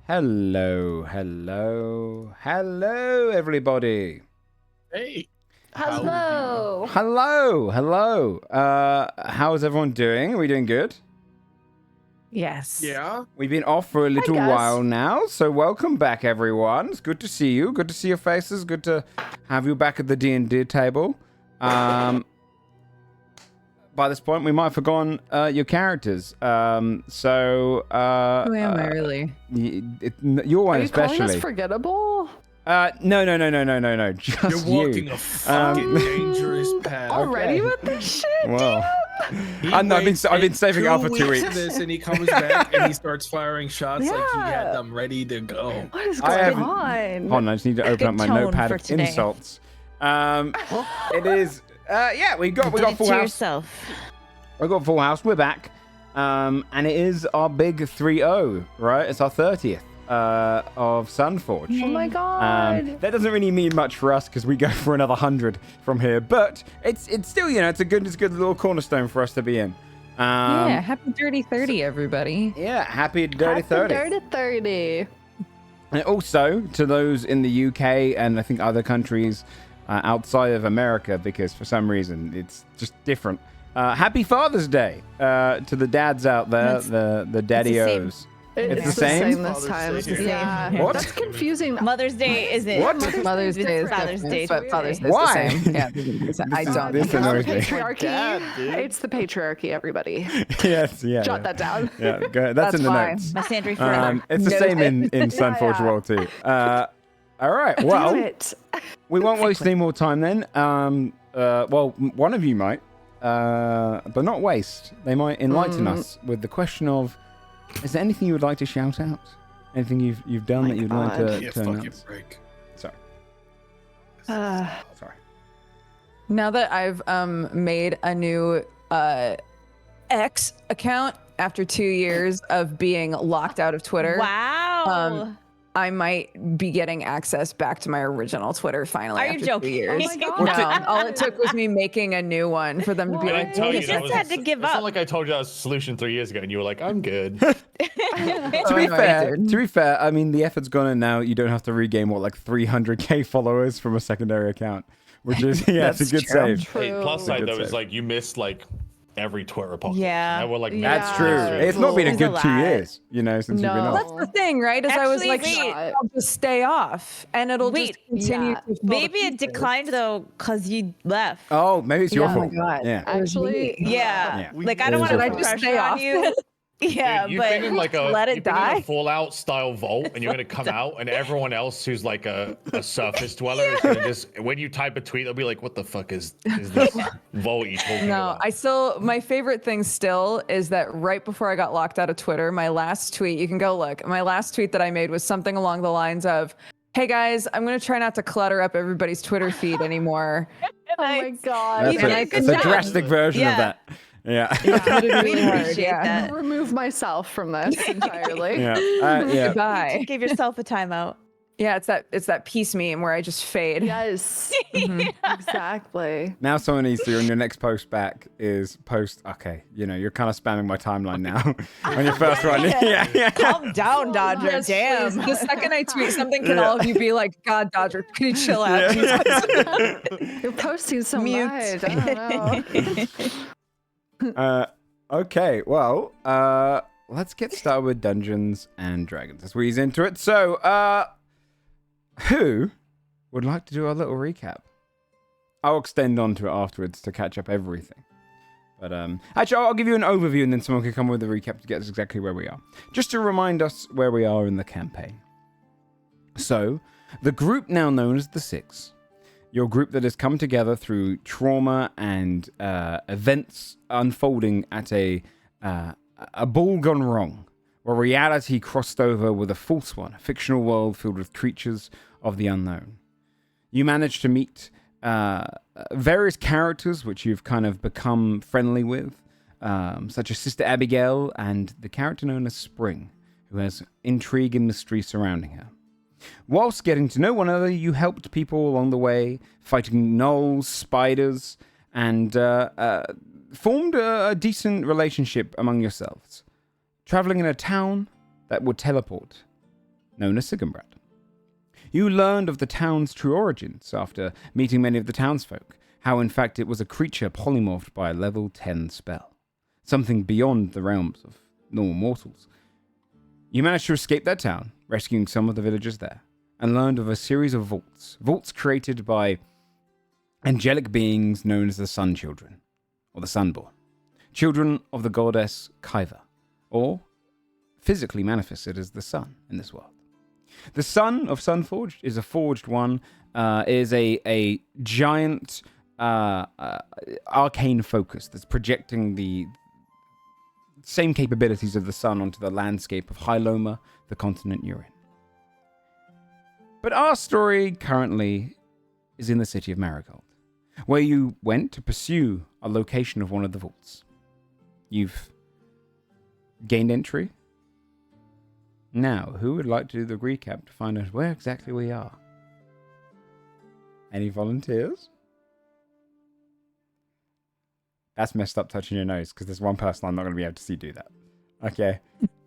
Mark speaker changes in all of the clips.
Speaker 1: Hello, everybody.
Speaker 2: Hey.
Speaker 3: Hello.
Speaker 1: Hello. How's everyone doing? Are we doing good?
Speaker 3: Yes.
Speaker 2: Yeah.
Speaker 1: We've been off for a little while now, so welcome back, everyone. It's good to see you. Good to see your faces. Good to have you back at the D&D table. By this point, we might have forgotten your characters.
Speaker 4: Who am I really?
Speaker 1: Your one
Speaker 3: Are you
Speaker 1: especially.
Speaker 3: calling us forgettable?
Speaker 1: No. Just
Speaker 2: You're walking a fucking dangerous path.
Speaker 3: Already with this shit?
Speaker 1: Well,
Speaker 2: He
Speaker 1: I know, I've
Speaker 2: waits
Speaker 1: been saving it up for 2
Speaker 2: weeks
Speaker 1: weeks.
Speaker 2: This, and he comes back and he starts firing shots like he had
Speaker 3: Yeah.
Speaker 2: them ready to go.
Speaker 3: What is
Speaker 1: I
Speaker 3: going
Speaker 1: haven't-
Speaker 3: on?
Speaker 1: Hold on, I just need to open up my
Speaker 5: tone
Speaker 1: notepad
Speaker 5: for
Speaker 1: of
Speaker 5: today.
Speaker 1: insults. It is. Yeah, we got
Speaker 5: Did it
Speaker 1: full
Speaker 5: to
Speaker 1: house.
Speaker 5: yourself.
Speaker 1: We got full house. We're back, and it is our big 3-0, right? It's our 30th of Sunforged.
Speaker 3: Oh my god.
Speaker 1: That doesn't really mean much for us because we go for another 100 from here, but it's still, you know, it's a good little cornerstone for us to be in.
Speaker 4: Yeah, happy dirty 30, everybody.
Speaker 1: Yeah, happy dirty
Speaker 3: Happy
Speaker 1: 30.
Speaker 3: dirty 30.
Speaker 1: And also to those in the UK and I think other countries outside of America, because for some reason it's just different. Happy Father's Day to the dads out there, the daddy-os. It's the same?
Speaker 3: this time.
Speaker 2: Father's Day.
Speaker 3: Yeah.
Speaker 1: What?
Speaker 3: That's confusing.
Speaker 5: Mother's Day isn't.
Speaker 1: What?
Speaker 4: Mother's Day is
Speaker 5: Father's
Speaker 4: different,
Speaker 5: Day.
Speaker 4: but Father's Day is
Speaker 1: Why?
Speaker 4: the same. Yeah, I don't.
Speaker 1: This annoys me.
Speaker 3: Patriarchy.
Speaker 2: Dad, dude.
Speaker 3: It's the patriarchy, everybody.
Speaker 1: Yes, yeah.
Speaker 3: Jot
Speaker 1: yeah.
Speaker 3: that down.
Speaker 1: Yeah, go ahead. That's in the
Speaker 4: fine.
Speaker 1: notes.
Speaker 5: Miss Andrew forever.
Speaker 1: It's the
Speaker 4: Noted.
Speaker 1: same in Sunforged
Speaker 3: yeah.
Speaker 1: World too. All right,
Speaker 3: Do
Speaker 1: well,
Speaker 3: it.
Speaker 1: we won't waste any more time then. Well, one of you might, but not waste. They might enlighten us with the question of, is there anything you would like to shout out? Anything you've done that you'd like
Speaker 3: God.
Speaker 1: to
Speaker 2: Yeah, fucking
Speaker 1: announce?
Speaker 2: break.
Speaker 1: Sorry.
Speaker 3: Uh,
Speaker 1: Sorry.
Speaker 4: Now that I've made a new X account after 2 years of being locked out of Twitter,
Speaker 5: Wow.
Speaker 4: I might be getting access back to my original Twitter finally.
Speaker 5: Are you
Speaker 4: after
Speaker 5: joking?
Speaker 4: 2 years.
Speaker 3: Oh my God.
Speaker 4: No, all it took was me making a new one for them to be
Speaker 3: What?
Speaker 4: like,
Speaker 6: I tell
Speaker 5: You
Speaker 6: you,
Speaker 5: just
Speaker 6: that was,
Speaker 5: had to give
Speaker 6: it's
Speaker 5: up.
Speaker 6: not like I told you that was a solution 3 years ago, and you were like, "I'm good."
Speaker 1: To be
Speaker 4: no, I
Speaker 1: fair,
Speaker 4: didn't.
Speaker 1: I mean the effort's gone in now. You don't have to regain like 300k followers from a secondary account, which is it's a
Speaker 4: That's
Speaker 1: good
Speaker 4: true.
Speaker 1: save.
Speaker 3: True.
Speaker 6: Hey, plus side
Speaker 1: Good
Speaker 6: though
Speaker 1: save.
Speaker 6: is like you missed like every Twitter post.
Speaker 5: Yeah.
Speaker 6: Now we're like
Speaker 3: Yeah.
Speaker 1: That's true.
Speaker 3: Yeah.
Speaker 1: It's not been a
Speaker 5: It's
Speaker 1: good
Speaker 5: a
Speaker 1: 2
Speaker 5: lot.
Speaker 1: years, you know, since you've been
Speaker 3: No.
Speaker 1: off.
Speaker 4: That's the thing, right? Is I was
Speaker 5: Actually,
Speaker 4: like,
Speaker 5: wait.
Speaker 4: I'll just stay off, and it'll
Speaker 5: Wait,
Speaker 4: just continue.
Speaker 3: yeah.
Speaker 4: To fall to
Speaker 5: Maybe it
Speaker 4: pieces.
Speaker 5: declined though because you left.
Speaker 1: Oh, maybe it's your
Speaker 3: Yeah.
Speaker 4: Oh my
Speaker 1: fault.
Speaker 4: God.
Speaker 1: Yeah.
Speaker 3: Actually,
Speaker 5: Yeah.
Speaker 1: Yeah.
Speaker 5: Like I
Speaker 1: It
Speaker 5: don't
Speaker 1: is
Speaker 5: want to
Speaker 1: your
Speaker 5: put
Speaker 1: fault.
Speaker 4: Should I just
Speaker 5: pressure
Speaker 4: stay
Speaker 5: on
Speaker 4: off?
Speaker 5: you. Yeah,
Speaker 6: Dude, you've been in
Speaker 5: but
Speaker 6: like a
Speaker 4: let it
Speaker 6: you've been in
Speaker 4: die.
Speaker 6: a Fallout style vault, and you're gonna come out, and everyone else who's like a surface dweller is gonna just when you type a tweet, they'll be like, "What the fuck is this vault you talking
Speaker 4: No,
Speaker 6: about?"
Speaker 4: my favorite thing still is that right before I got locked out of Twitter, my last tweet, you can go look, my last tweet that I made was something along the lines of, "Hey guys, I'm going to try not to clutter up everybody's Twitter feed anymore."
Speaker 3: oh my god.
Speaker 1: That's
Speaker 5: You did a
Speaker 1: a,
Speaker 5: good
Speaker 1: it's a
Speaker 5: job.
Speaker 1: drastic version of
Speaker 5: Yeah.
Speaker 1: that. Yeah.
Speaker 5: we appreciate
Speaker 4: Yeah.
Speaker 5: that.
Speaker 3: Remove myself from this entirely.
Speaker 1: yeah. Yeah.
Speaker 4: Goodbye.
Speaker 5: Give yourself a timeout.
Speaker 4: Yeah, it's that peace meme where I just fade.
Speaker 3: Yes. Exactly.
Speaker 1: Now someone needs to, on your next post back, is post, okay, you know, you're kind of spamming my timeline now on your first one. Yeah.
Speaker 5: Calm down, Dodger.
Speaker 4: Yes,
Speaker 5: Damn.
Speaker 4: please. The second I tweet something, can all of you be like, "God, Dodger, can you chill out?"
Speaker 3: You're posting so
Speaker 5: Mute.
Speaker 3: much. I don't know.
Speaker 1: Okay, well, let's get started with Dungeons and Dragons. Let's ease into it. So, who would like to do a little recap? I'll extend onto it afterwards to catch up everything. But actually, I'll give you an overview and then someone can come with a recap to get us exactly where we are. Just to remind us where we are in the campaign. So, the group now known as the Six, your group that has come together through trauma and events unfolding at a ball gone wrong, where reality crossed over with a false one, a fictional world filled with creatures of the unknown. You managed to meet various characters which you've kind of become friendly with, such as Sister Abigail and the character known as Spring, who has intrigue and mystery surrounding her. Whilst getting to know one another, you helped people along the way, fighting gnolls, spiders, and formed a decent relationship among yourselves. Traveling in a town that would teleport known as Sigenbrand. You learned of the town's true origins after meeting many of the townsfolk, how in fact it was a creature polymorphed by a level 10 spell, something beyond the realms of normal mortals. You managed to escape that town, rescuing some of the villagers there, and learned of a series of vaults created by angelic beings known as the Sun Children, or the Sunborn, children of the goddess Kaiva, or physically manifested as the sun in this world. The sun of Sunforged is a forged one, is a giant arcane focus that's projecting the same capabilities of the sun onto the landscape of Hyloma, the continent you're in. But our story currently is in the city of Marigold, where you went to pursue a location of one of the vaults. You've gained entry. Now, who would like to do the recap to find out where exactly we are? Any volunteers? That's messed up touching your nose, because there's one person I'm not going to be able to see do that. Okay.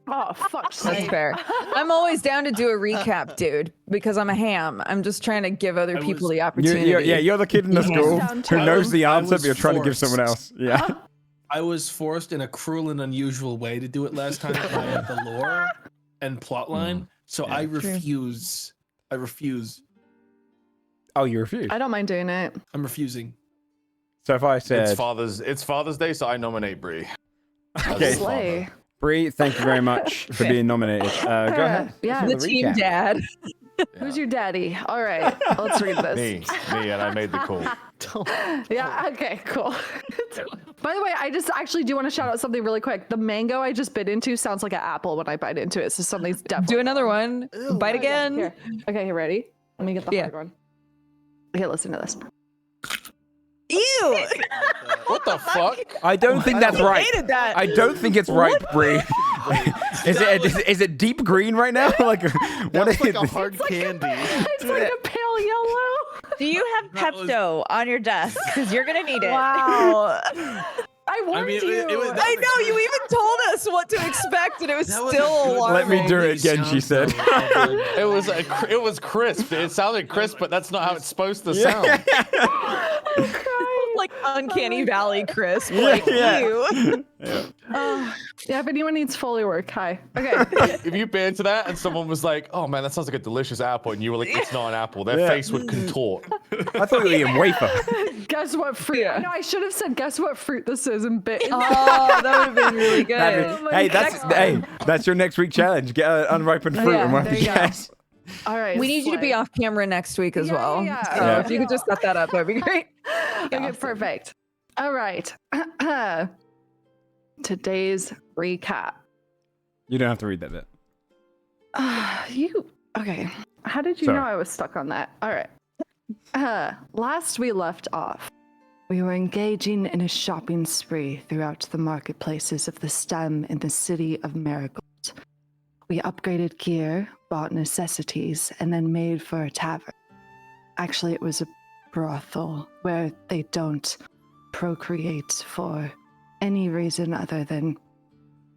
Speaker 3: Oh, fuck's
Speaker 4: That's
Speaker 3: sake.
Speaker 4: fair. I'm always down to do a recap, dude, because I'm a ham. I'm just trying to give other people the opportunity.
Speaker 1: You're the kid in the school who knows the
Speaker 2: I
Speaker 1: answer, but
Speaker 2: was
Speaker 1: you're trying to give someone else.
Speaker 2: forced.
Speaker 1: Yeah.
Speaker 2: I was forced in a cruel and unusual way to do it last time via the lore and plotline. So I refuse. I refuse.
Speaker 1: Oh, you refuse?
Speaker 3: I don't mind doing it.
Speaker 2: I'm refusing.
Speaker 1: So if I said...
Speaker 7: It's Father's Day, so I nominate Bree.
Speaker 1: Okay.
Speaker 3: Slay.
Speaker 1: Bree, thank you very much for being nominated. Go ahead.
Speaker 3: Yeah.
Speaker 4: The team dad.
Speaker 3: Who's your daddy? All right, let's read this.
Speaker 7: Me, and I made the call.
Speaker 3: Yeah, okay, cool. By the way, I just actually do want to shout out something really quick. The mango I just bit into sounds like an apple when I bite into it, so something's definitely...
Speaker 4: Do another one. Bite again.
Speaker 3: Here. Okay, you ready? Let me get the
Speaker 4: Yeah.
Speaker 3: hard one. Okay, listen to this.
Speaker 5: Ew.
Speaker 7: What the fuck?
Speaker 1: I don't think that's right.
Speaker 5: Hated that.
Speaker 1: I don't think it's right, Bree. Is it deep green right now? Like, what
Speaker 7: That's
Speaker 1: is
Speaker 7: like a hard candy.
Speaker 3: It's like a pale yellow.
Speaker 5: Do you have Pepto on your desk? Because you're gonna need it.
Speaker 4: Wow.
Speaker 3: I warned
Speaker 2: mean,
Speaker 3: you.
Speaker 2: it was-
Speaker 4: I know, you even told us what to expect, and it was
Speaker 2: That was
Speaker 4: still
Speaker 2: a good
Speaker 4: alarming.
Speaker 1: Let me do it again, she said.
Speaker 7: It was crisp. It sounded crisp, but that's not how it's supposed to sound.
Speaker 4: Like uncanny valley crisp.
Speaker 1: Yeah,
Speaker 4: Like,
Speaker 1: yeah.
Speaker 4: ew.
Speaker 3: Yeah, if anyone needs Foley work, hi. Okay.
Speaker 7: If you bit into that and someone was like, "Oh man, that sounds like a delicious apple," and you were like, "It's not an apple," their
Speaker 1: Yeah.
Speaker 7: face would contort.
Speaker 1: I thought you were eating wafer.
Speaker 3: Guess what fruit?
Speaker 4: Yeah.
Speaker 3: No, I should have said, guess what fruit this is and bit.
Speaker 4: Oh, that would have been really good.
Speaker 1: Hey, that's your next week challenge. Get an unripened fruit
Speaker 4: Yeah,
Speaker 1: and one
Speaker 3: there you go.
Speaker 1: guess.
Speaker 3: All right.
Speaker 4: We need you to be
Speaker 3: slay.
Speaker 4: off camera next week as
Speaker 3: Yeah,
Speaker 4: well.
Speaker 3: yeah,
Speaker 4: So
Speaker 1: yeah.
Speaker 4: if you could just set that up, that'd be great.
Speaker 3: Okay, perfect. All right. Today's recap.
Speaker 1: You don't have to read that bit.
Speaker 3: Okay. How did you
Speaker 1: Sorry.
Speaker 3: know I was stuck on that? All right. Last we left off, we were engaging in a shopping spree throughout the marketplaces of the STEM in the city of Marigold. We upgraded gear, bought necessities, and then made for a tavern. Actually, it was a brothel where they don't procreate for any reason other than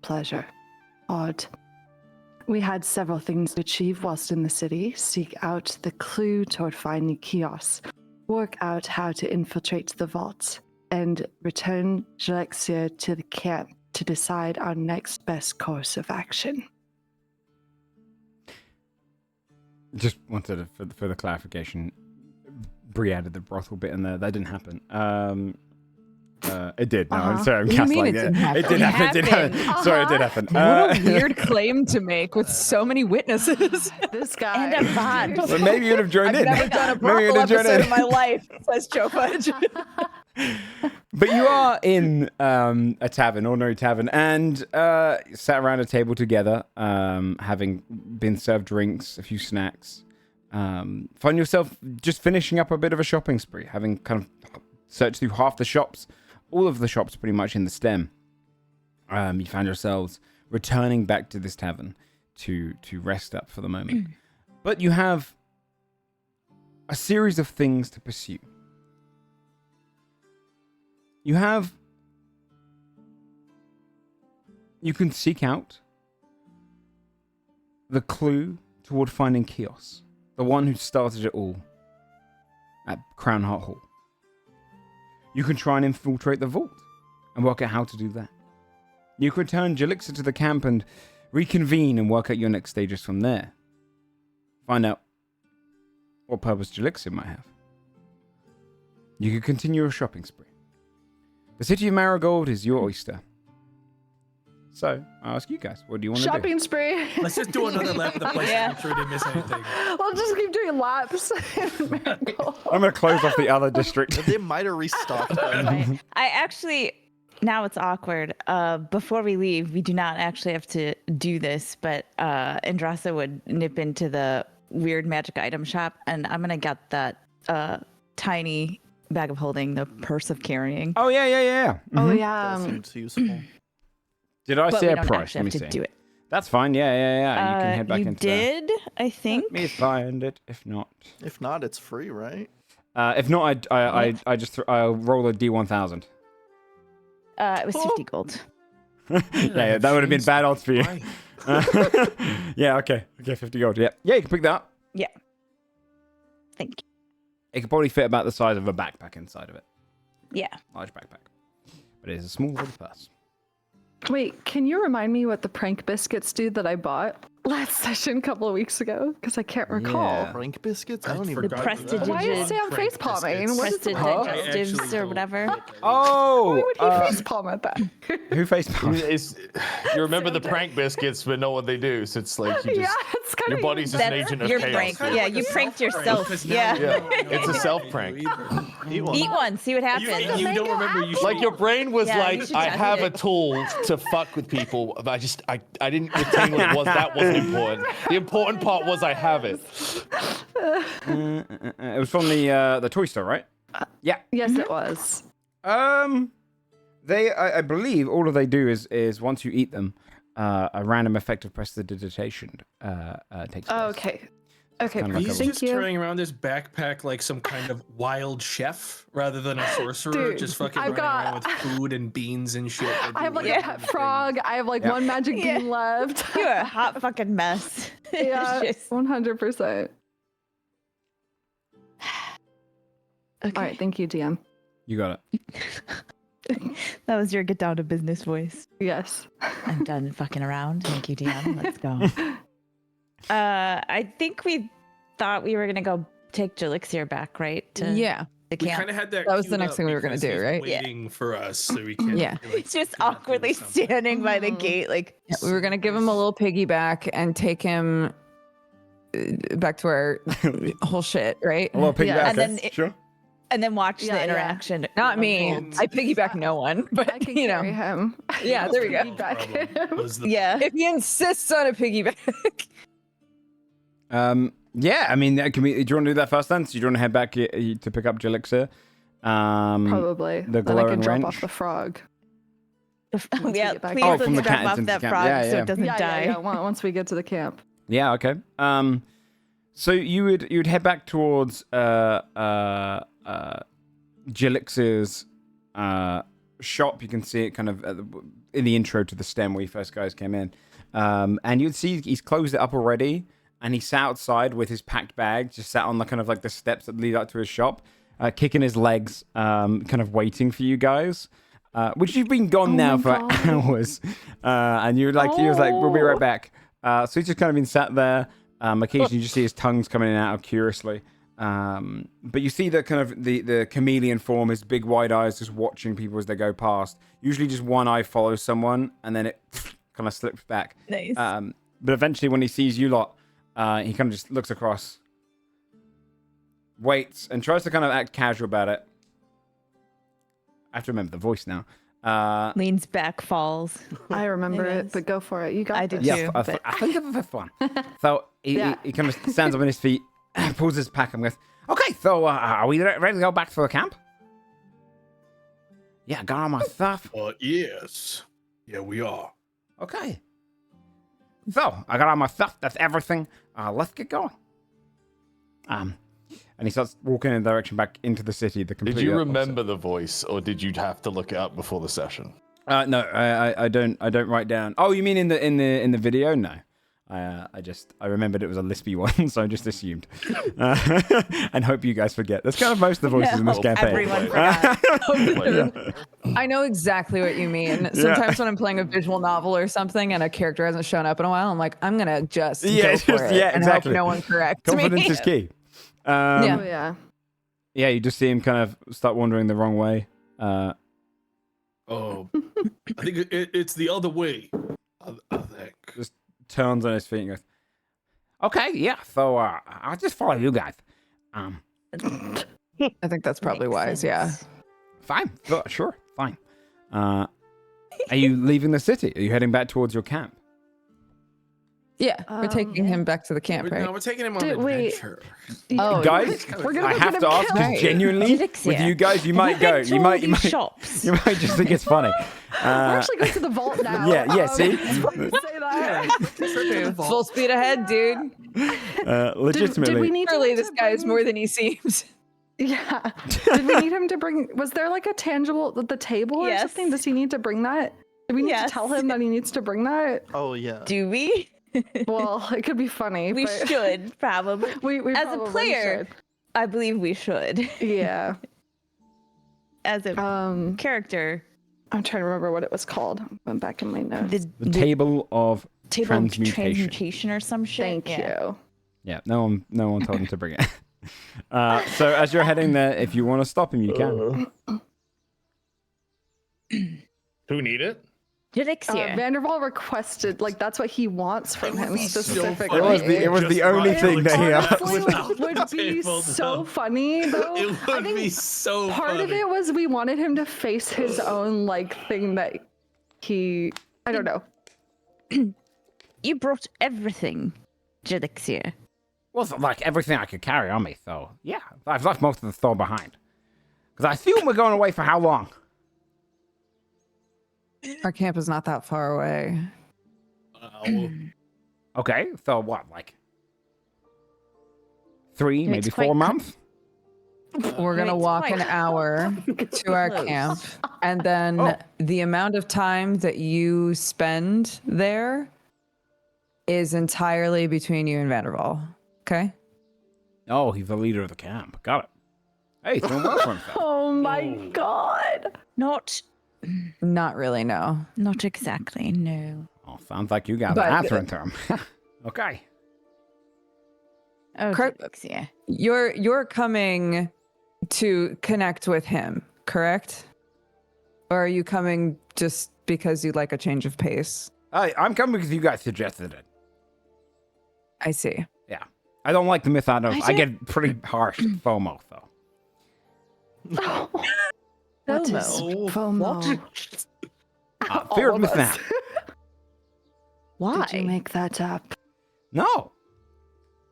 Speaker 3: pleasure. Odd. We had several things to achieve whilst in the city: seek out the clue toward finding kiosks, work out how to infiltrate the vault, and return Ghelfi to the camp to decide our next best course of action.
Speaker 1: Just wanted to, for the clarification. Bree added the brothel bit in there. That didn't happen. It did. No, I'm sorry. I'm
Speaker 4: What do you mean
Speaker 1: gaslighting
Speaker 4: it didn't
Speaker 1: it.
Speaker 4: happen?
Speaker 1: It did happen. It did happen.
Speaker 3: happened.
Speaker 1: Sorry, it did happen.
Speaker 4: What a weird claim to make with so many witnesses.
Speaker 3: This guy.
Speaker 5: And a bond.
Speaker 1: But maybe you'd have joined
Speaker 4: I've
Speaker 1: in.
Speaker 4: never done a
Speaker 1: Maybe you'd
Speaker 4: brothel
Speaker 1: have joined
Speaker 4: episode
Speaker 1: in.
Speaker 4: in my life, says Joe Fudge.
Speaker 1: But you are in a tavern, ordinary tavern, and sat around a table together, having been served drinks, a few snacks. Find yourself just finishing up a bit of a shopping spree, having kind of searched through half the shops, all of the shops pretty much in the stem. You found yourselves returning back to this tavern to rest up for the moment. But you have a series of things to pursue. You can seek out the clue toward finding Chaos, the one who started it all at Crown Heart Hall. You can try and infiltrate the vault and work out how to do that. You can return Jelixer to the camp and reconvene and work out your next stages from there. Find out what purpose Jelixer might have. You can continue a shopping spree. The city of Marigold is your oyster. So, I ask you guys, what do you want to do?
Speaker 3: Shopping spree.
Speaker 2: Let's just do another lap of the place to make sure we didn't miss anything.
Speaker 3: We'll just keep doing laps.
Speaker 1: I'm going to close off the other district.
Speaker 8: They might have restocked.
Speaker 5: I actually, now it's awkward. Before we leave, we do not actually have to do this, but Andrasa would nip into the weird magic item shop, and I'm gonna get that tiny bag of holding, the purse of carrying.
Speaker 1: Oh, yeah.
Speaker 3: Oh
Speaker 1: Mhm.
Speaker 3: yeah.
Speaker 8: That seems useful.
Speaker 1: Did I
Speaker 5: But
Speaker 1: say
Speaker 5: we
Speaker 1: a
Speaker 5: don't
Speaker 1: price?
Speaker 5: actually
Speaker 1: Let me
Speaker 5: have to
Speaker 1: see.
Speaker 5: do it.
Speaker 1: That's fine. Yeah. You can head back
Speaker 5: you
Speaker 1: into.
Speaker 5: did, I think.
Speaker 1: Let me find it. If not,
Speaker 8: If not, it's free, right?
Speaker 1: if not, I just I'll roll a D1000.
Speaker 5: It was 50 gold.
Speaker 1: yeah, that would have been bad odds for you. Yeah. Okay. 50 gold. Yeah. You can pick that up.
Speaker 5: Yeah. Thank you.
Speaker 1: It could probably fit about the size of a backpack inside of it.
Speaker 5: Yeah.
Speaker 1: Large backpack. But it is a small little purse.
Speaker 3: Wait, can you remind me what the prank biscuits do that I bought last session a couple of weeks ago? Because I can't recall.
Speaker 1: Yeah.
Speaker 8: Prank biscuits? I
Speaker 2: I
Speaker 8: don't even.
Speaker 5: The
Speaker 2: forgot
Speaker 5: prestidigitated-
Speaker 2: that.
Speaker 3: Why is Sam
Speaker 2: Prank
Speaker 3: face palming?
Speaker 2: biscuits.
Speaker 3: What is it?
Speaker 5: Prestidigestives or whatever.
Speaker 1: Oh!
Speaker 3: Why would he face palm at that?
Speaker 1: Who face palmed?
Speaker 7: You remember the prank biscuits, but know what they do. So it's like you just,
Speaker 3: Yeah, it's kind
Speaker 7: your
Speaker 3: of.
Speaker 7: body's just an agent of
Speaker 5: your
Speaker 7: chaos.
Speaker 5: prank. Yeah, you pranked yourself. Yeah.
Speaker 7: It's a self prank.
Speaker 8: Eat one.
Speaker 5: Eat one, see what
Speaker 2: You,
Speaker 5: happens.
Speaker 2: you don't remember you should
Speaker 7: Like your brain was
Speaker 5: Yeah, you
Speaker 7: like,
Speaker 5: should
Speaker 7: I
Speaker 5: test
Speaker 7: have
Speaker 5: it.
Speaker 7: a tool to fuck with people. But I didn't retain what it was. That wasn't important. The important part was I have it.
Speaker 1: It was from the toy store, right? Yeah.
Speaker 3: Yes, it was.
Speaker 1: I believe all they do is once you eat them, a random effect of prestidigitation takes place.
Speaker 3: Oh, okay. Okay,
Speaker 1: Kinda like
Speaker 2: He's
Speaker 1: a-
Speaker 3: thank
Speaker 2: just
Speaker 3: you.
Speaker 2: carrying around this backpack like some kind of wild chef rather than a sorcerer.
Speaker 3: Dude,
Speaker 2: just fucking
Speaker 3: I've
Speaker 2: running around with
Speaker 3: got-
Speaker 2: food and beans and shit. that
Speaker 3: I have
Speaker 2: do
Speaker 3: like
Speaker 2: weird
Speaker 3: a pet
Speaker 2: things.
Speaker 3: frog. I have like
Speaker 1: Yeah.
Speaker 3: one magic
Speaker 5: Yeah.
Speaker 3: bean left.
Speaker 5: You're a hot fucking mess.
Speaker 3: Yeah,
Speaker 5: It's just-
Speaker 3: 100%.
Speaker 5: Okay.
Speaker 3: All right, thank you, DM.
Speaker 1: You got it.
Speaker 5: That was your get down to business voice.
Speaker 3: Yes.
Speaker 5: I'm done fucking around. Thank you, DM. Let's go. I think we thought we were gonna go take Jelixir back, right? To
Speaker 4: Yeah.
Speaker 5: the
Speaker 2: We
Speaker 5: camp.
Speaker 2: kind of had that.
Speaker 4: That was the
Speaker 2: queued
Speaker 4: next
Speaker 2: up
Speaker 4: thing we were gonna
Speaker 2: because
Speaker 4: do,
Speaker 2: he's
Speaker 4: right?
Speaker 5: Yeah.
Speaker 2: Waiting for us, so we can't.
Speaker 4: Yeah.
Speaker 2: be like,
Speaker 5: He's just
Speaker 2: "We're not doing
Speaker 5: awkwardly
Speaker 2: something."
Speaker 5: standing by the gate, like
Speaker 4: Yeah, we were gonna give him a little piggyback and take him back to our whole shit, right?
Speaker 1: A little piggyback.
Speaker 3: Yeah.
Speaker 5: And then it-
Speaker 1: sure.
Speaker 5: and then watch
Speaker 3: Yeah,
Speaker 5: the
Speaker 3: yeah.
Speaker 5: interaction.
Speaker 4: Not me. I piggyback no one,
Speaker 3: I
Speaker 4: but
Speaker 3: can
Speaker 4: you
Speaker 3: carry
Speaker 4: know,
Speaker 3: him.
Speaker 4: yeah, there we go.
Speaker 3: Back him.
Speaker 2: Was the
Speaker 5: Yeah.
Speaker 4: If he insists on a piggyback,
Speaker 1: Yeah, I mean, that can be, do you want to do that first then? So you want to head back to pick up Jelixir?
Speaker 3: Probably.
Speaker 1: the
Speaker 3: Then I
Speaker 1: glowing
Speaker 3: can drop
Speaker 1: wrench.
Speaker 3: off the frog. Once we
Speaker 5: Yeah,
Speaker 3: get back.
Speaker 5: please
Speaker 1: Oh,
Speaker 5: let's
Speaker 1: from the
Speaker 5: drop
Speaker 1: cat
Speaker 5: off
Speaker 1: into the
Speaker 5: that
Speaker 1: camp.
Speaker 5: frog
Speaker 1: Yeah,
Speaker 5: so
Speaker 1: yeah.
Speaker 5: it doesn't
Speaker 3: Yeah,
Speaker 5: die.
Speaker 3: yeah. Once we get to the camp.
Speaker 1: Yeah, okay. So you'd head back towards Jelixir's shop. You can see it kind of in the intro to the stem where you first guys came in. And you'd see he's closed it up already, and he sat outside with his packed bag, just sat on the kind of like the steps that lead up to his shop, kicking his legs, kind of waiting for you guys. Which you've been gone now
Speaker 3: my
Speaker 1: for
Speaker 3: God.
Speaker 1: hours, and you like he was like, "We'll be right back." So he's just kind of been sat there. Occasionally, you just see his tongues coming in and out curiously. But you see the kind of the chameleon form, his big wide eyes, just watching people as they go past. Usually, just one eye follows someone, and then it kind of slips back.
Speaker 5: Nice.
Speaker 1: But eventually, when he sees you lot, he kind of just looks across, waits, and tries to kind of act casual about it. I have to remember the voice now.
Speaker 5: Leans back, falls.
Speaker 3: I remember it,
Speaker 5: Anyways.
Speaker 3: but go for it. You got
Speaker 5: I
Speaker 3: this.
Speaker 5: did
Speaker 1: Yeah,
Speaker 5: too,
Speaker 1: I
Speaker 5: but-
Speaker 1: think of a fifth one. So
Speaker 3: Yeah.
Speaker 1: he kind of stands up on his feet, pulls his pack, and goes, "Okay, so are we ready to go back to the camp?" Yeah, got all my stuff.
Speaker 2: Yes. Yeah, we are.
Speaker 1: Okay. So I got all my stuff. That's everything. Let's get going. And he starts walking in the direction back into the city. The
Speaker 7: Did
Speaker 1: completely
Speaker 7: you
Speaker 1: opposite.
Speaker 7: remember the voice, or did you have to look it up before the session?
Speaker 1: No, I don't write down. Oh, you mean in the video? No, I remembered it was a lispy one, so I just assumed. And hope you guys forget. That's kind of most of the voices in this campaign.
Speaker 5: Everyone forgot.
Speaker 4: I know exactly what you mean. Sometimes when I'm playing a visual novel or something and a character hasn't shown up in a while, I'm like, I'm gonna just go for it and
Speaker 1: exactly.
Speaker 4: hope no one corrects
Speaker 1: Confidence
Speaker 4: me.
Speaker 1: is key.
Speaker 3: Oh, yeah.
Speaker 1: Yeah, you just see him kind of start wandering the wrong way.
Speaker 2: Oh, I think it's the other way. I think.
Speaker 1: Just turns on his feet and goes, okay, yeah, so I'll just follow you guys.
Speaker 4: I think that's probably wise, yeah.
Speaker 1: Fine, sure, fine. Are you leaving the city? Are you heading back towards your camp?
Speaker 4: Yeah, we're taking him back to the camp, right?
Speaker 2: No, we're taking him on an adventure.
Speaker 4: Oh,
Speaker 1: Guys,
Speaker 3: We're gonna
Speaker 1: I
Speaker 3: go
Speaker 1: have
Speaker 3: get
Speaker 1: to
Speaker 3: him
Speaker 1: ask,
Speaker 3: killed.
Speaker 1: because genuinely, with you guys, you might go. You might
Speaker 5: shops.
Speaker 1: you might just think it's funny.
Speaker 3: We're actually going to the vault now.
Speaker 1: Yeah, see?
Speaker 3: Say that.
Speaker 4: full speed ahead, dude.
Speaker 1: Legitimately.
Speaker 3: Did we need
Speaker 4: Surely
Speaker 3: him
Speaker 4: this
Speaker 3: to
Speaker 4: guy is
Speaker 3: bring-
Speaker 4: more than he seems.
Speaker 3: Yeah. Did we need him to bring? Was there like a tangible the table or
Speaker 5: Yes.
Speaker 3: something? Does he need to bring that? Do we need
Speaker 5: Yes.
Speaker 3: to tell him that he needs to bring that?
Speaker 8: Oh yeah.
Speaker 5: Do we?
Speaker 3: Well, it could be funny.
Speaker 5: We
Speaker 3: but
Speaker 5: should probably.
Speaker 3: We
Speaker 5: As a
Speaker 3: probably
Speaker 5: player, I believe we should.
Speaker 3: should. Yeah.
Speaker 5: As a character,
Speaker 3: I'm trying to remember what it was called. I went back in my notes.
Speaker 1: The table of
Speaker 5: table of
Speaker 1: transmutation.
Speaker 5: transmutation or some shit.
Speaker 3: Thank you.
Speaker 1: Yeah, no one told him to bring it. So as you're heading there, if you want to stop him, you can.
Speaker 6: Who need it?
Speaker 5: Elixir.
Speaker 3: Vandervole requested, like, that's what he wants from him specifically.
Speaker 1: It was the only thing that he asked.
Speaker 3: Honestly,
Speaker 2: Without
Speaker 3: would
Speaker 2: the
Speaker 3: be
Speaker 2: table,
Speaker 3: so
Speaker 2: no.
Speaker 3: funny though.
Speaker 2: It
Speaker 3: I
Speaker 2: would
Speaker 3: think
Speaker 2: be so
Speaker 3: part of
Speaker 2: funny.
Speaker 3: it was we wanted him to face his own like thing that he I don't know.
Speaker 5: You brought everything, Elixir.
Speaker 1: Well, like everything I could carry on me, so yeah, I've left most of the store behind. Because I assume we're going away for how long?
Speaker 4: Our camp is not that far away.
Speaker 1: Okay, so what, like 3,
Speaker 5: It's
Speaker 1: maybe
Speaker 5: quite
Speaker 1: 4 months?
Speaker 4: We're gonna
Speaker 5: It's
Speaker 4: walk
Speaker 5: quite
Speaker 4: an hour to our
Speaker 5: close.
Speaker 4: camp, and then the amount of time that you spend there is entirely between you and Vandervole. Okay?
Speaker 1: Oh, he's the leader of the camp. Got it. Hey, he's doing well for himself.
Speaker 3: Oh my god.
Speaker 4: Not really, no.
Speaker 5: Not exactly, no.
Speaker 1: Oh, sounds like you got
Speaker 4: But-
Speaker 1: an answer to him. Okay.
Speaker 5: Oh,
Speaker 4: Correct.
Speaker 5: Elixir.
Speaker 4: You're coming to connect with him, correct? Or are you coming just because you'd like a change of pace?
Speaker 1: I'm coming because you guys suggested it.
Speaker 4: I see.
Speaker 1: Yeah. I don't like the myth of. I
Speaker 5: don't-
Speaker 1: get pretty harsh FOMO, though.
Speaker 3: What is
Speaker 2: FOMO?
Speaker 3: FOMO?
Speaker 1: Fear
Speaker 3: All
Speaker 1: of
Speaker 3: of
Speaker 1: missing
Speaker 3: us.
Speaker 1: out.
Speaker 5: Why?
Speaker 3: Did you make that up?
Speaker 1: No.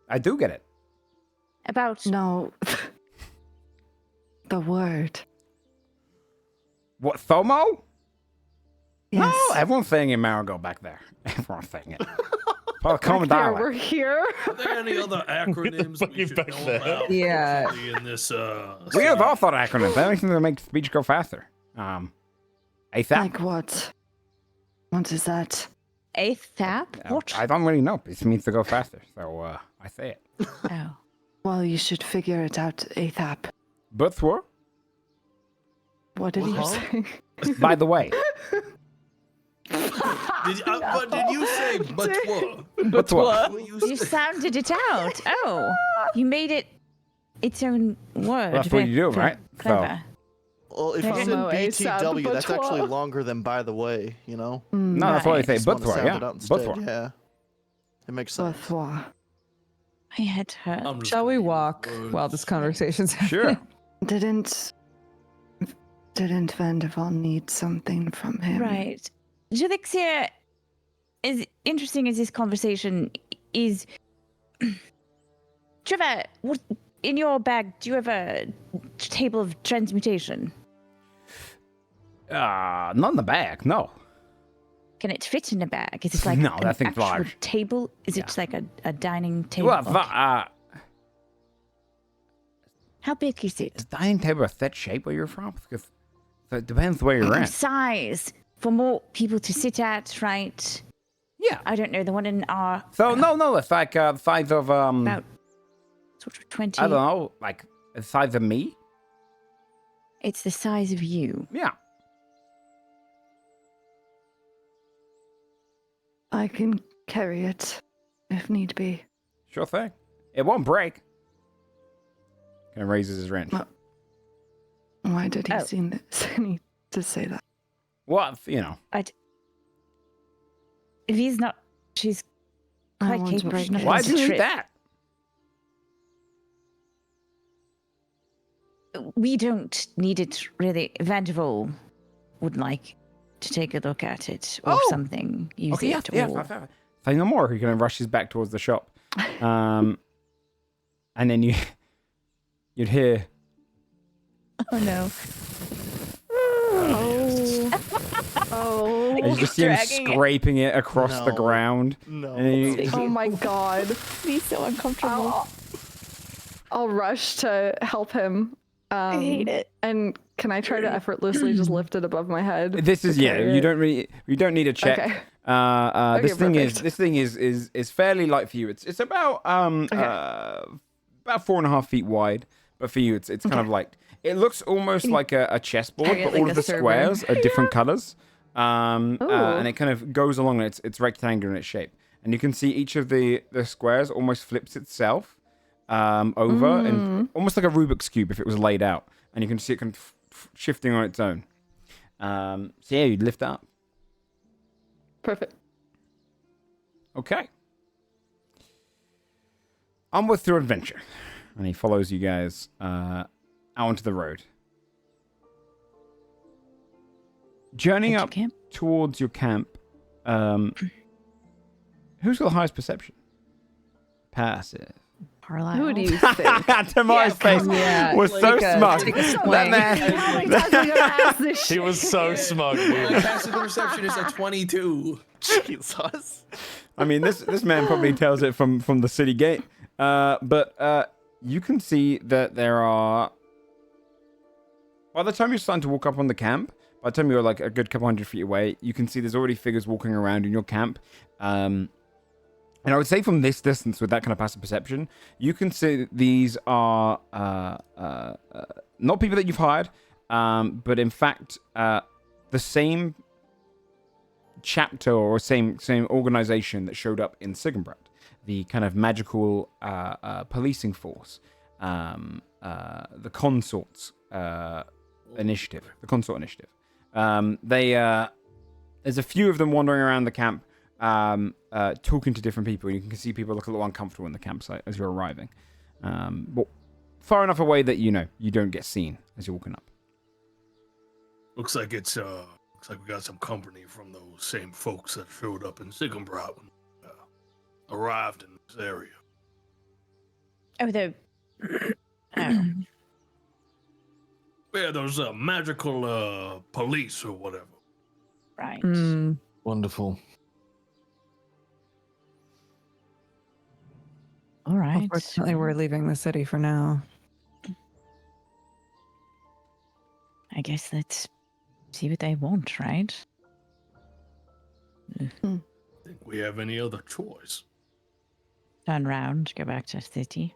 Speaker 1: I do get it.
Speaker 5: About
Speaker 3: No. The word.
Speaker 1: What, FOMO?
Speaker 3: Yes.
Speaker 1: No, everyone's saying in Marigold back there. Everyone's saying it. Well, common
Speaker 3: There,
Speaker 1: dialect.
Speaker 3: we're here.
Speaker 2: Are there any other acronyms we
Speaker 6: Fucking
Speaker 2: should
Speaker 6: back
Speaker 2: know
Speaker 6: there.
Speaker 2: about?
Speaker 4: Yeah.
Speaker 2: Hopefully in this,
Speaker 1: We have all thought acronyms. Anything that makes speech go faster. ASAP.
Speaker 3: Like what? What is that?
Speaker 5: eighth tap? What?
Speaker 1: I don't really know. It means to go faster, so I say it.
Speaker 5: Oh.
Speaker 3: Well, you should figure it out ASAP.
Speaker 1: But for,
Speaker 3: What did you say?
Speaker 1: by the way,
Speaker 2: Did you say but what?
Speaker 1: but what?
Speaker 5: You sounded it out. Oh, you made it its own word.
Speaker 1: That's what you do,
Speaker 5: Very
Speaker 1: right? So-
Speaker 5: Clever.
Speaker 8: Well, if it's in
Speaker 3: FOMO, ASAP,
Speaker 8: BTW, that's
Speaker 3: but
Speaker 8: actually
Speaker 3: what?
Speaker 8: longer than by the way, you know?
Speaker 1: No, that's what I say.
Speaker 8: Just
Speaker 1: But
Speaker 8: wanna
Speaker 1: for,
Speaker 8: sound
Speaker 1: yeah.
Speaker 8: it out
Speaker 1: But
Speaker 8: instead,
Speaker 1: for.
Speaker 8: yeah. It makes sense.
Speaker 3: Bourgeois.
Speaker 5: My head hurt.
Speaker 2: I'm just
Speaker 4: Shall we
Speaker 2: gonna use
Speaker 4: walk
Speaker 2: words.
Speaker 4: while this conversation's happening?
Speaker 1: Sure.
Speaker 3: Didn't Vandervole need something from him?
Speaker 5: Right. Elixir, as interesting as this conversation is, Trevor, what in your bag? Do you have a table of transmutation?
Speaker 1: Not in the bag, no.
Speaker 5: Can it fit in a bag? Is it like
Speaker 1: No,
Speaker 5: an
Speaker 1: that thing's
Speaker 5: actual
Speaker 1: large.
Speaker 5: table? Is it like a dining table?
Speaker 1: Well,
Speaker 5: How big is
Speaker 1: is
Speaker 5: it?
Speaker 1: dining table a set shape where you're from? Because it depends where you're at.
Speaker 5: Size for more people to sit at, right?
Speaker 1: Yeah.
Speaker 5: I don't know, the one in our
Speaker 1: So no, it's like the size of
Speaker 5: about sort of 20.
Speaker 1: I don't know, like the size of me.
Speaker 5: It's the size of you.
Speaker 1: Yeah.
Speaker 3: I can carry it if need be.
Speaker 1: Sure thing. It won't break. Kind of raises his wrench.
Speaker 3: Why did he
Speaker 5: Oh.
Speaker 3: seem need to say that?
Speaker 1: What, you know.
Speaker 5: If he's not, she's
Speaker 3: I
Speaker 5: quite
Speaker 3: want to
Speaker 5: capable.
Speaker 3: break
Speaker 5: She's not
Speaker 3: it.
Speaker 1: Why
Speaker 5: just
Speaker 1: do
Speaker 5: a
Speaker 1: you need
Speaker 5: trick.
Speaker 1: that?
Speaker 5: We don't need it really. Vandervole would like to take a look at it or
Speaker 1: Oh.
Speaker 5: something. Use
Speaker 1: Okay,
Speaker 5: it
Speaker 1: yeah.
Speaker 5: or...
Speaker 1: Say no more. He kind of rushes back towards the shop. And then you'd hear.
Speaker 5: Oh no.
Speaker 3: Oh.
Speaker 1: And you just see him
Speaker 5: Dragging it.
Speaker 1: scraping it across the
Speaker 8: No.
Speaker 1: ground.
Speaker 8: No.
Speaker 1: And he,
Speaker 3: Oh my god.
Speaker 5: He's so uncomfortable.
Speaker 3: I'll rush to help him.
Speaker 5: I hate it.
Speaker 3: And can I try to effortlessly just lift it above my head?
Speaker 1: this is
Speaker 3: to
Speaker 1: yeah.
Speaker 3: carry
Speaker 1: You
Speaker 3: it?
Speaker 1: don't need a check.
Speaker 3: Okay.
Speaker 1: This
Speaker 3: Okay,
Speaker 1: thing is fairly light for you. It's about about 4.5 feet wide, but for you it's kind of like it looks almost like a chessboard,
Speaker 4: Carry it
Speaker 1: but
Speaker 4: like
Speaker 1: all
Speaker 4: a
Speaker 1: of the
Speaker 4: server.
Speaker 1: squares are different colors.
Speaker 3: Ooh.
Speaker 1: And it kind of goes along. It's rectangular in its shape, and you can see each of the squares almost flips itself over, and almost like a Rubik's cube if it was laid out, and you can see it kind of shifting on its own. So yeah, you'd lift it up.
Speaker 3: Perfect.
Speaker 1: Okay. Onward through adventure. And he follows you guys out onto the road. Journeying
Speaker 5: Adventure
Speaker 1: up
Speaker 5: camp?
Speaker 1: towards your camp. Who's got the highest perception? Passive.
Speaker 5: Carlisle.
Speaker 3: Who do you think?
Speaker 1: Tamar's face
Speaker 4: Yeah,
Speaker 1: was
Speaker 4: like
Speaker 1: so
Speaker 4: a-
Speaker 1: smug.
Speaker 4: take a
Speaker 1: That
Speaker 4: swing.
Speaker 1: man.
Speaker 3: How many times are we gonna ask this
Speaker 7: He
Speaker 3: shit?
Speaker 7: was so smug,
Speaker 2: My
Speaker 7: dude.
Speaker 2: passive perception is a 22.
Speaker 8: Jesus.
Speaker 1: I mean, this man probably tells it from the city gate. But you can see that there are. By the time you're starting to walk up on the camp, by the time you're like a good couple hundred feet away, you can see there's already figures walking around in your camp. And I would say from this distance, with that kind of passive perception, you can see that these are not people that you've hired, but in fact the same chapter or same organization that showed up in Sigenbrand, the kind of magical policing force, the Consort Initiative. The Consort Initiative. There's a few of them wandering around the camp, talking to different people. You can see people look a little uncomfortable in the campsite as you're arriving, but far enough away that you don't get seen as you're walking up.
Speaker 2: Looks like we got some company from those same folks that showed up in Sigenbrand when we arrived in this area.
Speaker 5: Oh, the.
Speaker 2: Yeah, those magical police or whatever.
Speaker 5: Right.
Speaker 4: Mm,
Speaker 7: Wonderful.
Speaker 5: All right.
Speaker 4: unfortunately, we're leaving the city for now.
Speaker 5: I guess let's see what they want, right?
Speaker 2: Think we have any other choice?
Speaker 5: Turn round, go back to the city.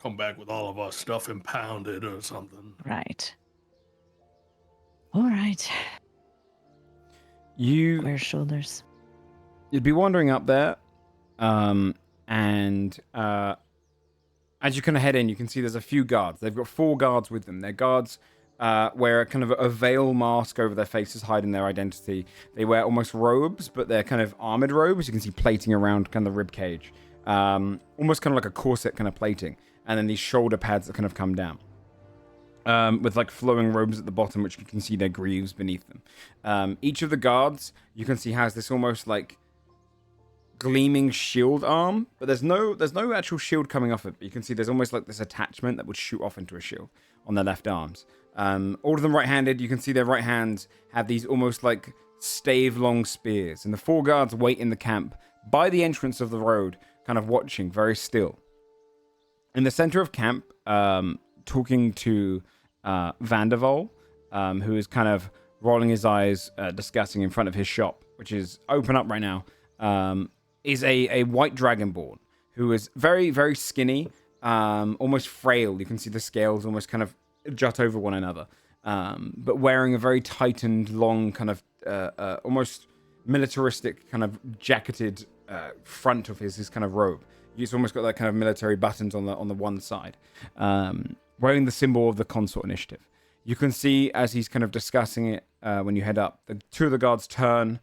Speaker 2: Come back with all of our stuff impounded or something.
Speaker 5: Right. All right.
Speaker 1: You'd
Speaker 5: Shoulders.
Speaker 1: be wandering up there, and as you kind of head in, you can see there's a few guards. They've got 4 guards with them. They're guards wear kind of a veil mask over their faces, hiding their identity. They wear almost robes, but they're kind of armored robes. You can see plating around kind of the rib cage, almost kind of like a corset kind of plating, and then these shoulder pads that kind of come down, with like flowing robes at the bottom, which you can see their greaves beneath them. Each of the guards you can see has this almost like gleaming shield arm, but there's no actual shield coming off it. But you can see there's almost like this attachment that would shoot off into a shield on their left arms. All of them right-handed. You can see their right hands have these almost like stave-long spears, and the 4 guards wait in the camp by the entrance of the road, kind of watching, very still. In the center of camp, talking to Vandervole, who is kind of rolling his eyes, discussing in front of his shop, which is open up right now. is a white dragonborn who is very, very skinny, almost frail. You can see the scales almost kind of jut over one another, but wearing a very tightened, long, kind of almost militaristic kind of jacketed front of his kind of robe. He's almost got that kind of military buttons on the one side, wearing the symbol of the Consort Initiative. You can see as he's kind of discussing it when you head up, the two of the guards turn,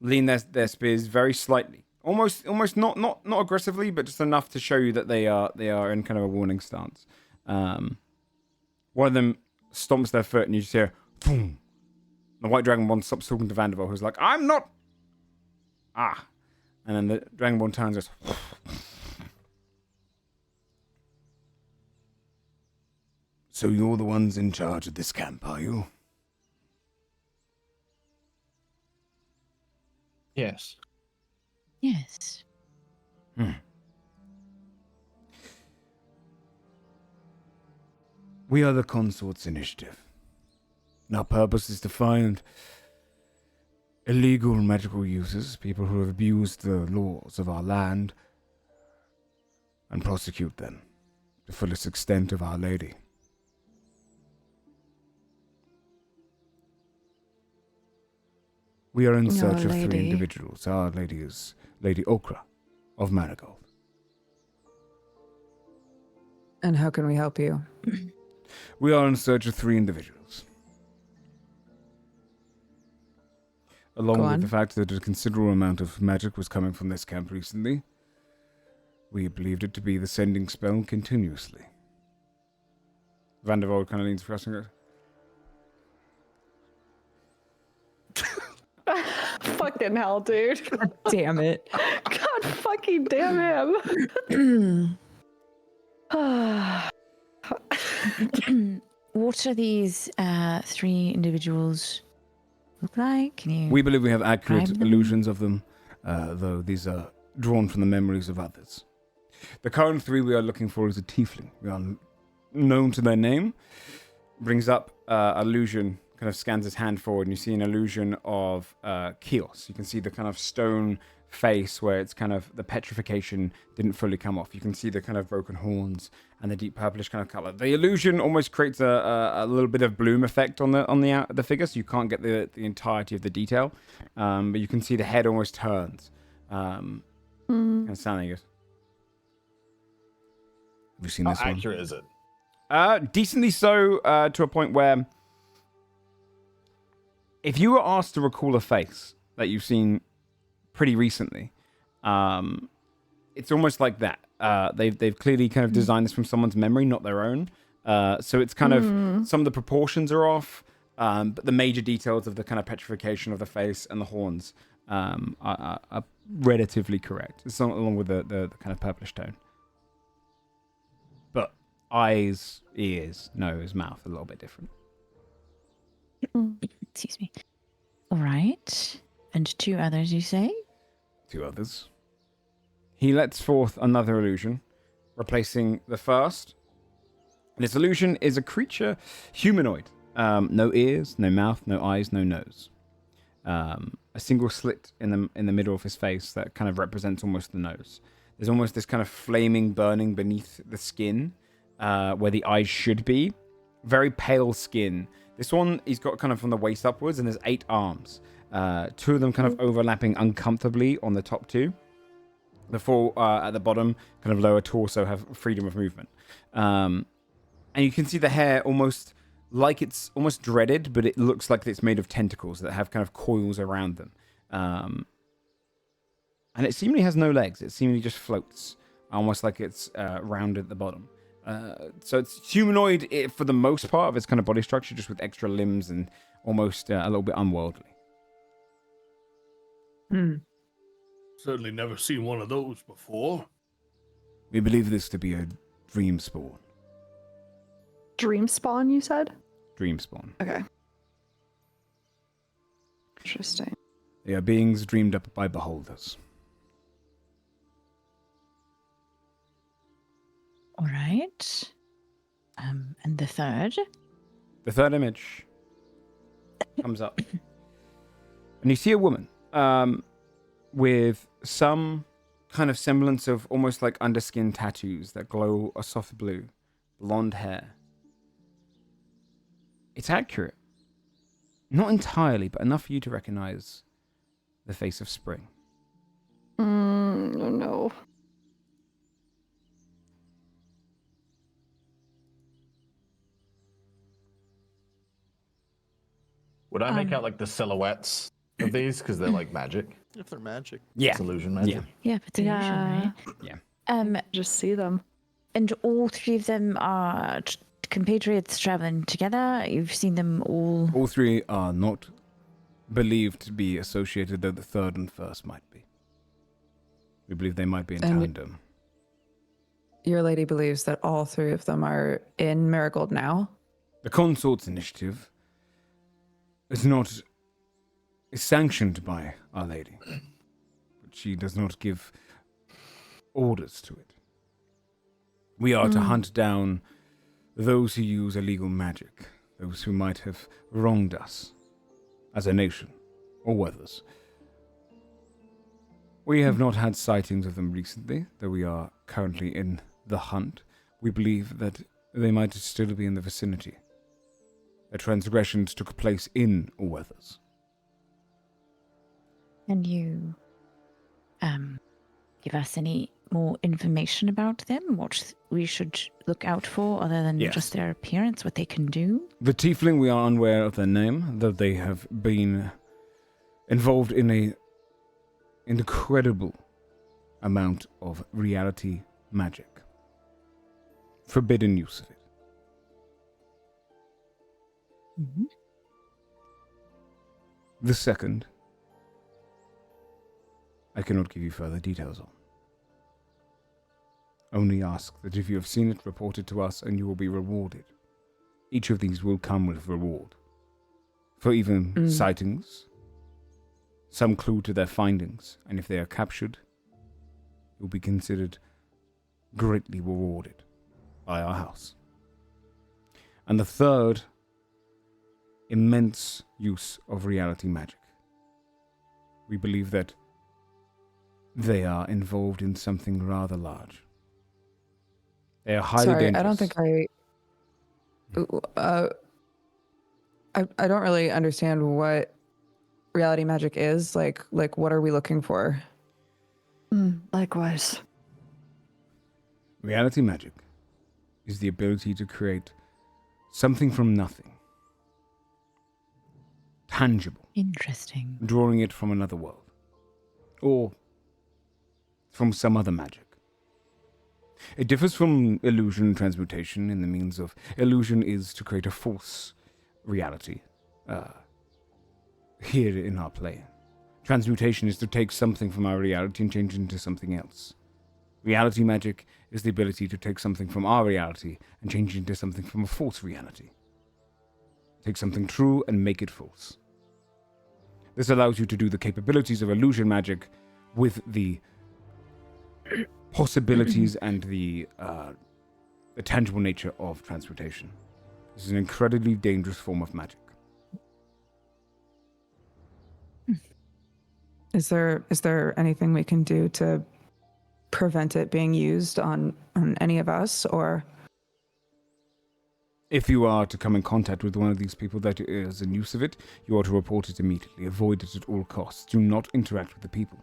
Speaker 1: lean their spears very slightly, almost not aggressively, but just enough to show you that they are in kind of a warning stance. One of them stomps their foot, and you just hear boom. The white dragonborn stops talking to Vandervole, who's like, "I'm not." And then the dragonborn turns and goes, "So you're the ones in charge of this camp, are you?"
Speaker 6: Yes.
Speaker 5: Yes.
Speaker 1: We are the Consort Initiative. Our purpose is to find illegal magical users, people who have abused the laws of our land, and prosecute them to the fullest extent of Our Lady. We are in search of 3 individuals. Our Lady is Lady Okra of Marigold.
Speaker 4: And how can we help you?
Speaker 1: We are in search of 3 individuals. Along with the fact that a considerable amount of magic was coming from this camp recently, we believed it to be the sending spell continuously. Vandervole kind of leans across and goes,
Speaker 3: Fucking hell, dude.
Speaker 4: God damn it.
Speaker 3: God fucking damn him.
Speaker 5: What are these 3 individuals look like? Can you?
Speaker 1: we believe we have accurate
Speaker 5: describe them?
Speaker 1: illusions of them, though these are drawn from the memories of others. The current 3 we are looking for is a tiefling. We are known to their name. Brings up illusion, kind of scans his hand forward, and you see an illusion of Kios. You can see the kind of stone face where it's kind of the petrification didn't fully come off. You can see the kind of broken horns and the deep purplish kind of color. The illusion almost creates a little bit of bloom effect on the figure, so you can't get the entirety of the detail. But you can see the head almost turns. Kind of sounding good. Have you seen
Speaker 6: How
Speaker 1: this one?
Speaker 6: accurate is it?
Speaker 1: Decently so, to a point where if you were asked to recall a face that you've seen pretty recently, it's almost like that. They've clearly kind of designed this from someone's memory, not their own. So it's kind of, some of the proportions are off, but the major details of the kind of petrification of the face and the horns are relatively correct. It's along with the kind of purplish tone. But eyes, ears, nose, mouth, a little bit different.
Speaker 5: Excuse me. All right. And 2 others, you say?
Speaker 1: 2 others. He lets forth another illusion, replacing the first. This illusion is a creature, humanoid. No ears, no mouth, no eyes, no nose. A single slit in the middle of his face that kind of represents almost the nose. There's almost this kind of flaming burning beneath the skin, where the eyes should be. Very pale skin. This one, he's got kind of from the waist upwards, and there's 8 arms. 2 of them kind of overlapping uncomfortably on the top 2. The 4 at the bottom, kind of lower torso, have freedom of movement. And you can see the hair almost like it's almost dreaded, but it looks like it's made of tentacles that have kind of coils around them. And it seemingly has no legs. It seemingly just floats, almost like it's rounded at the bottom. So it's humanoid for the most part of its kind of body structure, just with extra limbs and almost a little bit unworldly.
Speaker 2: Certainly never seen one of those before.
Speaker 1: We believe this to be a dream spawn.
Speaker 3: Dream spawn, you said?
Speaker 1: Dream spawn.
Speaker 3: Okay. Interesting.
Speaker 1: They are beings dreamed up by beholders.
Speaker 5: All right. And the third?
Speaker 1: The third image comes up. And you see a woman. with some kind of semblance of almost like underskin tattoos that glow a soft blue, blonde hair. It's accurate. Not entirely, but enough for you to recognize the face of Spring.
Speaker 3: Oh no.
Speaker 6: Would I make out like the silhouettes of these because they're like magic?
Speaker 8: If they're magic.
Speaker 1: Yeah.
Speaker 6: It's illusion magic.
Speaker 1: Yeah.
Speaker 5: Yeah, but it's illusion, right?
Speaker 1: Yeah.
Speaker 3: Just see them.
Speaker 5: And all three of them are compatriots traveling together. You've seen them all.
Speaker 1: All three are not believed to be associated, though the third and first might be. We believe they might be in
Speaker 4: And-
Speaker 1: tandem.
Speaker 4: Your lady believes that all three of them are in Marigold now.
Speaker 1: The Consort Initiative is sanctioned by Our Lady, but she does not give orders to it. We are to hunt down those who use illegal magic, those who might have wronged us as a nation, or others. We have not had sightings of them recently, though we are currently in the hunt. We believe that they might still be in the vicinity. Their transgressions took place in Allweathers.
Speaker 5: Can you give us any more information about them? What we should look out for other than
Speaker 1: Yes.
Speaker 5: just their appearance, what they can do?
Speaker 1: The Tiefling, we are unaware of their name, though they have been involved in an incredible amount of reality magic. Forbidden use of it.
Speaker 5: Mm-hmm.
Speaker 1: The second, I cannot give you further details on. Only ask that if you have seen it, report it to us and you will be rewarded. Each of these will come with reward. For even sightings, some clue to their findings, and if they are captured, you'll be considered greatly rewarded by our house. And the third, immense use of reality magic. We believe that they are involved in something rather large. They are highly
Speaker 4: Sorry,
Speaker 1: dangerous.
Speaker 4: I don't think I don't really understand what reality magic is. Like what are we looking for?
Speaker 3: Likewise.
Speaker 1: Reality magic is the ability to create something from nothing. Tangible.
Speaker 5: Interesting.
Speaker 1: Drawing it from another world. Or from some other magic. It differs from illusion and transmutation in the means of illusion is to create a false reality here in our plane. Transmutation is to take something from our reality and change it into something else. Reality magic is the ability to take something from our reality and change it into something from a false reality. Take something true and make it false. This allows you to do the capabilities of illusion magic with the possibilities and the tangible nature of transmutation. This is an incredibly dangerous form of magic.
Speaker 4: Is there anything we can do to prevent it being used on any of us, or?
Speaker 1: If you are to come in contact with one of these people that is in use of it, you are to report it immediately. Avoid it at all costs. Do not interact with the people.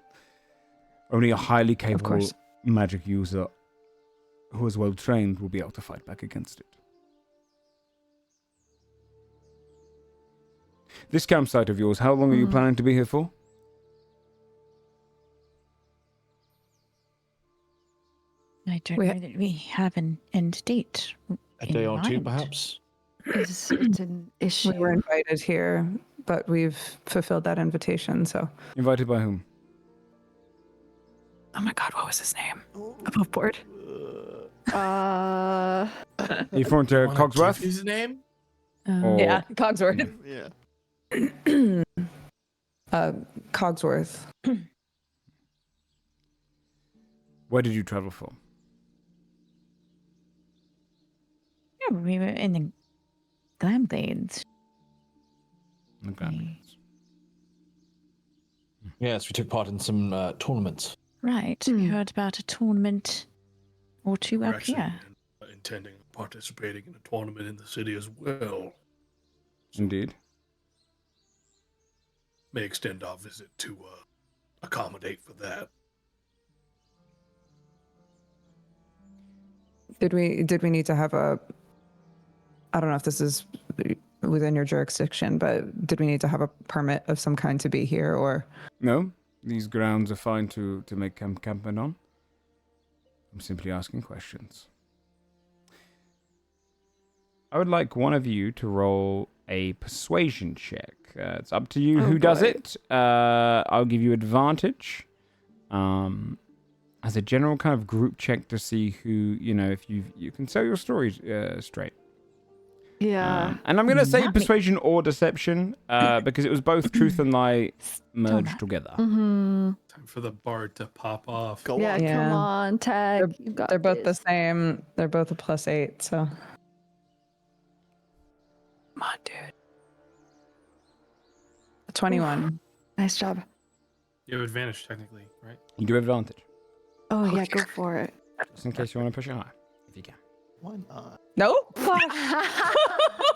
Speaker 1: Only a highly capable magic user who is well trained will be able to fight back against it. This campsite of yours, how long are you planning to be here for?
Speaker 5: I don't know that we have an end date.
Speaker 7: A day or two,
Speaker 5: mind.
Speaker 7: perhaps.
Speaker 3: Is it an issue?
Speaker 4: We were invited here, but we've fulfilled that invitation, so.
Speaker 1: Invited by whom?
Speaker 4: Oh my god, what was his name? Above board.
Speaker 1: You referring to Cogsworth?
Speaker 2: His name?
Speaker 1: Or-
Speaker 4: Yeah, Cogsworth.
Speaker 8: Yeah.
Speaker 4: Cogsworth.
Speaker 1: Where did you travel from?
Speaker 5: Yeah, we were in the Glamglades.
Speaker 1: The Glamglades.
Speaker 7: Yes, we took part in some tournaments.
Speaker 5: Right. We heard about a tournament or two
Speaker 2: We're
Speaker 5: up
Speaker 2: actually
Speaker 5: here.
Speaker 2: intending on participating in a tournament in the city as well.
Speaker 1: Indeed.
Speaker 2: May extend our visit to accommodate for that.
Speaker 4: Did we need to have a? I don't know if this is within your jurisdiction, but did we need to have a permit of some kind to be here, or?
Speaker 1: No, these grounds are fine to make camping on. I'm simply asking questions. I would like one of you to roll a persuasion check. It's up to you who does it. I'll give you advantage. As a general kind of group check to see who, if you can tell your story straight.
Speaker 3: Yeah.
Speaker 1: And I'm going to say
Speaker 5: Yummy.
Speaker 1: persuasion or deception because it was both truth and lie merged together.
Speaker 3: Mm-hmm.
Speaker 2: Time for the bard to pop off.
Speaker 8: Go
Speaker 3: Yeah,
Speaker 8: on.
Speaker 4: Yeah.
Speaker 3: come on, Tag. You got
Speaker 4: They're both the
Speaker 3: this.
Speaker 4: same. They're both a +8. So. Come on, dude. 21.
Speaker 3: Nice job.
Speaker 2: You have advantage technically, right?
Speaker 1: You do have advantage,
Speaker 3: Oh, yeah, go for it.
Speaker 1: just in case you want to push it higher, if you can.
Speaker 8: Why not?
Speaker 4: No.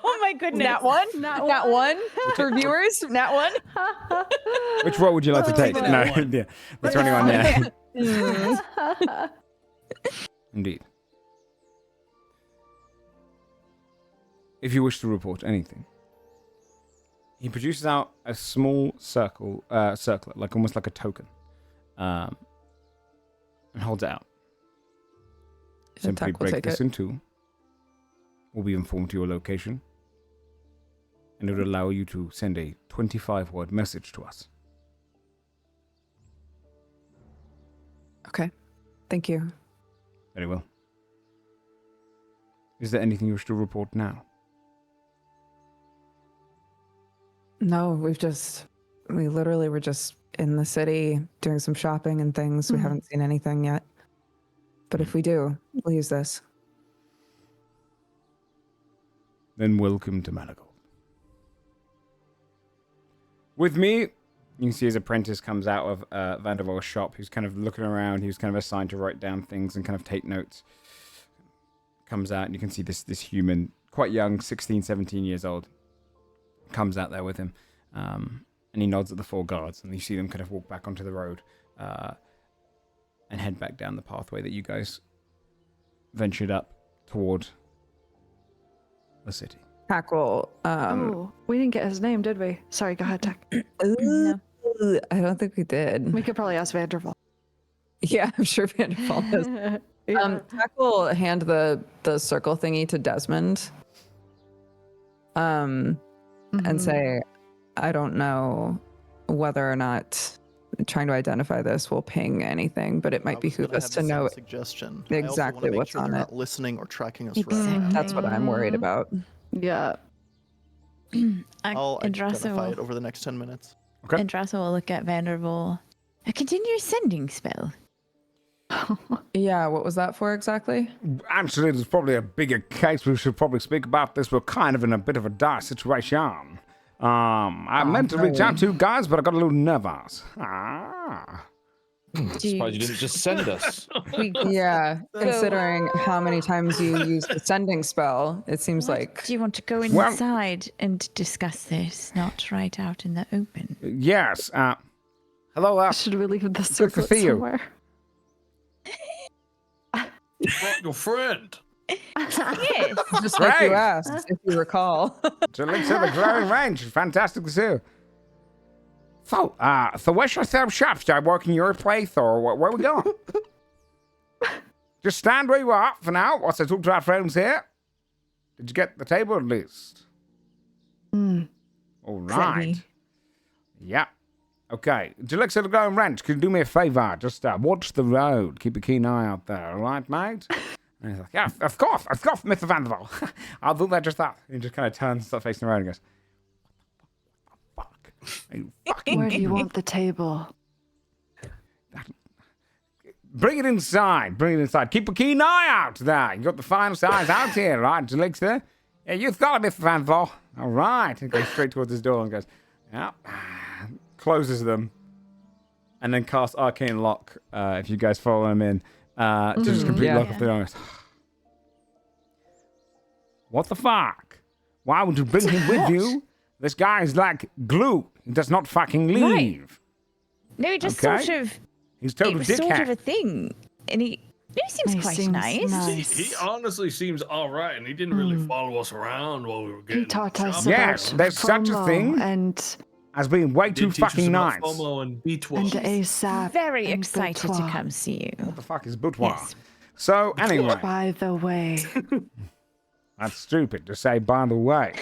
Speaker 5: Oh my goodness.
Speaker 4: Nat one.
Speaker 3: Nat
Speaker 4: Nat one for viewers. Nat one.
Speaker 1: Which roll would you like to take?
Speaker 2: the
Speaker 1: No,
Speaker 2: nat one.
Speaker 1: yeah, the 21, yeah.
Speaker 4: Mm.
Speaker 1: Indeed. If you wish to report anything, he produces out a small circlet, like almost like a token, and holds it out. Simply
Speaker 4: Tuck will
Speaker 1: break
Speaker 4: take
Speaker 1: this
Speaker 4: it.
Speaker 1: in two. Will be informed to your location, and it would allow you to send a 25-word message to us.
Speaker 4: Okay. Thank you.
Speaker 1: Very well. Is there anything you wish to report now?
Speaker 4: No, we literally were just in the city doing some shopping and things. We haven't seen anything yet. But if we do, we'll use this.
Speaker 1: Then welcome to Marigold. With me, you can see his apprentice comes out of Vandervole's shop, who's kind of looking around. He was kind of assigned to write down things and kind of take notes. Comes out, and you can see this human, quite young, 16, 17 years old, comes out there with him. And he nods at the four guards, and you see them kind of walk back onto the road and head back down the pathway that you guys ventured up toward the city.
Speaker 4: Tackle.
Speaker 3: Oh, we didn't get his name, did we? Sorry, go ahead, Tag.
Speaker 5: No.
Speaker 4: I don't think we did.
Speaker 3: We could probably ask Vandervole.
Speaker 4: Yeah, I'm sure Vanderfall does.
Speaker 3: Yeah.
Speaker 4: Tackle hand the circle thingy to Desmond. And say, I don't know whether or not trying to identify this will ping anything, but it might
Speaker 8: I was
Speaker 4: behoove
Speaker 8: gonna
Speaker 4: us
Speaker 8: have
Speaker 4: to
Speaker 8: the same
Speaker 4: know
Speaker 8: suggestion.
Speaker 4: exactly
Speaker 8: I also wanna make
Speaker 4: what's
Speaker 8: sure
Speaker 4: on
Speaker 8: they're
Speaker 4: it.
Speaker 8: not listening or tracking us
Speaker 5: Exactly.
Speaker 8: right.
Speaker 4: That's what I'm worried about.
Speaker 3: Yeah.
Speaker 8: I'll identify
Speaker 5: Andraso
Speaker 8: it over the next 10 minutes.
Speaker 1: Okay.
Speaker 5: will look at Vandervole. A continuous sending spell.
Speaker 4: Yeah, what was that for exactly?
Speaker 1: Actually, there's probably a bigger case we should probably speak about this. We're kind of in a bit of a dire situation. I meant to reach out to you guys, but I got a little nervous.
Speaker 7: Surprised you didn't just send us.
Speaker 4: Yeah, considering how many times you use the sending spell, it seems like
Speaker 5: Do you want to go
Speaker 1: Well-
Speaker 5: inside and discuss this, not right out in the open?
Speaker 1: Yes. Hello,
Speaker 3: Should we leave the
Speaker 1: to
Speaker 3: circlet
Speaker 1: see you.
Speaker 3: somewhere?
Speaker 2: Brought your friend.
Speaker 5: Yes.
Speaker 4: just like you
Speaker 1: Great.
Speaker 4: asked, if you recall.
Speaker 1: to link to the glowing range. Fantastic to see you. So, where should I set up shop? Should I work in your place, or where are we going? Just stand where you are for now, whilst I talk to our friends here. Did you get the table at least? All right.
Speaker 4: Ready.
Speaker 1: Yeah. Okay. Deluxe of the Glowing Ranch, can you do me a favor? Just watch the road. Keep a keen eye out there, all right, mate? And he's like, yeah, of course, Mr. Vandervole. I'll do that, just that. And he just kind of turns, starts facing around and goes, what the fuck? Are you fucking
Speaker 3: Where do you
Speaker 1: kidding me?
Speaker 3: want the table?
Speaker 1: Bring it inside. Keep a keen eye out there. You got the final size out here, right? Deluxe there? Yeah, you've got it, Mr. Vandervole. All right. And goes straight towards his door and goes, yeah. Closes them. and then cast Arcane Lock, if you guys follow him in, to just complete lock off the honest. What the fuck? Why would you bring him with you? This guy is like glue. He does not fucking leave.
Speaker 5: No, he just
Speaker 1: Okay.
Speaker 5: sort of.
Speaker 1: He's total
Speaker 5: It was
Speaker 1: dickhead.
Speaker 5: sort of a thing, and he seems
Speaker 3: He
Speaker 5: quite
Speaker 3: seems
Speaker 5: nice.
Speaker 3: nice.
Speaker 2: He honestly seems all right, and he didn't really follow us around while we were getting.
Speaker 3: He taught us
Speaker 1: Yes,
Speaker 3: about
Speaker 1: there's such a
Speaker 3: FOMO
Speaker 1: thing.
Speaker 3: and
Speaker 1: As being way too fucking nice.
Speaker 2: FOMO and B12.
Speaker 3: and ASAP.
Speaker 5: Very
Speaker 3: and
Speaker 5: excited to
Speaker 3: boudoir.
Speaker 5: come see you.
Speaker 1: What the fuck is boudoir?
Speaker 5: Yes.
Speaker 1: So, anyway,
Speaker 3: By the way,
Speaker 1: that's stupid to say, by the way.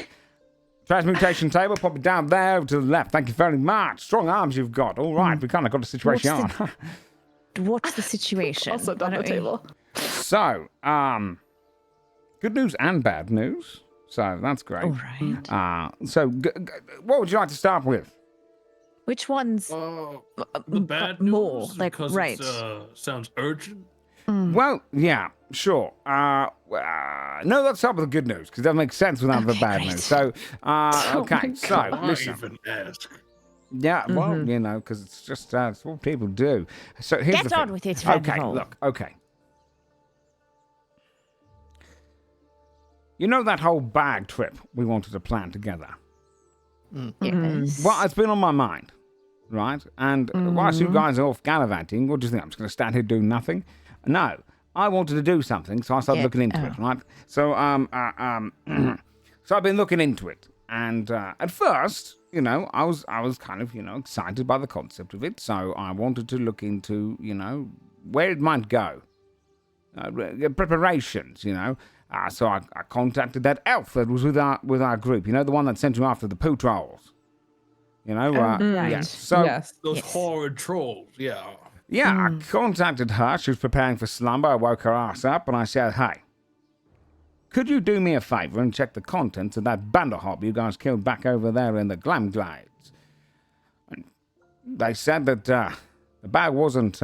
Speaker 1: Transmutation table, pop it down there to the left. Thank you very much. Strong arms you've got. All right, we kind of got a situation
Speaker 5: What's
Speaker 1: on.
Speaker 5: What's the situation?
Speaker 3: also
Speaker 5: Why
Speaker 3: on the
Speaker 5: don't we-
Speaker 3: table.
Speaker 1: So, good news and bad news. So, that's great.
Speaker 5: All right.
Speaker 1: What would you like to start with?
Speaker 5: Which one's
Speaker 2: The bad
Speaker 5: more
Speaker 2: news,
Speaker 5: like
Speaker 2: because
Speaker 5: right?
Speaker 2: It, sounds urgent.
Speaker 1: Well, yeah, sure. No, let's start with the good news, because that makes sense without the
Speaker 5: Okay,
Speaker 1: bad
Speaker 5: great.
Speaker 1: news. So, okay, so,
Speaker 2: Why
Speaker 1: listen.
Speaker 2: even ask?
Speaker 1: Yeah, well, you know, because it's just it's what people do. So here's
Speaker 5: Get
Speaker 1: the thing.
Speaker 5: on with it,
Speaker 1: Okay,
Speaker 5: Vandervole.
Speaker 1: look, okay. You know that whole bag trip we wanted to plan together?
Speaker 5: Yes.
Speaker 1: Well, it's been on my mind, right? And whilst you guys are off gallivanting, what do you think? I'm just going to stand here doing nothing? No, I wanted to do something, so I started
Speaker 5: Yeah,
Speaker 1: looking into it, right? So, so I've been looking into it, and at first, you know, I was kind of, you know, excited by the concept of it, so I wanted to look into, you know, where it might go, preparations, you know. So I contacted that elf that was with our group, you know, the one that sent you after the poo trolls. You know,
Speaker 5: right.
Speaker 1: yeah. So
Speaker 4: Yes.
Speaker 2: Those
Speaker 5: Yes.
Speaker 2: horrid trolls, yeah.
Speaker 1: yeah, I contacted her. She was preparing for slumber. I woke her ass up and I said, "Hey, could you do me a favor and check the contents of that banderhob you guys killed back over there in the Glam Glades?" And they said that the bag wasn't,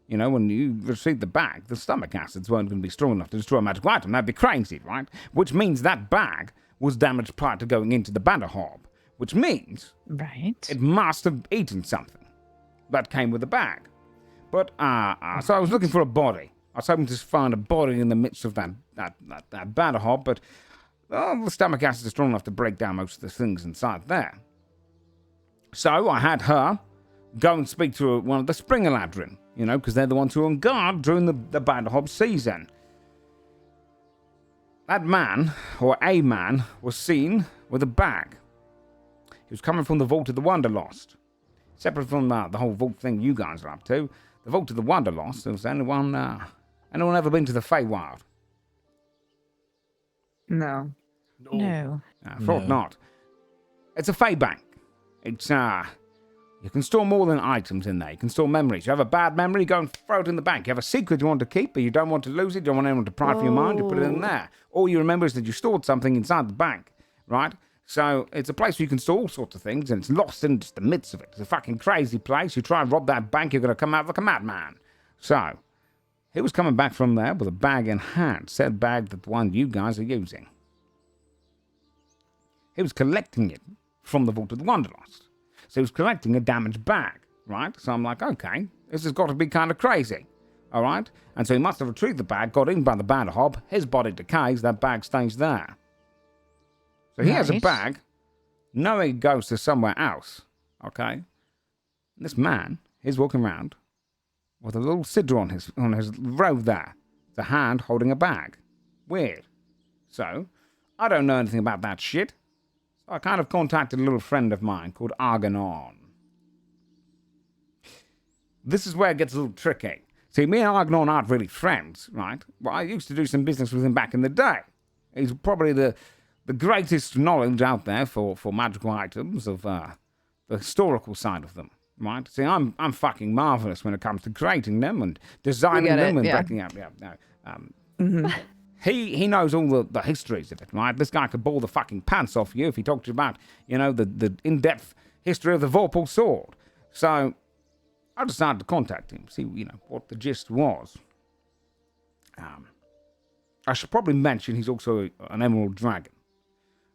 Speaker 1: you know, when you received the bag, the stomach acids weren't going to be strong enough to destroy a magic item. That'd be crazy, right? Which means that bag was damaged prior to going into the banderhob, which means
Speaker 5: Right.
Speaker 1: it must have eaten something that came with the bag. But, so I was looking for a body. I was hoping to find a body in the midst of that banderhob, but the stomach acid is strong enough to break down most of the things inside there. So I had her go and speak to one of the Springer Ladrin, you know, because they're the ones who are on guard during the banderhob season. That man, or a man, was seen with a bag. He was coming from the Vault of the Wanderlost. Separate from the whole vault thing you guys are up to, the Vault of the Wanderlost, has anyone ever been to the Feywild?
Speaker 4: No.
Speaker 5: No.
Speaker 1: I thought not. It's a Fey bank. It's, you can store more than items in there. You can store memories. You have a bad memory, go and throw it in the bank. You have a secret you want to keep, but you don't want to lose it. You don't want anyone to pry from your mind. You put it in there. All you remember is that you stored something inside the bank, right? So it's a place where you can store all sorts of things, and it's lost in just the midst of it. It's a fucking crazy place. You try and rob that bank, you're going to come out like a madman. So he was coming back from there with a bag in hand, said bag that the one you guys are using. He was collecting it from the Vault of the Wanderlost. So he was collecting a damaged bag, right? So I'm like, okay, this has got to be kind of crazy, all right? And so he must have retrieved the bag, got in by the banderhob, his body decays, that bag stays there. So he has a
Speaker 5: Right.
Speaker 1: bag, knowing it goes to somewhere else, okay? And this man is walking around with a little sigil on his robe there. It's a hand holding a bag. Weird. So, I don't know anything about that shit. So I kind of contacted a little friend of mine called Argonon. This is where it gets a little tricky. See, me and Argonon aren't really friends, right? Well, I used to do some business with him back in the day. He's probably the greatest knowledge out there for magical items of the historical side of them, right? See, I'm fucking marvelous when it comes to creating them and designing
Speaker 4: get
Speaker 1: them
Speaker 4: it,
Speaker 1: and
Speaker 4: yeah.
Speaker 1: breaking up. Yeah, no. He knows all the histories of it, right? This guy could ball the fucking pants off you if he talked to you about, you know, the in-depth history of the Vorpal sword. So I decided to contact him, see, you know, what the gist was. I should probably mention he's also an emerald dragon.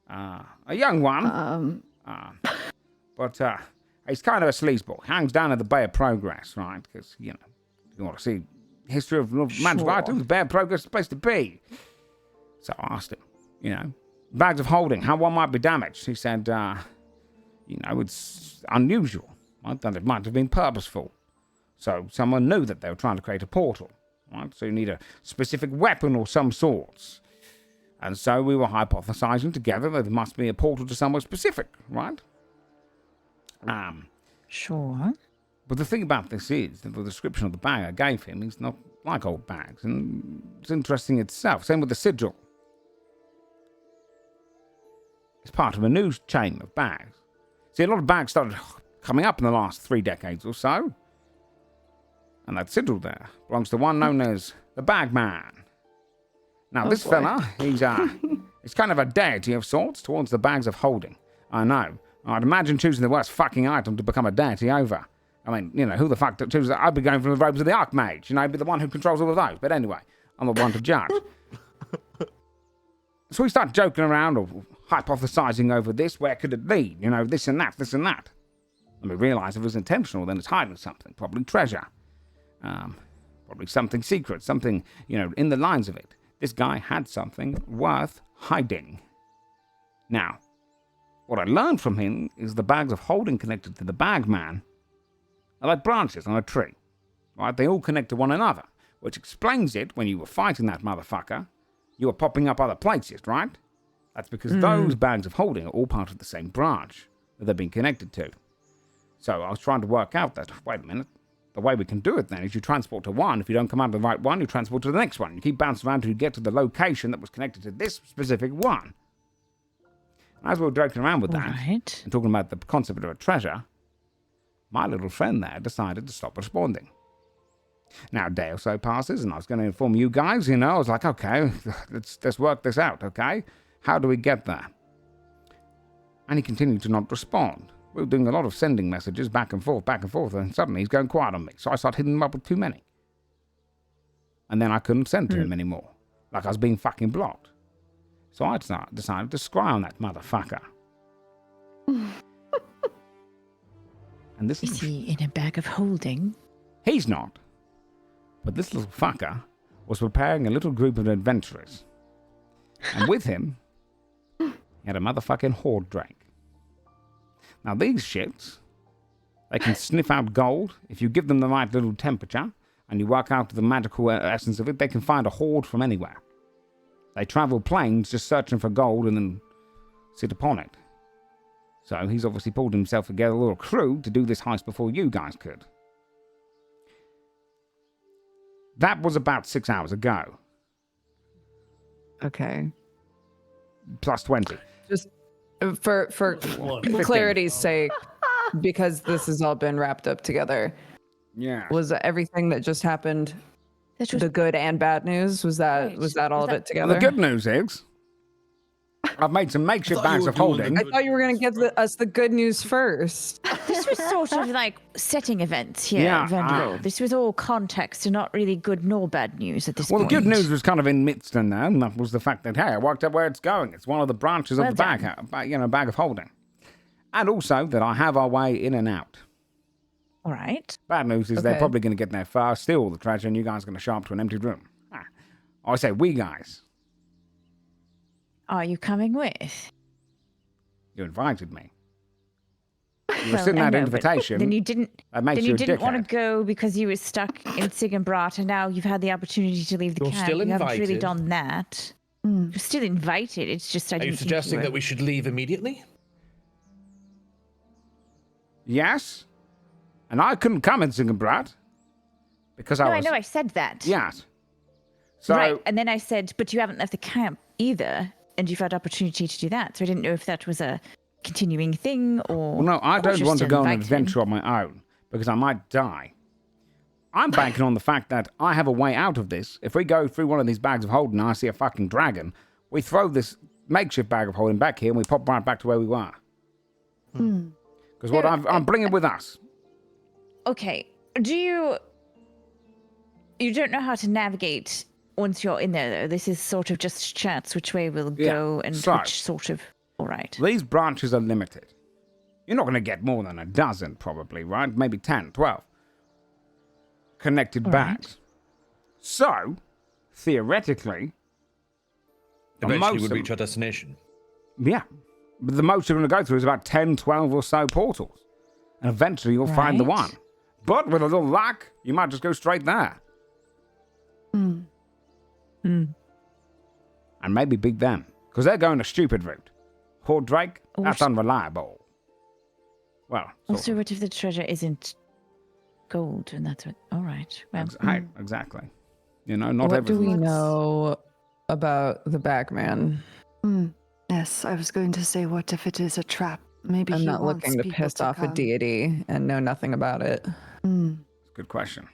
Speaker 1: A young one. But He's kind of a sleazeball. Hangs down at the Bay of Progress, right? Because, you want to see history of magical items, the Bay of Progress is the place to be. So I asked him, bags of holding, how one might be damaged. He said, it's unusual. I thought it might have been purposeful. So someone knew that they were trying to create a portal, right? So you need a specific weapon or some sorts. And so we were hypothesizing together that there must be a portal to somewhere specific, right?
Speaker 5: Sure.
Speaker 1: But the thing about this is that the description of the bag I gave him is not like old bags, and it's interesting itself. Same with the sigil. It's part of a new chain of bags. See, a lot of bags started coming up in the last 3 decades or so. And that sigil there belongs to one known as the Bagman. Now, this fella, he's kind of a deity of sorts towards the bags of holding. I know. I'd imagine choosing the worst fucking item to become a deity over. I mean, who the fuck chooses that? I'd be going for the robes of the Archmage. Be the one who controls all of those. But anyway, I'm the one to judge. So we start joking around or hypothesizing over this. Where could it lead? This and that, this and that. And we realize if it was intentional, then it's hiding something. Probably treasure. Probably something secret. Something, in the lines of it. This guy had something worth hiding. Now, what I learned from him is the bags of holding connected to the Bagman are like branches on a tree. Right? They all connect to one another. Which explains it when you were fighting that motherfucker. You were popping up other places, right? That's because those bags of holding are all part of the same branch that they've been connected to. So I was trying to work out that, wait a minute, the way we can do it then is you transport to one. If you don't come out of the right one, you transport to the next one. You keep bouncing around until you get to the location that was connected to this specific one. As we were joking around with that, and talking about the concept of a treasure, my little friend there decided to stop responding. Now, a day or so passes, and I was going to inform you guys, I was like, okay, let's work this out, okay? How do we get there? And he continued to not respond. We were doing a lot of sending messages back and forth, and suddenly he's going quiet on me. So I started hitting him up with too many. And then I couldn't send to him anymore. Like I was being fucking blocked. So I decided to scry on that motherfucker. And this
Speaker 5: Is he in a bag of holding?
Speaker 1: He's not. But this little fucker was preparing a little group of adventurers. And with him, he had a motherfucking horde drake. Now these shits, they can sniff out gold. If you give them the right little temperature, and you work out the magical essence of it, they can find a horde from anywhere. They travel planes just searching for gold and then sit upon it. So he's obviously pulled himself together a little crew to do this heist before you guys could. That was about 6 hours ago.
Speaker 4: Okay.
Speaker 1: Plus 20.
Speaker 4: Just for clarity's sake, because this has all been wrapped up together.
Speaker 1: Yeah.
Speaker 4: Was everything that just happened the good and bad news? Was that all of it together?
Speaker 1: Well, the good news is I've made some makeshift bags of holding.
Speaker 4: I thought you were going to give us the good news first.
Speaker 5: This was sort of like setting events here, Vandervole. This was all context and not really good nor bad news at this point.
Speaker 1: Well, the good news was kind of in midst in there, and that was the fact that, hey, I worked out where it's going. It's one of the branches of the bag of holding. And also that I have our way in and out.
Speaker 5: All right.
Speaker 1: Bad news is they're probably going to get there first, steal all the treasure, and you guys are going to show up to an empty room. I say we guys.
Speaker 5: Are you coming with?
Speaker 1: You invited me. You were sitting that invitation.
Speaker 5: Then you didn't.
Speaker 1: Then
Speaker 5: you didn't want to go because you were stuck in Sigenbrat, and now you've had the opportunity to leave the camp.
Speaker 6: Still
Speaker 5: you haven't really
Speaker 6: invited.
Speaker 5: done that. You're still invited. It's just I
Speaker 6: Are
Speaker 5: didn't
Speaker 6: you suggesting that we should leave immediately?
Speaker 1: Yes. And I couldn't come in Sigenbrat because I was...
Speaker 5: I know, I said that.
Speaker 1: Yes. So...
Speaker 5: Right, and then I said, but you haven't left the camp either, and you've had opportunity to do that. So I didn't know if that was a continuing thing or...
Speaker 1: Well, no, I don't want to go on an
Speaker 5: invited.
Speaker 1: adventure on my own because I might die. I'm banking on the fact that I have a way out of this. If we go through one of these bags of holding and I see a fucking dragon, we throw this makeshift bag of holding back here and we pop right back to where we were. Because what I'm bringing with us...
Speaker 5: Okay, you don't know how to navigate once you're in there, though. This is sort of just chance which way we'll go and which sort of... All right.
Speaker 1: These branches are limited. You're not going to get more than a dozen, probably, right? Maybe 10, 12 connected bags. So, theoretically,
Speaker 6: Eventually we'd reach our destination.
Speaker 1: Yeah. But the most you're going to go through is about 10, 12 or so portals. And eventually you'll find the one. But with a little luck, you might just go straight there. And maybe beat them. Because they're going a stupid route. Horde Drake, that's unreliable. Well,
Speaker 5: also, what if the treasure isn't gold? And that's what... All right. Well,
Speaker 1: hey, exactly. You know, not
Speaker 4: what
Speaker 1: everything.
Speaker 4: do we know about the Bagman?
Speaker 3: Yes, I was going to say, what if it is a trap? Maybe
Speaker 4: I'm
Speaker 3: he
Speaker 4: not
Speaker 3: wants
Speaker 4: looking to
Speaker 3: people
Speaker 4: piss off a
Speaker 3: come.
Speaker 4: deity and know nothing about it.
Speaker 1: Good question.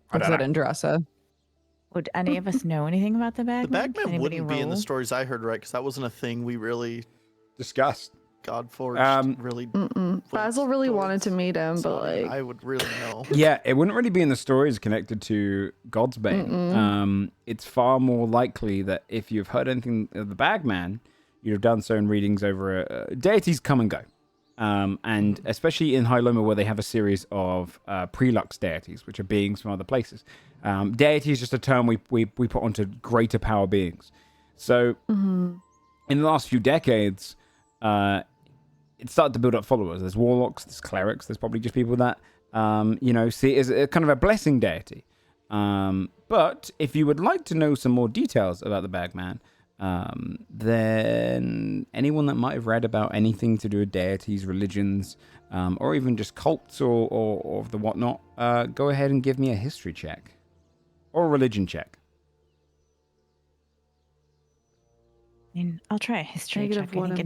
Speaker 4: What's that, Andrasa?
Speaker 5: would any of us know anything about the
Speaker 8: The
Speaker 5: Bagman?
Speaker 8: Bagman wouldn't be in the stories I heard, right? Because that wasn't a thing we really
Speaker 1: discussed.
Speaker 8: Godforged really.
Speaker 3: Basil really wanted to meet him,
Speaker 8: So,
Speaker 3: but
Speaker 8: I mean,
Speaker 3: like,
Speaker 8: I would really know.
Speaker 1: Yeah, it wouldn't really be in the stories connected to Godsbane. It's far more likely that if you've heard anything of the Bagman, you'd have done so in readings over deities come and go. And especially in High Loma, where they have a series of prelux deities, which are beings from other places. Deity is just a term we put onto greater power beings. So in the last few decades, it started to build up followers. There's warlocks, there's clerics, there's probably just people that, see it as a kind of a blessing deity. But if you would like to know some more details about the Bagman, then anyone that might have read about anything to do with deities, religions, or even just cults or the whatnot, go ahead and give me a history check. Or a religion check.
Speaker 5: I mean, I'll try a history check. I think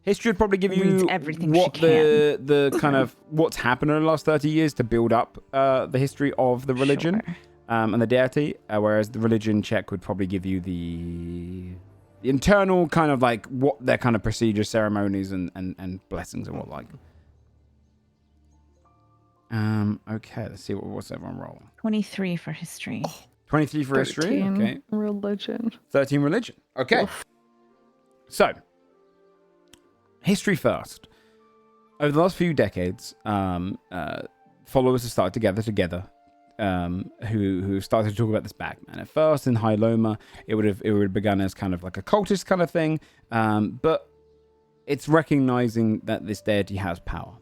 Speaker 1: History would probably give you
Speaker 5: everything
Speaker 1: what
Speaker 5: she
Speaker 1: the kind of what's happened in the last 30 years to build up the history of the religion and the deity, whereas the religion check would probably give you the internal kind of like what their kind of procedures, ceremonies, and blessings and what like. Okay, let's see what's everyone rolling.
Speaker 5: 23 for history.
Speaker 1: 23 for history. Okay.
Speaker 3: Religion.
Speaker 1: 13 religion. Okay. Oof. So, history first. Over the last few decades, followers have started together, who started to talk about this Bagman. At first, in High Loma, it would have begun as kind of like a cultist kind of thing, but it's recognizing that this deity has power.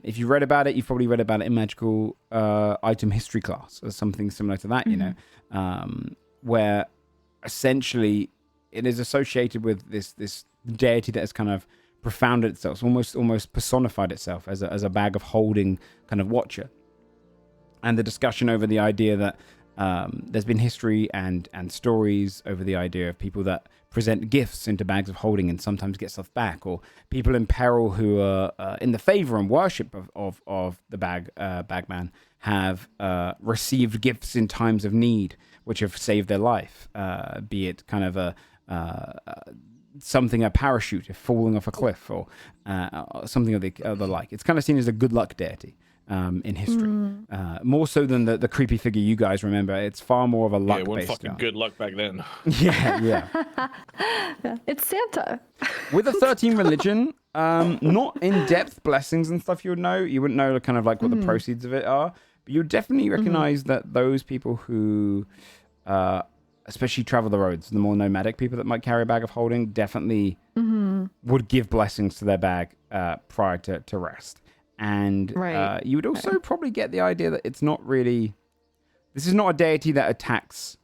Speaker 1: If you read about it, you've probably read about it in magical item history class or something similar to that, you know, where essentially it is associated with this deity that has kind of profounded itself, almost personified itself as a bag of holding kind of watcher. And the discussion over the idea that there's been history and stories over the idea of people that present gifts into bags of holding and sometimes get stuff back, or people in peril who are in the favor and worship of the Bagman have received gifts in times of need, which have saved their life, be it kind of a parachute if falling off a cliff, or something of the like. It's kind of seen as a good luck deity. In history, more so than the creepy figure you guys remember. It's far more of a luck-based.
Speaker 6: Yeah, it wasn't fucking good luck back then.
Speaker 1: Yeah.
Speaker 3: It's Santa.
Speaker 1: With a 13 religion, not in-depth blessings and stuff you would know. You wouldn't know kind of like what the proceeds of it are, but you would definitely recognize that those people who, especially travel the roads, the more nomadic people that might carry a bag of holding, definitely would give blessings to their bag prior to rest. And you would also probably get the idea that it's not really... This is not a deity that attacks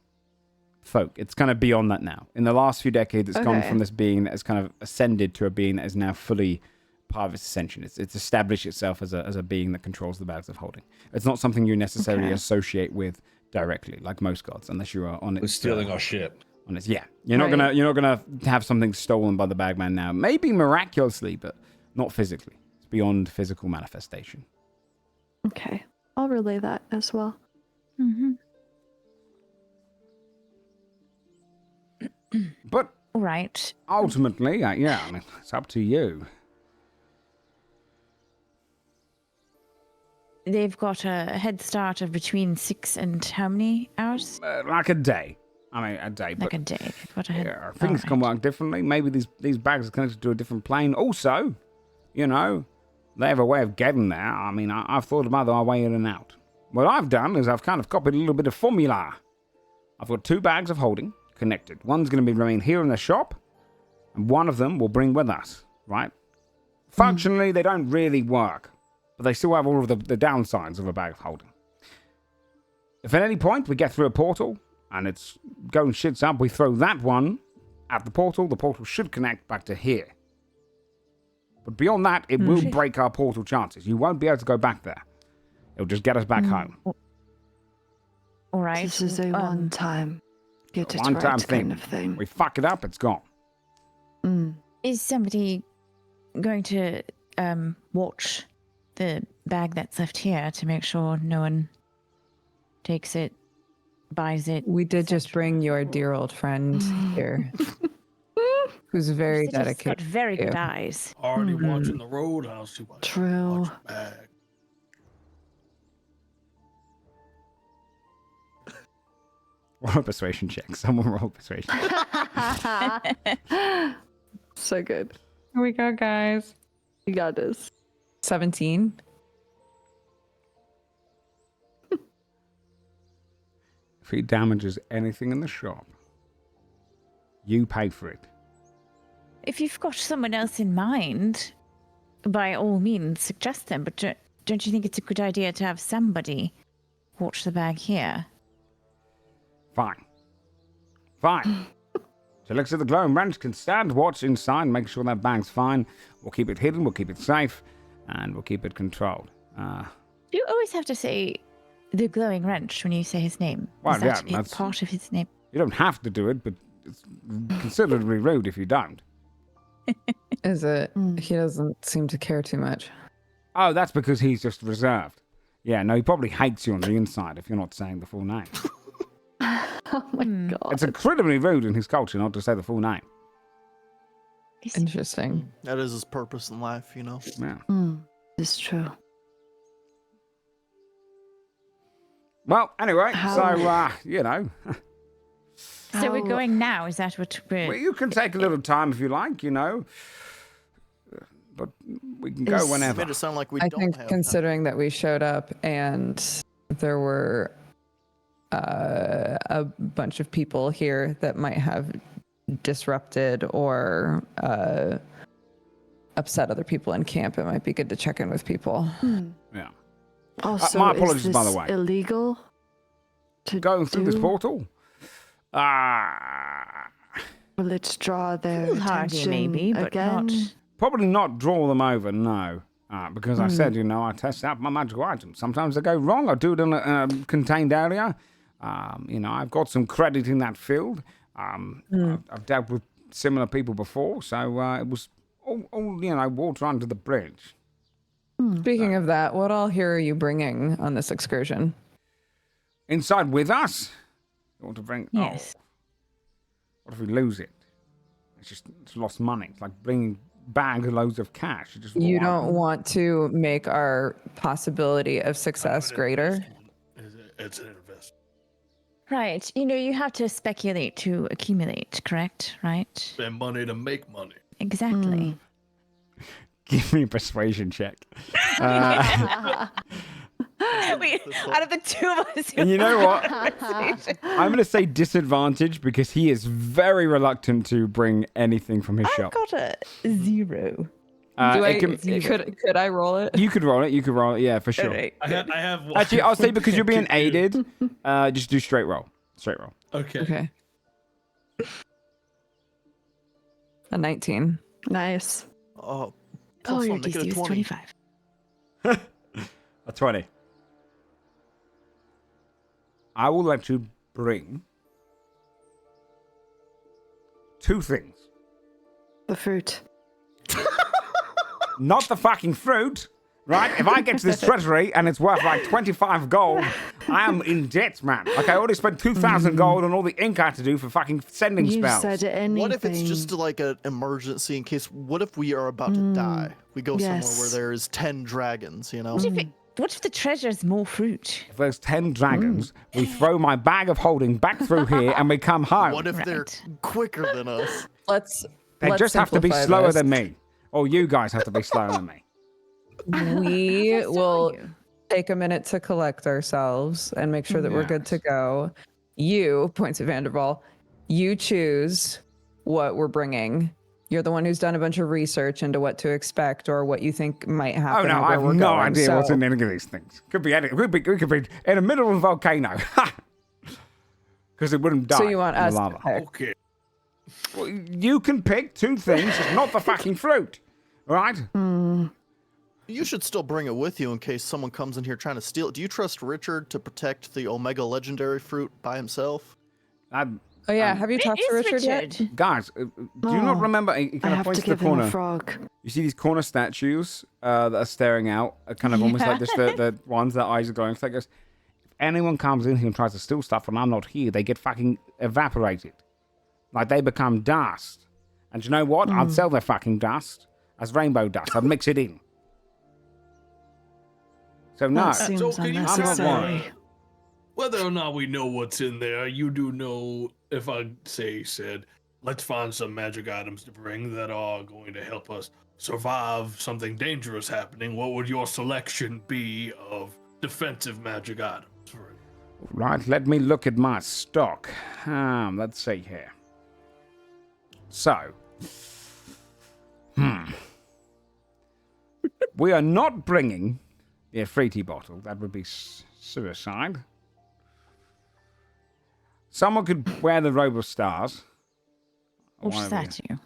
Speaker 1: folk. It's kind of beyond that now. In the last few decades, it's gone from this being that has kind of ascended to a being that is now fully part of its ascension. It's established itself as a being that controls the bags of holding. It's not something you necessarily associate with directly, like most gods, unless you are on it.
Speaker 6: We're stealing our shit.
Speaker 1: On its, yeah. You're not gonna have something stolen by the Bagman now. Maybe miraculously, but not physically. Beyond physical manifestation.
Speaker 3: Okay, I'll relay that as well.
Speaker 1: But ultimately, I mean, it's up to you.
Speaker 5: They've got a head start of between 6 and how many hours?
Speaker 1: Like a day. I mean, a day.
Speaker 5: Like
Speaker 1: but
Speaker 5: a day. What I had.
Speaker 1: yeah, things can work differently. Maybe these bags are connected to a different plane. Also, you know, they have a way of getting there. I mean, I've thought about our way in and out. What I've done is I've kind of copied a little bit of formula. I've got 2 bags of holding connected. One's going to remain here in the shop, and one of them we'll bring with us, right? Functionally, they don't really work, but they still have all of the downsides of a bag of holding. If at any point we get through a portal, and it's going shits up, we throw that one at the portal should connect back to here. But beyond that, it will break our portal chances. You won't be able to go back there. It'll just get us back home.
Speaker 5: All right.
Speaker 3: This is a one-time, get it
Speaker 1: One-time
Speaker 3: right
Speaker 1: thing.
Speaker 3: kind of thing.
Speaker 1: We fuck it up, it's gone.
Speaker 5: Is somebody going to watch the bag that's left here to make sure no one takes it, buys it?
Speaker 4: We did just bring your dear old friend here, who's very
Speaker 5: She's got
Speaker 4: dedicated.
Speaker 5: very
Speaker 4: to you.
Speaker 5: good eyes.
Speaker 2: Already watching the roadhouse. You watch,
Speaker 3: True.
Speaker 2: watch your bag.
Speaker 1: Roll a persuasion check. Someone roll persuasion.
Speaker 3: So good.
Speaker 4: Here we go, guys.
Speaker 3: You got this.
Speaker 4: 17.
Speaker 1: If he damages anything in the shop, you pay for it.
Speaker 5: If you've got someone else in mind, by all means, suggest them. But don't you think it's a good idea to have somebody watch the bag here?
Speaker 1: Fine. So looks at the glowing wrench can stand, watch inside, make sure that bag's fine. We'll keep it hidden, we'll keep it safe, and we'll keep it controlled.
Speaker 5: You always have to say the glowing wrench when you say his name.
Speaker 1: Well,
Speaker 5: Is that
Speaker 1: yeah, that's-
Speaker 5: part of his name?
Speaker 1: You don't have to do it, but it's considerably rude if you don't.
Speaker 4: Is it? He doesn't seem to care too much.
Speaker 1: Oh, that's because he's just reserved. Yeah, no, he probably hates you on the inside if you're not saying the full name.
Speaker 3: Oh my god.
Speaker 1: It's incredibly rude in his culture not to say the full name.
Speaker 4: Interesting.
Speaker 8: That is his purpose in life, you know.
Speaker 1: Yeah.
Speaker 3: It's true.
Speaker 1: Well, anyway,
Speaker 3: How-
Speaker 1: so, you know,
Speaker 5: So we're
Speaker 3: How-
Speaker 5: going now. Is that what we're?
Speaker 1: well, you can take a little time if you like, you know. But we can go
Speaker 3: Is-
Speaker 8: You
Speaker 1: whenever.
Speaker 8: made it sound like we
Speaker 4: I
Speaker 8: don't
Speaker 4: think
Speaker 8: have
Speaker 4: considering that we showed up and there were a bunch of people here that might have disrupted or upset other people in camp, it might be good to check in with people.
Speaker 1: Yeah.
Speaker 3: Also,
Speaker 1: my apologies,
Speaker 3: is
Speaker 1: by
Speaker 3: this
Speaker 1: the way.
Speaker 3: illegal to
Speaker 1: Going through this
Speaker 3: do?
Speaker 1: portal?
Speaker 3: Will it draw their
Speaker 5: Foolhardy,
Speaker 3: attention
Speaker 5: maybe, but
Speaker 3: again?
Speaker 5: not.
Speaker 1: Probably not draw them over, no. Because I said, you know, I test out my magical items. Sometimes they go wrong. I do it in a contained area. You know, I've got some credit in that field. I've dealt with similar people before, so it was all, you know, water under the bridge.
Speaker 4: Speaking of that, what all here are you bringing on this excursion?
Speaker 1: Inside with us? You want to bring...
Speaker 5: Yes.
Speaker 1: Oh, what if we lose it? It's lost money. It's like bringing bag loads of cash.
Speaker 4: You don't want to make our possibility of success greater?
Speaker 2: It's an investment.
Speaker 5: Right. You know, you have to speculate to accumulate, correct? Right?
Speaker 2: Spend money to make money.
Speaker 5: Exactly.
Speaker 1: Give me a persuasion check.
Speaker 5: Wait, out of the two of us,
Speaker 1: And you know what? I'm going to say disadvantage because he is very reluctant to bring anything from his
Speaker 5: I
Speaker 1: shop.
Speaker 5: got a 0.
Speaker 4: Could I roll it?
Speaker 1: You could roll it. Yeah, for sure.
Speaker 5: Alright.
Speaker 2: I have one.
Speaker 1: Actually, I'll say because you're being aided, just do straight roll. Straight roll.
Speaker 2: Okay.
Speaker 4: Okay. A 19.
Speaker 3: Nice.
Speaker 8: Oh,
Speaker 5: Oh,
Speaker 8: plus
Speaker 5: your
Speaker 8: one, make it
Speaker 5: DC
Speaker 8: a
Speaker 5: is
Speaker 8: 20.
Speaker 5: 25.
Speaker 1: A 20. I will let you bring 2 things.
Speaker 3: The fruit.
Speaker 1: Not the fucking fruit, right? If I get to this treasury and it's worth like 25 gold, I am in debt, man. Like I already spent 2,000 gold on all the ink I had to do for fucking sending
Speaker 3: You
Speaker 1: spells.
Speaker 3: said anything.
Speaker 8: What if it's just like an emergency in case? What if we are about to die? We go somewhere where
Speaker 3: Yes.
Speaker 8: there's 10 dragons, you know?
Speaker 5: What if it What if the treasure's more fruit?
Speaker 1: If there's 10 dragons, we throw my bag of holding back through here and we come home.
Speaker 8: What if they're quicker than us?
Speaker 1: They
Speaker 4: let's
Speaker 1: just have to be
Speaker 4: simplify
Speaker 1: slower
Speaker 4: this.
Speaker 1: than me. Or you guys have to be slower than me.
Speaker 4: We will take a minute to collect ourselves and make sure that we're good to go. You, points at Vandervole, you choose what we're bringing. You're the one who's done a bunch of research into what to expect or what you think might
Speaker 1: Oh
Speaker 4: happen.
Speaker 1: no,
Speaker 4: or
Speaker 1: I
Speaker 4: where
Speaker 1: have
Speaker 4: we're
Speaker 1: no
Speaker 4: going.
Speaker 1: idea what's in any of these things. Could be any. We could be in the middle of a volcano. Because it wouldn't die.
Speaker 4: So you want
Speaker 1: in the
Speaker 4: us to
Speaker 1: lava.
Speaker 4: pick.
Speaker 2: Okay.
Speaker 1: Well, you can pick 2 things, not the fucking fruit. All right?
Speaker 8: You should still bring it with you in case someone comes in here trying to steal it. Do you trust Richard to protect the Omega Legendary fruit by himself?
Speaker 4: Oh yeah, have you talked to Richard yet?
Speaker 1: Guys, do you not remember? He
Speaker 3: I
Speaker 1: kind of
Speaker 3: have
Speaker 1: points
Speaker 3: to
Speaker 1: to the
Speaker 3: give him a
Speaker 1: corner.
Speaker 3: frog.
Speaker 1: You see these corner statues that are staring out, kind of almost like this, the ones that eyes are going. It's like this. If anyone comes in here and tries to steal stuff and I'm not here, they get fucking evaporated. Like they become dust. And you know what? I'd sell their fucking dust as rainbow dust. I'd mix it in. So no.
Speaker 3: That seems
Speaker 2: So can you
Speaker 3: unnecessary.
Speaker 2: whether or not we know what's in there, you do know if I said, let's find some magic items to bring that are going to help us survive something dangerous happening, what would your selection be of defensive magic items?
Speaker 1: Right, let me look at my stock. Let's see here. So, we are not bringing the Afriti bottle. That would be suicide. Someone could wear the robe of stars.
Speaker 5: What's that, you?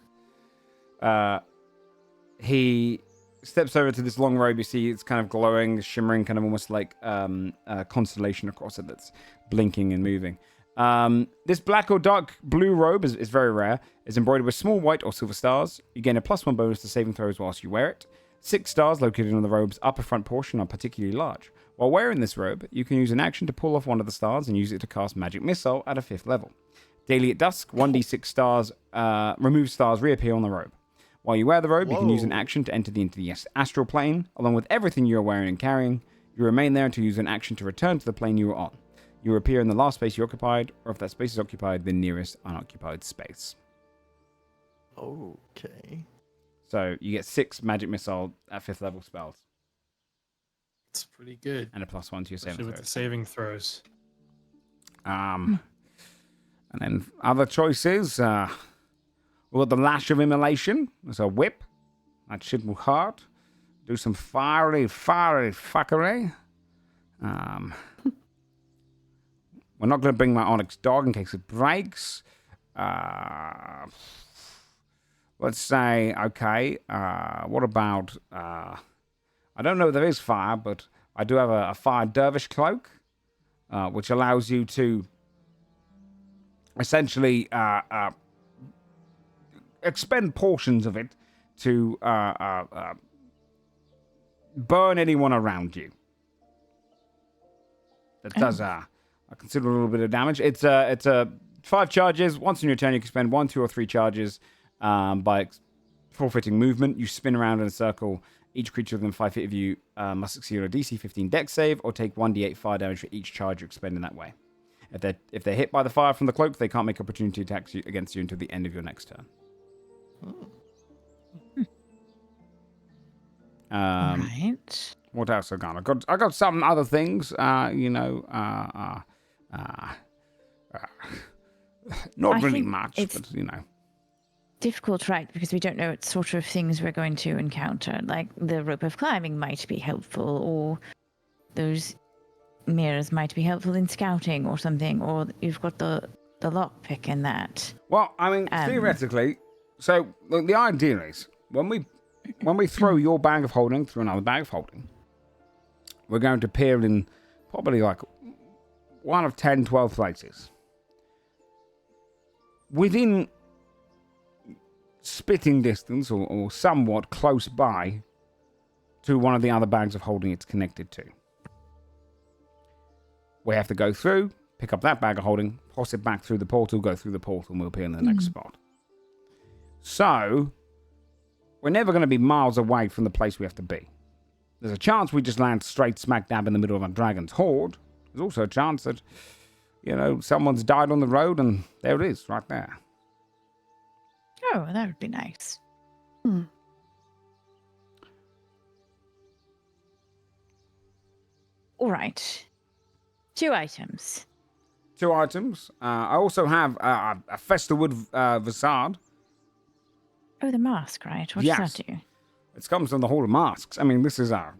Speaker 1: He steps over to this long robe. You see it's kind of glowing, shimmering, kind of almost like a constellation across it that's blinking and moving. This black or dark blue robe is very rare. It's embroidered with small white or silver stars. You gain a +1 bonus to saving throws whilst you wear it. 6 stars located on the robe's upper front portion are particularly large. While wearing this robe, you can use an action to pull off one of the stars and use it to cast Magic Missile at a 5th level. Daily at dusk, 1d6 stars, removed stars reappear on the robe. While you wear the robe, you can use an action to enter into the astral plane. Along with everything you are wearing and carrying, you remain there until you use an action to return to the plane you were on. You appear in the last space you occupied, or if that space is occupied, the nearest unoccupied space.
Speaker 8: Okay.
Speaker 1: So you get 6 Magic Missile at 5th level spells.
Speaker 9: It's pretty good.
Speaker 1: And a +1 to your
Speaker 9: Especially
Speaker 1: saving
Speaker 9: with the
Speaker 1: throws.
Speaker 9: saving throws.
Speaker 1: And then other choices. We've got the Lash of Immolation. There's a whip. That shit will hurt. Do some fiery fuckery. We're not going to bring my Onyx dog in case it breaks. Let's say, okay, what about... I don't know if there is fire, but I do have a fire dervish cloak, which allows you to essentially expend portions of it to burn anyone around you. That does a considerable little bit of damage. It's 5 charges. Once in your turn, you can spend 1, 2, or 3 charges by forfeiting movement. You spin around in a circle. Each creature within 5 feet of you must succeed on a DC 15 Dex save or take 1d8 fire damage for each charge you expend in that way. If they're hit by the fire from the cloak, they can't make opportunity attacks against you until the end of your next turn.
Speaker 5: Right.
Speaker 1: What else I got? I got some other things. Not really
Speaker 5: think
Speaker 1: much,
Speaker 5: it's-
Speaker 1: but
Speaker 5: Difficult, right? Because we don't know what sort of things we're going to encounter. Like the rope of climbing might be helpful, or those mirrors might be helpful in scouting or something, or you've got the lockpick in that.
Speaker 1: Well, I mean, theoretically, so look, the idea is when we throw your bag of holding through another bag of holding, we're going to appear in probably like 1 of 10, 12 places. Within spitting distance or somewhat close by to one of the other bags of holding it's connected to. We have to go through, pick up that bag of holding, toss it back through the portal, go through the portal, and we'll appear in the next spot. So, we're never going to be miles away from the place we have to be. there's a chance we just land straight smack dab in the middle of a dragon's horde. There's also a chance that, someone's died on the road and there it is, right there.
Speaker 5: Oh, that would be nice. All right. 2 items.
Speaker 1: 2 items. I also have a Festerwood Visard.
Speaker 5: Oh, the mask, right? What
Speaker 1: Yes.
Speaker 5: does that do?
Speaker 1: It comes from the Hall of Masks. I mean, this is a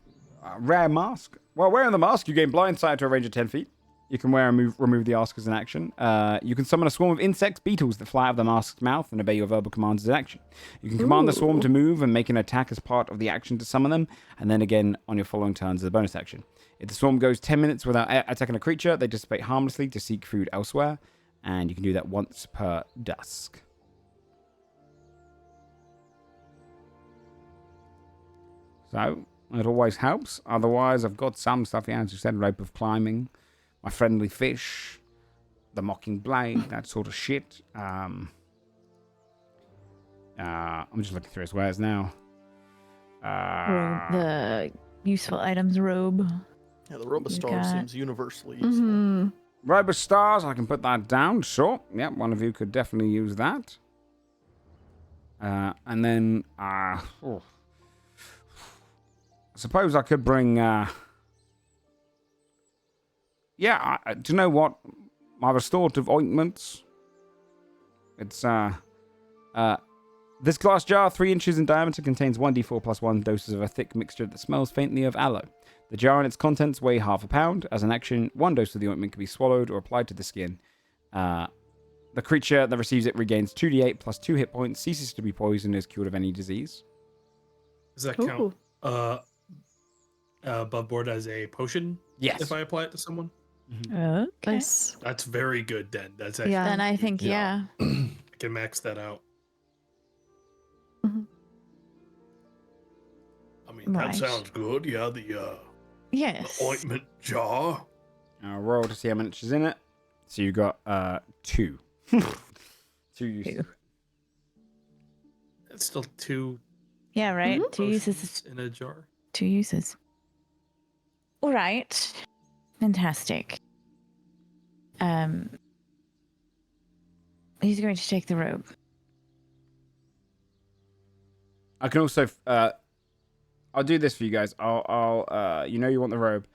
Speaker 1: rare mask. While wearing the mask, you gain blind sight to a range of 10 feet. You can wear and remove the mask as an action. You can summon a swarm of insects, beetles that fly out of the mask's mouth and obey your verbal commands as an action. You can command the swarm to move and make an attack as part of the action to summon them, and then again on your following turns as a bonus action. If the swarm goes 10 minutes without attacking a creature, they dissipate harmlessly to seek food elsewhere, and you can do that once per dusk. So, it always helps. Otherwise, I've got some stuff here, as you said, rope of climbing, my friendly fish, the mocking blade, that sort of shit. I'm just looking through his wares now.
Speaker 5: The useful items robe.
Speaker 8: Yeah, the Robo Star
Speaker 5: got-
Speaker 8: seems universally useful.
Speaker 1: Robo Stars, I can put that down, sure. Yep, one of you could definitely use that. And then, I suppose I could bring, do you know what? My restorative ointments. It's, this glass jar, 3 inches in diameter, contains 1d4 plus 1 doses of a thick mixture that smells faintly of aloe. The jar and its contents weigh half a pound. As an action, 1 dose of the ointment can be swallowed or applied to the skin. The creature that receives it regains 2d8 plus 2 hit points, ceases to be poisoned, is cured of any disease.
Speaker 2: Does that count above board as a potion?
Speaker 1: Yes.
Speaker 2: If I apply it to someone?
Speaker 5: Okay.
Speaker 3: Nice.
Speaker 2: That's very good then. That's actually
Speaker 3: Yeah.
Speaker 5: Then I think, yeah.
Speaker 2: I can max that out.
Speaker 3: Mhm.
Speaker 2: I mean,
Speaker 5: Right.
Speaker 2: that sounds good. Yeah, the
Speaker 5: Yes.
Speaker 2: ointment jar.
Speaker 1: I'll roll to see how much is in it. So you got 2. 2 uses.
Speaker 2: That's still 2
Speaker 5: Yeah, right. 2
Speaker 2: potions
Speaker 5: uses.
Speaker 2: in a jar.
Speaker 5: 2 uses. All right. Fantastic. He's going to take the robe.
Speaker 1: I can also, I'll do this for you guys. I'll you want the robe.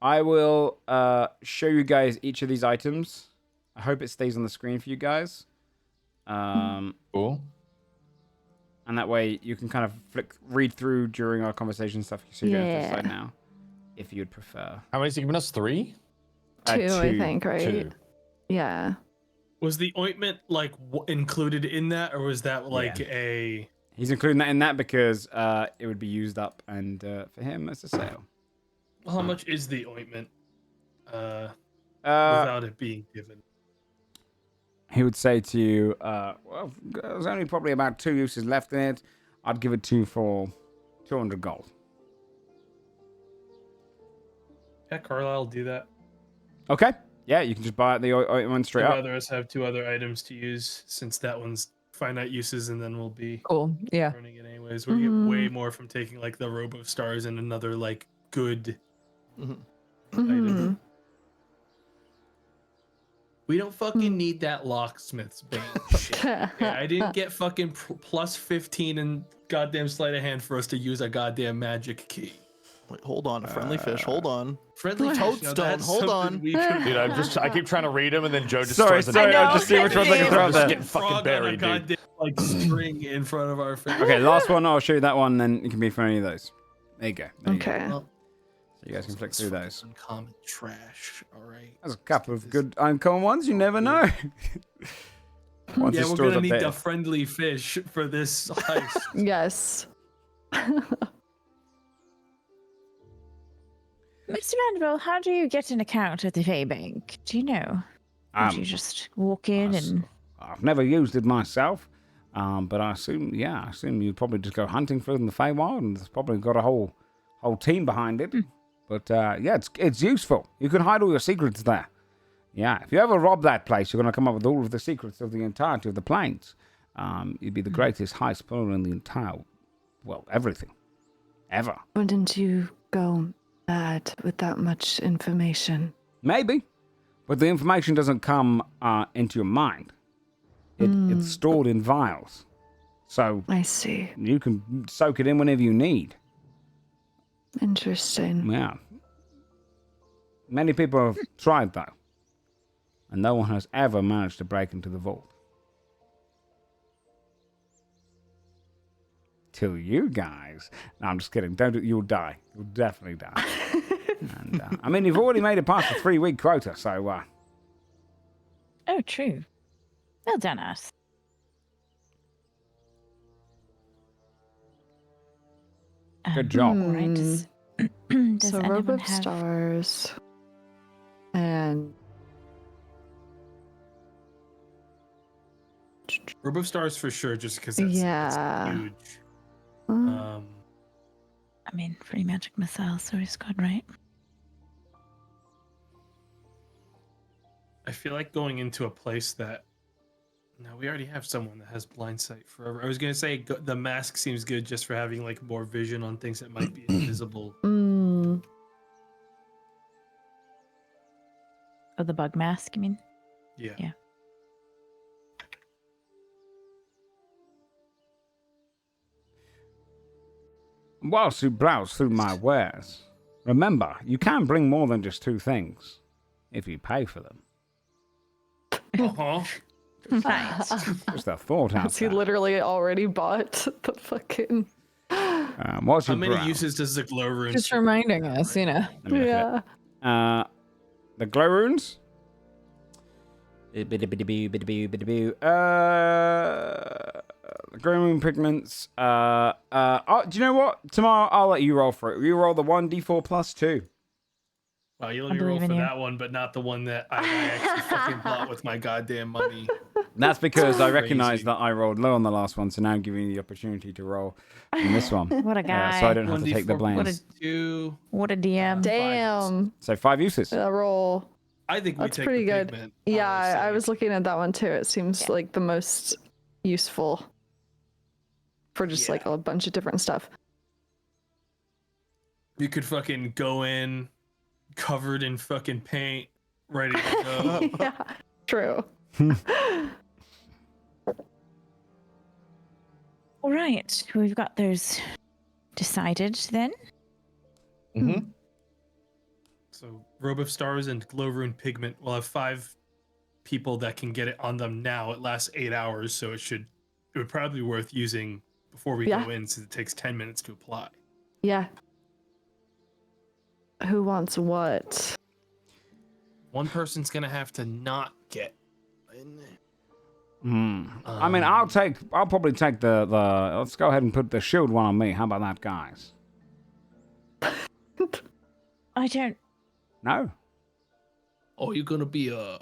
Speaker 1: I will show you guys each of these items. I hope it stays on the screen for you guys.
Speaker 6: Cool.
Speaker 1: And that way you can kind of read through during our conversation and stuff. So you don't have to decide now, if you'd prefer.
Speaker 6: How many has he given us? 3?
Speaker 3: 2, I think, right?
Speaker 6: 2.
Speaker 3: Yeah.
Speaker 2: Was the ointment like included in that, or was that like
Speaker 1: Yeah.
Speaker 2: a?
Speaker 1: He's including that in that because it would be used up, and for him, it's a sale.
Speaker 2: Well, how much is the ointment?
Speaker 1: Uh,
Speaker 2: Without it being given.
Speaker 1: he would say to you, well, there's only probably about 2 uses left in it. I'd give it to you for 200 gold.
Speaker 2: Yeah, Carlisle, do that.
Speaker 1: Okay. Yeah, you can just buy the ointment straight
Speaker 2: I'd
Speaker 1: up.
Speaker 2: rather us have 2 other items to use, since that one's finite uses, and then we'll be
Speaker 4: Cool. Yeah.
Speaker 2: running it anyways. We get way more from taking like the robe of stars and another like good item. We don't fucking need that locksmith's bane shit. Okay, I didn't get fucking plus 15 and goddamn sleight of hand for us to use a goddamn magic key.
Speaker 8: Wait, hold on, a friendly fish. Hold on.
Speaker 2: Friendly
Speaker 8: Toadstone,
Speaker 2: that's
Speaker 8: hold
Speaker 2: something
Speaker 8: on.
Speaker 2: we could-
Speaker 6: Dude, I keep trying to read him, and then Joe just
Speaker 1: Sorry,
Speaker 6: throws a
Speaker 1: I'll just see which ones I can throw out
Speaker 6: I'm just
Speaker 1: there.
Speaker 6: getting fucking
Speaker 2: frog on
Speaker 6: buried,
Speaker 2: a
Speaker 6: dude.
Speaker 2: goddamn like string in front of our face.
Speaker 1: Okay, last one. I'll show you that one, then it can be for any of those. There you go. There you go.
Speaker 3: Okay.
Speaker 2: Well,
Speaker 1: So you guys can flick through those.
Speaker 2: uncommon trash. All right.
Speaker 1: There's a couple of good uncommon ones. You never know. Once
Speaker 2: Yeah,
Speaker 1: the
Speaker 2: we're
Speaker 1: store's
Speaker 2: gonna need the
Speaker 1: updated.
Speaker 2: friendly fish for this heist.
Speaker 3: Yes.
Speaker 5: Mr. Vandervole, how do you get an account at the Fey Bank? Do you know? Do you just walk in and...
Speaker 1: I've never used it myself, but I assume you'd probably just go hunting for it in the Feywild, and it's probably got a whole team behind it. But yeah, it's useful. You can hide all your secrets there. Yeah, if you ever rob that place, you're going to come up with all of the secrets of the entirety of the plains. You'd be the greatest heist puller in the entire, well, everything, ever.
Speaker 3: Wouldn't you go bad with that much information.
Speaker 1: Maybe, but the information doesn't come into your mind. It's stored in vials, so
Speaker 3: I see.
Speaker 1: you can soak it in whenever you need.
Speaker 3: Interesting.
Speaker 1: Yeah. Many people have tried though, and no one has ever managed to break into the vault. Till you guys. No, I'm just kidding. You'll die. You'll definitely die. And I mean, you've already made it past the 3-week quota, so
Speaker 5: Oh, true. Well done, us.
Speaker 1: good job.
Speaker 5: All right. Does
Speaker 3: So robe
Speaker 5: anyone
Speaker 3: of
Speaker 5: have...
Speaker 3: stars and
Speaker 9: Robe of Stars for sure, just because that's huge.
Speaker 3: uh,
Speaker 5: I mean, free magic missile, so he's good, right?
Speaker 9: I feel like going into a place that. No, we already have someone that has blind sight forever. I was gonna say the mask seems good just for having like more vision on things that might be invisible.
Speaker 5: Oh, the bug mask, you mean?
Speaker 9: Yeah.
Speaker 5: Yeah.
Speaker 1: Whilst you browse through my wares, remember, you can bring more than just 2 things, if you pay for them.
Speaker 9: Uh-huh.
Speaker 5: Nice.
Speaker 1: Just a thought out
Speaker 3: he
Speaker 1: there.
Speaker 3: literally already bought the fucking.
Speaker 1: Whilst
Speaker 9: How
Speaker 1: you
Speaker 9: many
Speaker 1: browse,
Speaker 9: uses does the glow rune?
Speaker 4: Just reminding us, you know.
Speaker 1: Let me look
Speaker 3: Yeah.
Speaker 1: at it. The glow runes. The glow rune pigments. Do you know what? Tomorrow I'll let you roll for it. You roll the 1d4 plus 2.
Speaker 9: Wow, you let
Speaker 5: I
Speaker 9: me roll
Speaker 5: believe
Speaker 9: for
Speaker 5: in you.
Speaker 9: that one, but not the one that I actually fucking bought with my goddamn money.
Speaker 1: That's because I recognize
Speaker 9: Crazy.
Speaker 1: that I rolled low on the last one, so now I'm giving you the opportunity to roll on this one.
Speaker 5: What a guy.
Speaker 1: So I don't have to take the
Speaker 9: 1d4
Speaker 1: blame.
Speaker 9: plus 2.
Speaker 5: What a DM.
Speaker 3: Damn.
Speaker 1: So 5 uses.
Speaker 3: The roll.
Speaker 9: I think we
Speaker 3: That's
Speaker 9: take
Speaker 3: pretty
Speaker 9: the
Speaker 3: good.
Speaker 9: pigment,
Speaker 3: Yeah, I
Speaker 9: honestly.
Speaker 3: was looking at that one too. It seems like the most useful for just like a bunch of different stuff.
Speaker 9: You could fucking go in covered in fucking paint, ready to go.
Speaker 3: Yeah, true.
Speaker 5: All right. We've got those decided then.
Speaker 7: Mm-hmm.
Speaker 9: So, Robe of Stars and Glow Rune Pigment will have 5 people that can get it on them now. It lasts 8 hours, so it would probably be worth using before we
Speaker 3: Yeah.
Speaker 9: go in, since it takes 10 minutes to apply.
Speaker 3: Yeah. Who wants what?
Speaker 9: One person's gonna have to not get.
Speaker 1: I mean, I'll probably take the let's go ahead and put the shield one on me. How about that, guys?
Speaker 5: I don't.
Speaker 1: No?
Speaker 9: Oh, you're gonna be
Speaker 5: Are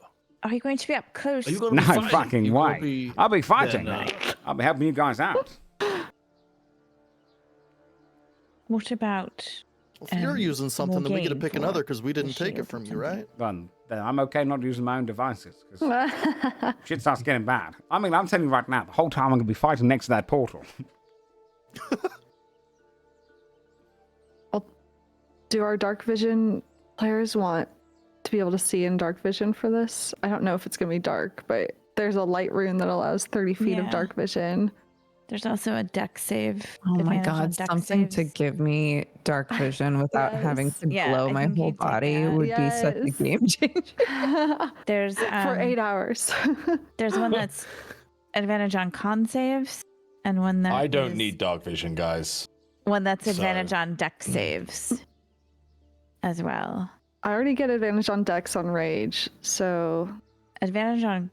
Speaker 5: you going to be up close?
Speaker 9: Are you gonna
Speaker 1: No
Speaker 9: be fighting?
Speaker 1: fucking
Speaker 9: You're gonna
Speaker 1: way.
Speaker 9: be-
Speaker 1: I'll be fighting.
Speaker 9: Then,
Speaker 1: I'll be helping you guys out.
Speaker 5: What about?
Speaker 8: Well, if you're using something, then we get to
Speaker 5: Morgaine
Speaker 8: pick
Speaker 5: for
Speaker 8: another because we
Speaker 5: the
Speaker 8: didn't take it
Speaker 5: shield
Speaker 8: from
Speaker 5: or
Speaker 8: you, right?
Speaker 1: Then I'm okay not using my own devices. 'Cause shit starts getting bad. I mean, I'm telling you right now, the whole time I'm going to be fighting next to that portal.
Speaker 3: Do our dark vision players want to be able to see in dark vision for this? I don't know if it's going to be dark, but there's a light rune that allows 30 feet of
Speaker 5: Yeah.
Speaker 3: dark vision.
Speaker 5: There's also a deck save.
Speaker 4: Oh my
Speaker 5: advantage on
Speaker 4: god,
Speaker 5: dex
Speaker 4: something to
Speaker 5: saves.
Speaker 4: give me dark vision without having
Speaker 3: Yes.
Speaker 4: to
Speaker 5: Yeah,
Speaker 4: glow
Speaker 5: I
Speaker 4: my
Speaker 5: think
Speaker 4: whole
Speaker 5: you'd take
Speaker 4: body
Speaker 5: that.
Speaker 4: would be such a
Speaker 3: Yes.
Speaker 4: game changer.
Speaker 5: There's
Speaker 3: For 8 hours.
Speaker 5: There's one that's advantage on con saves, and one that
Speaker 7: I don't
Speaker 5: is-
Speaker 7: need dark vision, guys.
Speaker 5: one that's
Speaker 7: so-
Speaker 5: advantage on deck saves as well.
Speaker 3: I already get advantage on dex on rage, so
Speaker 5: Advantage on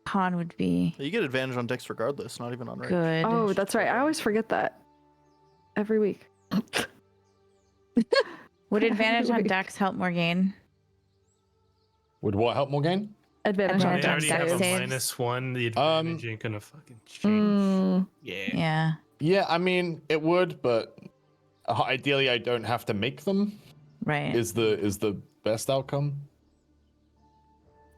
Speaker 5: con would be
Speaker 8: You get advantage on dex regardless, not even on rage.
Speaker 5: good.
Speaker 3: oh, that's right. I always forget that every week.
Speaker 5: Would advantage on
Speaker 3: Wait.
Speaker 5: dex help Morgaine?
Speaker 7: Would what help Morgaine?
Speaker 3: Advantage
Speaker 5: They
Speaker 3: on
Speaker 9: They
Speaker 5: Dex
Speaker 9: already
Speaker 3: dex
Speaker 9: have a
Speaker 3: saves.
Speaker 9: -1. The advantage ain't gonna fucking change.
Speaker 3: Mm,
Speaker 9: Yeah.
Speaker 5: Yeah.
Speaker 7: Yeah, I mean it would, but ideally I don't have to make them.
Speaker 5: Right.
Speaker 7: Is the best outcome?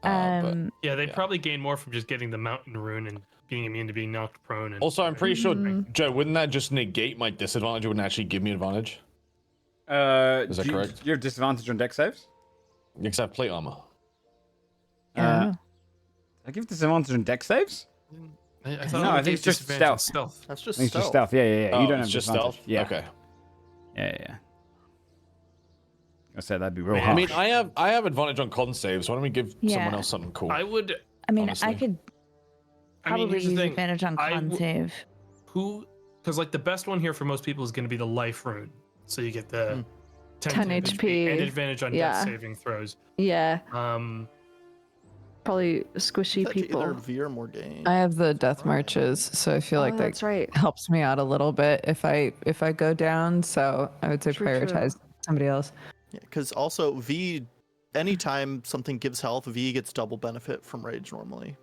Speaker 7: But
Speaker 9: Yeah, they
Speaker 7: Yeah.
Speaker 9: probably gain more from just getting the mountain rune and being immune to being knocked prone. And
Speaker 7: also, I'm pretty sure,
Speaker 3: Mm.
Speaker 7: Joe, wouldn't that just negate my disadvantage? It wouldn't actually give me advantage.
Speaker 6: Is that correct?
Speaker 1: You have disadvantage on deck saves?
Speaker 6: Except plate armor.
Speaker 1: I give disadvantage on deck saves?
Speaker 2: I thought
Speaker 1: No,
Speaker 2: it
Speaker 1: I
Speaker 2: gave
Speaker 1: think it's just
Speaker 2: disadvantage on
Speaker 1: stealth.
Speaker 2: stealth.
Speaker 8: That's
Speaker 1: I
Speaker 8: just
Speaker 1: think it's just
Speaker 8: stealth.
Speaker 1: stealth. Yeah.
Speaker 6: Oh,
Speaker 1: You don't
Speaker 6: it's
Speaker 1: have
Speaker 6: just
Speaker 1: disadvantage.
Speaker 6: stealth.
Speaker 1: Yeah.
Speaker 6: Okay.
Speaker 1: Yeah. I said that'd be real
Speaker 8: Man,
Speaker 1: hard.
Speaker 6: I mean, I have advantage on con saves. Why don't we give someone
Speaker 5: Yeah.
Speaker 6: else something cool?
Speaker 2: I would.
Speaker 5: I mean,
Speaker 6: honestly.
Speaker 5: I could
Speaker 2: I mean,
Speaker 5: probably
Speaker 2: here's the
Speaker 5: use
Speaker 2: thing.
Speaker 5: advantage on
Speaker 2: I
Speaker 5: con
Speaker 2: w-
Speaker 5: save.
Speaker 2: Because like the best one here for most people is going to be the life rune. So you get the
Speaker 3: 10 HP.
Speaker 2: and advantage on
Speaker 3: Yeah.
Speaker 2: death saving throws.
Speaker 3: Yeah,
Speaker 2: Um,
Speaker 3: probably squishy
Speaker 8: Either
Speaker 3: people.
Speaker 8: V or Morgaine.
Speaker 4: I have the death marches, so I feel like that
Speaker 3: That's right.
Speaker 4: helps me out a little bit if I go down. So I would say
Speaker 3: True.
Speaker 4: prioritize somebody else.
Speaker 8: Yeah, because also V, anytime something gives health, V gets double benefit from rage normally.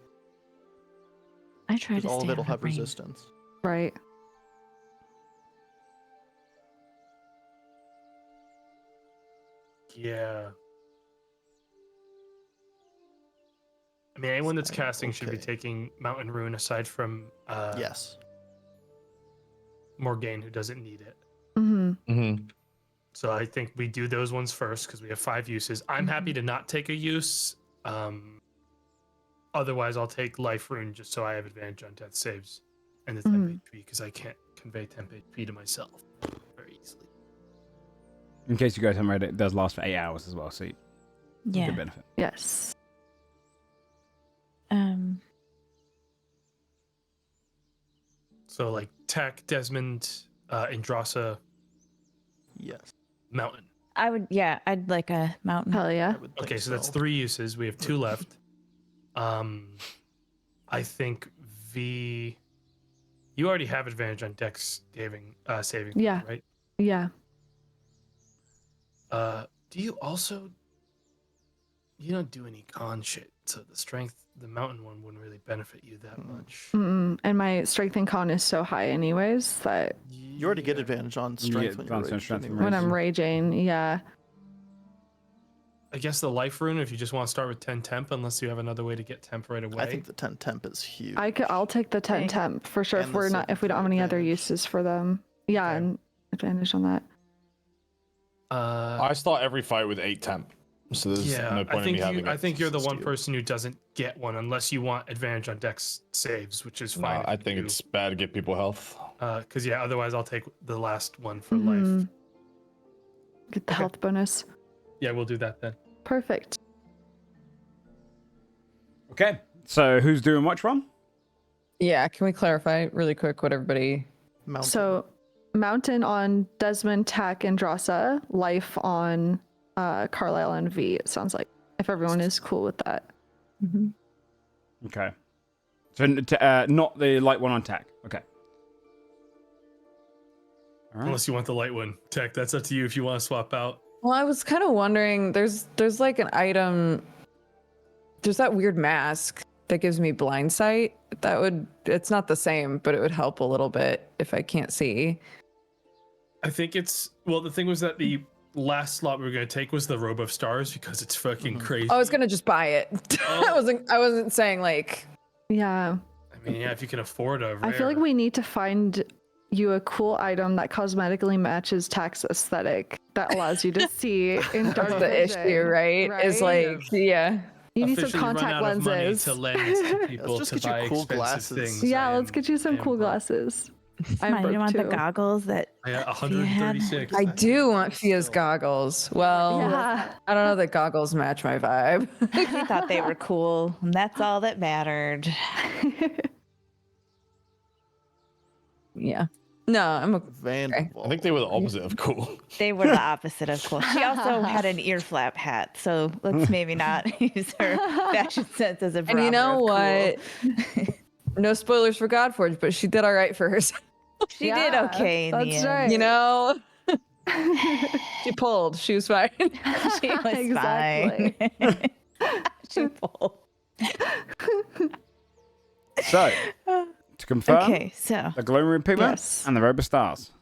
Speaker 5: I try to
Speaker 8: Because all
Speaker 5: stay
Speaker 8: of it'll
Speaker 5: out of
Speaker 8: have
Speaker 5: range.
Speaker 8: resistance.
Speaker 3: Right.
Speaker 2: yeah. I mean, anyone that's
Speaker 8: So,
Speaker 2: casting should be
Speaker 8: okay.
Speaker 2: taking Mountain Rune aside from
Speaker 8: Yes.
Speaker 2: Morgaine, who doesn't need it.
Speaker 3: Mm-hmm.
Speaker 6: Mm-hmm.
Speaker 2: So I think we do those ones first because we have 5 uses. I'm happy
Speaker 3: Mm-hmm.
Speaker 2: to not take a use. Otherwise, I'll take Life Rune just so I have advantage on death saves and the temp
Speaker 3: Mhm.
Speaker 2: HP because I can't convey temp HP to myself very easily.
Speaker 1: In case you guys haven't read it, it does last for 8 hours as well, so you
Speaker 5: Yeah.
Speaker 1: good benefit.
Speaker 3: Yes.
Speaker 2: So like Tech, Desmond, Indrasa,
Speaker 8: Yes.
Speaker 2: Mountain.
Speaker 5: I would. Yeah, I'd like a mountain.
Speaker 3: Hell yeah.
Speaker 8: I would think
Speaker 2: Okay, so that's 3 uses. We have 2 left. I think V. You already have advantage on Dex saving.
Speaker 3: Yeah.
Speaker 2: Right.
Speaker 3: Yeah.
Speaker 2: Do you also? You don't do any con shit, so the strength, the mountain one wouldn't really benefit you that much.
Speaker 3: Mm-mm. And my strength and con is so high, anyways, that
Speaker 8: You already get advantage on
Speaker 1: You
Speaker 8: strength
Speaker 1: get
Speaker 8: when you're
Speaker 1: advantage on
Speaker 8: raged
Speaker 1: strength
Speaker 8: anyway.
Speaker 1: from
Speaker 3: when I'm
Speaker 1: Raging.
Speaker 3: raging, yeah.
Speaker 2: I guess the life rune, if you just want to start with 10 temp, unless you have another way to get temp right away.
Speaker 8: I think the 10 temp is huge.
Speaker 3: I'll take the 10
Speaker 5: Okay.
Speaker 3: temp for sure
Speaker 8: And
Speaker 3: if
Speaker 8: the
Speaker 3: we're not if we don't have any other
Speaker 8: advantage.
Speaker 3: uses for them. Yeah,
Speaker 2: Okay.
Speaker 3: and advantage on that.
Speaker 6: I start every fight with 8 temp, so there's
Speaker 2: yeah,
Speaker 6: no
Speaker 2: I
Speaker 6: point in
Speaker 2: think
Speaker 6: me having
Speaker 2: I
Speaker 6: it.
Speaker 2: think you're the one
Speaker 8: Steal.
Speaker 2: person who doesn't get one unless you want advantage on Dex saves, which is
Speaker 6: No,
Speaker 2: fine.
Speaker 6: I think it's bad to give people health.
Speaker 2: because yeah, otherwise I'll take the last one for life.
Speaker 3: Mhm. Get the
Speaker 2: Okay.
Speaker 3: health bonus.
Speaker 2: Yeah, we'll do that then.
Speaker 3: Perfect.
Speaker 1: Okay, so who's doing which one?
Speaker 4: Yeah, can we clarify really quick what everybody?
Speaker 8: Mountain.
Speaker 3: So mountain on Desmond, Tack, and Drasa, life on Carlisle and V, it sounds like. If everyone is cool with that.
Speaker 5: Mhm.
Speaker 1: Okay. So not the light one on tack. Okay. All right.
Speaker 2: Unless you want the light one, Tech. That's up to you if you want to swap out.
Speaker 4: Well, I was kind of wondering. There's like an item. There's that weird mask that gives me blind sight. That would. It's not the same, but it would help a little bit if I can't see.
Speaker 2: I think it's the thing was that the last slot we were gonna take was the Robe of Stars because it's fucking crazy.
Speaker 4: I was gonna just buy it. I wasn't saying like.
Speaker 3: Yeah.
Speaker 2: I mean, yeah, if you can afford a rare.
Speaker 3: I feel like we need to find you a cool item that cosmetically matches Tack's aesthetic that allows you to see in dark
Speaker 4: That's the
Speaker 3: vision,
Speaker 4: issue, right? Is like, yeah.
Speaker 3: you need some
Speaker 2: officially run
Speaker 3: contact
Speaker 2: out of money
Speaker 3: lenses.
Speaker 2: to lend to people
Speaker 8: just
Speaker 2: to
Speaker 8: get you
Speaker 2: buy
Speaker 8: cool
Speaker 2: expensive
Speaker 8: glasses.
Speaker 2: things.
Speaker 3: Yeah,
Speaker 2: I
Speaker 3: let's
Speaker 2: am-
Speaker 3: get you
Speaker 2: I
Speaker 3: some
Speaker 2: am
Speaker 3: cool
Speaker 2: broke.
Speaker 3: glasses. I'm
Speaker 5: Come on, you
Speaker 3: broke
Speaker 5: want the
Speaker 3: too.
Speaker 5: goggles that
Speaker 2: I got 136.
Speaker 4: I do want Fia's goggles. Well,
Speaker 3: Yeah.
Speaker 4: I don't know that goggles match my vibe.
Speaker 5: we thought they were cool, and that's all that mattered.
Speaker 4: Yeah. No, I'm a.
Speaker 8: Vandervole.
Speaker 6: I think they were the opposite of cool.
Speaker 5: They were the opposite of cool. She also had an ear flap hat, so let's maybe not use her fashion sense as a
Speaker 4: And you know
Speaker 5: barometer
Speaker 4: what?
Speaker 5: of cool.
Speaker 4: No spoilers for Godforge, but she did all right for herself.
Speaker 5: She did
Speaker 3: Yeah,
Speaker 5: okay in the
Speaker 3: that's
Speaker 5: end.
Speaker 3: right.
Speaker 4: You know, she pulled. She was fine.
Speaker 5: She was
Speaker 3: Exactly.
Speaker 5: fine. She pulled.
Speaker 1: So, to confirm,
Speaker 5: Okay, so
Speaker 1: the Gloom Room pigment
Speaker 3: Yes.
Speaker 1: and the Robe of Stars.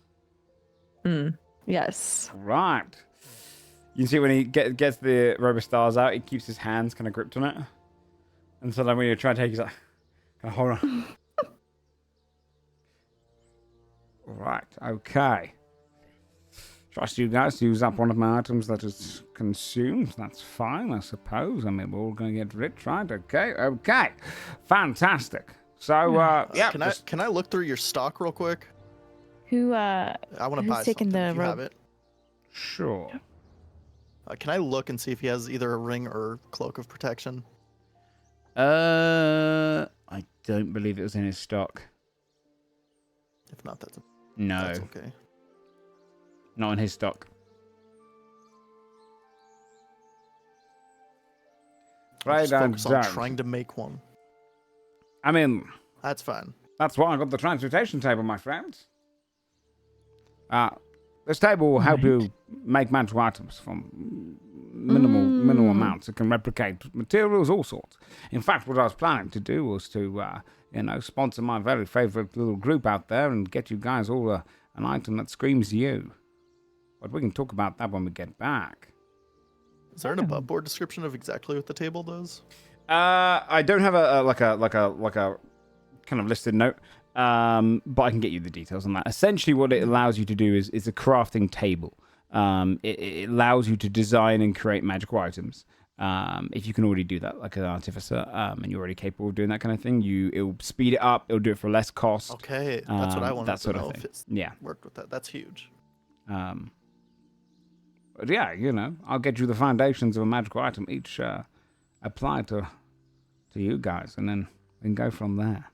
Speaker 3: Yes.
Speaker 1: Right. You can see when he gets the Robe of Stars out, he keeps his hands kind of gripped on it. And so then when you try to take, he's like, kind of hold on. Right. Okay. Trust you guys to use up one of my items that is consumed. That's fine, I suppose. I mean, we're all going to get rich, right? Okay. Fantastic. So, yeah.
Speaker 8: Can I look through your stock real quick?
Speaker 5: Who
Speaker 8: I want to
Speaker 5: who's
Speaker 8: buy
Speaker 5: taking
Speaker 8: something
Speaker 5: the
Speaker 8: if you have
Speaker 5: robe?
Speaker 8: it.
Speaker 1: Sure.
Speaker 8: Can I look and see if he has either a ring or cloak of protection?
Speaker 1: I don't believe it was in his stock.
Speaker 8: If not, that's
Speaker 1: No,
Speaker 8: okay.
Speaker 1: not in his stock.
Speaker 8: Just
Speaker 1: Right, I
Speaker 8: focus on
Speaker 1: don't.
Speaker 8: trying to make one.
Speaker 1: I mean,
Speaker 8: That's fine.
Speaker 1: that's why I got the transmutation table, my friends. This table will help you make magic items from minimal amounts. It can replicate materials, all sorts. In fact, what I was planning to do was to, sponsor my very favorite little group out there and get you guys all an item that screams you. But we can talk about that when we get back.
Speaker 8: Is there an above board description of exactly what the table does?
Speaker 1: I don't have a kind of listed note, but I can get you the details on that. Essentially, what it allows you to do is a crafting table. It allows you to design and create magical items. If you can already do that, like an artificer, and you're already capable of doing that kind of thing, it'll speed it up. It'll do it for less cost.
Speaker 8: Okay, that's what I wanted
Speaker 1: that sort
Speaker 8: to
Speaker 1: of
Speaker 8: know
Speaker 1: thing.
Speaker 8: if it's
Speaker 1: Yeah.
Speaker 8: worked with that. That's huge.
Speaker 1: But yeah, I'll get you the foundations of a magical item each applied to you guys, and then we can go from there.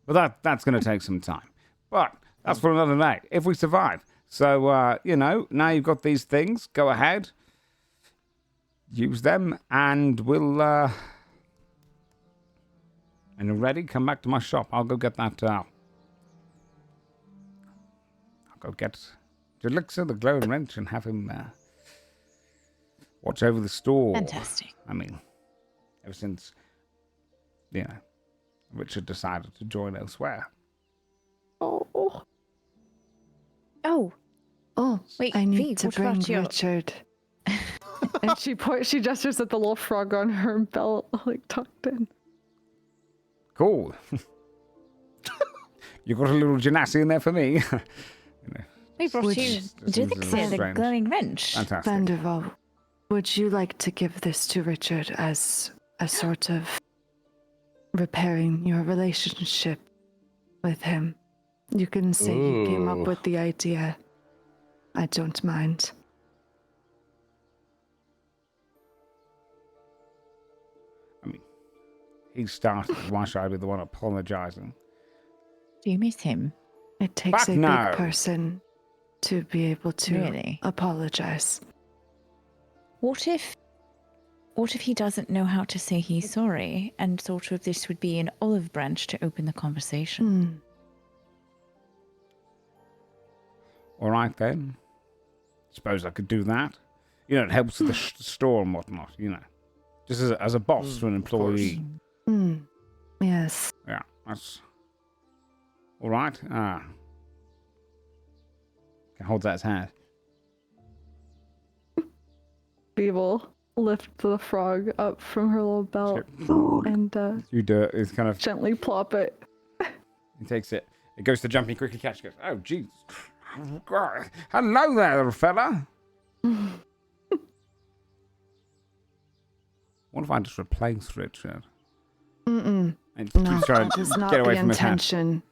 Speaker 1: But that's going to take some time. But that's for another day, if we survive. So, now you've got these things, go ahead, use them, and we'll, and you're ready, come back to my shop. I'll go get that, I'll go get the elixir, the glowing wrench, and have him watch over the store.
Speaker 5: Fantastic.
Speaker 1: I mean, ever since, Richard decided to join elsewhere.
Speaker 5: Oh,
Speaker 3: Oh,
Speaker 5: Wait,
Speaker 3: I need
Speaker 5: V,
Speaker 3: to
Speaker 5: what
Speaker 3: bring
Speaker 5: about you?
Speaker 3: Richard. And she gestures at the little frog on her belt, like tucked in.
Speaker 1: Cool. You got a little genasi in there for me.
Speaker 5: we brought
Speaker 3: Would
Speaker 5: you
Speaker 3: you-
Speaker 1: This seems a
Speaker 5: Dixie,
Speaker 1: little
Speaker 5: the
Speaker 1: strange.
Speaker 5: glowing wrench.
Speaker 1: Fantastic.
Speaker 3: Vandervole, would you like to give this to Richard as a sort of repairing your relationship with him? You can say you came up
Speaker 6: Ooh.
Speaker 3: with the idea. I don't mind.
Speaker 1: I mean, he started. Why should I be the one apologizing?
Speaker 5: Do you miss him?
Speaker 3: It takes
Speaker 1: Fuck
Speaker 3: a
Speaker 1: no.
Speaker 3: big person to be able to
Speaker 5: Really?
Speaker 3: apologize.
Speaker 5: What if he doesn't know how to say he's sorry, and sort of this would be an olive branch to open the conversation?
Speaker 1: All right then. Suppose I could do that. It helps with the store and whatnot. Just as a boss to an employee.
Speaker 3: Yes.
Speaker 1: Yeah, that's all right. Can hold that as hand.
Speaker 3: We will lift the frog up from her little belt and
Speaker 1: You do it. It's kind of.
Speaker 3: gently plop it.
Speaker 1: He takes it. It goes to jumping quickly. Catch. Goes. Oh, jeez. Hello there, little fella. What if I just replace Richard?
Speaker 3: Mm-mm.
Speaker 1: And
Speaker 3: No,
Speaker 1: keeps trying
Speaker 3: that
Speaker 1: to
Speaker 3: is not
Speaker 1: get away
Speaker 3: the
Speaker 1: from his hand.
Speaker 3: intention.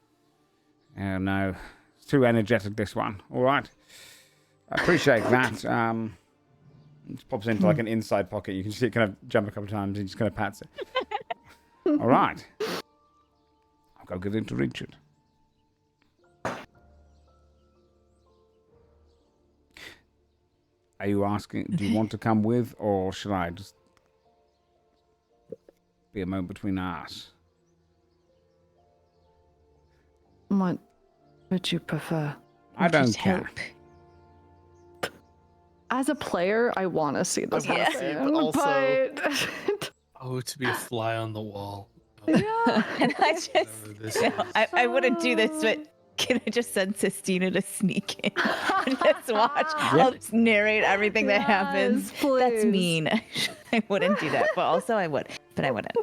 Speaker 1: Oh no, it's too energetic, this one. All right, I appreciate that. It just pops into like an inside pocket. You can see it kind of jump a couple of times and just kind of pats it. All right, I'll go give it to Richard. Are you asking? Do you want to come with, or should I just be a moment between us?
Speaker 3: What would you prefer?
Speaker 1: I don't
Speaker 5: Just
Speaker 1: care.
Speaker 5: hope.
Speaker 3: As a player, I want to see this
Speaker 8: I wanna see,
Speaker 3: happen,
Speaker 8: but also-
Speaker 3: but
Speaker 2: Oh, to be a fly on the wall.
Speaker 3: yeah.
Speaker 5: And I just,
Speaker 2: Whatever this is.
Speaker 5: I wouldn't do this, but can I just send Sistina to sneak in and just watch? I'll just narrate everything that happens.
Speaker 3: Yes,
Speaker 5: That's
Speaker 3: please.
Speaker 5: mean. I wouldn't do that, but also I would, but I wouldn't.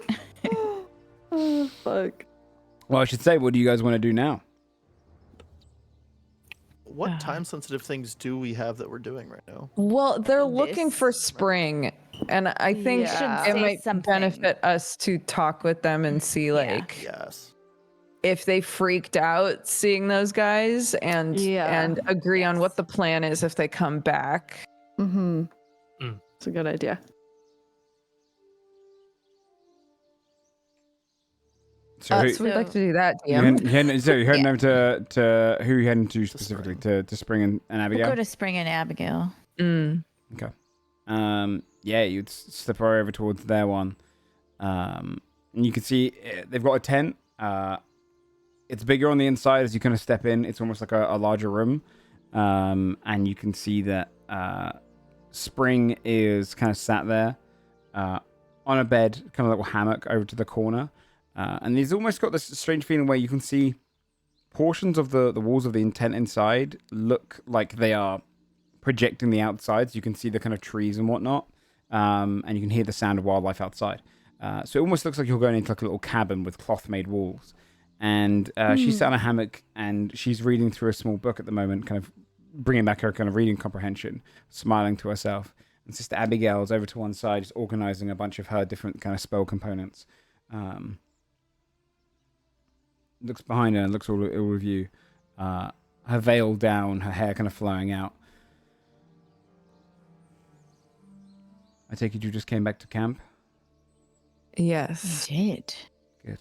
Speaker 3: Oh, fuck.
Speaker 1: Well, I should say, what do you guys want to do now?
Speaker 8: What time-sensitive things do we have that we're doing right now?
Speaker 4: Well, they're looking
Speaker 5: This-
Speaker 4: for spring, and I think
Speaker 3: Yeah.
Speaker 4: it
Speaker 5: Should say
Speaker 4: might
Speaker 5: something.
Speaker 4: benefit us to talk with them and see like
Speaker 8: Yes.
Speaker 4: if they freaked out seeing those guys and agree on what the plan is if they come back.
Speaker 3: Mm-hmm.
Speaker 2: Mm.
Speaker 3: It's a good idea.
Speaker 1: So,
Speaker 4: So we'd like to do that,
Speaker 1: you're
Speaker 4: DM.
Speaker 1: heading over to who are you heading to specifically? To Spring and Abigail?
Speaker 5: We'll go to Spring and Abigail.
Speaker 4: Mm.
Speaker 1: Okay. Yeah, you'd slip right over towards their one. And you can see they've got a tent. It's bigger on the inside as you kind of step in. It's almost like a larger room. And you can see that Spring is kind of sat there on a bed, kind of a little hammock over to the corner. And he's almost got this strange feeling where you can see portions of the walls of the tent inside look like they are projecting the outsides. You can see the kind of trees and whatnot. And you can hear the sound of wildlife outside. So it almost looks like you're going into like a little cabin with cloth-made walls. And she's sat on a hammock and she's reading through a small book at the moment, kind of bringing back her kind of reading comprehension, smiling to herself. And Sister Abigail's over to one side, just organizing a bunch of her different kind of spell components. Looks behind her and looks all of you. Her veil down, her hair kind of flowing out. I take it you just came back to camp?
Speaker 4: Yes.
Speaker 5: Did.
Speaker 1: Good.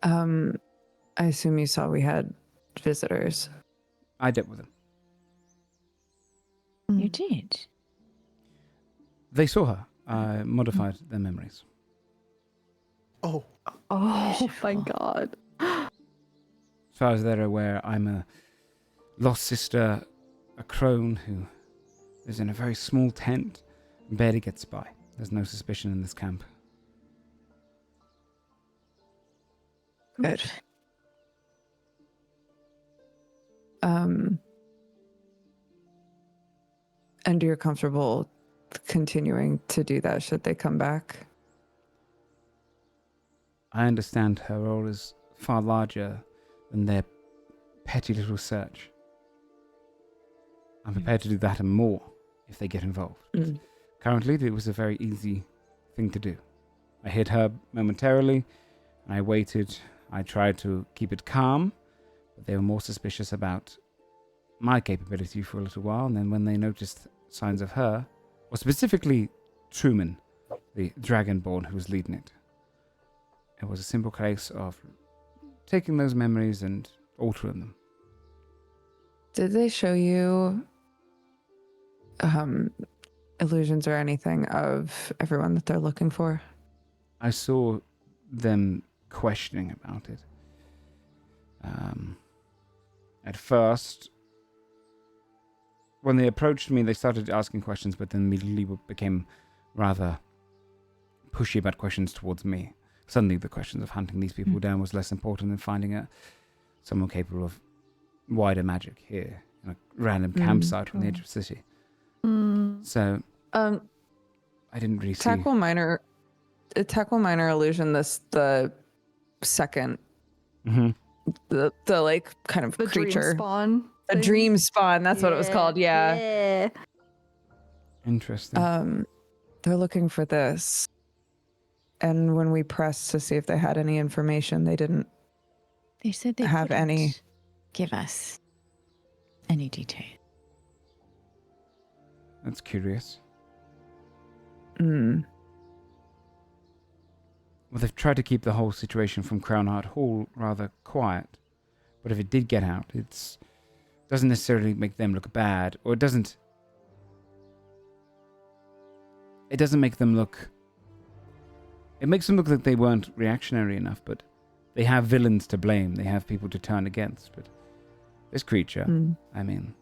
Speaker 4: I assume you saw we had visitors.
Speaker 1: I dealt with them.
Speaker 5: You did.
Speaker 1: They saw her. I modified their memories.
Speaker 8: Oh,
Speaker 3: Oh my god.
Speaker 1: As far as they're aware, I'm a lost sister, a crone who lives in a very small tent and barely gets by. There's no suspicion in this camp.
Speaker 4: Good. And you're comfortable continuing to do that should they come back?
Speaker 1: I understand her role is far larger than their petty little search. I'm prepared to do that and more if they get involved.
Speaker 4: Mm.
Speaker 1: Currently, it was a very easy thing to do. I hid her momentarily, and I waited. I tried to keep it calm, but they were more suspicious about my capability for a little while, and then when they noticed signs of her, or specifically Truman, the Dragonborn who was leading it, it was a simple case of taking those memories and altering them.
Speaker 4: Did they show you illusions or anything of everyone that they're looking for?
Speaker 1: I saw them questioning about it. At first, when they approached me, they started asking questions, but then immediately became rather pushy about questions towards me. Suddenly, the questions of hunting these people down was less important than finding someone capable of wider magic here in a random campsite on the edge of the city. So, I didn't really see.
Speaker 4: Tackle minor illusion. The second, the like kind of
Speaker 3: The
Speaker 4: creature,
Speaker 3: dream spawn.
Speaker 4: a
Speaker 3: thing?
Speaker 4: dream spawn. That's what it was called. Yeah.
Speaker 3: Yeah.
Speaker 1: Interesting.
Speaker 4: They're looking for this, and when we pressed to see if they had any information, they didn't.
Speaker 5: They said they
Speaker 4: have
Speaker 5: couldn't
Speaker 4: any.
Speaker 5: give us any detail.
Speaker 1: That's curious.
Speaker 4: Mm.
Speaker 1: Well, they've tried to keep the whole situation from Crownheart Hall rather quiet. But if it did get out, it doesn't necessarily make them look bad, or it doesn't make them look. It makes them look like they weren't reactionary enough, but they have villains to blame. They have people to turn against. But this creature, I mean,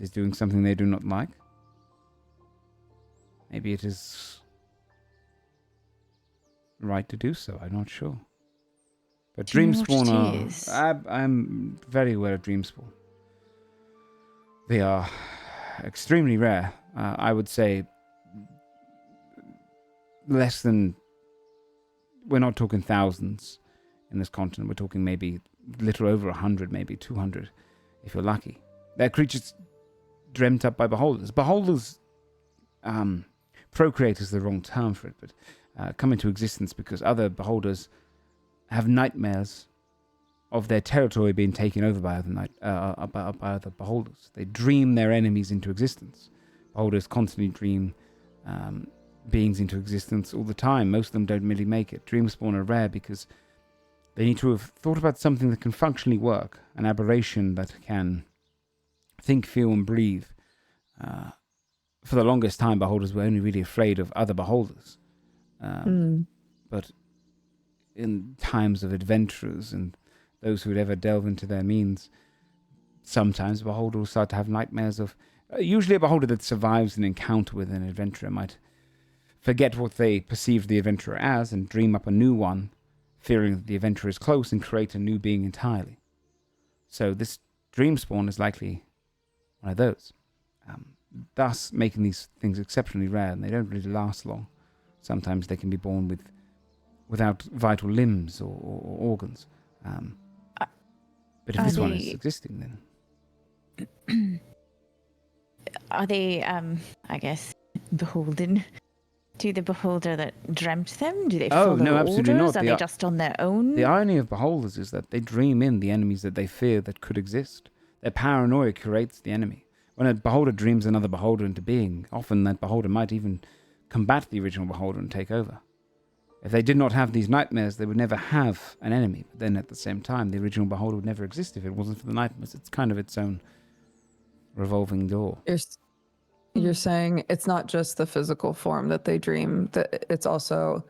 Speaker 1: is doing something they do not like. Maybe it is right to do so. I'm not sure. But
Speaker 5: Do you know what
Speaker 1: Dreamspawn
Speaker 5: it is?
Speaker 1: I'm very aware of Dreamspawn. They are extremely rare. I would say less than. We're not talking thousands in this continent. We're talking maybe little over 100, maybe 200, if you're lucky. They're creatures dreamt up by beholders. Beholders, procreate is the wrong term for it, but come into existence because other beholders have nightmares of their territory being taken over by other beholders. They dream their enemies into existence. Beholders constantly dream beings into existence all the time. Most of them don't really make it. Dreamspawn are rare because they need to have thought about something that can functionally work, an aberration that can think, feel, and breathe. For the longest time, beholders were only really afraid of other beholders. But in times of adventurers and those who would ever delve into their means, sometimes a beholder will start to have nightmares of... usually a beholder that survives an encounter with an adventurer might forget what they perceived the adventurer as and dream up a new one, fearing that the adventurer is close, and create a new being entirely. So this dreamspawn is likely one of those, thus making these things exceptionally rare, and they don't really last long. Sometimes they can be born without vital limbs or organs. But if this one is existing, then...
Speaker 5: Are they, I guess, beholden to the beholder that dreamt them? Do they follow
Speaker 1: no, absolutely
Speaker 5: orders?
Speaker 1: not.
Speaker 5: Are they just on their own?
Speaker 1: The irony of beholders is that they dream in the enemies that they fear that could exist. Their paranoia creates the enemy. When a beholder dreams another beholder into being, often that beholder might even combat the original beholder and take over. If they did not have these nightmares, they would never have an enemy. But then at the same time, the original beholder would never exist if it wasn't for the nightmares. It's kind of its own revolving door.
Speaker 4: You're saying it's not just the physical form that they dream, that it's also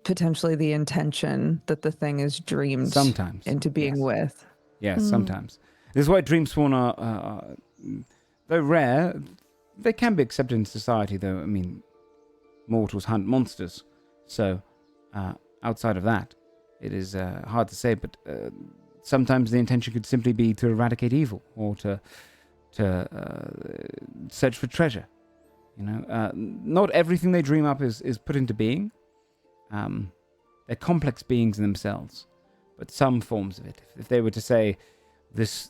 Speaker 4: potentially the intention that the thing is dreamed
Speaker 1: sometimes
Speaker 4: into being with.
Speaker 1: Yes, sometimes. This is why dreamspawn are though rare, they can be accepted in society, though. I mean, mortals hunt monsters. So, outside of that, it is hard to say, but sometimes the intention could simply be to eradicate evil or to search for treasure. You know, not everything they dream up is put into being. They're complex beings in themselves, but some forms of it. If they were to say this,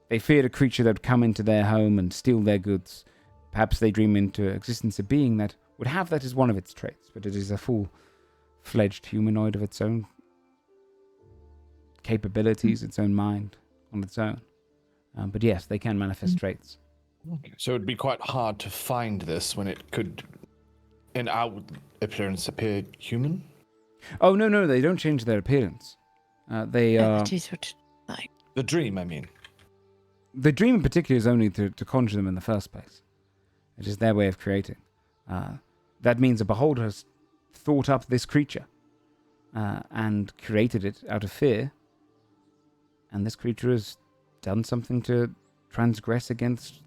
Speaker 1: they feared a creature that would come into their home and steal their goods, perhaps they dream into existence a being that would have that as one of its traits, but it is a full-fledged humanoid of its own capabilities, its own mind on its own. But yes, they can manifest traits.
Speaker 7: Okay. So it'd be quite hard to find this when it could, in outward appearance, appear human?
Speaker 1: Oh, no, they don't change their appearance.
Speaker 5: That is what, like...
Speaker 7: The dream, I mean.
Speaker 1: The dream in particular is only to conjure them in the first place. It is their way of creating. That means a beholder has thought up this creature and created it out of fear. And this creature has done something to transgress against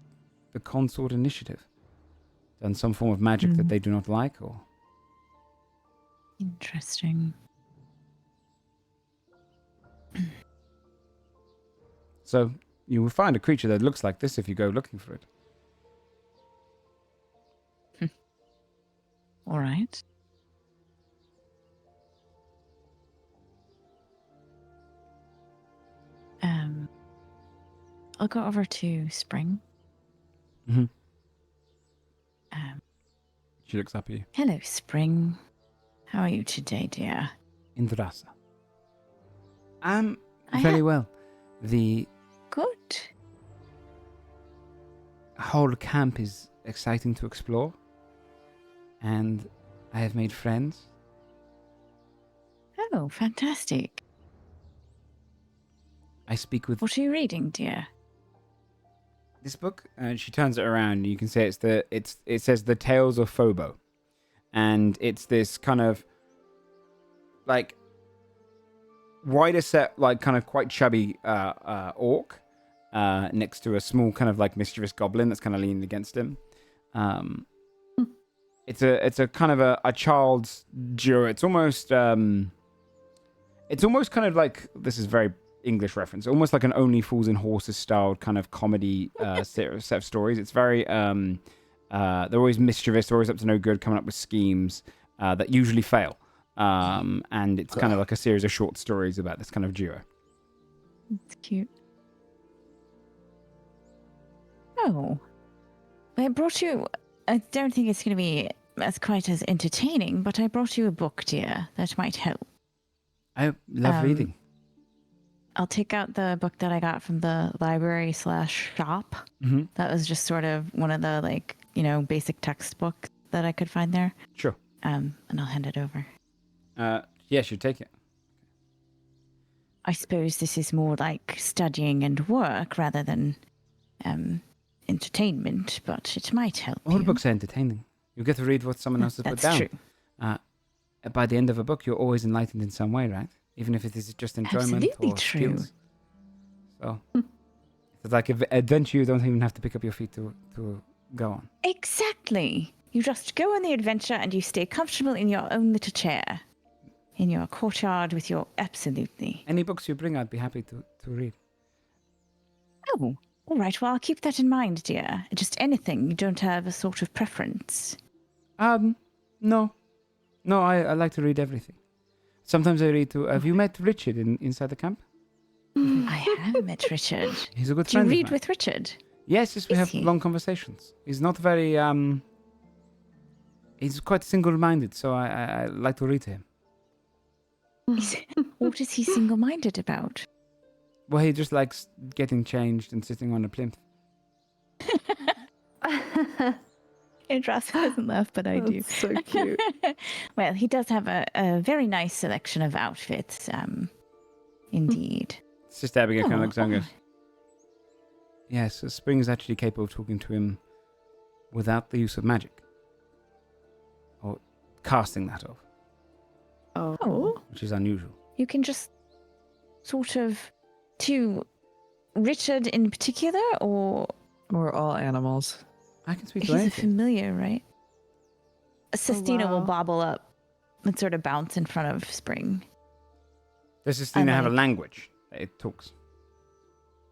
Speaker 1: the Consort Initiative. Done some form of magic that they do not like, or...
Speaker 5: Interesting.
Speaker 1: So, you will find a creature that looks like this if you go looking for it.
Speaker 5: All right. I'll go over to Spring.
Speaker 1: Mm-hmm. She looks up at you.
Speaker 5: Hello, Spring. How are you today, dear?
Speaker 1: Indrasa. I'm very well. The
Speaker 5: Good.
Speaker 1: whole camp is exciting to explore. And I have made friends.
Speaker 5: Oh, fantastic.
Speaker 1: I speak with
Speaker 5: What are you reading, dear?
Speaker 1: this book, and she turns it around, and you can say it says The Tales of Phobo. And it's this kind of like wider set, like kind of quite chubby orc next to a small kind of like mischievous goblin that's kind of leaning against him. It's a kind of a child's duo. It's almost kind of like, this is very English reference, almost like an Only Fools and Horses styled kind of comedy set of stories. It's very they're always mischievous, they're always up to no good, coming up with schemes that usually fail. And it's kind of like a series of short stories about this kind of duo.
Speaker 5: It's cute. Oh. I brought you... I don't think it's going to be as quite as entertaining, but I brought you a book, dear, that might help.
Speaker 1: I love reading.
Speaker 5: I'll take out the book that I got from the library/shop.
Speaker 1: Mm-hmm.
Speaker 5: That was just sort of one of the, like, basic textbooks that I could find there.
Speaker 1: Sure.
Speaker 5: And I'll hand it over.
Speaker 1: Yes, you take it.
Speaker 5: I suppose this is more like studying and work rather than entertainment, but it might help
Speaker 1: All
Speaker 5: you.
Speaker 1: books are entertaining. You get to read what someone else has put down.
Speaker 5: That's true.
Speaker 1: By the end of a book, you're always enlightened in some way, right? Even if it is just enjoyment
Speaker 5: Absolutely
Speaker 1: or
Speaker 5: true.
Speaker 1: skills. So, it's like an adventure you don't even have to pick up your feet to go on.
Speaker 5: Exactly. You just go on the adventure and you stay comfortable in your own little chair. In your courtyard with your... Absolutely.
Speaker 1: Any books you bring, I'd be happy to read.
Speaker 5: Oh, all right. Well, I'll keep that in mind, dear. Just anything. You don't have a sort of preference.
Speaker 1: No. No, I like to read everything. Sometimes I read too. Have you met Richard inside the camp?
Speaker 5: I have met Richard.
Speaker 1: He's a good
Speaker 5: Do you
Speaker 1: friend of
Speaker 5: read
Speaker 1: mine.
Speaker 5: with Richard?
Speaker 1: Yes, we
Speaker 5: Is
Speaker 1: have
Speaker 5: he?
Speaker 1: long conversations. He's not very, he's quite single-minded, so I like to read to him.
Speaker 5: What is he single-minded about?
Speaker 1: Well, he just likes getting changed and sitting on a plinth.
Speaker 5: Ross doesn't laugh, but I do.
Speaker 3: That's so cute.
Speaker 5: Well, he does have a very nice selection of outfits. Indeed.
Speaker 1: Sister Abigail kind of
Speaker 5: Oh,
Speaker 1: looks down and goes, yes, so Spring is actually capable of talking to him without the use of magic. Or casting that off,
Speaker 5: Oh.
Speaker 1: which is unusual.
Speaker 5: You can just sort of... To Richard in particular, or...
Speaker 4: We're all animals.
Speaker 1: I can speak to
Speaker 5: He's a
Speaker 1: anything.
Speaker 5: familiar, right? Sestina will
Speaker 3: wow.
Speaker 5: bobble up and sort of bounce in front of Spring.
Speaker 1: Does Justina have a
Speaker 5: like-
Speaker 1: language that it talks?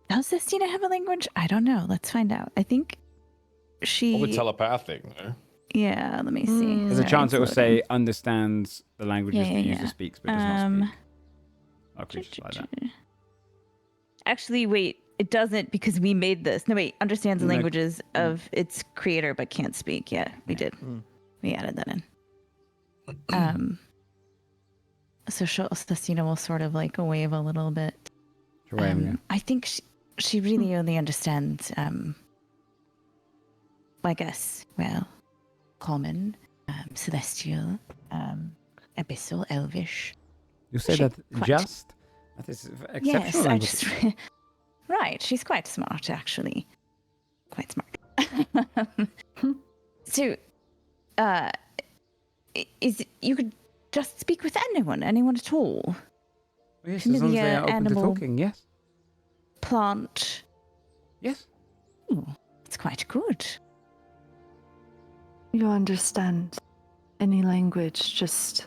Speaker 5: Does Sestina have a language? I don't know. Let's find out. I think she...
Speaker 6: Probably telepathic. No?
Speaker 5: Yeah, let me see.
Speaker 1: There's a
Speaker 5: Sorry,
Speaker 1: chance it will
Speaker 5: it's
Speaker 1: say
Speaker 5: loading.
Speaker 1: understands the languages
Speaker 5: Yeah,
Speaker 1: the
Speaker 5: yeah,
Speaker 1: user
Speaker 5: yeah.
Speaker 1: speaks, but does not speak. Or
Speaker 5: Um,
Speaker 1: creatures like that.
Speaker 5: Actually, wait. It doesn't because we made this. No, wait. Understands the
Speaker 1: No.
Speaker 5: languages of its creator but can't speak. Yeah, we did.
Speaker 8: Mm.
Speaker 5: We added that in. So Sestina will sort of like wave a little bit.
Speaker 1: Sure, yeah.
Speaker 5: I think she really only understands, I guess, well, common, celestial, abyssal, elvish.
Speaker 1: You say
Speaker 5: she-
Speaker 1: that
Speaker 5: quite.
Speaker 1: just? That is exceptional
Speaker 5: Yes, I
Speaker 1: language.
Speaker 5: just... Right, she's quite smart, actually. Quite smart. So, you could just speak with anyone at all.
Speaker 1: Yes, as long as they
Speaker 5: familiar
Speaker 1: are open
Speaker 5: animal.
Speaker 1: to talking, yes.
Speaker 5: Plant.
Speaker 1: Yes.
Speaker 5: Oh, it's quite good.
Speaker 3: You understand any language just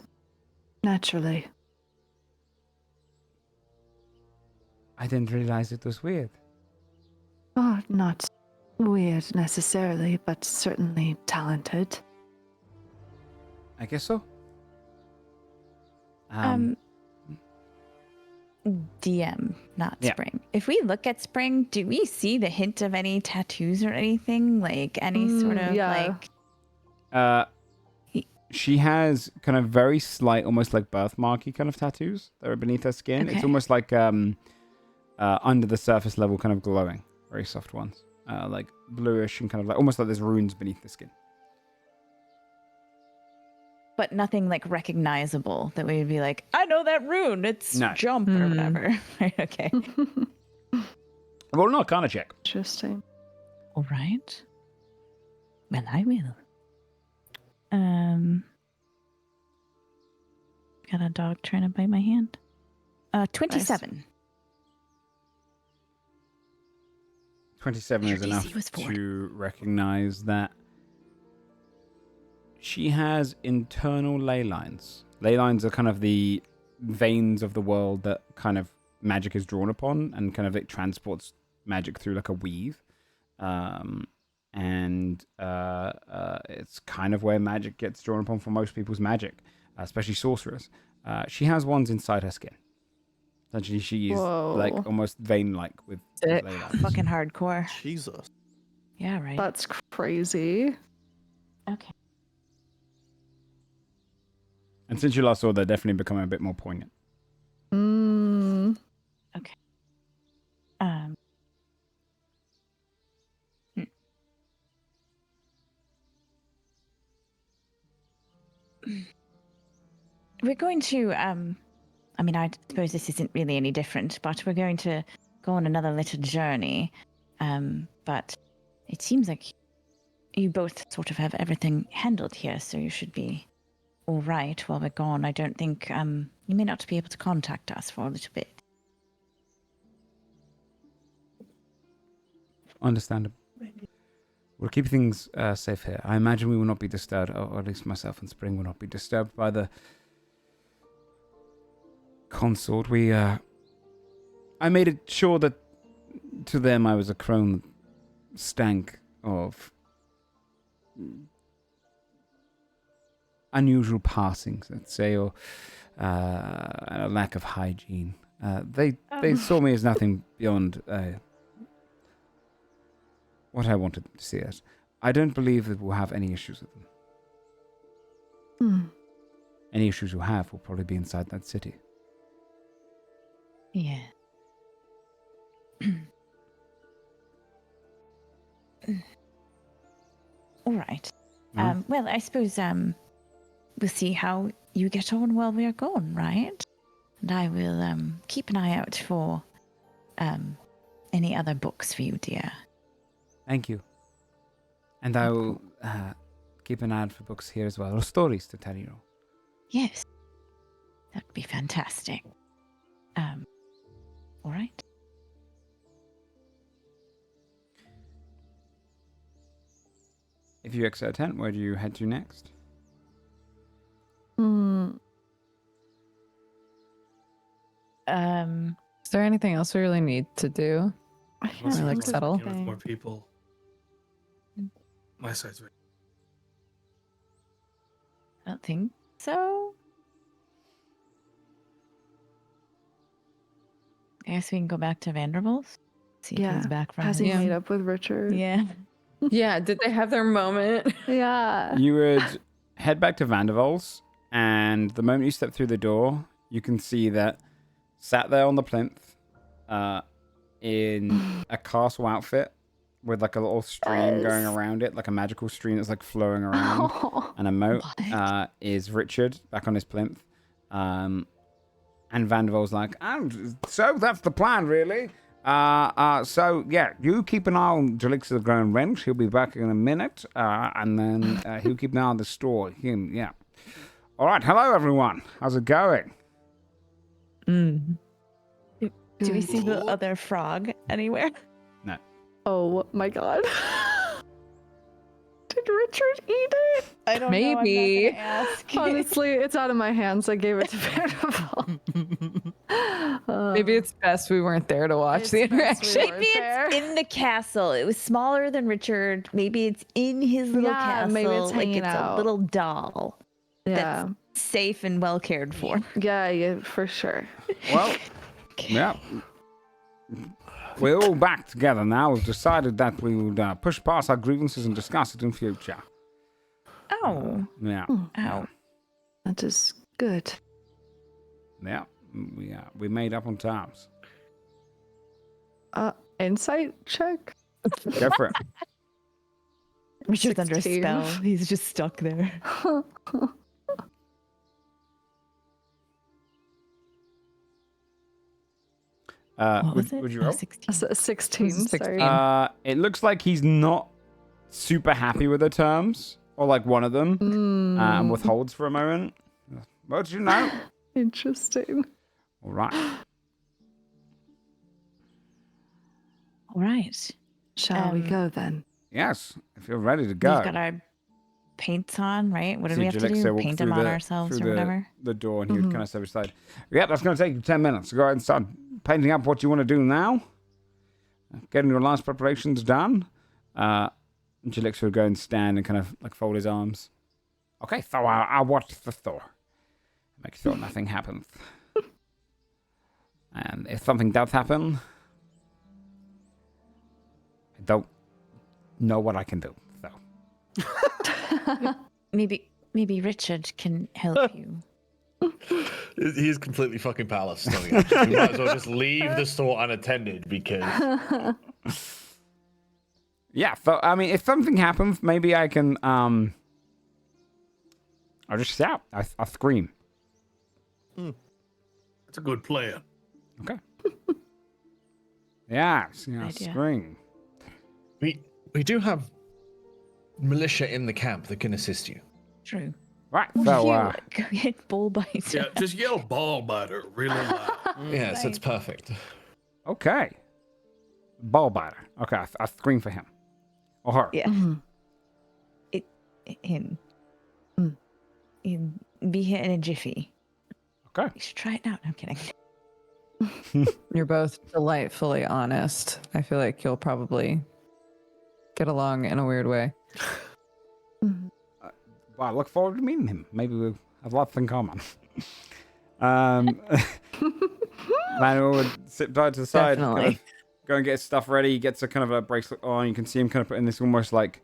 Speaker 3: naturally.
Speaker 1: I didn't realize it was weird.
Speaker 3: Oh, not weird necessarily, but certainly talented.
Speaker 1: I guess so.
Speaker 5: DM, not
Speaker 1: Yeah.
Speaker 5: Spring. If we look at Spring, do we see the hint of any tattoos or anything? Like any sort of
Speaker 3: yeah.
Speaker 1: She has kind of very slight, almost like birthmarky kind of tattoos that are beneath her skin. It's
Speaker 5: Okay.
Speaker 1: almost like under the surface level, kind of glowing, very soft ones, like bluish and kind of like almost like there's runes beneath the skin.
Speaker 5: but nothing like recognizable that we would be like, I know that rune. It's
Speaker 1: No.
Speaker 5: jump or whatever. Right, okay.
Speaker 1: Roll an Arcana check.
Speaker 3: Interesting.
Speaker 5: All right. Well, I will. Got a dog trying to bite my hand. 27.
Speaker 1: 27 is
Speaker 5: Your
Speaker 1: enough
Speaker 5: DC was 4.
Speaker 1: to recognize that she has internal ley lines. Ley lines are kind of the veins of the world that kind of magic is drawn upon, and kind of it transports magic through like a weave. It's kind of where magic gets drawn upon for most people's magic, especially sorcerers. She has ones inside her skin. Essentially, she is
Speaker 3: Whoa.
Speaker 1: like almost vein-like with
Speaker 4: Sick.
Speaker 1: ley lines.
Speaker 5: Fucking hardcore.
Speaker 8: Jesus.
Speaker 5: Yeah, right.
Speaker 3: That's crazy.
Speaker 5: Okay.
Speaker 1: And since you last saw, they're definitely becoming a bit more poignant.
Speaker 3: Mm.
Speaker 5: Um. hmm. We're going to I mean, I suppose this isn't really any different, but we're going to go on another little journey. But it seems like you both sort of have everything handled here, so you should be all right while we're gone. I don't think you may not be able to contact us for a little bit.
Speaker 1: Understandable. We'll keep things safe here. I imagine we will not be disturbed, or at least myself and Spring will not be disturbed by the consort. I made it sure that to them I was a crone that stank of unusual passings, let's say, or a lack of hygiene. They saw me as nothing beyond what I wanted them to see us. I don't believe that we'll have any issues with them. Any issues we'll have will probably be inside that city.
Speaker 5: Yeah. All right. Well, I suppose we'll see how you get on while we are gone, right? And I will keep an eye out for any other books for you, dear.
Speaker 1: Thank you. And I will keep an eye out for books here as well, or stories to tell you.
Speaker 5: Yes. That would be fantastic. All right.
Speaker 1: If you exit a tent, where do you head to next?
Speaker 4: Is there anything else we really need to do?
Speaker 3: I
Speaker 4: Or,
Speaker 3: can't
Speaker 4: like,
Speaker 3: think of
Speaker 4: settle?
Speaker 9: With
Speaker 3: anything.
Speaker 9: more people. My side's right.
Speaker 5: I don't think so. I guess we can go back to Vandervole's. See if he's back from
Speaker 3: Has
Speaker 5: his...
Speaker 3: he made up with Richard?
Speaker 5: Yeah.
Speaker 4: Yeah, did they have their moment?
Speaker 3: Yeah.
Speaker 1: You would head back to Vandervole's, and the moment you step through the door, you can see that sat there on the plinth, in a castle outfit with like a little stream going around it, like a magical stream that's like flowing around, and a moat, is Richard back on his plinth. And Vandervole's like, so that's the plan, really. So yeah, you keep an eye on Jalix the Grown Wrench. He'll be back in a minute, and then he'll keep an eye on the store. Yeah. All right, hello everyone. How's it going?
Speaker 5: Do we see the other frog anywhere?
Speaker 1: No.
Speaker 3: Oh my god. Did Richard eat it?
Speaker 5: I don't
Speaker 4: Maybe.
Speaker 5: know. I'm not gonna ask.
Speaker 3: Honestly, it's out of my hands. I gave it to Vandervole.
Speaker 4: Maybe it's best we weren't there to watch the
Speaker 3: It's best
Speaker 4: interaction.
Speaker 3: we
Speaker 5: Maybe it's in the castle. It was smaller than Richard. Maybe it's in his little castle.
Speaker 3: maybe it's
Speaker 5: like
Speaker 3: hanging
Speaker 5: it's
Speaker 3: out.
Speaker 5: a little doll.
Speaker 3: Yeah.
Speaker 5: That's safe and well cared for.
Speaker 3: Yeah, for sure.
Speaker 1: Well, yeah. We're all back together now. We've decided that we would push past our grievances and discuss it in future.
Speaker 5: Oh.
Speaker 1: Yeah.
Speaker 5: Ow.
Speaker 3: That is good.
Speaker 1: Yeah. We made up on terms.
Speaker 3: Insight check?
Speaker 1: Go for it.
Speaker 5: Richard's under a
Speaker 3: 16.
Speaker 5: spell. He's just stuck there. What was it?
Speaker 1: Would you
Speaker 5: Oh,
Speaker 1: roll?
Speaker 5: 16.
Speaker 3: 16,
Speaker 4: 16.
Speaker 3: sorry.
Speaker 1: It looks like he's not super happy with the terms, or like one of them, and withholds for a moment. What did you know?
Speaker 3: Interesting.
Speaker 1: All right.
Speaker 5: All right.
Speaker 3: Shall we go then?
Speaker 1: Yes, if you're ready to go.
Speaker 5: We've got our paints on, right? What do we have to
Speaker 1: Jalexa
Speaker 5: do?
Speaker 1: walked
Speaker 5: Paint
Speaker 1: through
Speaker 5: them on
Speaker 1: the-
Speaker 5: ourselves
Speaker 1: through
Speaker 5: or whatever?
Speaker 1: The door, and he would kind of step aside. Yeah, that's going to take you 10 minutes. Go ahead and start painting up what you want to do now. Getting your last preparations done. Jalexa would go and stand and kind of like fold his arms. Okay, Thor, I'll watch the Thor. Make sure nothing happens. And if something does happen, I don't know what I can do. So
Speaker 5: Maybe Richard can help you.
Speaker 6: He's completely fucking powerless. So we might as well just leave the store unattended because.
Speaker 1: Yeah, so I mean, if something happens, maybe I can I'll just shout. I'll scream.
Speaker 2: That's a good plan.
Speaker 1: Okay. Yeah,
Speaker 5: Idea.
Speaker 1: scream.
Speaker 6: We do have militia in the camp that can assist you.
Speaker 5: True.
Speaker 1: Right,
Speaker 5: You
Speaker 1: so
Speaker 5: go get bull bites.
Speaker 2: Yeah, just yell ball biter really loud.
Speaker 6: Yes, it's perfect.
Speaker 1: okay. Ball biter. Okay, I scream for him. Or her.
Speaker 5: Yeah.
Speaker 3: Mhm.
Speaker 5: Him.
Speaker 3: Mm.
Speaker 5: He'll be here in a jiffy.
Speaker 1: Okay.
Speaker 5: You should try it out. No, I'm kidding.
Speaker 4: You're both delightfully honest. I feel like you'll probably get along in a weird way.
Speaker 3: Mhm.
Speaker 1: Well, I look forward to meeting him. Maybe we'll have lots in common. Manuel would sit tied to the side, kind
Speaker 4: Definitely.
Speaker 1: of go and get his stuff ready. He gets a kind of a bracelet on. You can see him kind of put in this almost like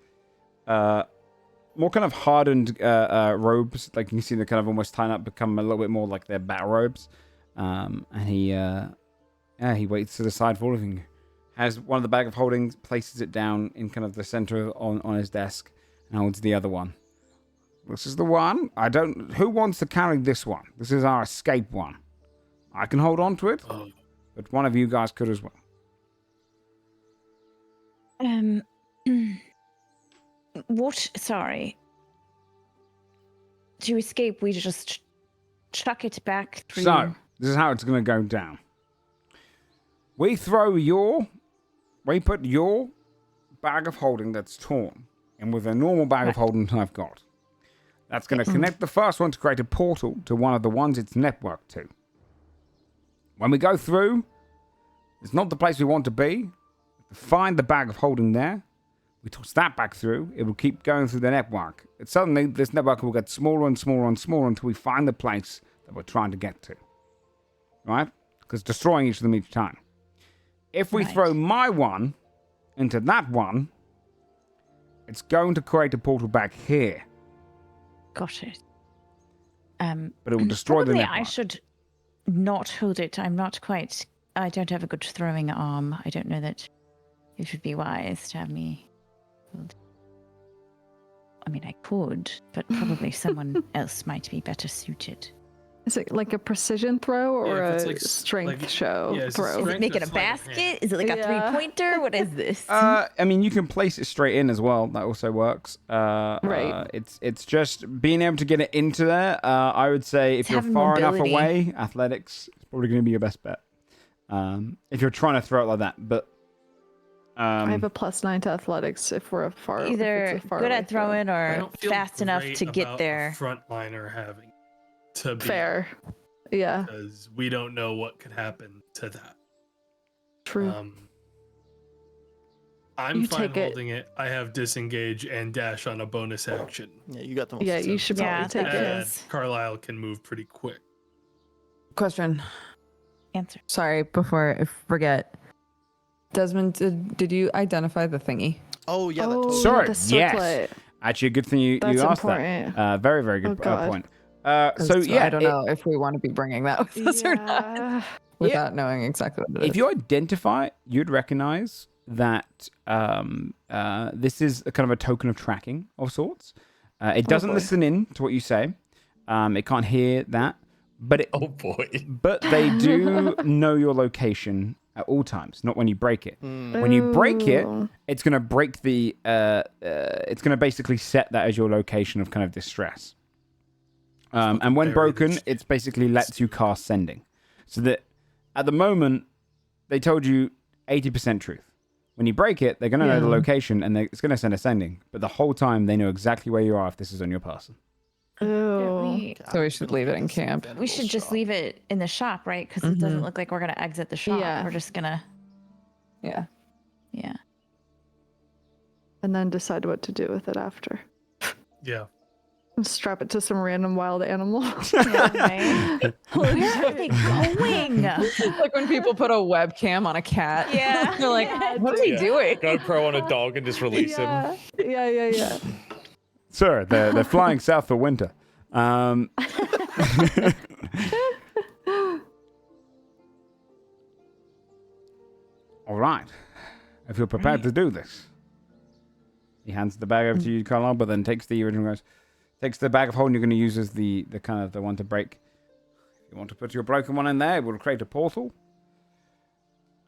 Speaker 1: more kind of hardened robes. Like you can see the kind of almost tying up, become a little bit more like their battle robes. And he waits to the side for all of you. Has one of the bag of holdings, places it down in kind of the center on his desk, and holds the other one. This is the one. Who wants to carry this one? This is our escape one. I can hold on to it, but one of you guys could as well.
Speaker 5: What? Sorry. To escape, we just chuck it back through.
Speaker 1: So, this is how it's going to go down. We put your bag of holding that's torn in with a normal bag of holding I've got. That's going to connect the first one to create a portal to one of the ones it's networked to. When we go through, it's not the place we want to be. Find the bag of holding there. We toss that back through. It will keep going through the network. Suddenly, this network will get smaller and smaller and smaller until we find the place that we're trying to get to. Right? Because destroying each of them each time. If we throw my one into that one, it's going to create a portal back here.
Speaker 5: Got it.
Speaker 1: But it will destroy the
Speaker 5: probably
Speaker 1: network.
Speaker 5: I should not hold it. I don't have a good throwing arm. I don't know that it would be wise to have me hold. I mean, I could, but probably someone else might be better suited.
Speaker 3: Is it like a precision throw or
Speaker 2: if it's
Speaker 3: a
Speaker 2: like
Speaker 3: strength show
Speaker 2: yeah, it's a
Speaker 3: throw?
Speaker 5: Is it
Speaker 2: strength
Speaker 5: making
Speaker 2: or
Speaker 5: a
Speaker 2: sleight of hand.
Speaker 5: basket? Is it like a
Speaker 3: Yeah.
Speaker 5: three-pointer? What is this?
Speaker 1: I mean, you can place it straight in as well. That also works.
Speaker 3: Right.
Speaker 1: It's just being able to get it into there. I would say if
Speaker 5: It's
Speaker 1: you're
Speaker 5: having
Speaker 1: far enough
Speaker 5: mobility.
Speaker 1: away, athletics is probably going to be your best bet. If you're trying to throw it like that, but
Speaker 3: I have a +9 to athletics if we're far. if
Speaker 5: Either
Speaker 3: it's a far
Speaker 5: good
Speaker 3: away
Speaker 5: at
Speaker 3: throw.
Speaker 5: throwing
Speaker 2: I
Speaker 5: or
Speaker 2: don't feel
Speaker 5: fast enough
Speaker 2: great
Speaker 5: to get
Speaker 2: about
Speaker 5: there.
Speaker 2: a frontliner having to be
Speaker 3: Fair. Yeah.
Speaker 2: because we don't know what could happen to that.
Speaker 3: True.
Speaker 2: I'm
Speaker 3: You
Speaker 2: fine
Speaker 3: take it.
Speaker 2: holding it. I have disengage and dash on a bonus action.
Speaker 8: Yeah, you got the most.
Speaker 3: Yeah, you should probably
Speaker 5: Yeah,
Speaker 3: take
Speaker 5: that
Speaker 3: it.
Speaker 2: And
Speaker 5: is.
Speaker 2: Carlisle can move pretty quick.
Speaker 4: Question.
Speaker 5: Answer.
Speaker 4: Sorry, before I forget. Desmond, did you identify the thingy?
Speaker 8: Oh yeah, that
Speaker 3: Oh,
Speaker 8: totally.
Speaker 1: Sorry,
Speaker 3: the
Speaker 1: yes.
Speaker 3: circlet.
Speaker 1: Actually, a good thing you
Speaker 3: That's
Speaker 1: asked
Speaker 3: important.
Speaker 1: that. Very, very
Speaker 3: Oh,
Speaker 1: good
Speaker 3: God.
Speaker 1: point. So yeah,
Speaker 4: I don't know if we want to be bringing that with us or not,
Speaker 3: Yeah.
Speaker 4: without knowing exactly what it is.
Speaker 1: if you identify it, you'd recognize that this is a kind of a token of tracking of sorts. It doesn't
Speaker 3: boy.
Speaker 1: listen in to what you say. It can't hear that, but
Speaker 6: Oh boy.
Speaker 1: but they do know your location at all times. Not when you break it. When you break it,
Speaker 3: Ooh.
Speaker 1: it's going to break the. It's going to basically set that as your location of kind of distress. And when
Speaker 2: Very
Speaker 1: broken,
Speaker 2: interesting.
Speaker 1: it's basically lets you cast sending. So that at the moment, they told you 80% truth. When you break it, they're going to know the
Speaker 3: Yeah.
Speaker 1: location and it's going to send a sending. But the whole time, they know exactly where you are if this is on your person.
Speaker 3: Ooh.
Speaker 4: So we should leave it in camp.
Speaker 5: We should just leave it in the shop, right? Because it doesn't look like we're gonna exit the shop.
Speaker 3: Yeah.
Speaker 5: We're just gonna,
Speaker 4: Yeah.
Speaker 5: yeah.
Speaker 3: And then decide what to do with it after.
Speaker 2: Yeah.
Speaker 3: Strap it to some random wild animal.
Speaker 5: Yeah, right? Where are they going?
Speaker 4: Like when people put a webcam on a cat.
Speaker 5: Yeah.
Speaker 4: They're like,
Speaker 3: Yeah,
Speaker 4: what is he doing?
Speaker 6: GoPro on a dog and just release him.
Speaker 3: Yeah.
Speaker 1: Sir, they're flying south for winter. All right. If you're prepared to do this. He hands the bag over to you, Carlisle, but then takes the original guys. Takes the bag of holding you're going to use as the kind of the one to break. If you want to put your broken one in there, we'll create a portal.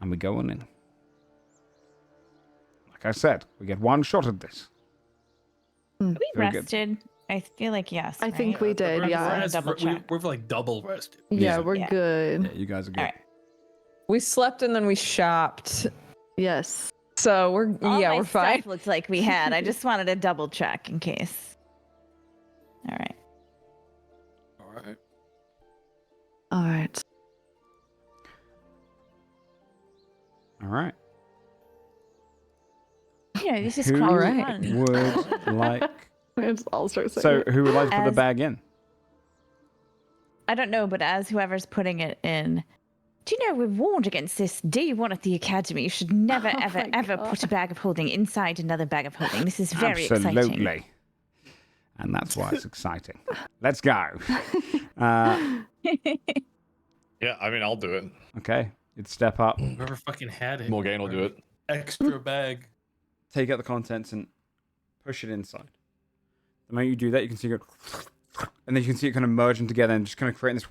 Speaker 1: And we go on in. Like I said, we get one shot at this.
Speaker 5: We
Speaker 1: Very good.
Speaker 5: rested. I feel like yes.
Speaker 3: I think
Speaker 5: right?
Speaker 3: we did, yeah.
Speaker 5: Double check.
Speaker 2: We're like double rested.
Speaker 3: Yeah, we're
Speaker 5: Yeah.
Speaker 3: good.
Speaker 1: Yeah, you guys are good.
Speaker 5: All right.
Speaker 4: We slept and then we shopped.
Speaker 3: Yes.
Speaker 4: So we're
Speaker 5: All my
Speaker 4: we're fine.
Speaker 5: stuff looked like we had. I just wanted to double check in case. All right.
Speaker 2: All right.
Speaker 3: All right.
Speaker 1: All right.
Speaker 5: Yeah, this is
Speaker 1: Who
Speaker 5: quite
Speaker 4: Alright.
Speaker 5: fun.
Speaker 1: would like...
Speaker 3: It's all start
Speaker 1: So
Speaker 3: saying.
Speaker 1: who would like to put the
Speaker 5: As-
Speaker 1: bag in?
Speaker 5: I don't know, but as whoever's putting it in, do you know we're warned against this? Day one at the academy, you should never,
Speaker 3: Oh
Speaker 5: ever,
Speaker 3: my
Speaker 5: ever
Speaker 3: God.
Speaker 5: put a bag of holding inside another bag of holding. This is very exciting.
Speaker 1: Absolutely. And that's why it's exciting. Let's go.
Speaker 6: Yeah, I mean, I'll do it.
Speaker 1: Okay. You'd step up,
Speaker 2: Whoever fucking had it.
Speaker 6: Morgane will do it.
Speaker 2: Extra bag.
Speaker 1: take out the contents, and push it inside. The moment you do that, you can see it, and then you can see it kind of merging together and just kind of creating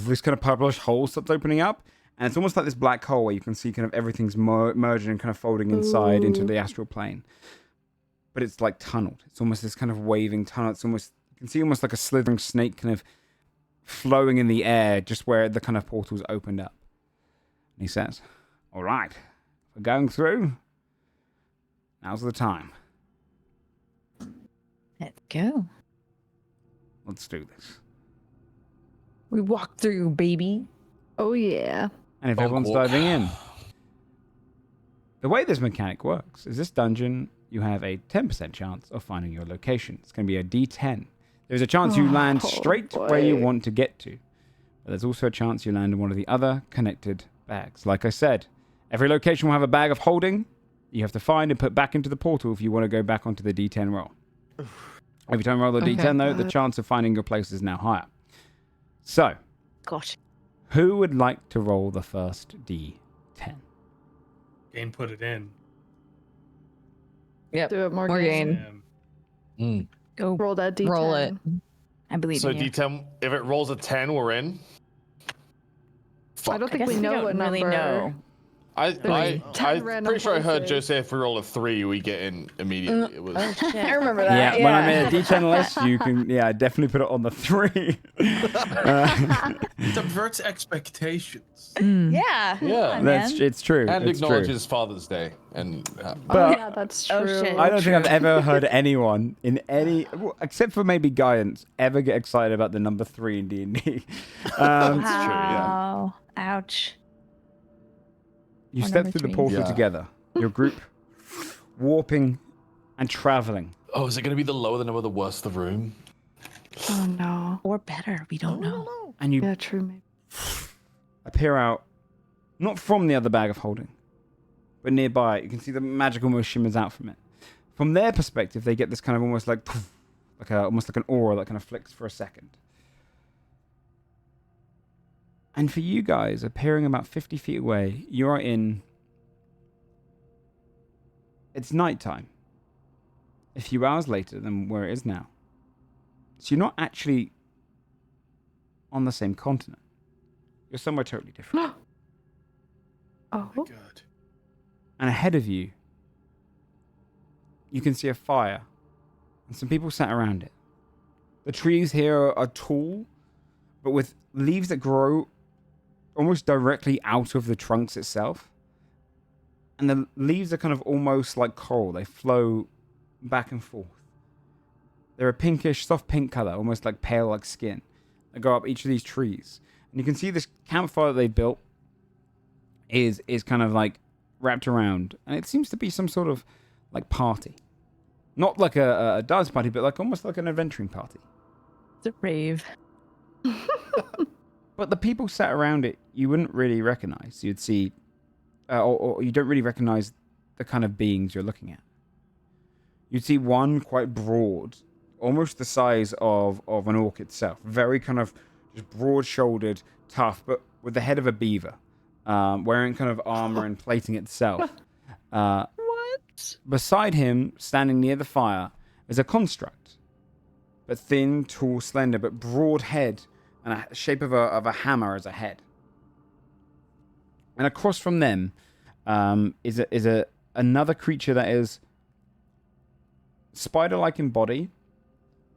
Speaker 1: this kind of purplish hole starts opening up, and it's almost like this black hole where you can see kind of everything's merging and kind of folding inside into the astral plane. But it's like tunneled. It's almost this kind of waving tunnel. It's almost, you can see almost like a slithering snake kind of flowing in the air just where the kind of portal's opened up. And he says, all right, we're going through. Now's the time.
Speaker 5: Let's go.
Speaker 1: Let's do this.
Speaker 4: We walked through, baby.
Speaker 3: Oh, yeah.
Speaker 1: And if
Speaker 6: Bonk
Speaker 1: everyone's
Speaker 6: walk.
Speaker 1: diving in, the way this mechanic works is this dungeon, you have a 10% chance of finding your location. It's going to be a D10. There's a chance you land
Speaker 3: Oh,
Speaker 1: straight where you
Speaker 3: boy.
Speaker 1: want to get to. But there's also a chance you land in one of the other connected bags. Like I said, every location will have a bag of holding you have to find and put back into the portal if you want to go back onto the D10 roll. Every time you roll the
Speaker 4: Okay.
Speaker 1: D10, though, the chance of finding your place is now higher. So,
Speaker 5: Gosh.
Speaker 1: who would like to roll the first D10?
Speaker 2: Gain put it in.
Speaker 4: Yep.
Speaker 3: Do it, Morgan.
Speaker 4: Morgane.
Speaker 2: Um,
Speaker 5: Go.
Speaker 3: Roll that D10.
Speaker 4: Roll it.
Speaker 5: I believe
Speaker 6: So
Speaker 5: in you.
Speaker 6: D10, if it rolls a 10, we're in.
Speaker 3: I don't
Speaker 5: I
Speaker 3: think
Speaker 5: guess
Speaker 3: we
Speaker 5: we
Speaker 3: know
Speaker 5: don't
Speaker 3: what
Speaker 5: really
Speaker 3: number.
Speaker 5: know.
Speaker 6: I'm
Speaker 3: 10 random
Speaker 6: pretty sure I heard
Speaker 3: places.
Speaker 6: Jose if we roll a 3, we get in immediately. It was.
Speaker 4: I remember that.
Speaker 1: When I made a D10 list, you can, definitely put it on the 3.
Speaker 2: subverts expectations.
Speaker 5: Yeah.
Speaker 6: Yeah.
Speaker 5: Come on,
Speaker 1: That's,
Speaker 5: man.
Speaker 1: it's true.
Speaker 6: And
Speaker 1: it's true.
Speaker 6: acknowledges Father's Day. And
Speaker 3: Oh,
Speaker 1: But-
Speaker 3: yeah, that's
Speaker 5: Oh,
Speaker 3: true.
Speaker 5: shit.
Speaker 1: I don't think I've ever heard anyone in any, except for maybe Guidance, ever get excited about the number 3 in D&D.
Speaker 5: Wow. Ouch.
Speaker 1: You
Speaker 5: Or
Speaker 1: step
Speaker 5: number
Speaker 1: through the
Speaker 5: 3.
Speaker 1: portal
Speaker 6: Yeah.
Speaker 1: together, your group warping and traveling.
Speaker 6: oh, is it going to be the lower the number, the worse the room?
Speaker 3: Oh, no.
Speaker 5: Or better. We don't know.
Speaker 1: And you
Speaker 3: Yeah, true, maybe.
Speaker 1: appear out, not from the other bag of holding, but nearby. You can see the magic almost shimmers out from it. From their perspective, they get this kind of almost like, poof, almost like an aura that kind of flicks for a second. And for you guys, appearing about 50 feet away, you are in... It's nighttime. A few hours later than where it is now. So you're not actually on the same continent. You're somewhere totally different.
Speaker 3: Oh,
Speaker 2: Oh my god.
Speaker 1: And ahead of you, you can see a fire and some people sat around it. The trees here are tall, but with leaves that grow almost directly out of the trunks itself. And the leaves are kind of almost like coral. They flow back and forth. They're a pinkish, soft pink color, almost like pale like skin. They go up each of these trees. And you can see this campfire that they built is kind of like wrapped around. And it seems to be some sort of like party. Not like a dance party, but like almost like an adventuring party.
Speaker 5: It's a rave.
Speaker 1: But the people sat around it, you wouldn't really recognize. You'd see, or you don't really recognize the kind of beings you're looking at. You'd see one quite broad, almost the size of an orc itself. Very kind of just broad-shouldered, tough, but with the head of a beaver. Wearing kind of armor and plating itself.
Speaker 5: What?
Speaker 1: Beside him, standing near the fire, is a construct. But thin, tall, slender, but broad head and a shape of a hammer as a head. And across from them is another creature that is spider-like in body,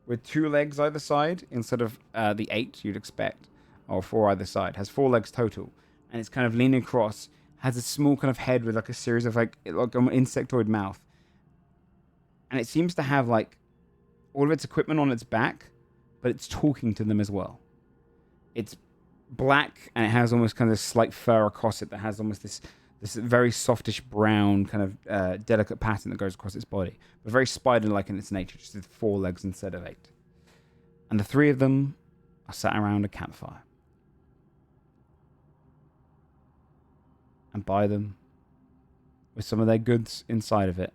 Speaker 1: with 2 legs either side instead of the 8 you'd expect, or 4 either side. Has 4 legs total, and it's kind of leaning across. Has a small kind of head with like a series of like an insectoid mouth, and it seems to have like all of its equipment on its back, but it's talking to them as well. It's black, and it has almost kind of this slight fur across it that has almost this very softish brown kind of delicate pattern that goes across its body, but very spider-like in its nature, just with 4 legs instead of 8. And the 3 of them are sat around a campfire. And by them, with some of their goods inside of it,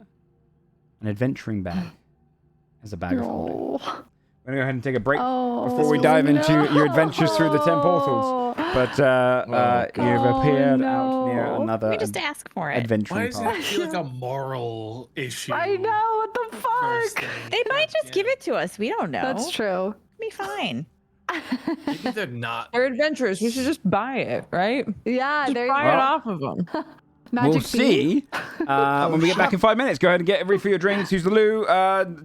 Speaker 1: an adventuring bag is a bag of holding. We're going to go ahead and take a break before we dive into your adventures through the 10 portals. But you've appeared out near another
Speaker 5: We just ask for it.
Speaker 1: adventuring
Speaker 2: Why does
Speaker 1: path.
Speaker 2: that feel like a moral issue?
Speaker 3: I know, what the
Speaker 2: first
Speaker 3: fuck?
Speaker 2: thing?
Speaker 5: They might just
Speaker 2: Yeah.
Speaker 5: give it to us. We don't know.
Speaker 3: That's true.
Speaker 5: Be fine.
Speaker 2: Maybe they're not.
Speaker 4: They're adventurers. We should just buy it, right?
Speaker 3: Yeah,
Speaker 4: Just
Speaker 3: there you
Speaker 4: buy
Speaker 3: go.
Speaker 4: it off of them.
Speaker 3: Magic
Speaker 1: We'll
Speaker 3: bean.
Speaker 1: see when we get back in 5 minutes. Go ahead and get ready for your drinks. Use the loo.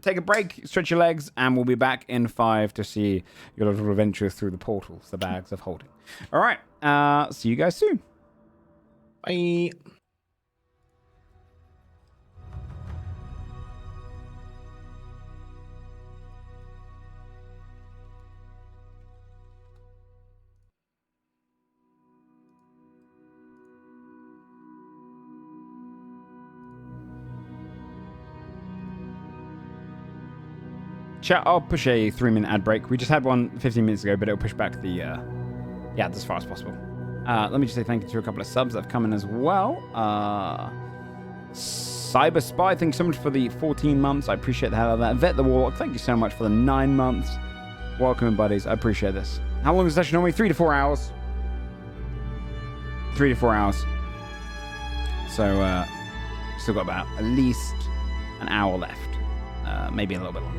Speaker 1: Take a break. Stretch your legs. And we'll be back in 5 to see your little adventures through the portals, the bags of holding. All right. See you guys soon.
Speaker 6: Bye.
Speaker 1: Chat, I'll push a 3-minute ad break. We just had one 15 minutes ago, but it'll push back the ads as far as possible. Let me just say thank you to a couple of subs that have come in as well. Cyber Spy, thanks so much for the 14 months. I appreciate the hell out of that. Vet the Warlock, thank you so much for the 9 months. Welcome in, buddies. I appreciate this. How long is the session normally? 3 to 4 hours. 3 to 4 hours. So, still got about at least an hour left. Maybe a little bit longer.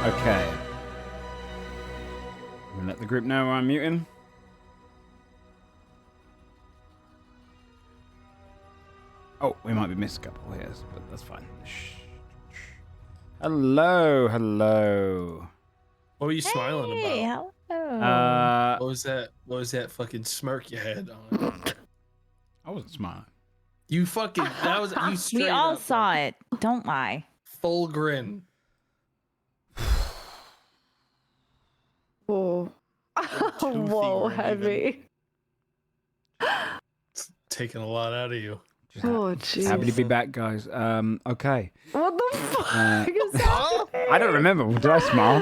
Speaker 1: Okay. I'm gonna let the group know I'm muting. Oh, we might be missed a couple here, but that's fine. Shh. Hello, hello.
Speaker 9: What were you smiling
Speaker 5: Hey,
Speaker 9: about?
Speaker 5: hello.
Speaker 9: What was that? What was that fucking smirk you had on?
Speaker 1: I wasn't smiling.
Speaker 9: You fucking. That was you. Straight
Speaker 5: We all
Speaker 9: up,
Speaker 5: saw
Speaker 9: like,
Speaker 5: it. Don't lie.
Speaker 9: Full grin.
Speaker 3: Whoa. Whoa, heavy.
Speaker 9: It's taking a lot out of you.
Speaker 1: Just
Speaker 3: Oh,
Speaker 1: happy to be
Speaker 3: jeez.
Speaker 1: back, guys. Okay.
Speaker 3: What the fuck
Speaker 1: Uh,
Speaker 3: is happening?
Speaker 1: I don't remember. Did I smile?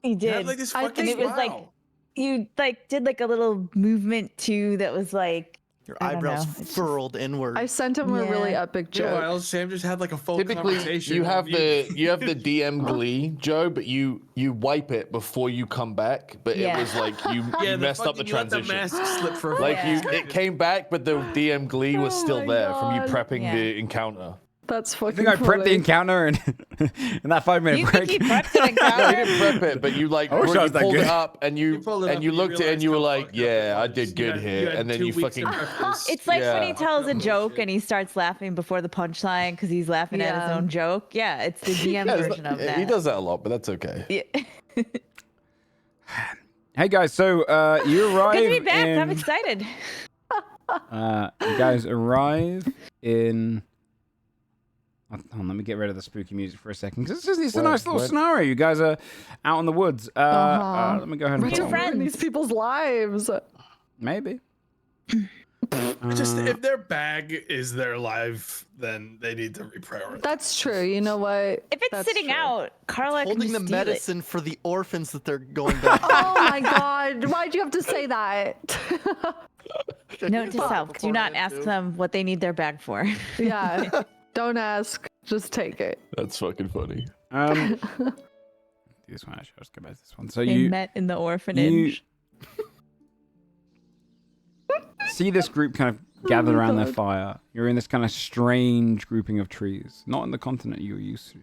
Speaker 5: You
Speaker 9: You
Speaker 5: did.
Speaker 9: had like this
Speaker 3: I
Speaker 9: fucking
Speaker 3: think
Speaker 5: it was like-
Speaker 9: smile.
Speaker 5: You like did like a little movement too that was like
Speaker 8: Your
Speaker 5: I don't
Speaker 8: eyebrows
Speaker 5: know, it's just-
Speaker 8: furled inward.
Speaker 3: I sent him a really
Speaker 5: Yeah.
Speaker 3: epic joke.
Speaker 9: Meanwhile, Sam just had like a full
Speaker 7: Typically,
Speaker 9: conversation.
Speaker 7: you have
Speaker 9: with
Speaker 7: the DM glee, Joe, but you wipe it before you come back. But
Speaker 5: Yeah.
Speaker 7: it was like you messed up the
Speaker 9: you let the
Speaker 7: transition.
Speaker 9: mask slip for a
Speaker 7: Like
Speaker 5: Yeah.
Speaker 7: it came back, but the DM glee was
Speaker 3: Oh
Speaker 7: still
Speaker 3: my
Speaker 7: there from you
Speaker 3: God.
Speaker 7: prepping
Speaker 5: Yeah.
Speaker 7: the encounter.
Speaker 3: That's
Speaker 1: I
Speaker 3: fucking
Speaker 1: think I prepped the
Speaker 3: funny.
Speaker 1: encounter in, in that 5-minute
Speaker 5: You
Speaker 1: break.
Speaker 5: think he prepped an
Speaker 7: No, you
Speaker 5: encounter?
Speaker 7: didn't prep it, but you like
Speaker 1: I wish I
Speaker 7: you
Speaker 1: was that
Speaker 7: pulled
Speaker 1: good.
Speaker 7: it up and you
Speaker 9: pulled it up
Speaker 7: and you
Speaker 9: and
Speaker 7: looked at it and
Speaker 9: realized
Speaker 7: you were
Speaker 9: how
Speaker 7: like,
Speaker 9: fucked up it
Speaker 7: yeah, I
Speaker 9: was.
Speaker 7: did good
Speaker 9: You
Speaker 7: here.
Speaker 9: had
Speaker 7: And then
Speaker 9: 2
Speaker 7: you
Speaker 9: weeks to
Speaker 7: fucking
Speaker 9: prep this.
Speaker 5: It's like when he
Speaker 7: Yeah.
Speaker 5: tells a
Speaker 9: Fucked up
Speaker 5: joke
Speaker 9: bullshit.
Speaker 5: and he starts laughing before the punchline because he's laughing at his
Speaker 3: Yeah.
Speaker 5: own joke. Yeah, it's the DM
Speaker 7: Yeah, it's
Speaker 5: version
Speaker 7: not-
Speaker 5: of that.
Speaker 7: he does that a lot, but that's okay.
Speaker 5: Yeah.
Speaker 1: Hey guys, so you arrive
Speaker 5: Good to be back. I'm
Speaker 1: in,
Speaker 5: excited.
Speaker 1: you guys arrive in. Hold on, let me get rid of the spooky music for a second because it's a
Speaker 7: Where-
Speaker 1: nice little
Speaker 7: where-
Speaker 1: scenario. You guys are out in the woods.
Speaker 3: Uh-huh.
Speaker 1: Let me go ahead and
Speaker 3: We're
Speaker 5: New
Speaker 1: put
Speaker 3: just
Speaker 1: on-
Speaker 5: friends.
Speaker 3: ruining these people's lives.
Speaker 1: Maybe.
Speaker 9: Just
Speaker 1: Uh,
Speaker 9: if their bag is their life, then they need to reprioritize.
Speaker 3: That's true. You know what?
Speaker 5: If it's
Speaker 3: That's
Speaker 5: sitting
Speaker 3: true.
Speaker 5: out, Carla can
Speaker 8: Holding
Speaker 5: just
Speaker 8: the
Speaker 5: steal it.
Speaker 8: medicine for the orphans that they're going back.
Speaker 3: Oh my god. Why'd you have to say that?
Speaker 5: Note to self: do not ask them what they need their bag for.
Speaker 3: Yeah. Don't ask. Just take it.
Speaker 7: That's fucking funny.
Speaker 1: do this one. Actually, let's go back to this one. So
Speaker 5: They
Speaker 1: you
Speaker 5: met in the orphanage.
Speaker 1: see this group kind of gathered around their fire. You're in this kind of strange grouping of trees, not in the continent you're used to,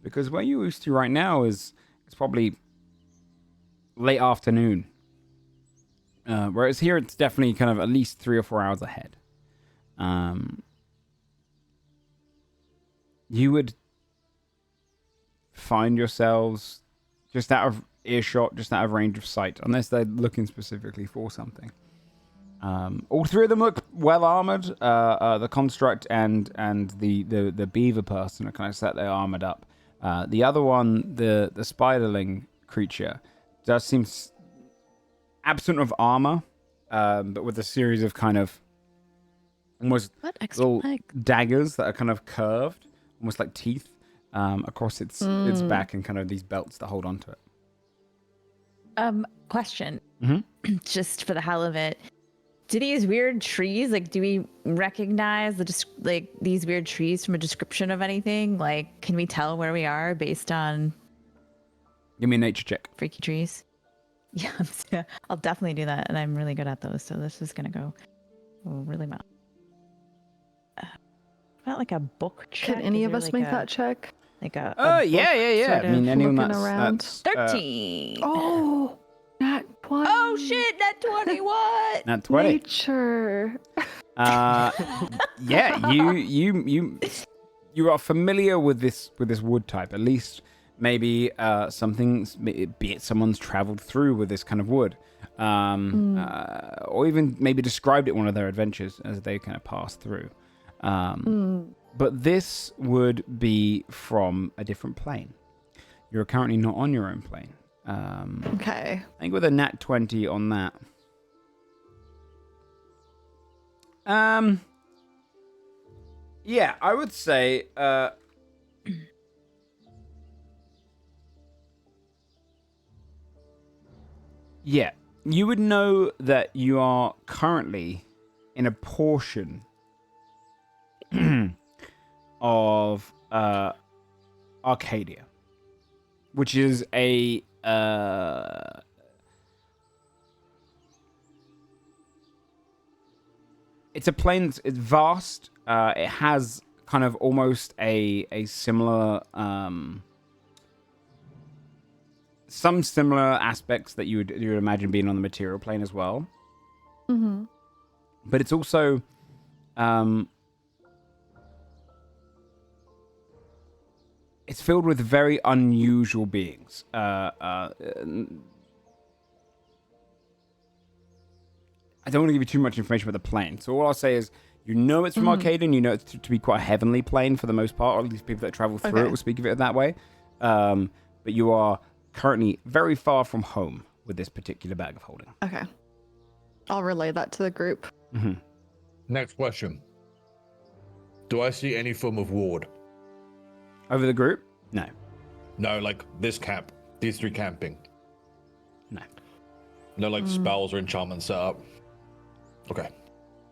Speaker 1: because where you're used to right now is it's probably late afternoon. Whereas here it's definitely kind of at least 3 or 4 hours ahead. You would find yourselves just out of earshot, just out of range of sight, unless they're looking specifically for something. All 3 of them look well armored. The construct and the beaver person are kind of set there armored up. The other one, the spiderling creature, does seem absent of armor, but with a series of kind of almost
Speaker 5: What extra
Speaker 1: little
Speaker 5: leg?
Speaker 1: daggers that are kind of curved, almost like teeth, across its back, and kind of these belts that hold onto it.
Speaker 5: Question.
Speaker 1: Mhm.
Speaker 5: Just for the hell of it. Do these weird trees, like, do we recognize like these weird trees from a description of anything? Like, can we tell where we are based on
Speaker 1: Give me a nature check.
Speaker 5: freaky trees? Yeah, I'll definitely do that, and I'm really good at those. So this is gonna go really well. About like a book check.
Speaker 3: Can any
Speaker 5: Is
Speaker 3: of
Speaker 5: there
Speaker 3: us
Speaker 5: like
Speaker 3: make
Speaker 5: a-
Speaker 3: that check?
Speaker 5: Like a
Speaker 1: Yeah.
Speaker 5: sort
Speaker 1: I mean,
Speaker 5: of
Speaker 1: anyone
Speaker 3: looking
Speaker 1: that's
Speaker 3: around.
Speaker 5: 13.
Speaker 3: Oh, nat 20.
Speaker 5: Oh shit, that 20 what?
Speaker 1: Nat 20.
Speaker 3: Nature.
Speaker 1: Yeah, you are familiar with this wood type. At least maybe something, be it someone's traveled through with this kind of wood, or even maybe described it in one of their adventures as they kind of passed through. But this would be from a different plane. You're currently not on your own plane.
Speaker 3: Okay.
Speaker 1: I think with a nat 20 on that. Yeah, I would say yeah, you would know that you are currently in a portion of Arcadia, which is a it's a plane that's it's vast. It has kind of almost a similar some similar aspects that you would imagine being on the material plane as well.
Speaker 3: Mm-hmm.
Speaker 1: But it's also it's filled with very unusual beings. I don't want to give you too much information about the plane. So all I'll say is, you know it's from Arcadia, and you know it's to be quite a heavenly plane for the most part, or at least people that travel through it will speak of it that way. But you are currently very far from home with this particular bag of holding.
Speaker 3: Okay. I'll relay that to the group.
Speaker 1: Mm-hmm.
Speaker 6: Next question. Do I see any form of ward?
Speaker 1: Over the group? No.
Speaker 6: No, like this camp. These three camping.
Speaker 1: No.
Speaker 6: No, like spells or enchantments set up. Okay.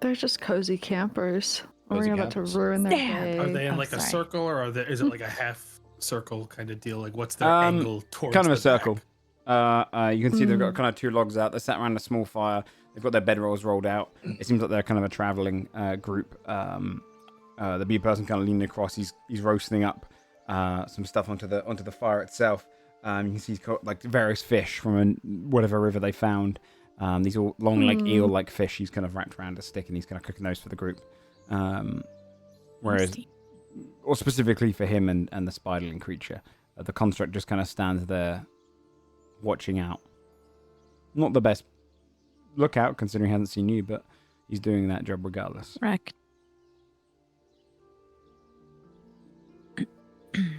Speaker 3: They're just cozy campers.
Speaker 6: Cozy
Speaker 3: We're about to
Speaker 6: campers.
Speaker 3: ruin their
Speaker 5: Damn.
Speaker 3: day.
Speaker 2: Are they in like a
Speaker 5: sorry.
Speaker 2: circle, or is it like a half circle kind of deal? Like, what's their angle towards
Speaker 1: kind of a
Speaker 2: the
Speaker 1: circle.
Speaker 2: back?
Speaker 1: You can see they've got kind of two logs out. They're sat around a small fire. They've got their bedrolls rolled out. It seems like they're kind of a traveling group. The bee person kind of leaning across. He's roasting up some stuff onto the fire itself. You can see he's got like various fish from whatever river they found. These all long, like eel-like fish. He's kind of wrapped around a stick, and he's kind of cooking those for the group. Whereas, or specifically for him and the spiderling creature, the construct just kind of stands there, watching out. Not the best lookout, considering he hasn't seen you, but he's doing that job regardless.
Speaker 5: Wreck.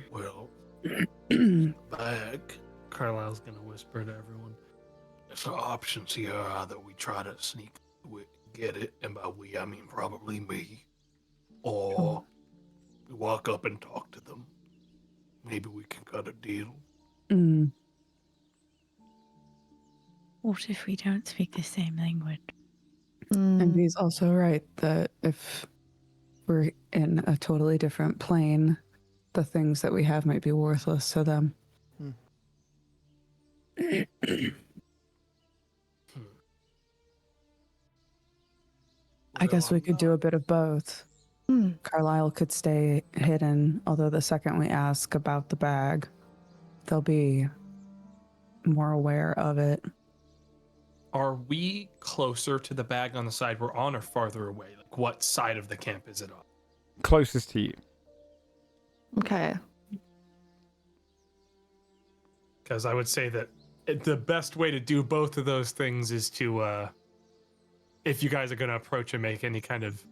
Speaker 2: Well, bag. Carlisle's gonna whisper to everyone. There's some options here. Either we try to sneak get it, and by we I mean probably me, or we walk up and talk to them. Maybe we can cut a deal.
Speaker 5: What if we don't speak the same language?
Speaker 10: And he's also right that if we're in a totally different plane, the things that we have might be worthless to them. I guess we could do a bit of both. Carlisle could stay hidden, although the second we ask about the bag, they'll be more aware of it.
Speaker 9: Are we closer to the bag on the side we're on, or farther away? Like, what side of the camp is it on?
Speaker 1: Closest to you.
Speaker 3: Okay.
Speaker 9: Because I would say that the best way to do both of those things is to, if you guys are going to approach and make any kind of,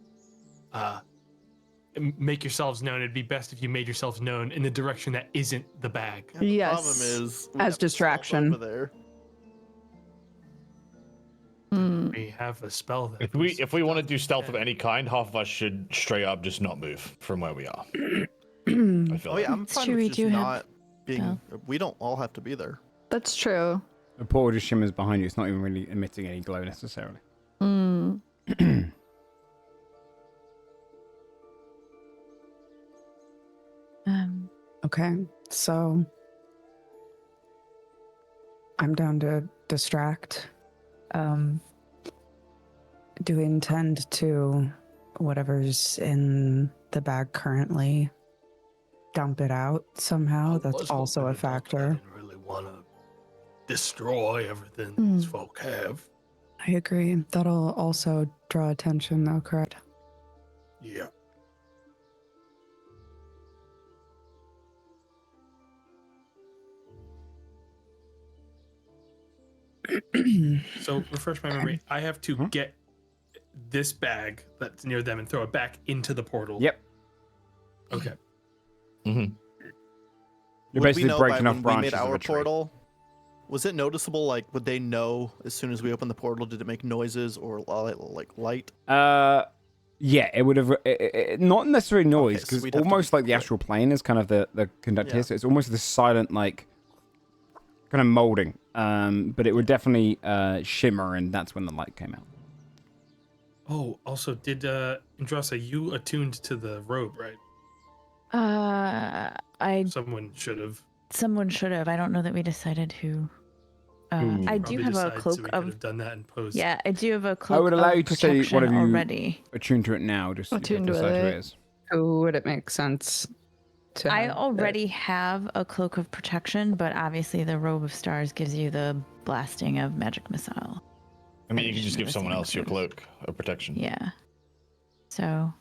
Speaker 9: make yourselves known, it'd be best if you made yourselves known in the direction that isn't the bag.
Speaker 8: The
Speaker 3: Yes.
Speaker 8: problem is we
Speaker 10: As
Speaker 8: have to stop
Speaker 10: distraction.
Speaker 8: over there.
Speaker 9: We have a spell that
Speaker 6: If we want to do stealth of any kind, half of us should straight up just not move from where we are. I feel
Speaker 8: Oh
Speaker 6: like.
Speaker 8: yeah, I'm
Speaker 5: It's
Speaker 8: fine
Speaker 5: true,
Speaker 8: with
Speaker 5: we
Speaker 8: just
Speaker 5: do have
Speaker 8: not being. We don't all have to be there.
Speaker 3: That's true.
Speaker 1: The portal just shimmers behind you. It's not even really emitting any glow necessarily.
Speaker 10: Okay, so I'm down to distract. Do we intend to, whatever's in the bag currently, dump it out somehow?
Speaker 2: I
Speaker 10: That's
Speaker 2: was
Speaker 10: also a
Speaker 2: hoping to dump that. I
Speaker 10: factor.
Speaker 2: didn't really want to destroy everything these folk have.
Speaker 10: I agree. That'll also draw attention, though, correct?
Speaker 2: Yeah.
Speaker 9: So, refresh my memory. I have to get this bag that's near them and throw it back into the portal.
Speaker 1: Yep.
Speaker 9: Okay.
Speaker 1: You're
Speaker 8: Would we
Speaker 1: basically
Speaker 8: know
Speaker 1: breaking
Speaker 8: by
Speaker 1: off
Speaker 8: when we
Speaker 1: branches
Speaker 8: made
Speaker 1: of
Speaker 8: our
Speaker 1: a tree.
Speaker 8: portal? Was it noticeable? Like, would they know as soon as we opened the portal? Did it make noises or like light?
Speaker 1: Yeah, it would have not necessarily noise,
Speaker 8: Okay, so
Speaker 1: because
Speaker 8: we'd have to
Speaker 1: almost
Speaker 8: be
Speaker 1: like the
Speaker 8: quick.
Speaker 1: astral plane is kind of the conductor here,
Speaker 8: Yeah.
Speaker 1: so it's almost this silent, like, kind of molding. But it would definitely shimmer, and that's when the light came out.
Speaker 9: Oh, also, did Indrasa, you attuned to the robe, right? Someone should have.
Speaker 5: Someone should have. I don't know that we decided who. I do
Speaker 9: Probably
Speaker 5: have a
Speaker 9: decide,
Speaker 5: cloak
Speaker 9: so we could
Speaker 5: of.
Speaker 9: have done that in post.
Speaker 5: Yeah, I do have a cloak.
Speaker 1: I would allow
Speaker 5: of
Speaker 1: you to say
Speaker 5: protection
Speaker 1: whatever you
Speaker 5: already.
Speaker 1: attune to it now, just so you
Speaker 3: Attuned
Speaker 1: can
Speaker 3: with
Speaker 1: decide who
Speaker 3: it.
Speaker 1: it is.
Speaker 10: Who would it make sense to
Speaker 5: I
Speaker 10: have
Speaker 5: already have a cloak of protection, but obviously the robe of stars gives you the blasting of magic missile.
Speaker 6: I mean, you can
Speaker 5: I've
Speaker 6: just give
Speaker 5: never
Speaker 6: someone
Speaker 5: seen
Speaker 6: else your
Speaker 5: it.
Speaker 6: cloak of protection.
Speaker 5: Yeah. So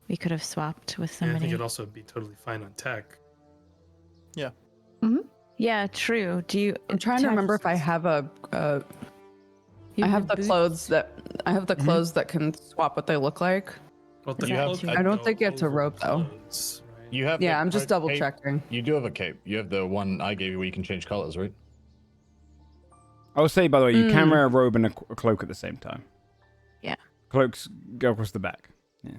Speaker 5: we could have swapped with
Speaker 9: Yeah, I
Speaker 5: somebody.
Speaker 9: think it'd also be totally fine on tech.
Speaker 5: Yeah, true. Do you?
Speaker 10: I'm trying to remember if I have I have the clothes that clothes that can swap what they look like.
Speaker 9: Well,
Speaker 5: Is
Speaker 9: the
Speaker 5: that
Speaker 9: cloak
Speaker 5: true?
Speaker 9: would
Speaker 10: I don't
Speaker 9: go
Speaker 10: think it's a
Speaker 9: over
Speaker 10: rope,
Speaker 9: the
Speaker 10: though.
Speaker 9: clothes, right?
Speaker 6: You have
Speaker 10: Yeah,
Speaker 6: the
Speaker 10: I'm just
Speaker 6: cape-
Speaker 10: double checking.
Speaker 6: You do have a cape. You have the one I gave you where you can change colors, right?
Speaker 1: I'll say, by the way, you can wear a robe and a cloak at the same time.
Speaker 5: Yeah.
Speaker 1: Cloaks go across the back. Yeah.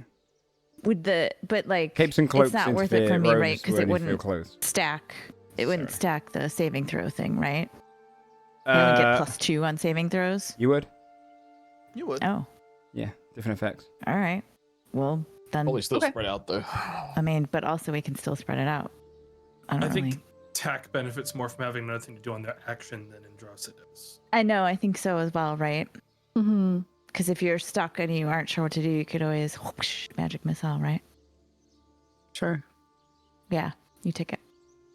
Speaker 5: Would but like
Speaker 1: Capes and cloaks
Speaker 5: it's not worth it
Speaker 1: interfere,
Speaker 5: for me,
Speaker 1: robes
Speaker 5: right? Because it
Speaker 1: only feel
Speaker 5: wouldn't
Speaker 1: clothes.
Speaker 5: stack. It wouldn't
Speaker 1: Sorry.
Speaker 5: stack the saving throw thing, right? You only get +2 on saving throws.
Speaker 1: You would?
Speaker 8: You would.
Speaker 5: Oh,
Speaker 1: Yeah, different effects.
Speaker 5: all right. Well, then.
Speaker 7: Probably still
Speaker 10: Okay.
Speaker 7: spread out though.
Speaker 5: I mean, but also we can still spread it out.
Speaker 9: I think tech benefits more from having nothing to do on their action than Andrasa does.
Speaker 5: I know. I think so as well, right?
Speaker 3: Mm-hmm.
Speaker 5: Because if you're stuck and you aren't sure what to do, you could always whoosh, magic missile, right?
Speaker 10: Sure.
Speaker 5: Yeah, you take it.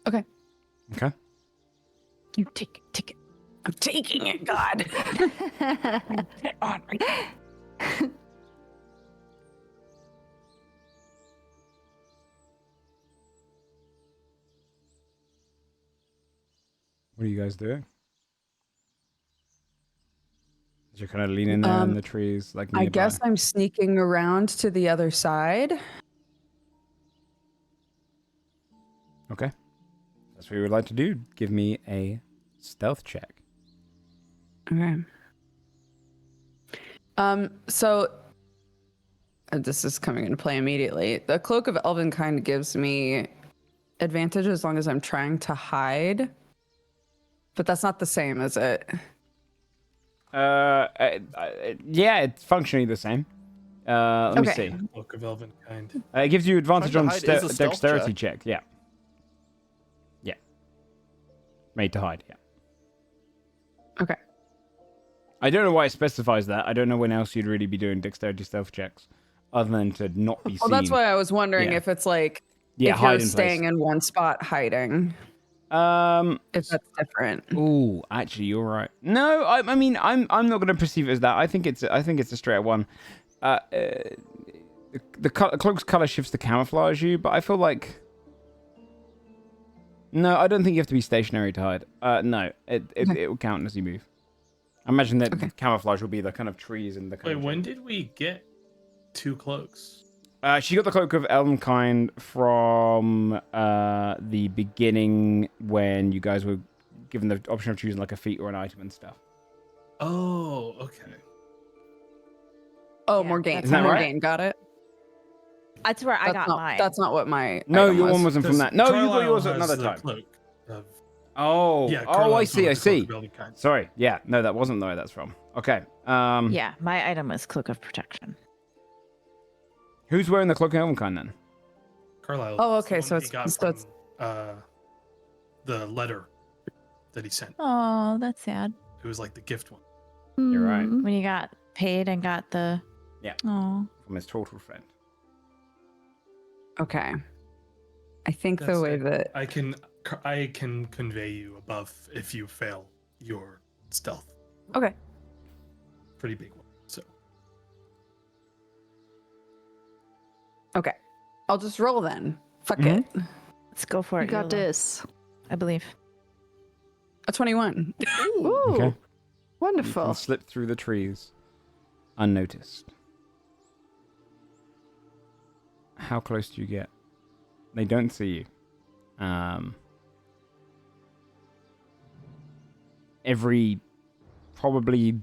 Speaker 1: Okay.
Speaker 10: You take it. I'm taking it, God. Get on me.
Speaker 1: What are you guys doing? You're kind of leaning there in the trees, like nearby.
Speaker 10: I guess I'm sneaking around to the other side.
Speaker 1: Okay. That's what you would like to do. Give me a stealth check.
Speaker 10: Okay. So this is coming into play immediately. The Cloak of Elvenkind gives me advantage as long as I'm trying to hide. But that's not the same, is it?
Speaker 1: Yeah, it's functionally the same. Let me
Speaker 10: Okay.
Speaker 1: see.
Speaker 9: Book of Elven kind.
Speaker 1: It gives you advantage
Speaker 8: Trying
Speaker 1: on
Speaker 8: to hide is a stealth
Speaker 1: dexterity check. Yeah. Yeah. Made to hide. Yeah.
Speaker 10: Okay.
Speaker 1: I don't know why it specifies that. I don't know when else you'd really be doing dexterity stealth checks, other than to not be seen.
Speaker 10: Well, that's why I was wondering
Speaker 1: Yeah.
Speaker 10: if it's like
Speaker 1: Yeah,
Speaker 10: if
Speaker 1: hide
Speaker 10: you're
Speaker 1: in
Speaker 10: staying
Speaker 1: place.
Speaker 10: in one spot hiding. If that's different.
Speaker 1: Ooh, actually, you're right. No, I mean, I'm not going to perceive it as that. I think it's a straight up one. The cloak's color shifts to camouflage you, but I feel like no, I don't think you have to be stationary to hide. No, it will count as you move. I imagine that camouflage will be the kind of trees and the. Kind
Speaker 9: Wait,
Speaker 1: of
Speaker 9: when did we get 2 cloaks?
Speaker 1: She got the Cloak of Elvenkind from the beginning when you guys were given the option of choosing like a feat or an item and stuff.
Speaker 9: Oh, okay.
Speaker 10: Oh,
Speaker 5: Yeah,
Speaker 10: Morgane.
Speaker 1: Is that right?
Speaker 10: Morgane, got it.
Speaker 5: That's where I got mine.
Speaker 10: That's not what my
Speaker 1: No,
Speaker 10: item
Speaker 1: your
Speaker 10: was.
Speaker 1: one wasn't from that. No, you got
Speaker 9: Carlisle
Speaker 1: yours at
Speaker 9: has
Speaker 1: another
Speaker 9: the
Speaker 1: time.
Speaker 9: Cloak of,
Speaker 1: Oh,
Speaker 9: yeah,
Speaker 1: I
Speaker 9: Carlisle's
Speaker 1: see,
Speaker 9: one
Speaker 1: I
Speaker 9: with the
Speaker 1: see.
Speaker 9: Cloak of Elven kind.
Speaker 1: Sorry, yeah, no, that wasn't where that's from. Okay,
Speaker 5: Yeah, my item was Cloak of Protection.
Speaker 1: who's wearing the Cloak of Elvenkind then?
Speaker 9: Carlisle.
Speaker 10: Oh,
Speaker 9: is the
Speaker 10: okay,
Speaker 9: one
Speaker 10: so
Speaker 9: that he
Speaker 10: it's-
Speaker 9: got
Speaker 10: so
Speaker 9: from, the letter that he sent.
Speaker 5: Oh, that's sad.
Speaker 9: It was like the gift one.
Speaker 1: You're right.
Speaker 3: Mm.
Speaker 5: When you got paid and got the.
Speaker 1: Yeah.
Speaker 5: Oh.
Speaker 1: From his turtle friend.
Speaker 10: Okay. I think
Speaker 9: That's
Speaker 10: the way
Speaker 9: it.
Speaker 10: that
Speaker 9: I can convey you a buff if you fail your stealth.
Speaker 10: okay.
Speaker 9: Pretty big one. So
Speaker 10: Okay. I'll just roll then. Fuck
Speaker 1: Mhm.
Speaker 10: it.
Speaker 5: Let's go for
Speaker 3: You
Speaker 5: it.
Speaker 3: got
Speaker 5: Yola.
Speaker 3: this.
Speaker 5: I believe.
Speaker 10: A 21.
Speaker 3: Ooh,
Speaker 1: Okay. You
Speaker 3: wonderful.
Speaker 1: can slip through the trees unnoticed. How close do you get? They don't see you. Every probably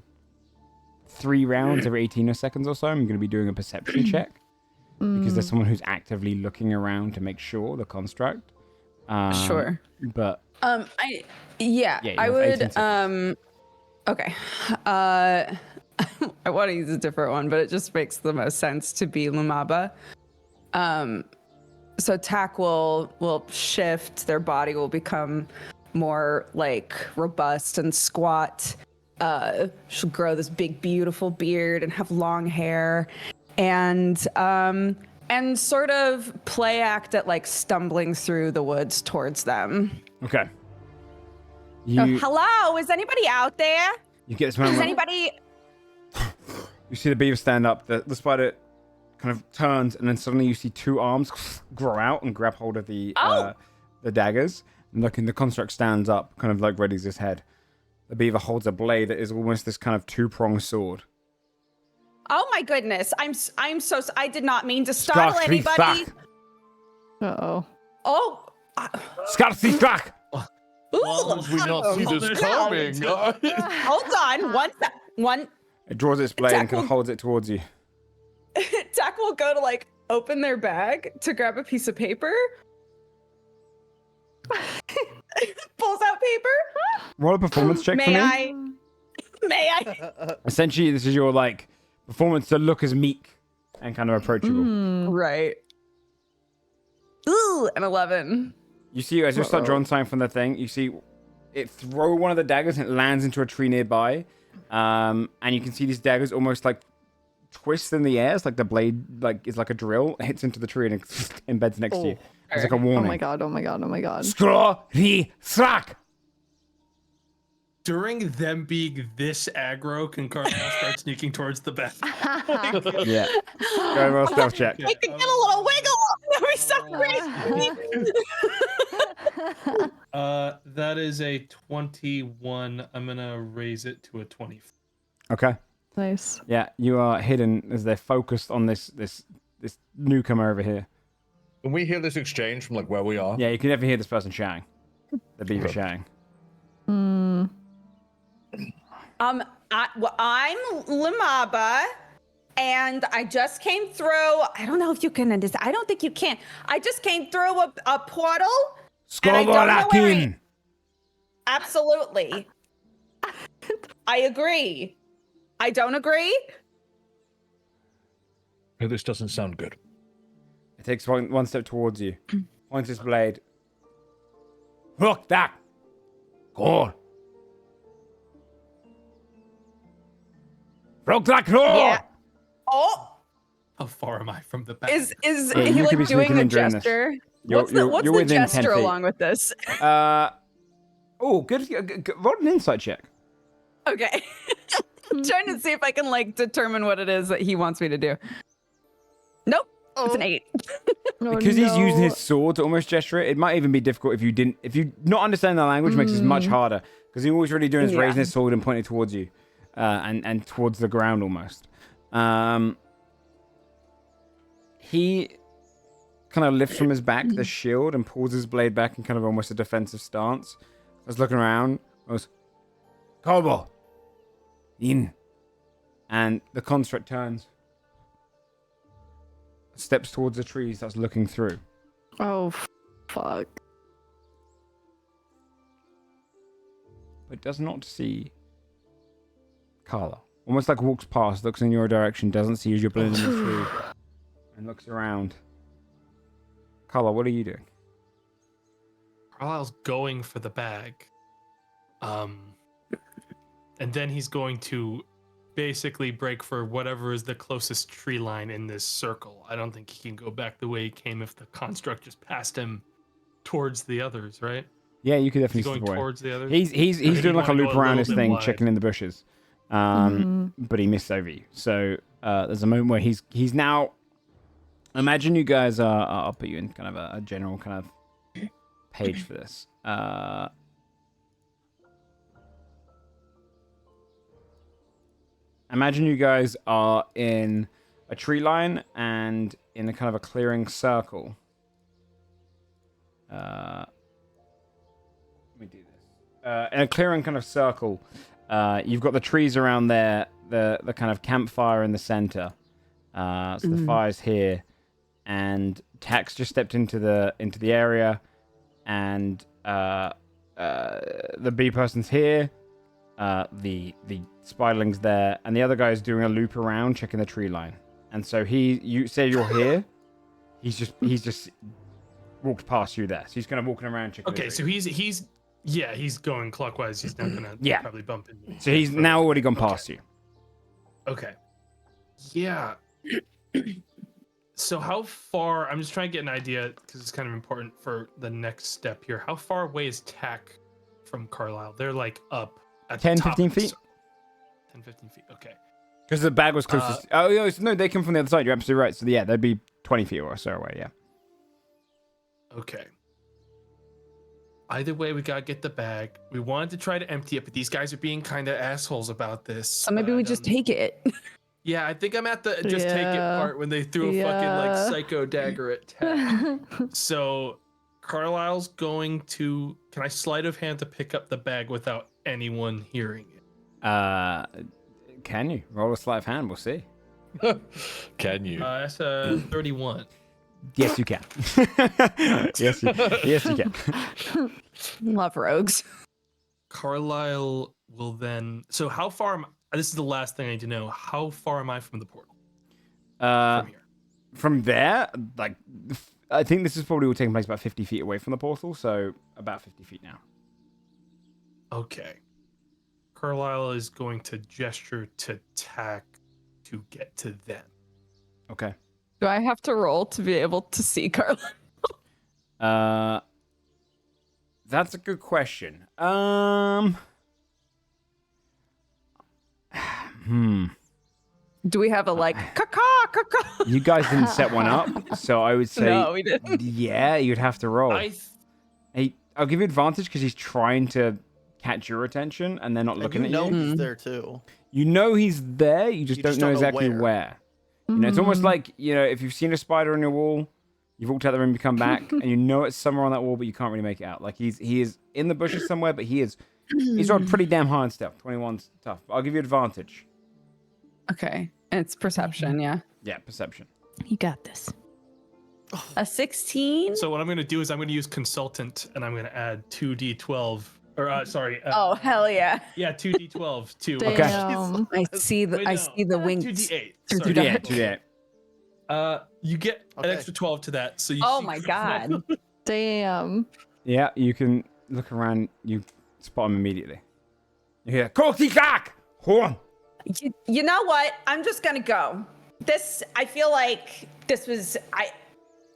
Speaker 1: 3 rounds, every 18 seconds or so, I'm going to be doing a perception check because there's someone who's actively looking around to make sure the construct.
Speaker 10: Sure.
Speaker 1: But
Speaker 10: Yeah,
Speaker 1: you
Speaker 10: I
Speaker 1: have 18
Speaker 10: would
Speaker 1: seconds.
Speaker 10: okay. I want to use a different one, but it just makes the most sense to be Lumaba. So Tack will shift, their body will become more like robust and squat. She'll grow this big, beautiful beard and have long hair. And
Speaker 4: and sort of play act at like stumbling through the woods towards them.
Speaker 1: Okay.
Speaker 11: Hello, is anybody out there?
Speaker 1: You get this moment.
Speaker 11: Is anybody?
Speaker 1: You see the beaver stand up. The spider kind of turns, and then suddenly you see two arms grow out and grab hold of the daggers. And the construct stands up, kind of like readies his head. The beaver holds a blade that is almost this kind of two-pronged sword.
Speaker 11: Oh my goodness! I'm so. I did not mean to startle anybody.
Speaker 3: Uh-oh.
Speaker 11: Oh.
Speaker 1: Scarcy
Speaker 7: Why would we not see this coming?
Speaker 11: Hold on. One.
Speaker 1: It draws its blade and kind of holds it towards you.
Speaker 4: Tack will go to like open their bag to grab a piece of paper. Pulls out paper.
Speaker 1: Roll a performance check for me.
Speaker 11: May I?
Speaker 1: Essentially, this is your like performance to look as meek and kind of approachable.
Speaker 4: Right. Ooh, an 11.
Speaker 1: You see, as you start drawing something from the thing, you see it throw one of the daggers and it lands into a tree nearby. And you can see these daggers almost like twist in the air. It's like the blade is like a drill. It hits into the tree and it embeds next to you. It's like a warning.
Speaker 3: Oh my god, oh my god, oh my god.
Speaker 1: Thrak!
Speaker 9: During them being this aggro, can Carlisle start sneaking towards the back?
Speaker 1: Yeah. Go and roll a stealth check.
Speaker 11: I could get a little wiggle. That was so crazy.
Speaker 9: That is a 21. I'm gonna raise it to a 20.
Speaker 1: Okay.
Speaker 3: Nice.
Speaker 1: Yeah, you are hidden as they're focused on this newcomer over here.
Speaker 6: Can we hear this exchange from like where we are?
Speaker 1: Yeah, you can never hear this person shouting. The beaver shouting.
Speaker 11: I'm Limaba, and I just came through. I don't know if you can understand. I don't think you can. I just came through a portal. And I don't know where I- Absolutely. I agree. I don't agree.
Speaker 6: Hey, this doesn't sound good.
Speaker 1: It takes one step towards you. Points his blade. Look that! Go.
Speaker 11: Yeah. Oh.
Speaker 9: How far am I from the back?
Speaker 4: Is
Speaker 1: Yeah,
Speaker 4: he
Speaker 1: you could be
Speaker 4: like doing
Speaker 1: sneaking
Speaker 4: a
Speaker 1: and doing this.
Speaker 4: gesture?
Speaker 1: You're
Speaker 4: What's the
Speaker 1: within 10
Speaker 4: gesture
Speaker 1: feet.
Speaker 4: along with this?
Speaker 1: Good. Roll an insight check.
Speaker 4: Okay. I'm trying to see if I can like determine what it is that he wants me to do. Nope. It's an 8.
Speaker 1: Because he's using his sword to almost gesture it, it might even be difficult if you not understand the language makes it much harder. Because he always really doing is raising his sword and pointing towards you. And towards the ground almost. He kind of lifts from his back the shield and pulls his blade back in kind of almost a defensive stance. I was looking around. I was, Kobo, in. And the construct turns. Steps towards the tree, starts looking through.
Speaker 3: Oh, fuck.
Speaker 1: But does not see Carla. Almost like walks past, looks in your direction, doesn't see you as you're blending in the tree, and looks around. Carla, what are you doing?
Speaker 9: Carlisle's going for the bag. And then he's going to basically break for whatever is the closest tree line in this circle. I don't think he can go back the way he came if the construct just passed him towards the others, right?
Speaker 1: Yeah, you could definitely
Speaker 9: He's going
Speaker 1: step away.
Speaker 9: towards the others.
Speaker 1: He's doing like a loop around his thing,
Speaker 9: wide.
Speaker 1: checking in the bushes. But he missed over you. So there's a moment where he's now. Imagine you guys are. I'll put you in kind of a general kind of page for this. Imagine you guys are in a tree line and in a kind of a clearing circle. Let me do this. In a clearing kind of circle, you've got the trees around there, the kind of campfire in the center. So the fire's here, and Tax just stepped into the area, and the bee person's here. The spiderling's there, and the other guy's doing a loop around, checking the tree line. And so you say you're here. He's just walked past you there. So he's kind of walking around checking.
Speaker 9: Okay, so he's going clockwise. He's not gonna probably bump into me.
Speaker 1: So he's now already gone past you.
Speaker 9: Okay. Yeah. So how far? I'm just trying to get an idea because it's kind of important for the next step here. How far away is Tack from Carlisle? They're like up at
Speaker 1: 10,
Speaker 9: the top
Speaker 1: 15
Speaker 9: of the
Speaker 1: feet?
Speaker 9: circle. 10, 15 feet. Okay.
Speaker 1: Because the bag was closest. No, they come from the other side. You're absolutely right. So yeah, they'd be 20 feet or so away. Yeah.
Speaker 9: Okay. Either way, we gotta get the bag. We wanted to try to empty it, but these guys are being kind of assholes about this.
Speaker 4: So maybe we just take it.
Speaker 9: Yeah, I think I'm at the just take it part when they threw a fucking like psycho dagger at Tack. So Carlisle's going to. Can I sleight of hand to pick up the bag without anyone hearing it?
Speaker 1: Can you roll a sleight of hand? We'll see.
Speaker 6: Can you?
Speaker 9: That's a 31.
Speaker 1: Yes, you can. yes, you can.
Speaker 4: Love rogues.
Speaker 9: Carlisle will then. So how far am? This is the last thing I need to know. How far am I from the portal? From here.
Speaker 1: From there, like, I think this is probably all taking place about 50 feet away from the portal, so about 50 feet now.
Speaker 9: Okay. Carlisle is going to gesture to Tack to get to them.
Speaker 1: Okay.
Speaker 4: Do I have to roll to be able to see Carlisle?
Speaker 1: That's a good question.
Speaker 4: Do we have a like caca?
Speaker 1: You guys didn't set one up, so I would say
Speaker 4: No, we didn't.
Speaker 1: Yeah, you'd have to roll. I'll give you advantage because he's trying to catch your attention, and they're not looking at you.
Speaker 8: He's there too.
Speaker 1: You know he's there. You just don't know exactly where. You know, it's almost like, you know, if you've seen a spider on your wall, you've walked out the room, you come back, and you know it's somewhere on that wall, but you can't really make it out. Like he is in the bushes somewhere, but he's rolled pretty damn high and stuff. 21's tough. I'll give you advantage.
Speaker 10: Okay. And it's perception, yeah?
Speaker 1: Yeah, perception.
Speaker 5: You got this. A 16?
Speaker 9: So what I'm going to do is I'm going to use consultant, and I'm going to add 2d12. Or sorry.
Speaker 5: Oh hell yeah!
Speaker 9: Yeah, 2d12 too.
Speaker 1: Okay.
Speaker 10: I see the wings.
Speaker 9: 2d8.
Speaker 1: 2d8.
Speaker 9: You get an extra 12 to that. So you.
Speaker 5: Oh
Speaker 9: see
Speaker 5: my god!
Speaker 3: Damn.
Speaker 1: Yeah, you can look around. You spot him immediately. You hear "Cock! Horn!"
Speaker 11: You know what? I'm just gonna go. I feel like this was.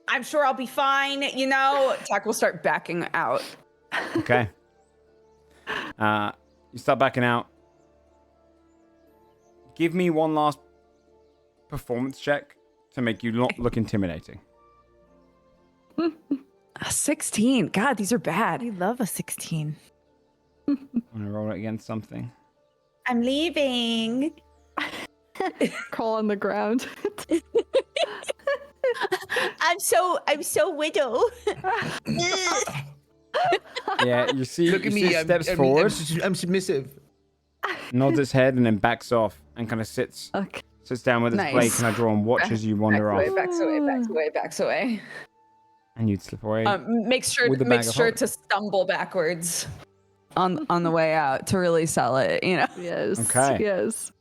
Speaker 11: I'm sure I'll be fine. You know.
Speaker 10: Tack will start backing out.
Speaker 1: Okay. You start backing out. Give me one last performance check to make you not look intimidating.
Speaker 10: 16. God, these are bad.
Speaker 5: I love a 16.
Speaker 1: I'm gonna roll it against something.
Speaker 5: I'm leaving.
Speaker 3: Crawl on the ground.
Speaker 5: I'm so widow.
Speaker 1: Yeah, you see.
Speaker 7: Look at
Speaker 1: you
Speaker 7: me.
Speaker 1: see steps forward,
Speaker 7: I'm submissive.
Speaker 1: nods his head, and then backs off and kind of sits down with his
Speaker 10: Nice.
Speaker 1: blade kind of drawn, watches you wander off,
Speaker 4: Backs away.
Speaker 1: and you'd slip away.
Speaker 4: Make sure
Speaker 1: With the bag of holding.
Speaker 4: to stumble backwards.
Speaker 10: On the way out to really sell it, you know?
Speaker 3: Yes.
Speaker 1: Okay.
Speaker 3: Yes.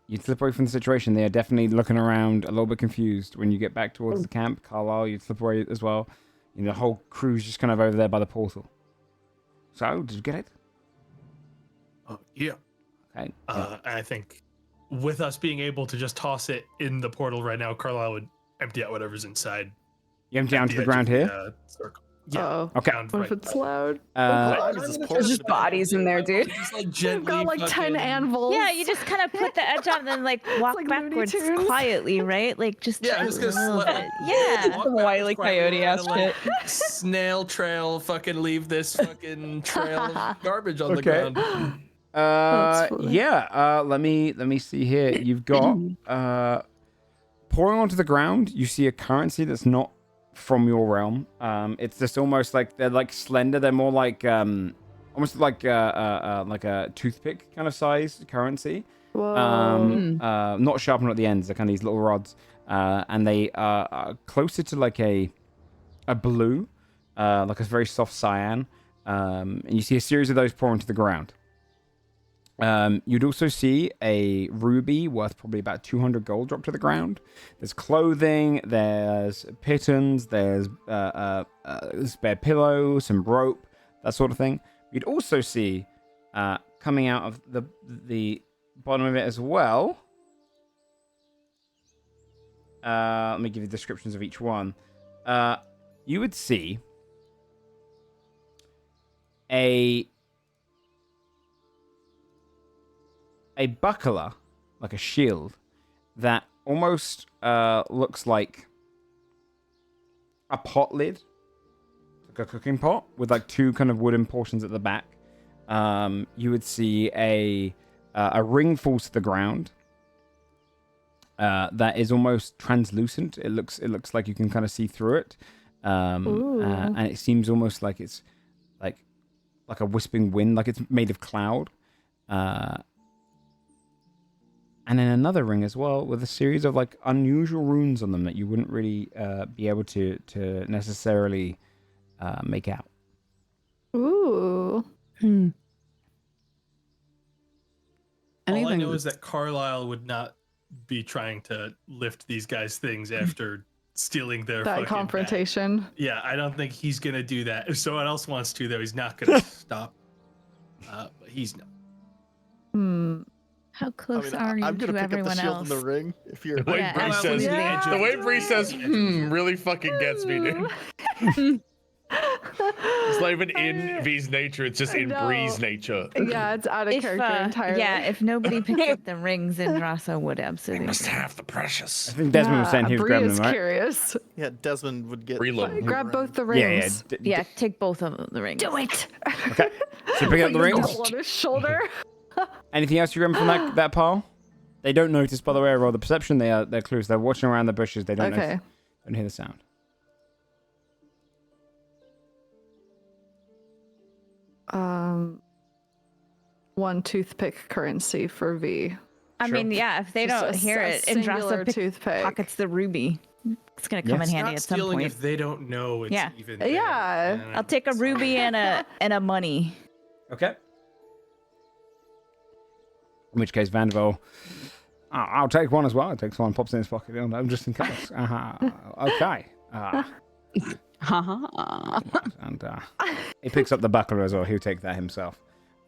Speaker 1: You'd slip away from the situation. They are definitely looking around, a little bit confused. When you get back towards the camp, Carlisle, you'd slip away as well. You know, the whole crew's just kind of over there by the portal. So, did you get it?
Speaker 9: Yeah.
Speaker 1: Okay.
Speaker 9: And I think with us being able to just toss it in the portal right now, Carlisle would empty out whatever's inside.
Speaker 1: You empty down to the
Speaker 9: edge
Speaker 1: ground
Speaker 9: of
Speaker 1: here?
Speaker 9: Circle. Yeah.
Speaker 3: Uh-oh.
Speaker 1: Okay.
Speaker 9: Down
Speaker 3: What if
Speaker 9: right
Speaker 3: it's loud?
Speaker 10: There's just bodies in there, dude.
Speaker 9: Just like
Speaker 3: We've
Speaker 9: gently
Speaker 3: got like 10
Speaker 9: fucking-
Speaker 3: anvils.
Speaker 5: Yeah, you just kind of put the edge on and then like walk
Speaker 3: like Looney
Speaker 5: backwards
Speaker 3: Tunes.
Speaker 5: quietly, right? Like just
Speaker 9: Yeah, I'm just gonna
Speaker 5: a little bit.
Speaker 9: yeah.
Speaker 5: Yeah.
Speaker 9: Walk
Speaker 4: Wile E.
Speaker 9: backwards quietly
Speaker 4: Coyote ass
Speaker 9: and, like, snail trail, fucking leave this fucking trail of garbage on the
Speaker 1: Okay.
Speaker 9: ground.
Speaker 3: That's funny.
Speaker 1: Yeah. Let me see here. You've got pouring onto the ground. You see a currency that's not from your realm. It's just almost like they're like slender. They're more like almost like a toothpick kind of size currency.
Speaker 3: Whoa.
Speaker 1: Not sharpened at the ends. They're kind of these little rods, and they are closer to like a blue, like a very soft cyan. And you see a series of those pour into the ground. You'd also see a ruby worth probably about 200 gold drop to the ground. There's clothing, there's pittons, there's spare pillows, some rope, that sort of thing. You'd also see coming out of the bottom of it as well let me give you descriptions of each one. You would see a buckler, like a shield, that almost looks like a pot lid, like a cooking pot, with like two kind of wooden portions at the back. You would see a ring falls to the ground that is almost translucent. It looks like you can kind of see through it, and it seems almost like it's like a whispering wind, like it's made of cloud. And then another ring as well with a series of like unusual runes on them that you wouldn't really be able to necessarily make out.
Speaker 3: Ooh.
Speaker 9: All I know is that Carlisle would not be trying to lift these guys' things after stealing their
Speaker 3: That
Speaker 9: fucking
Speaker 3: confrontation.
Speaker 9: bag. Yeah, I don't think he's gonna do that. If someone else wants to, though, he's not gonna stop. But he's not.
Speaker 5: How close are you
Speaker 8: I'm gonna
Speaker 5: to
Speaker 8: pick up the
Speaker 5: everyone
Speaker 8: shield
Speaker 5: else?
Speaker 8: in the ring. If you're
Speaker 6: The way Bree says, the way Bree says, really fucking gets me, dude. It's not even in V's nature; it's just in Bree's nature.
Speaker 3: Yeah, it's out of character entirely.
Speaker 5: Yeah, if nobody picked up the rings, then Rasa would absolutely.
Speaker 6: Must have the precious.
Speaker 1: I think Desmond was saying he was
Speaker 3: Bree
Speaker 1: grabbing
Speaker 3: is
Speaker 1: them, right?
Speaker 3: curious.
Speaker 8: Yeah, Desmond would get.
Speaker 3: Grab both the
Speaker 1: Yeah,
Speaker 3: rings.
Speaker 1: yeah.
Speaker 5: Take both of the rings.
Speaker 3: Do it.
Speaker 1: Okay. So pick up the rings.
Speaker 3: On his shoulder.
Speaker 1: Anything else you remember from that pile? They don't notice, by the way. I roll the perception. They're clueless. They're watching around the bushes. They don't notice. Don't hear the sound.
Speaker 3: One toothpick currency for V.
Speaker 5: I mean, yeah, if they
Speaker 3: Just
Speaker 5: don't hear
Speaker 3: a
Speaker 5: it, Andrasa
Speaker 3: toothpick.
Speaker 5: pockets the ruby. It's gonna come in handy at some
Speaker 9: Stealing
Speaker 5: point.
Speaker 9: if they don't know it's even there.
Speaker 3: Yeah.
Speaker 5: I'll take a ruby and a money.
Speaker 1: Okay. In which case, Vandervole, I'll take one as well. It takes one, pops in his pocket. I'm just in case. Okay. And he picks up the buckler as well. He'll take that himself.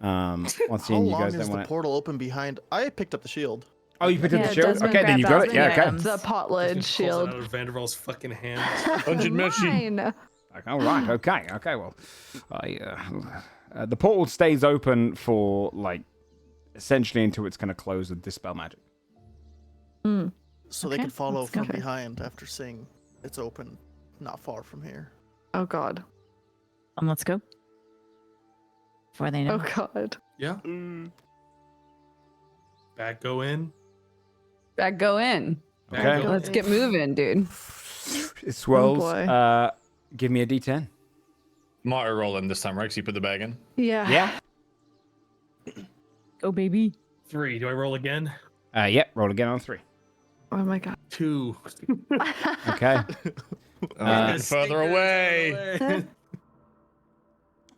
Speaker 1: Once
Speaker 8: How
Speaker 1: again, you
Speaker 8: long
Speaker 1: guys
Speaker 8: is
Speaker 1: don't
Speaker 8: the
Speaker 1: want it.
Speaker 8: portal open behind? I picked up the shield.
Speaker 1: Oh, you picked up the shield?
Speaker 3: Desmond
Speaker 1: Okay, then you got it. Yeah, okay.
Speaker 3: The pot lid shield.
Speaker 9: Out of Vandervole's fucking hand.
Speaker 3: Mine.
Speaker 1: Like, all right. Okay. Well, the portal stays open for like essentially until it's going to close with dispel magic.
Speaker 8: So they
Speaker 3: Okay,
Speaker 8: can follow
Speaker 3: let's
Speaker 8: from
Speaker 3: go.
Speaker 8: behind after seeing it's open, not far from here.
Speaker 3: Oh God.
Speaker 5: Let's go. Before they know.
Speaker 3: Oh God.
Speaker 9: Yeah. Back go in.
Speaker 10: Back go in.
Speaker 1: Okay.
Speaker 9: Go
Speaker 10: Let's get moving, dude.
Speaker 1: It swirls.
Speaker 3: boy.
Speaker 1: Give me a d10.
Speaker 6: Martyr rolling this time, right? So you put the bag in.
Speaker 3: Yeah.
Speaker 1: Yeah.
Speaker 5: Go, baby.
Speaker 9: 3. Do I roll again?
Speaker 1: Yep. Roll again on 3.
Speaker 3: Oh my God.
Speaker 9: 2.
Speaker 1: Okay.
Speaker 6: Further away.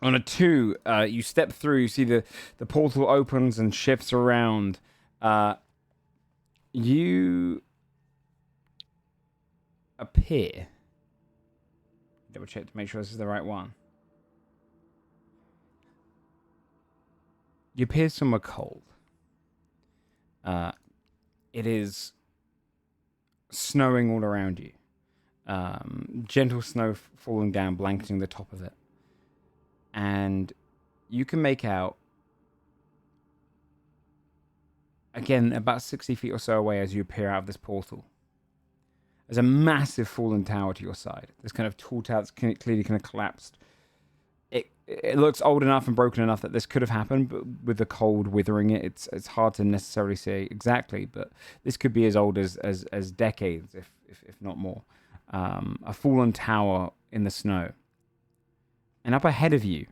Speaker 1: On a 2, you step through. You see the portal opens and shifts around. You appear. Double check to make sure this is the right one. You appear somewhere cold. It is snowing all around you. Gentle snow falling down, blanketing the top of it. And you can make out, again, about 60 feet or so away as you appear out of this portal. There's a massive fallen tower to your side. This kind of tall tower that's clearly kind of collapsed. It looks old enough and broken enough that this could have happened, but with the cold withering it, it's hard to necessarily say exactly. But this could be as old as decades, if not more. A fallen tower in the snow. And up ahead of you,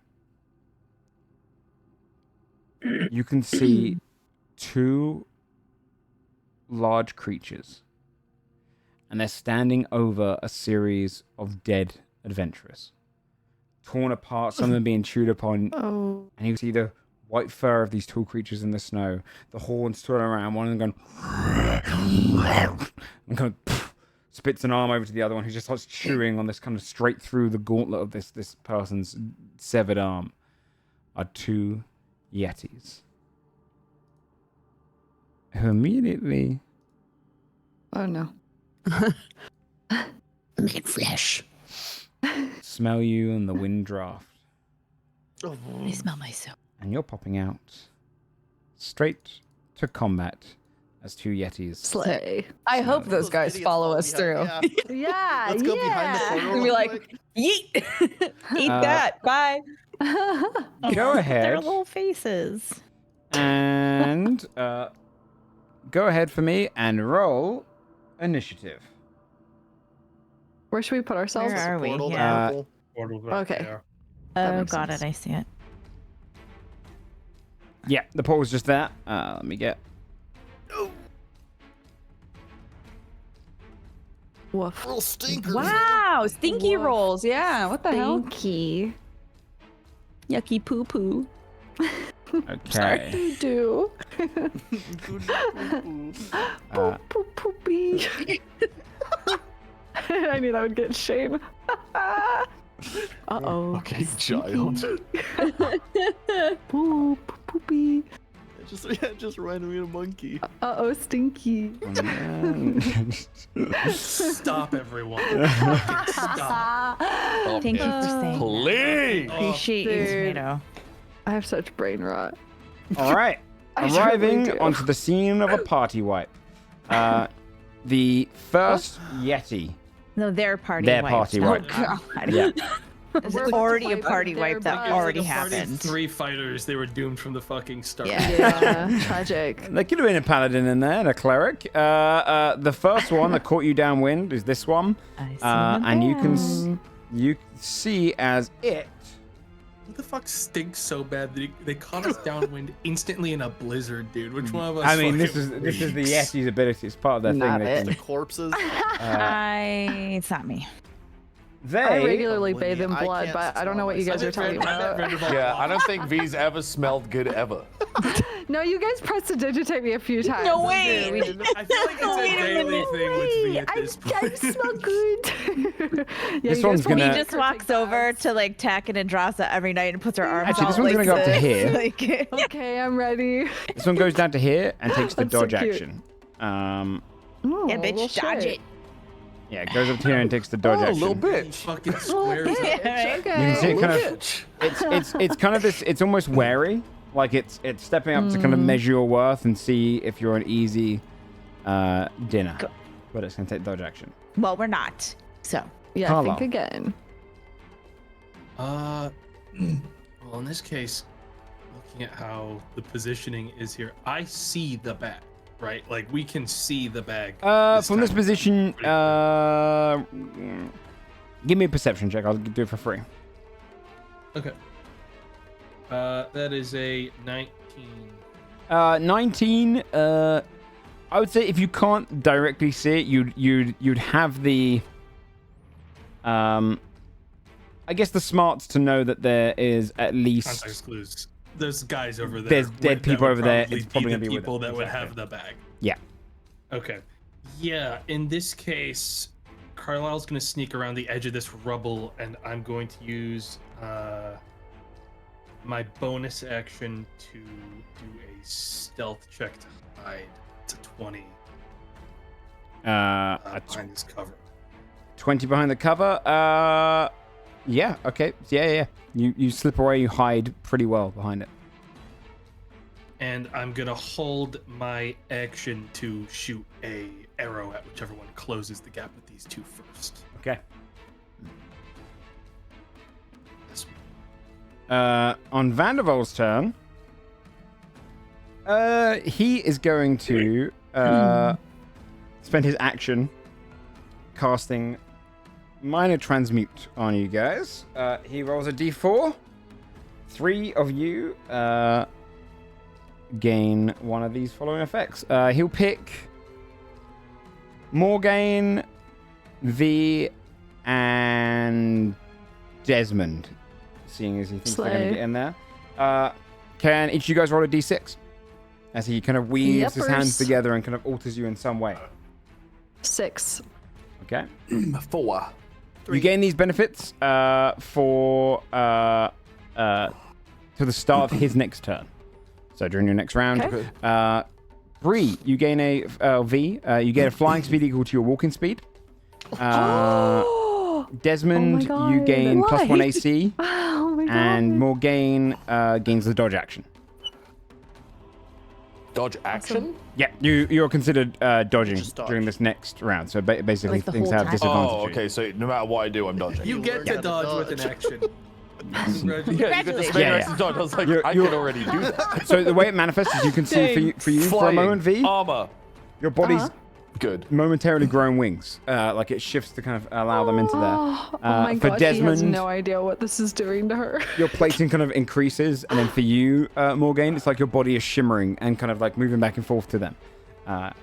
Speaker 1: you can see 2 large creatures. And they're standing over a series of dead adventurers. Torn apart, some of them being chewed upon.
Speaker 3: Oh.
Speaker 1: And you see the white fur of these tall creatures in the snow. The horns twirling around, one of them going... and kind of spits an arm over to the other one who just starts chewing on this kind of straight through the gauntlet of this person's severed arm. Are 2 yetis. Who immediately...
Speaker 3: Oh no.
Speaker 10: Made flesh.
Speaker 1: Smell you in the wind draft.
Speaker 5: I smell myself.
Speaker 1: And you're popping out straight to combat as two yetis.
Speaker 3: Slay.
Speaker 4: I hope those guys
Speaker 8: idiots
Speaker 4: follow
Speaker 8: fall
Speaker 4: us
Speaker 8: behind.
Speaker 4: through.
Speaker 8: Yeah.
Speaker 3: Yeah,
Speaker 8: Let's go behind the
Speaker 3: yeah.
Speaker 8: corner.
Speaker 4: And be
Speaker 8: real
Speaker 4: like,
Speaker 8: quick.
Speaker 4: yeet, eat that, bye.
Speaker 1: Go
Speaker 5: Their
Speaker 1: ahead
Speaker 5: little faces.
Speaker 1: and go ahead for me and roll initiative.
Speaker 3: Where should we put ourselves?
Speaker 5: Where are we?
Speaker 8: Portal,
Speaker 5: Yeah.
Speaker 8: portal.
Speaker 9: Portal's right
Speaker 3: Okay.
Speaker 9: there.
Speaker 3: That
Speaker 5: Oh,
Speaker 3: makes
Speaker 5: got
Speaker 3: sense.
Speaker 5: it. I see it.
Speaker 1: Yeah, the portal's just there. Let me get.
Speaker 3: Woof.
Speaker 8: Real stinkers.
Speaker 4: Wow, stinky
Speaker 3: Woof.
Speaker 4: rolls. Yeah, what the hell?
Speaker 3: Stinky.
Speaker 5: Yucky poo poo.
Speaker 1: Okay.
Speaker 3: You do.
Speaker 1: Uh,
Speaker 3: Poop, poopy. I knew that would get Shane. Uh-oh.
Speaker 8: Okay, child.
Speaker 3: Poop, poopy.
Speaker 8: It just reminded me of a monkey.
Speaker 3: Uh-oh, stinky.
Speaker 2: Stop, everyone. Fucking stop.
Speaker 5: Thank you for saying that.
Speaker 6: Please.
Speaker 5: Appreciate you,
Speaker 3: Dude.
Speaker 5: Tomato.
Speaker 3: I have such brain rot.
Speaker 1: All right.
Speaker 3: I
Speaker 1: Arriving
Speaker 3: totally do.
Speaker 1: onto the scene of a party wipe. The first Yeti.
Speaker 5: No, their party
Speaker 1: Their
Speaker 5: wipe.
Speaker 1: party
Speaker 5: Oh,
Speaker 1: wipe.
Speaker 5: God.
Speaker 1: Yeah.
Speaker 5: There's
Speaker 3: We're about to
Speaker 5: already a
Speaker 3: fight
Speaker 5: party
Speaker 3: their
Speaker 5: wipe that
Speaker 3: butts.
Speaker 5: already
Speaker 2: Like a party of
Speaker 5: happened.
Speaker 2: 3 fighters. They were doomed from the fucking start.
Speaker 5: Yeah.
Speaker 3: Yeah, tragic.
Speaker 1: There could have been a paladin in there and a cleric. The first one that caught you downwind is this one.
Speaker 5: I see
Speaker 1: And you can
Speaker 5: the
Speaker 1: you see as it.
Speaker 2: What the fuck stinks so bad that they caught us downwind instantly in a blizzard, dude? Which one of us?
Speaker 1: I mean, this
Speaker 2: fucking
Speaker 1: is the
Speaker 2: reeks?
Speaker 1: Yeti's ability. It's part of their
Speaker 3: Not
Speaker 1: thing.
Speaker 3: it.
Speaker 1: They
Speaker 8: The corpses.
Speaker 5: It's not me.
Speaker 3: I
Speaker 1: they
Speaker 3: regularly
Speaker 8: Believe
Speaker 3: bathe
Speaker 8: me,
Speaker 3: in
Speaker 8: I
Speaker 3: blood,
Speaker 8: can't
Speaker 3: but I don't know what you
Speaker 8: smell
Speaker 3: guys are
Speaker 8: myself.
Speaker 3: talking about.
Speaker 6: Yeah, I don't think V's ever smelled good ever.
Speaker 3: No, you guys prestidigitate me a few times.
Speaker 5: No
Speaker 3: I'm
Speaker 5: way.
Speaker 3: very-
Speaker 2: I feel like it's a
Speaker 5: Wait a
Speaker 2: daily
Speaker 5: minute.
Speaker 2: thing with me at this
Speaker 3: I
Speaker 2: point.
Speaker 3: smell good. Yeah,
Speaker 1: This
Speaker 3: you
Speaker 1: one's
Speaker 3: guys probably
Speaker 1: gonna-
Speaker 5: He just
Speaker 3: take
Speaker 5: walks
Speaker 3: baths.
Speaker 5: over to like Tack and Andrasa every night and puts her arms
Speaker 1: Actually,
Speaker 5: out
Speaker 1: this one's
Speaker 5: like
Speaker 1: gonna go up to
Speaker 5: this.
Speaker 1: here.
Speaker 5: Like,
Speaker 3: Okay, I'm ready.
Speaker 1: This one goes down to here and takes the
Speaker 3: That's so
Speaker 1: dodge
Speaker 3: cute.
Speaker 1: action.
Speaker 3: Oh,
Speaker 5: yeah,
Speaker 3: well,
Speaker 5: bitch, dodge
Speaker 3: shit.
Speaker 5: it.
Speaker 1: Yeah, it goes up to here and takes the dodge
Speaker 6: Oh,
Speaker 1: action.
Speaker 6: little
Speaker 2: He
Speaker 6: bitch.
Speaker 2: fucking squares up.
Speaker 5: Right?
Speaker 1: You can see
Speaker 3: Okay.
Speaker 1: it kind of.
Speaker 6: Bitch.
Speaker 1: It's kind of this. It's almost wary. Like it's stepping up to kind of measure your worth and see if you're an easy dinner. But it's gonna take dodge action.
Speaker 5: Well, we're not. So,
Speaker 3: Yeah,
Speaker 1: Carlo.
Speaker 3: think again.
Speaker 2: Well, in this case, looking at how the positioning is here, I see the bag, right? Like we can see the bag.
Speaker 1: From this
Speaker 2: time.
Speaker 1: position, give me a perception check. I'll do it for free.
Speaker 2: Okay. That is a 19.
Speaker 1: 19. I would say if you can't directly see it, you'd have the. I guess the smarts to know that there is at least.
Speaker 2: Context clues. There's guys over there.
Speaker 1: There's dead
Speaker 2: that
Speaker 1: people
Speaker 2: would
Speaker 1: over there.
Speaker 2: probably
Speaker 1: It's probably
Speaker 2: be
Speaker 1: gonna
Speaker 2: the
Speaker 1: be with
Speaker 2: people
Speaker 1: it.
Speaker 2: that would
Speaker 1: Exactly.
Speaker 2: have the bag.
Speaker 1: Yeah.
Speaker 2: Okay. Yeah, in this case, Carlisle's going to sneak around the edge of this rubble, and I'm going to use my bonus action to do a stealth check to hide. It's a 20 behind this cover.
Speaker 1: 20 behind the cover. Yeah. Okay. Yeah. You slip away. You hide pretty well behind it.
Speaker 2: And I'm going to hold my action to shoot a arrow at whichever one closes the gap with these two first.
Speaker 1: Okay.
Speaker 2: This
Speaker 1: On Vandervole's turn, he is going to spend his action casting minor transmute on you guys. He rolls a d4. 3 of you gain one of these following effects. He'll pick Morgaine, V, and Desmond, seeing as he thinks they're going to
Speaker 3: Slay.
Speaker 1: get in there. Can each of you guys roll a d6? As he kind of weaves his hands
Speaker 3: Yepers.
Speaker 1: together and kind of alters you in some way.
Speaker 3: 6.
Speaker 1: Okay.
Speaker 6: 4.
Speaker 1: You gain these benefits for to the start of his next turn. So during your next round,
Speaker 3: Okay.
Speaker 1: Bree, you gain a V. You get a flying speed equal to your walking speed. Desmond,
Speaker 3: Oh my
Speaker 1: you
Speaker 3: God.
Speaker 1: gain
Speaker 3: Why?
Speaker 1: +1 AC.
Speaker 3: Oh my god.
Speaker 1: And Morgaine gains the dodge action.
Speaker 7: Dodge action?
Speaker 1: Yeah, you're considered dodging
Speaker 8: Just dodge.
Speaker 1: during this next round. So basically,
Speaker 11: Like the
Speaker 1: things
Speaker 11: whole
Speaker 1: have
Speaker 11: time?
Speaker 1: disadvantage.
Speaker 7: Oh, okay. So no matter what I do, I'm dodging.
Speaker 2: You get
Speaker 8: learned
Speaker 2: to
Speaker 8: how to
Speaker 2: dodge with an
Speaker 8: dodge.
Speaker 2: action.
Speaker 7: Yeah, you get the
Speaker 11: Congratulations.
Speaker 7: spin
Speaker 1: Yeah,
Speaker 7: versus
Speaker 1: yeah.
Speaker 7: dodge. I was like,
Speaker 1: You're-
Speaker 7: I
Speaker 1: you're-
Speaker 7: could already do that.
Speaker 1: So the way it manifests is you can see for you for a
Speaker 7: Flying,
Speaker 1: moment, V,
Speaker 7: armor,
Speaker 1: your body's
Speaker 7: good.
Speaker 1: momentarily growing wings. Like it shifts to kind of allow them into there.
Speaker 3: Oh my
Speaker 1: For
Speaker 3: god, he has
Speaker 1: Desmond,
Speaker 3: no idea what this is doing to her.
Speaker 1: your plating kind of increases, and then for you, Morgaine, it's like your body is shimmering and kind of like moving back and forth to them.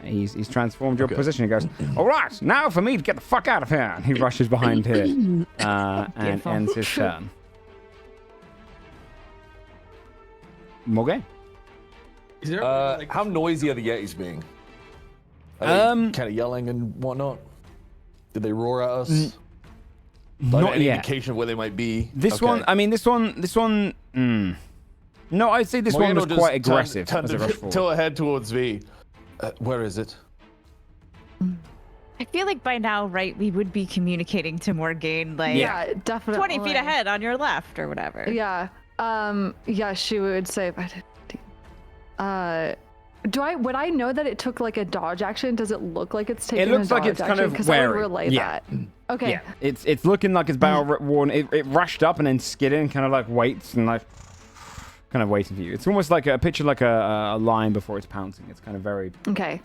Speaker 1: He's transformed your position. He goes, all right, now for me to get the fuck out of here. And he rushes behind here and
Speaker 11: Beautiful.
Speaker 1: ends his turn. Morgaine?
Speaker 2: Is there like
Speaker 7: How noisy are the yetis being? Are they kind of yelling and whatnot? Did they roar at us?
Speaker 1: Not
Speaker 7: any
Speaker 1: yet.
Speaker 7: indication of where they might be?
Speaker 1: This
Speaker 7: Okay.
Speaker 1: one, I mean, this one. No, I'd say this one
Speaker 7: Morgane
Speaker 1: was
Speaker 7: will
Speaker 1: quite
Speaker 7: just
Speaker 1: aggressive.
Speaker 7: Turn
Speaker 1: as it rushed forward.
Speaker 7: tilt her head towards V. Where is it?
Speaker 5: I feel like by now, right, we would be communicating to Morgaine, like
Speaker 3: Yeah, definitely.
Speaker 5: 20 feet ahead on your left or whatever.
Speaker 3: Yeah. Yeah, she would say would I know that it took like a dodge action? Does it look like it's taking
Speaker 1: looks
Speaker 3: a
Speaker 1: like
Speaker 3: dodge
Speaker 1: it's kind
Speaker 3: action?
Speaker 1: of
Speaker 3: Because I would
Speaker 1: wary.
Speaker 3: relay
Speaker 1: Yeah.
Speaker 3: that. Okay.
Speaker 1: Yeah, it's looking like it's barrel worn. It rushed up and then skidded and kind of like waits and like kind of waiting for you. It's almost like a picture like a lion before it's pouncing. It's kind of very.
Speaker 3: Okay.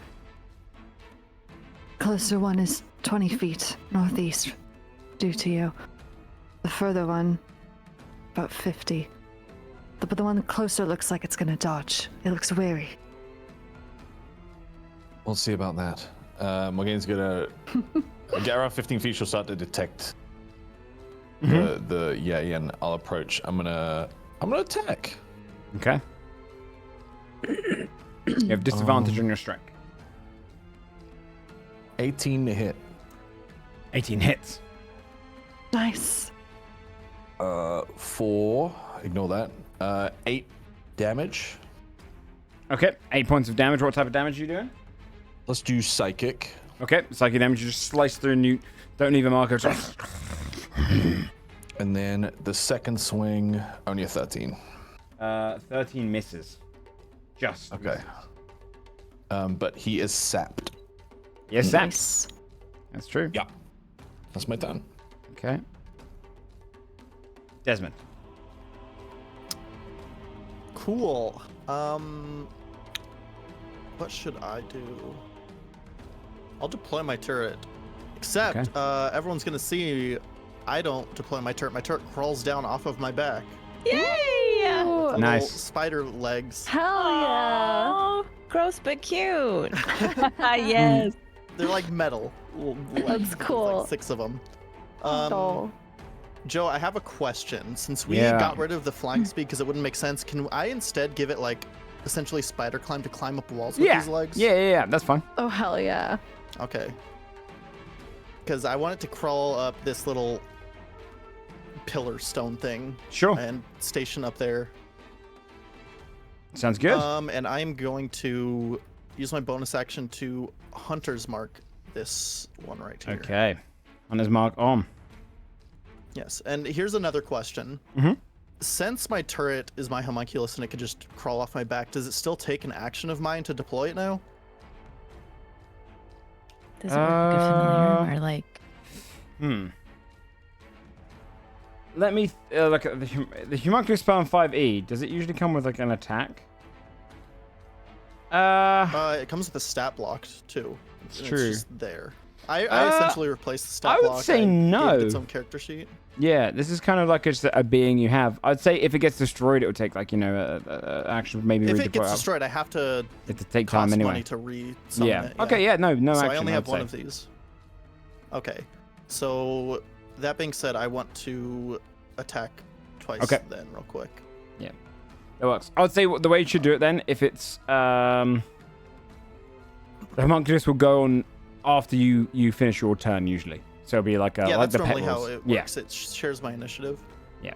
Speaker 3: Closer one is 20 feet northeast, due to you. The further one, about 50. But the one closer looks like it's gonna dodge. It looks wary.
Speaker 7: We'll see about that. Morgaine's gonna get around 15 feet. She'll start to detect the yeti, and I'll approach. I'm gonna attack.
Speaker 1: Okay. You have disadvantage on your strike.
Speaker 7: 18 to hit.
Speaker 1: 18 hits.
Speaker 3: Nice.
Speaker 7: 4. Ignore that. 8 damage.
Speaker 1: Okay, 8 points of damage. What type of damage are you doing?
Speaker 7: Let's do psychic.
Speaker 1: Okay, psychic damage. You just slice through and you don't leave a marker.
Speaker 7: And then the second swing, only a 13.
Speaker 1: 13 misses. Just.
Speaker 7: Okay. But he is sapped.
Speaker 1: Yes,
Speaker 3: Nice.
Speaker 1: that's true.
Speaker 7: Yeah. That's my turn.
Speaker 1: Okay. Desmond.
Speaker 8: Cool. What should I do? I'll deploy my turret. Except, everyone's gonna see I don't deploy my turret. My turret crawls down off of my back.
Speaker 5: Yay!
Speaker 3: Ooh,
Speaker 8: The
Speaker 1: Nice.
Speaker 8: little spider legs.
Speaker 3: hell yeah.
Speaker 5: Oh, gross but cute. Yes.
Speaker 8: They're like metal.
Speaker 3: That's
Speaker 8: There's
Speaker 3: cool.
Speaker 8: like 6 of them.
Speaker 3: Oh.
Speaker 8: Joe, I have a question. Since we
Speaker 1: Yeah.
Speaker 8: got rid of the flying speed because it wouldn't make sense, can I instead give it like essentially spider climb to climb up walls with
Speaker 1: Yeah.
Speaker 8: these legs?
Speaker 1: Yeah, that's fine.
Speaker 3: Oh, hell yeah.
Speaker 8: Okay. Because I want it to crawl up this little pillar stone thing
Speaker 1: Sure.
Speaker 8: and station up there.
Speaker 1: Sounds good.
Speaker 8: And I'm going to use my bonus action to hunter's mark this one right here.
Speaker 1: Okay. On his mark on.
Speaker 8: Yes, and here's another question.
Speaker 1: Mhm.
Speaker 8: Since my turret is my homunculus and it could just crawl off my back, does it still take an action of mine to deploy it now?
Speaker 5: Does it work like a familiar or like?
Speaker 1: Let me look at the homunculus spell on 5e. Does it usually come with like an attack?
Speaker 8: It comes with a stat block too.
Speaker 1: It's
Speaker 8: and
Speaker 1: true.
Speaker 8: It's just there. I essentially replaced the stat
Speaker 1: I would
Speaker 8: block.
Speaker 1: say
Speaker 8: gave
Speaker 1: no.
Speaker 8: it its own character sheet.
Speaker 1: Yeah, this is kind of like just a being you have. I'd say if it gets destroyed, it would take like a action maybe
Speaker 8: If
Speaker 1: redeploy.
Speaker 8: it gets destroyed, I have to
Speaker 1: It to take time
Speaker 8: cost
Speaker 1: anyway.
Speaker 8: money to re-summon
Speaker 1: Yeah.
Speaker 8: it.
Speaker 1: Okay. Yeah. No. No
Speaker 8: So
Speaker 1: action.
Speaker 8: I only have
Speaker 1: I'd
Speaker 8: one
Speaker 1: say.
Speaker 8: of these. Okay. So that being said, I want to attack twice
Speaker 1: Okay.
Speaker 8: then real quick.
Speaker 1: That works. I would say the way you should do it then, if it's the homunculus will go on after you finish your turn usually. So it'll be like
Speaker 8: Yeah,
Speaker 1: like
Speaker 8: that's
Speaker 1: the
Speaker 8: normally how
Speaker 1: petals.
Speaker 8: it
Speaker 1: Yeah.
Speaker 8: works. It shares my initiative.
Speaker 1: Yeah.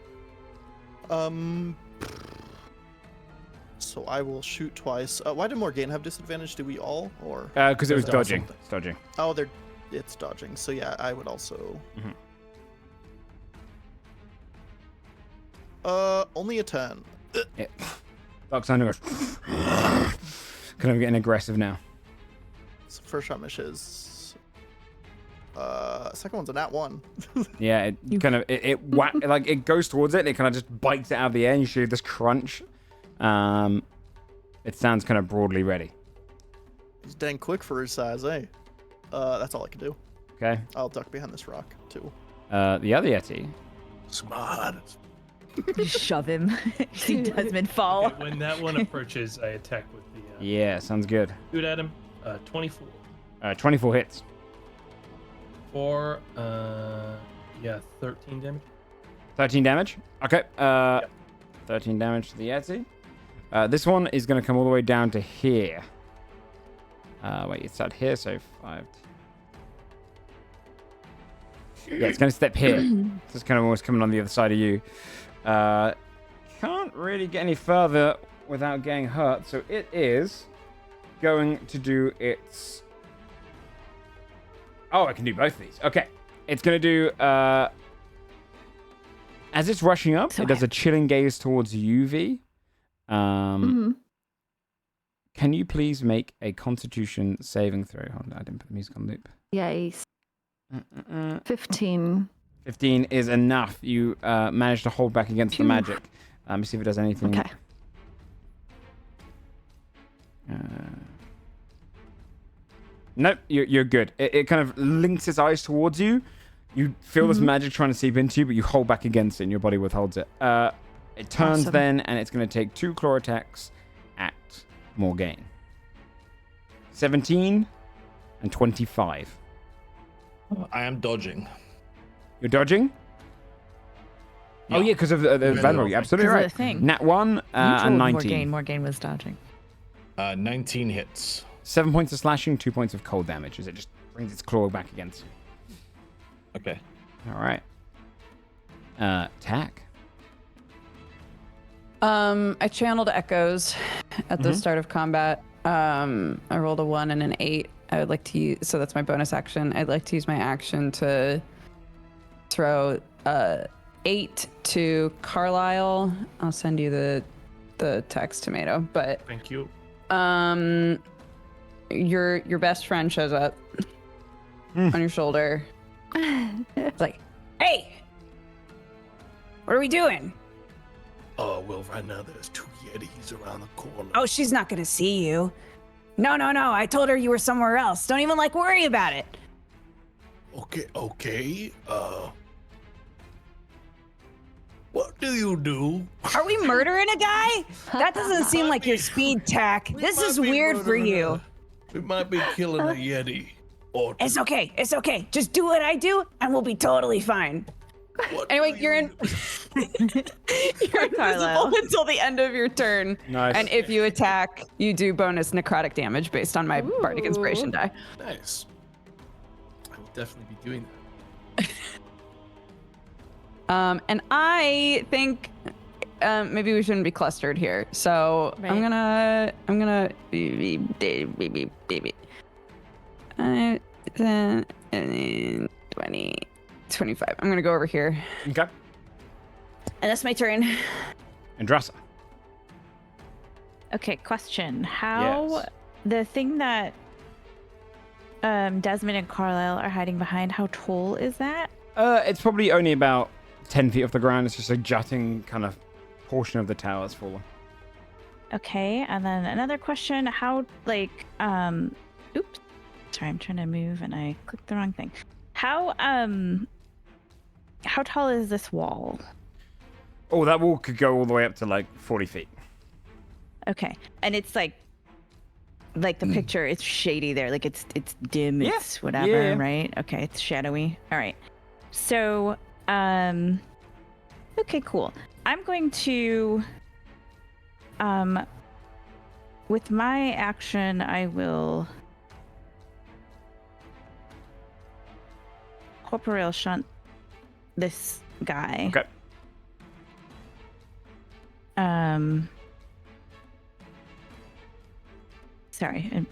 Speaker 8: So I will shoot twice. Why did Morgane have disadvantage? Do we all, or?
Speaker 1: Because it was
Speaker 8: Is there
Speaker 1: dodging.
Speaker 8: something?
Speaker 1: It's dodging.
Speaker 8: Oh, it's dodging. So yeah, I would also. Only a 10.
Speaker 1: Dark Thunder goes. Kind of getting aggressive now.
Speaker 8: So first shot misses. Second one's a nat 1.
Speaker 1: Yeah, it kind of like it goes towards it and it kind of just bites it out of the air and you hear this crunch. It sounds kind of broadly ready.
Speaker 8: He's dang quick for his size, eh? That's all I can do.
Speaker 1: Okay.
Speaker 8: I'll duck behind this rock too.
Speaker 1: The other Yeti.
Speaker 2: Smart.
Speaker 5: You shove him. See Desmond fall.
Speaker 9: Okay, when that one approaches, I attack with the.
Speaker 1: Yeah, sounds good.
Speaker 9: Shoot at him. 24.
Speaker 1: 24 hits.
Speaker 9: For 13 damage.
Speaker 1: 13 damage. Okay. 13 damage to the Yeti. This one is going to come all the way down to here. Wait, it's at here, so 5. Yeah, it's going to step here. So it's kind of almost coming on the other side of you. Can't really get any further without getting hurt, so it is going to do its... Oh, I can do both of these. Okay. It's going to do... As it's rushing up, it does a chilling gaze towards UV. Can you please make a Constitution saving throw? Hold on, I didn't put the music on loop.
Speaker 3: Yes. 15.
Speaker 1: 15 is enough. You managed to hold back against the magic. Let me see if it does anything.
Speaker 3: Okay.
Speaker 1: Nope, you're good. It kind of links its eyes towards you. You feel this magic trying to seep into you, but you hold back against it and your body withholds it. It turns then, and it's going to take 2 claw attacks at Morgane. 17 and 25.
Speaker 6: I am dodging.
Speaker 1: You're dodging?
Speaker 6: Yeah.
Speaker 1: Oh, yeah, because of the Vandervole. You're absolutely
Speaker 5: 'Cause of
Speaker 1: right.
Speaker 5: the thing.
Speaker 1: Nat 1 and 19.
Speaker 5: Morgane was dodging.
Speaker 6: 19 hits.
Speaker 1: 7 points of slashing, 2 points of cold damage as it just brings its claw back against you.
Speaker 6: Okay.
Speaker 1: All right. Tack.
Speaker 10: I channeled echoes at the start of combat. I rolled a 1 and an 8. I would like to use, so that's my bonus action. I'd like to use my action to throw 8 to Carlisle. I'll send you the text, Tomato. But
Speaker 9: Thank you.
Speaker 10: your best friend shows up on your shoulder. It's like, hey, what are we doing?
Speaker 2: Well, right now there's 2 yetis around the corner.
Speaker 11: Oh, she's not gonna see you. No. I told her you were somewhere else. Don't even worry about it.
Speaker 2: Okay. What do you do?
Speaker 11: Are we murdering a guy? That doesn't seem like your speed, Tack. This is weird for you.
Speaker 2: We might be killing a yeti. Or
Speaker 11: It's okay. Just do what I do, and we'll be totally fine.
Speaker 10: Anyway, you're
Speaker 5: Carlisle.
Speaker 10: invisible until the end of your turn.
Speaker 1: Nice.
Speaker 10: And if you attack, you do bonus necrotic damage based on my bardic inspiration die.
Speaker 9: Nice. I will definitely be doing that.
Speaker 10: And I think maybe we shouldn't be clustered here. So
Speaker 5: Right.
Speaker 10: I'm gonna 20, 25. I'm gonna go over here.
Speaker 1: Okay.
Speaker 5: And that's my turn.
Speaker 1: Andrasa.
Speaker 5: Okay, question. How
Speaker 1: Yes.
Speaker 5: the thing that Desmond and Carlisle are hiding behind, how tall is that?
Speaker 1: It's probably only about 10 feet off the ground. It's just a jutting kind of portion of the tower that's fallen.
Speaker 5: Okay, and then another question, how oops. Sorry, I'm trying to move and I clicked the wrong thing. How tall is this wall?
Speaker 1: Oh, that wall could go all the way up to like 40 feet.
Speaker 5: Okay. And it's like the picture, it's shady there. Like it's dim,
Speaker 1: Yeah.
Speaker 5: it's whatever,
Speaker 1: Yeah.
Speaker 5: right? Okay, it's shadowy. All right. So, okay, cool. I'm going to with my action, I will corporeal shunt this guy.
Speaker 1: Okay.
Speaker 5: sorry.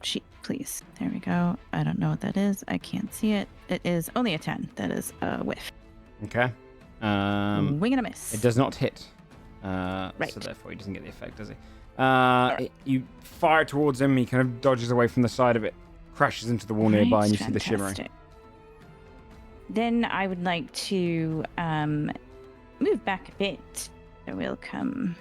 Speaker 5: Sheet, please. There we go. I don't know what that is. I can't see it. It is only a 10. That is a whiff.
Speaker 1: Okay.
Speaker 5: Wing and a miss.
Speaker 1: It does not hit.
Speaker 5: Right.
Speaker 1: So therefore he doesn't get the effect, does he? You fire towards him. He kind of dodges away from the side of it, crashes into the wall nearby, and you see the shimmering.
Speaker 5: Then I would like to move back a bit. So we'll come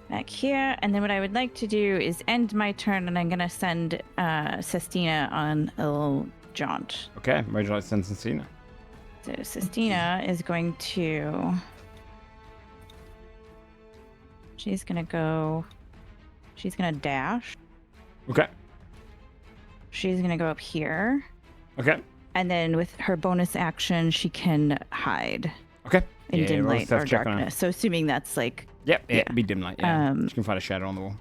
Speaker 5: back here. And then what I would like to do is end my turn, and I'm going to send Sestina on a little jaunt.
Speaker 1: Okay, where would you like to send Sestina?
Speaker 5: So Sestina is going to... She's going to dash.
Speaker 1: Okay.
Speaker 5: She's going to go up here.
Speaker 1: Okay.
Speaker 5: And then with her bonus action, she can hide.
Speaker 1: Okay.
Speaker 5: In dim
Speaker 1: roll a
Speaker 5: light
Speaker 1: stealth
Speaker 5: or
Speaker 1: check on her.
Speaker 5: darkness. So assuming that's like...
Speaker 1: Yep, it'd be dim light, yeah. You can find a shadow on the wall.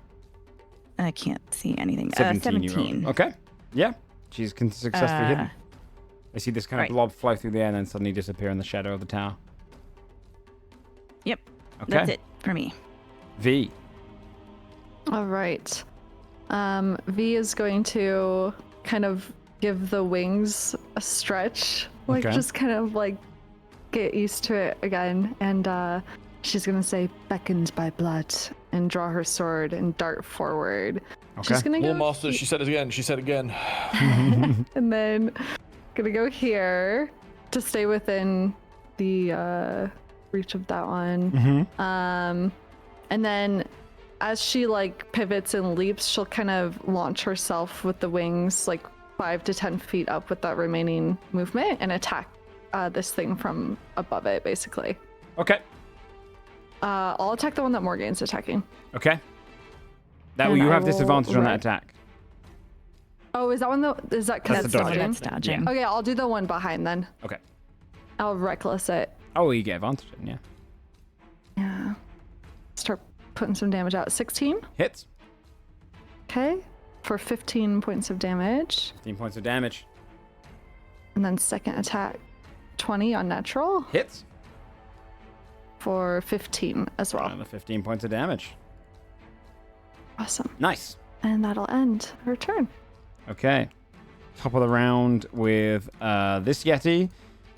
Speaker 5: I can't see anything.
Speaker 1: 17. You
Speaker 5: 17.
Speaker 1: roll. Okay. Yeah. She's successfully hidden. I see this kind of blob fly through the air and then suddenly disappear in the shadow of the tower.
Speaker 5: Yep.
Speaker 1: Okay.
Speaker 5: That's it for me.
Speaker 1: V.
Speaker 3: All right. V is going to kind of give the wings a stretch, like
Speaker 1: Okay.
Speaker 3: just kind of like get used to it again, and she's gonna say beckoned by blood and draw her sword and dart forward.
Speaker 1: Okay.
Speaker 3: She's gonna
Speaker 7: War
Speaker 3: go
Speaker 7: Master, she said it again. She said it again.
Speaker 3: and then gonna go here to stay within the reach of that one.
Speaker 1: Mm-hmm.
Speaker 3: And then as she like pivots and leaps, she'll kind of launch herself with the wings like 5 to 10 feet up with that remaining movement and attack this thing from above it, basically.
Speaker 1: Okay.
Speaker 3: I'll attack the one that Morgane's attacking.
Speaker 1: Okay. That
Speaker 3: And
Speaker 1: you
Speaker 3: I
Speaker 1: have
Speaker 3: will
Speaker 1: disadvantage on that
Speaker 3: red.
Speaker 1: attack.
Speaker 3: Oh, is that one is that
Speaker 1: That's
Speaker 3: that's
Speaker 1: the dodging.
Speaker 5: That's dodging.
Speaker 3: Okay, I'll do the one behind then.
Speaker 1: Okay.
Speaker 3: I'll reckless it.
Speaker 1: Oh, you get advantage then, yeah.
Speaker 3: Yeah. Start putting some damage out. 16.
Speaker 1: Hits.
Speaker 3: Okay. For 15 points of damage.
Speaker 1: 15 points of damage.
Speaker 3: And then second attack, 20 on natural
Speaker 1: Hits.
Speaker 3: for 15 as well.
Speaker 1: Another 15 points of damage.
Speaker 3: Awesome.
Speaker 1: Nice.
Speaker 3: And that'll end her turn.
Speaker 1: Okay. Top of the round with this Yeti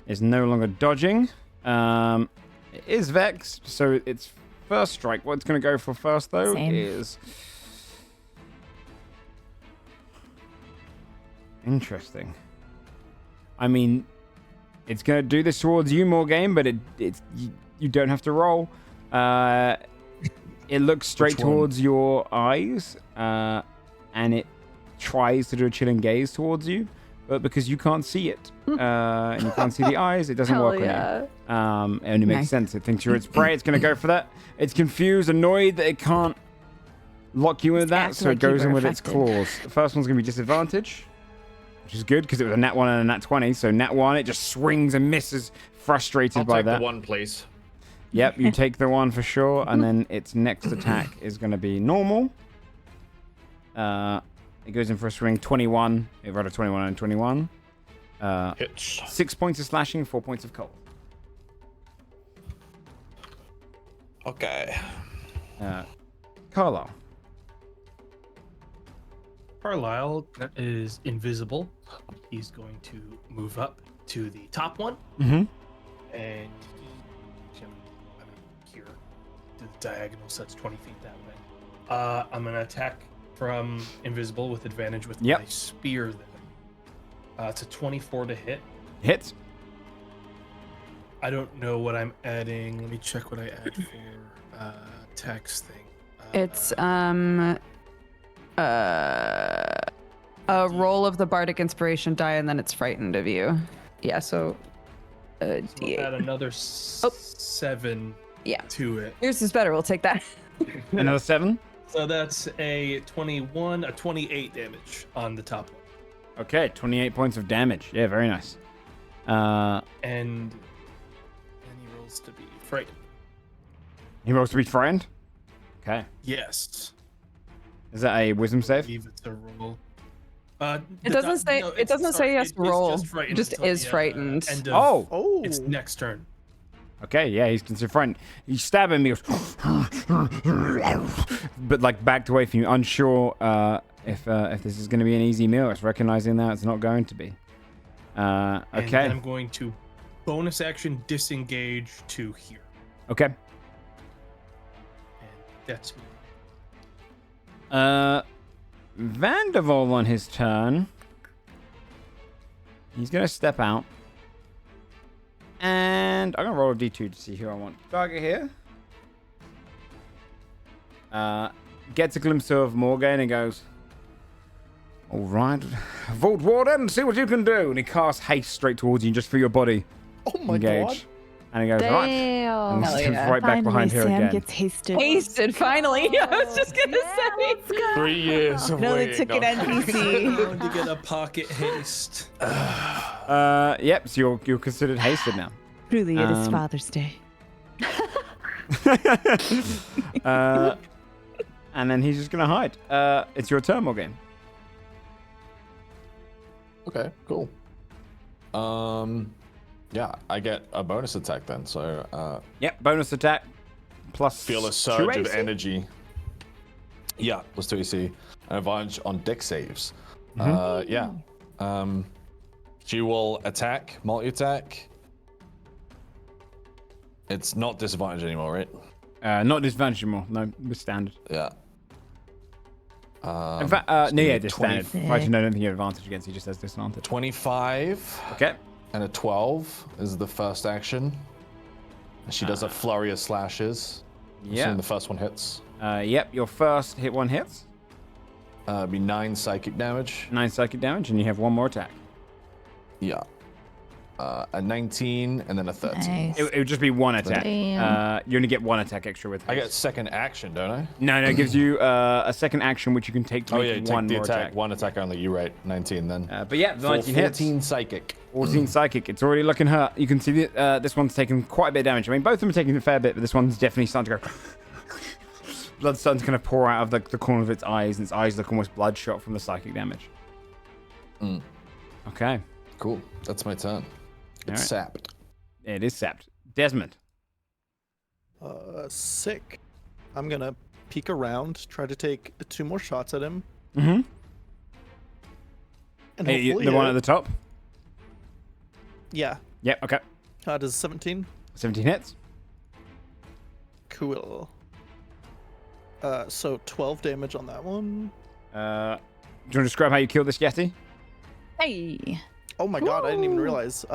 Speaker 1: is no longer dodging. It is vexed, so it's first strike. What it's going to go for first, though,
Speaker 5: Same.
Speaker 1: is... Interesting. I mean, it's going to do this towards you, Morgane, but you don't have to roll. It looks straight
Speaker 7: Which one?
Speaker 1: towards your eyes, and it tries to do a chilling gaze towards you, but because you can't see it, and you can't see the eyes, it doesn't
Speaker 3: Hell
Speaker 1: work
Speaker 3: yeah.
Speaker 1: on you. It only makes
Speaker 10: Nice.
Speaker 1: sense. It thinks you're its prey. It's going to go for that. It's confused, annoyed that it can't lock you with that,
Speaker 5: acts
Speaker 1: so it
Speaker 5: like you
Speaker 1: goes in
Speaker 5: were
Speaker 1: with its
Speaker 5: affected.
Speaker 1: claws. The first one's going to be disadvantage, which is good because it was a nat 1 and a nat 20. So nat 1, it just swings and misses, frustrated
Speaker 6: I'll
Speaker 1: by
Speaker 6: take
Speaker 1: that.
Speaker 6: the one, please.
Speaker 1: Yep, you take the one for sure, and then its next attack is going to be normal. It goes in for a swing 21. It rolled a 21 and 21.
Speaker 6: Hits.
Speaker 1: 6 points of slashing, 4 points of cold.
Speaker 7: Okay.
Speaker 1: Carlisle.
Speaker 9: Carlisle is invisible. He's going to move up to the top one,
Speaker 1: Mm-hmm.
Speaker 9: and I'm here to the diagonal, so that's 20 feet that way. I'm gonna attack from invisible with advantage with
Speaker 1: Yep.
Speaker 9: my spear. Then it's a 24 to hit.
Speaker 1: Hits.
Speaker 9: I don't know what I'm adding. Let me check what I add for tax thing.
Speaker 10: It's a roll of the bardic inspiration die, and then it's frightened of you. Yeah, so
Speaker 9: so I'll
Speaker 10: D8.
Speaker 9: add another
Speaker 10: Oh.
Speaker 9: 7
Speaker 10: Yeah.
Speaker 9: to it.
Speaker 10: Yours is better. We'll take that.
Speaker 1: Another 7.
Speaker 9: So that's a 28 damage on the top one.
Speaker 1: Okay, 28 points of damage. Yeah, very nice.
Speaker 9: And he rolls to be frightened.
Speaker 1: He rolls to be frightened. Okay.
Speaker 9: Yes.
Speaker 1: Is that a wisdom
Speaker 9: I
Speaker 1: save?
Speaker 9: believe it's a roll.
Speaker 10: It doesn't say. It doesn't say he has to roll.
Speaker 9: Just frightened
Speaker 10: Just
Speaker 9: until
Speaker 10: is
Speaker 9: the,
Speaker 10: frightened.
Speaker 9: end of
Speaker 1: Oh.
Speaker 8: Oh.
Speaker 9: its next turn.
Speaker 1: Okay, yeah, he's considered frightened. He's stabbing me, but like backed away from you, unsure if this is going to be an easy meal. It's recognizing that it's not going to be.
Speaker 9: And
Speaker 1: Okay.
Speaker 9: then I'm going to bonus action disengage to here.
Speaker 1: Okay.
Speaker 9: And that's me.
Speaker 1: Vandervole on his turn. He's going to step out. And I'm going to roll a d2 to see who I want to target here. Gets a glimpse of Morgan and goes, all right, Vault Warden, see what you can do. And he casts haste straight towards you just for your body.
Speaker 8: Oh my
Speaker 1: Engage.
Speaker 8: god.
Speaker 1: And he goes, right. And
Speaker 3: Damn.
Speaker 1: he steps right back behind her
Speaker 5: Sam
Speaker 1: again.
Speaker 5: gets hasted.
Speaker 4: Hasted, finally. I was just gonna say.
Speaker 7: 3 years of
Speaker 5: No, they
Speaker 7: waiting.
Speaker 5: took an NPC.
Speaker 9: Going to get a pocket haste.
Speaker 1: Yep, so you're considered hasted now.
Speaker 5: Truly, it is Father's Day.
Speaker 1: And then he's just going to hide. It's your turn, Morgan.
Speaker 7: Okay, cool. Yeah, I get a bonus attack then. So,
Speaker 1: Yep, bonus attack. Plus
Speaker 7: feel a
Speaker 1: 2
Speaker 7: surge of
Speaker 1: AC.
Speaker 7: energy. Yeah, plus 2 AC. An advantage on deck saves. Yeah. Dual attack, multi-attack. It's not disadvantage anymore, right?
Speaker 1: Not disadvantage anymore. No, with standard.
Speaker 7: Yeah.
Speaker 1: In fact, no, yeah, just
Speaker 7: 20
Speaker 1: standard. Actually, no, I don't think you have advantage against. He just has disadvantage.
Speaker 7: 25
Speaker 1: Okay.
Speaker 7: and a 12 is the first action. She does a flurry of slashes.
Speaker 1: Yeah.
Speaker 7: Assuming the first one hits.
Speaker 1: Yep, your first hit one hits.
Speaker 7: Be 9 psychic damage.
Speaker 1: 9 psychic damage, and you have one more attack.
Speaker 7: Yeah. A 19 and then a 13.
Speaker 5: Nice.
Speaker 1: It would just be one attack.
Speaker 3: Damn.
Speaker 1: You only get one attack extra with
Speaker 7: I
Speaker 1: haste.
Speaker 7: get second action, don't I?
Speaker 1: No, it gives you a second action which you can take to
Speaker 7: Oh
Speaker 1: make
Speaker 7: yeah, you take
Speaker 1: one
Speaker 7: the
Speaker 1: more
Speaker 7: attack.
Speaker 1: attack.
Speaker 7: One attack only. You're right. 19 then.
Speaker 1: But yeah, the 19 hits.
Speaker 7: 14 psychic.
Speaker 1: 14 psychic. It's already looking hurt. You can see that this one's taken quite a bit of damage. I mean, both of them are taking a fair bit, but this one's definitely starting to go. Blood's starting to kind of pour out of the corner of its eyes, and its eyes look almost bloodshot from the psychic damage. Okay.
Speaker 7: Cool. That's my turn. It's
Speaker 1: Alright.
Speaker 7: sapped.
Speaker 1: It is sapped. Desmond.
Speaker 8: Sick. I'm gonna peek around, try to take 2 more shots at him,
Speaker 1: Mm-hmm.
Speaker 8: and
Speaker 1: Hey,
Speaker 8: hopefully
Speaker 1: the one
Speaker 8: hit.
Speaker 1: at the top?
Speaker 8: Yeah.
Speaker 1: Yep, okay.
Speaker 8: Does 17?
Speaker 1: 17 hits.
Speaker 8: Cool. So 12 damage on that one.
Speaker 1: Do you want to describe how you killed this Yeti?
Speaker 5: Hey.
Speaker 8: Oh my god, I didn't even realize.
Speaker 1: It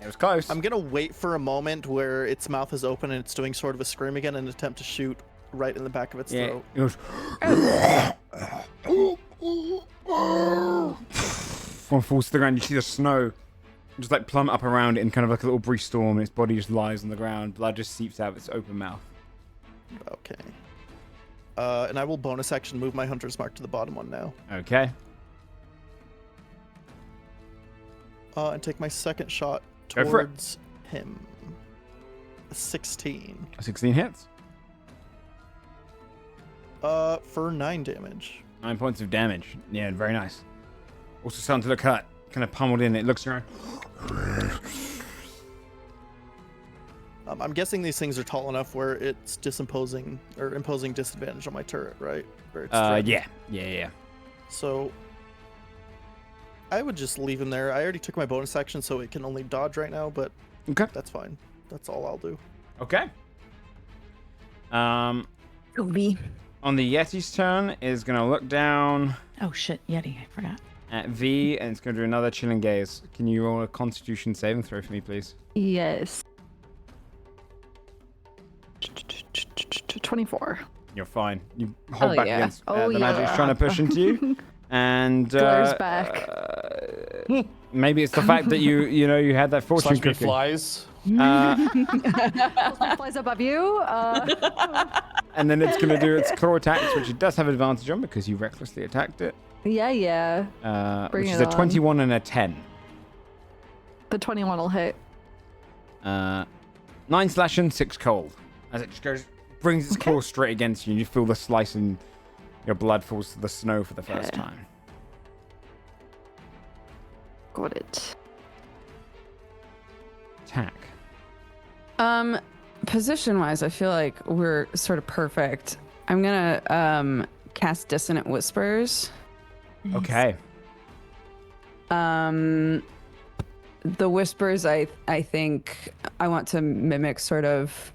Speaker 1: was close.
Speaker 8: I'm gonna wait for a moment where its mouth is open and it's doing sort of a scream again and attempt to shoot right in the back of its
Speaker 1: Yeah,
Speaker 8: throat.
Speaker 1: it goes. One falls to the ground. You see the snow just like plummet up around it in kind of like a little brief storm, and its body just lies on the ground. Blood just seeps out of its open mouth.
Speaker 8: Okay. And I will bonus action move my hunter's mark to the bottom one now.
Speaker 1: Okay.
Speaker 8: And take my second shot
Speaker 1: Go for it.
Speaker 8: towards him. 16.
Speaker 1: 16 hits.
Speaker 8: For 9 damage.
Speaker 1: 9 points of damage. Yeah, very nice. Also starting to look hurt. Kind of pummeled in. It looks around.
Speaker 8: I'm guessing these things are tall enough where it's imposing disadvantage on my turret, right? Where it's threatened.
Speaker 1: Yeah.
Speaker 8: So I would just leave him there. I already took my bonus action, so it can only dodge right now, but
Speaker 1: Okay.
Speaker 8: that's fine. That's all I'll do.
Speaker 1: Okay.
Speaker 5: Goofy.
Speaker 1: On the Yeti's turn, is going to look down
Speaker 5: Oh shit, Yeti, I forgot.
Speaker 1: at V, and it's going to do another chilling gaze. Can you roll a Constitution saving throw for me, please?
Speaker 3: Yes. 24.
Speaker 1: You're fine. You hold
Speaker 3: Oh,
Speaker 1: back
Speaker 3: yeah.
Speaker 1: against
Speaker 3: Oh,
Speaker 1: the magic
Speaker 3: yeah.
Speaker 1: trying to push into you, and
Speaker 3: Glares back.
Speaker 1: maybe it's the fact that you had that fortune
Speaker 7: Slash me
Speaker 1: cookie.
Speaker 7: flies.
Speaker 3: Flies above you.
Speaker 1: And then it's going to do its claw attacks, which it does have advantage on because you recklessly attacked it.
Speaker 3: Yeah. Bring
Speaker 1: Which is
Speaker 3: it
Speaker 1: a
Speaker 3: on.
Speaker 1: 21 and a 10.
Speaker 3: The 21 will hit.
Speaker 1: 9 slashing, 6 cold. As it just brings its claw straight against you, and you feel the slice and your blood falls to the snow for the first time.
Speaker 3: Got it.
Speaker 1: Attack.
Speaker 10: position-wise, I feel like we're sort of perfect. I'm gonna cast Dissonant Whispers.
Speaker 1: Okay.
Speaker 10: The whispers, I think I want to mimic sort of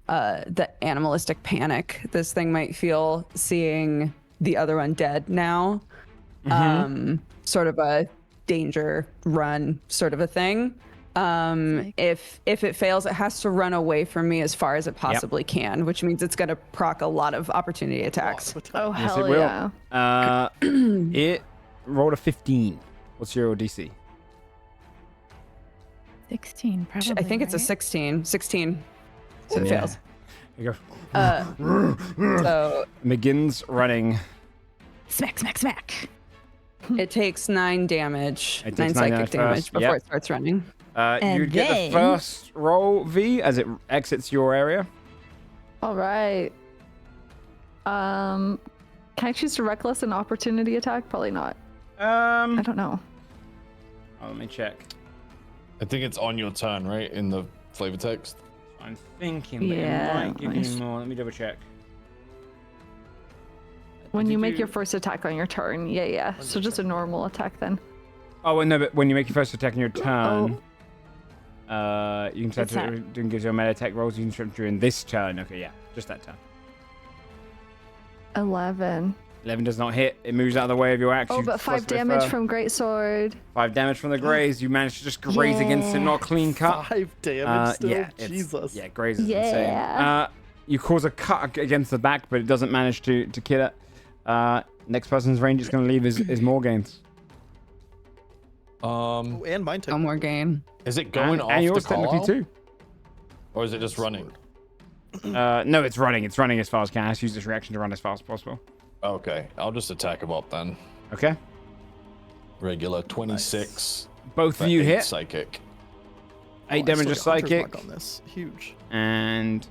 Speaker 10: the animalistic panic this thing might feel seeing the other undead now. Sort of a danger run sort of a thing. If it fails, it has to run away from me as far as it possibly can, which means it's going to proc a lot of opportunity attacks.
Speaker 3: Oh,
Speaker 1: Yes,
Speaker 3: hell
Speaker 1: it will.
Speaker 3: yeah.
Speaker 1: It rolled a 15. What's your DC?
Speaker 5: 16, probably.
Speaker 10: I think it's a
Speaker 5: right?
Speaker 10: 16. 16. So it
Speaker 1: Yeah.
Speaker 10: fails.
Speaker 1: Here you go.
Speaker 10: So
Speaker 1: Begins running.
Speaker 5: Smack, smack, smack.
Speaker 10: it takes 9 damage,
Speaker 1: It
Speaker 10: 9
Speaker 1: takes 9
Speaker 10: psychic
Speaker 1: damage
Speaker 10: damage
Speaker 1: first,
Speaker 10: before
Speaker 1: yep.
Speaker 10: it starts running.
Speaker 5: And
Speaker 1: You get the
Speaker 5: then-
Speaker 1: first roll, V, as it exits your area.
Speaker 3: All right. Can I choose to reckless an opportunity attack? Probably not. I don't know.
Speaker 1: Let me check.
Speaker 7: I think it's on your turn, right? In the flavor text.
Speaker 1: I'm thinking that
Speaker 3: Yeah,
Speaker 1: it might give
Speaker 3: nice.
Speaker 1: you more. Let me double check.
Speaker 3: When
Speaker 1: Did
Speaker 3: you make your first attack on your turn, yeah. So just a normal attack then.
Speaker 1: Oh, no, but when you make your first attack on your turn, you can set
Speaker 5: It's not-
Speaker 1: it gives you a meta attack rolls you can strip during this turn. Okay, yeah, just that turn.
Speaker 3: 11.
Speaker 1: 11 does not hit. It moves out of the way of your axe.
Speaker 3: Oh,
Speaker 1: You
Speaker 3: but 5
Speaker 1: thrust it
Speaker 3: damage
Speaker 1: further.
Speaker 3: from Greatsword.
Speaker 1: 5 damage from the graze. You manage to just graze against it, not clean cut.
Speaker 8: 5 damage still?
Speaker 1: Yeah, it's-
Speaker 8: Jesus.
Speaker 1: Yeah, graze is insane.
Speaker 3: Yeah.
Speaker 1: You cause a cut against the back, but it doesn't manage to kill it. Next person's range it's going to leave is Morgane's.
Speaker 8: Oh, and mine took.
Speaker 10: No more gain.
Speaker 7: Is it going off
Speaker 1: and
Speaker 7: the
Speaker 1: yours technically
Speaker 7: call?
Speaker 1: too.
Speaker 7: Or is it just running?
Speaker 1: No, it's running. It's running as fast as it can. It has to use this reaction to run as fast as possible.
Speaker 7: Okay, I'll just attack him up then.
Speaker 1: Okay.
Speaker 7: Regular 26.
Speaker 1: Both
Speaker 7: for
Speaker 1: of you
Speaker 7: 8
Speaker 1: hit.
Speaker 7: Psychic.
Speaker 1: 8
Speaker 8: I
Speaker 1: damage of
Speaker 8: still got Hunter's
Speaker 1: psychic.
Speaker 8: Mark on this. Huge.
Speaker 1: And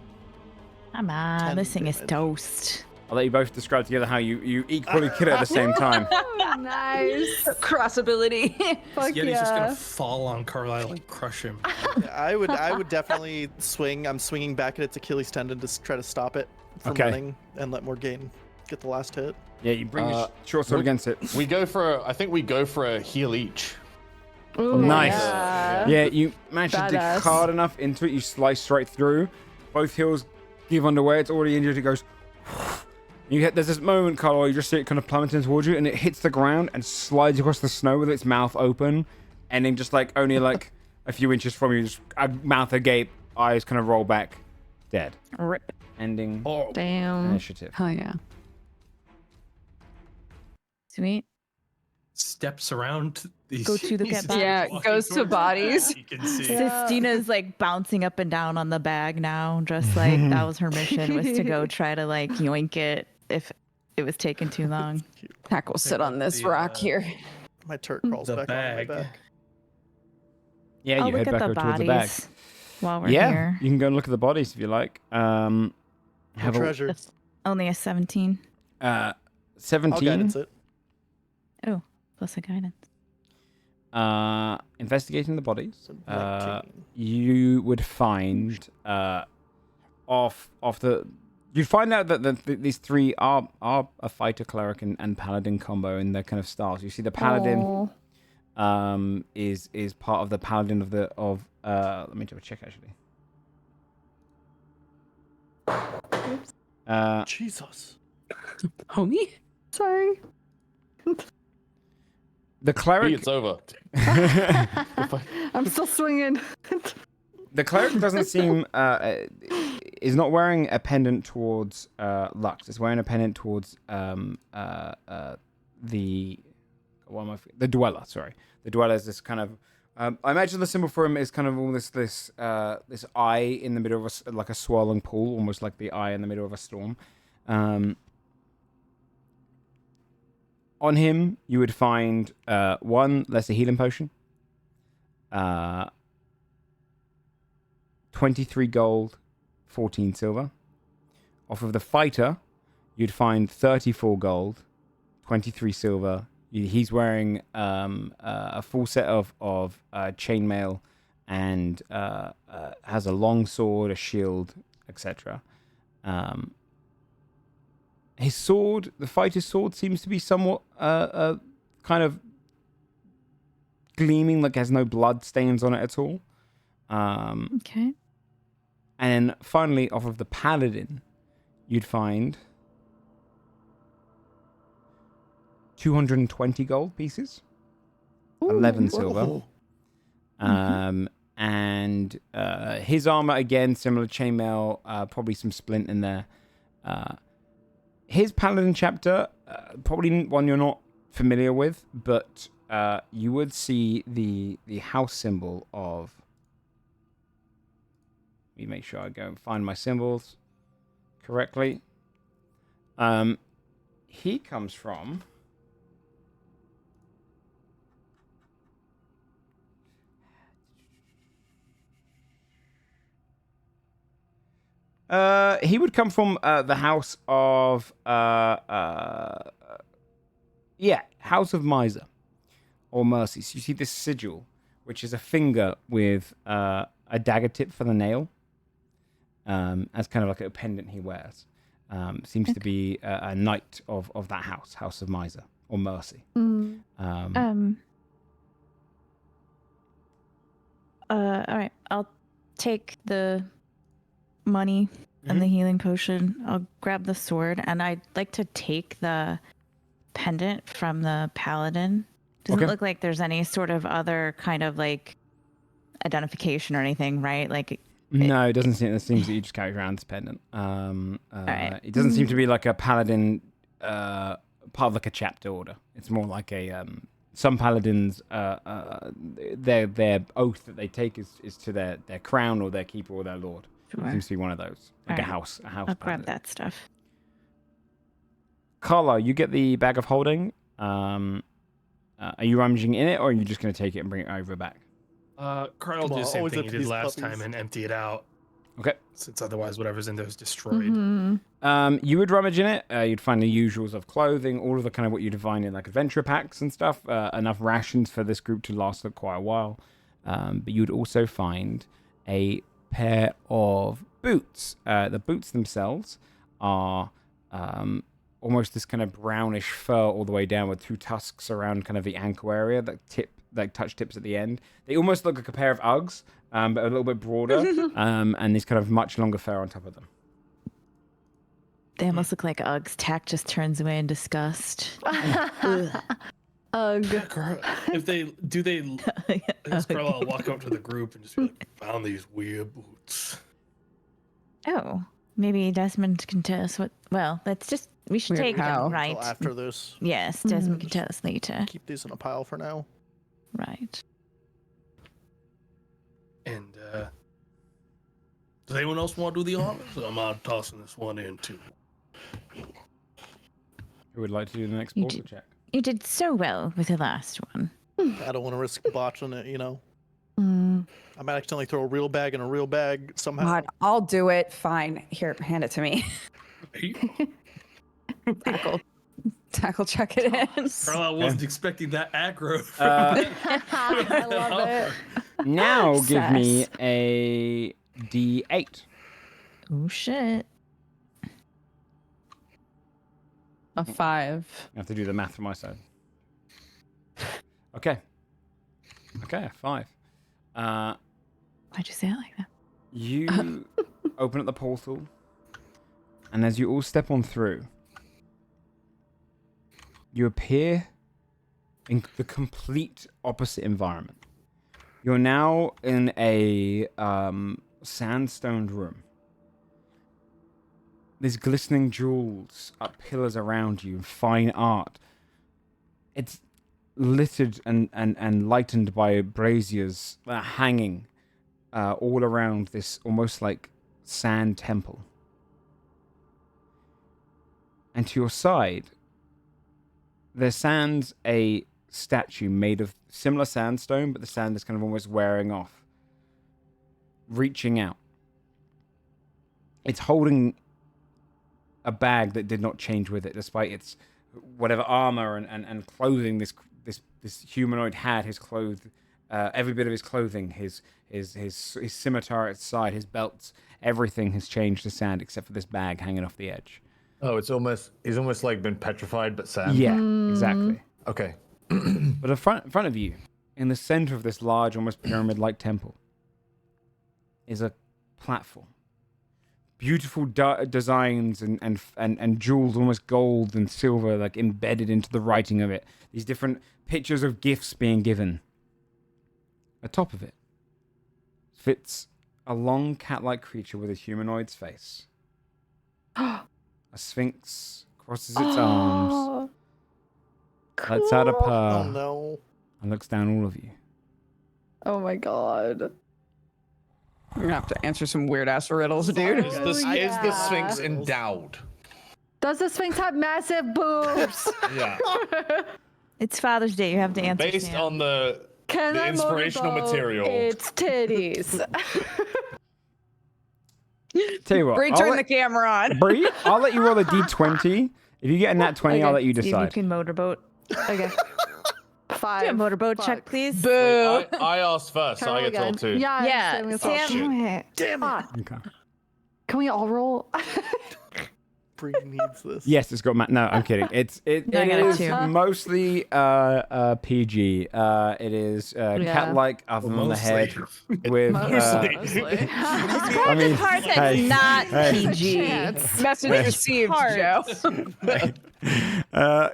Speaker 5: Come on,
Speaker 8: 10
Speaker 5: this thing is
Speaker 8: damage.
Speaker 5: toast.
Speaker 1: I'll let you both describe together how you equally kill it at the same time.
Speaker 3: Oh, nice.
Speaker 10: Crossability.
Speaker 3: Fuck
Speaker 9: Yeti's just
Speaker 3: yeah.
Speaker 9: gonna fall on Carlisle and crush him.
Speaker 8: Yeah, I would definitely swing. I'm swinging back at its Achilles tendon to try to stop it from
Speaker 1: Okay.
Speaker 8: running and let Morgane get the last hit.
Speaker 1: Yeah, you bring your short sword
Speaker 7: we-
Speaker 1: against it.
Speaker 7: We go for I think we go for a heal each.
Speaker 3: Ooh,
Speaker 1: Nice.
Speaker 3: Yeah.
Speaker 1: Yeah, you manage to dig
Speaker 3: Badass.
Speaker 1: hard enough into it. You slice right through. Both heels give underway. It's already injured. It goes. There's this moment, Carl, you just see it kind of plummeting towards you, and it hits the ground and slides across the snow with its mouth open, ending just like only like a few inches from you, just mouth agape, eyes kind of roll back, dead.
Speaker 5: Rip.
Speaker 1: Ending
Speaker 3: Damn.
Speaker 1: initiative.
Speaker 10: Hell yeah.
Speaker 5: Sweet.
Speaker 9: Steps around these.
Speaker 5: Go to the
Speaker 9: he's
Speaker 5: get
Speaker 9: just
Speaker 10: Yeah,
Speaker 9: walking
Speaker 10: goes to
Speaker 9: towards the
Speaker 10: bodies.
Speaker 9: back, You can see.
Speaker 3: Yeah.
Speaker 5: Sistina's like bouncing up and down on the bag now, just like that was her mission, was to go try to like yoink it if it was taking too long.
Speaker 10: Tack will sit on this
Speaker 9: the,
Speaker 10: rock here.
Speaker 8: My turret crawls
Speaker 9: The
Speaker 8: back on my
Speaker 9: bag.
Speaker 8: back.
Speaker 1: Yeah,
Speaker 5: I'll
Speaker 1: you
Speaker 5: look
Speaker 1: head
Speaker 5: at
Speaker 1: back
Speaker 5: the
Speaker 1: over towards the back.
Speaker 5: bodies while we're
Speaker 1: Yeah,
Speaker 5: here.
Speaker 1: you can go and look at the bodies if you like. Have a
Speaker 8: Treasure.
Speaker 5: Only a 17.
Speaker 1: 17.
Speaker 8: I'll guidance it.
Speaker 5: Oh, plus a guidance.
Speaker 1: Investigating the bodies.
Speaker 8: So 19.
Speaker 1: You would find you'd find out that these three are a fighter, cleric, and paladin combo in their kind of styles. You see the paladin
Speaker 3: Oh.
Speaker 1: is part of the paladin of let me double check actually.
Speaker 8: Jesus.
Speaker 10: Homie?
Speaker 3: Sorry.
Speaker 1: The cleric
Speaker 7: It's over.
Speaker 3: I'm still swinging.
Speaker 1: The cleric doesn't seem is not wearing a pendant towards Lux. It's wearing a pendant towards the dweller. Sorry, the dweller is this kind of. I imagine the symbol for him is kind of all this eye in the middle of like a swirling pool, almost like the eye in the middle of a storm. On him, you would find one lesser healing potion. 23 gold, 14 silver. Off of the fighter, you'd find 34 gold, 23 silver. He's wearing a full set of chainmail and has a long sword, a shield, etc. His sword, the fighter's sword, seems to be somewhat kind of gleaming, like has no blood stains on it at all.
Speaker 5: Okay.
Speaker 1: And finally, off of the paladin, you'd find 220 gold pieces, 11 silver. And his armor, again, similar chainmail, probably some splint in there. His paladin chapter, probably one you're not familiar with, but you would see the house symbol of... Let me make sure I go and find my symbols correctly. He comes from... he would come from the house of... House of Miser. Or Mercy. So you see this sigil, which is a finger with a dagger tip for the nail. As kind of like a pendant he wears. Seems to be a knight of that house, House of Miser, or Mercy.
Speaker 5: All right, I'll take the money and the healing potion. I'll grab the sword, and I'd like to take the pendant from the paladin. Doesn't look like there's any sort of other kind of like identification or anything, right? Like.
Speaker 1: No, it doesn't seem. It seems that you just carry around this pendant.
Speaker 5: Right.
Speaker 1: It doesn't seem to be like a paladin, part of like a chapter order. It's more like a some paladins. Their oath that they take is to their crown or their keeper or their lord.
Speaker 5: Sure.
Speaker 1: Seems to be one of those, like a house.
Speaker 5: I'll
Speaker 1: paladin.
Speaker 5: grab that stuff.
Speaker 1: Carla, you get the bag of holding. Are you rummaging in it, or are you just going to take it and bring it over back?
Speaker 2: Carl will do the same thing he did last time and empty it out.
Speaker 1: Okay.
Speaker 2: Since otherwise whatever's in there is destroyed.
Speaker 1: You would rummage in it. You'd find the usuals of clothing, all of the kind of what you'd find in like adventure packs and stuff. Enough rations for this group to last quite a while. But you'd also find a pair of boots. The boots themselves are almost this kind of brownish fur all the way down with two tusks around kind of the ankle area that touch tips at the end. They almost look like a pair of Uggs, but a little bit broader, and this kind of much longer fur on top of them.
Speaker 5: They almost look like Uggs. Tack just turns away in disgust.
Speaker 3: Ugh.
Speaker 2: If they do, Carl will walk up to the group and just be like, "Found these weird boots."
Speaker 5: Oh, maybe Desmond can tell us what. Well, we should take them, right?
Speaker 8: Until after this.
Speaker 5: Yes, Desmond can tell us later.
Speaker 8: Keep these in a pile for now.
Speaker 5: Right.
Speaker 2: And does anyone else want to do the honors? I'm not tossing this one in too.
Speaker 1: Who would like to do the next portal check?
Speaker 5: You did so well with the last one.
Speaker 8: I don't want to risk botching it, I might accidentally throw a real bag in a real bag somehow.
Speaker 10: God, I'll do it. Fine. Here, hand it to me. Tackle check it in.
Speaker 2: Carl, I wasn't expecting that aggro.
Speaker 10: I love it.
Speaker 1: Now give me a D8.
Speaker 5: Oh, shit.
Speaker 10: A 5.
Speaker 1: I have to do the math for my side. Okay, a 5.
Speaker 5: Why'd you say it like that?
Speaker 1: You open up the portal, and as you all step on through, you appear in the complete opposite environment. You're now in a sandstone room. There's glistening jewels up pillars around you, fine art. It's littered and lightened by braziers hanging all around this almost like sand temple. And to your side, there stands a statue made of similar sandstone, but the sand is kind of almost wearing off, reaching out. It's holding a bag that did not change with it, despite its whatever armor and clothing this humanoid had. His clothes every bit of his clothing, his scimitar at its side, his belts, everything has changed to sand except for this bag hanging off the edge.
Speaker 6: Oh, he's almost like been petrified, but sand.
Speaker 1: Yeah, exactly.
Speaker 6: Okay.
Speaker 1: But in front of you, in the center of this large, almost pyramid-like temple, is a platform. Beautiful designs and jewels, almost gold and silver, like embedded into the writing of it. These different pictures of gifts being given. Atop of it fits a long cat-like creature with a humanoid's face. A sphinx crosses its arms, lets out a purr,
Speaker 8: Oh no.
Speaker 1: and looks down all of you.
Speaker 3: Oh my god.
Speaker 10: You're gonna have to answer some weird ass riddles, dude.
Speaker 6: Is the Sphinx endowed?
Speaker 3: Does the Sphinx have massive boobs?
Speaker 6: Yeah.
Speaker 5: It's Father's Day. You have to answer.
Speaker 6: Based
Speaker 5: Sam.
Speaker 6: on the
Speaker 3: Can I
Speaker 6: inspirational
Speaker 3: motorboat
Speaker 6: material.
Speaker 3: It's titties.
Speaker 1: Tell you what,
Speaker 4: Bree, turn the camera on.
Speaker 1: Bree, I'll let you roll a d20. If you get a nat 20, I'll let you
Speaker 5: See if you
Speaker 1: decide.
Speaker 5: can motorboat.
Speaker 3: Okay.
Speaker 5: Do
Speaker 3: 5.
Speaker 5: a motorboat
Speaker 3: Fuck.
Speaker 5: check, please.
Speaker 6: Wait, I asked first, so I get to roll
Speaker 3: again.
Speaker 6: two.
Speaker 3: Yeah.
Speaker 5: Yeah,
Speaker 3: Sam.
Speaker 5: Sam-
Speaker 8: Damn it.
Speaker 1: Okay.
Speaker 3: Can we all roll?
Speaker 8: Bree needs this.
Speaker 1: Yes, it's got no, I'm kidding. It
Speaker 5: I got a
Speaker 1: is
Speaker 5: 2.
Speaker 1: mostly PG. It is cat-like other than the head with
Speaker 5: Describe
Speaker 1: I mean,
Speaker 5: the part that's
Speaker 1: hey,
Speaker 5: not
Speaker 1: hey.
Speaker 5: PG.
Speaker 4: Message received,
Speaker 5: part.
Speaker 4: Joe.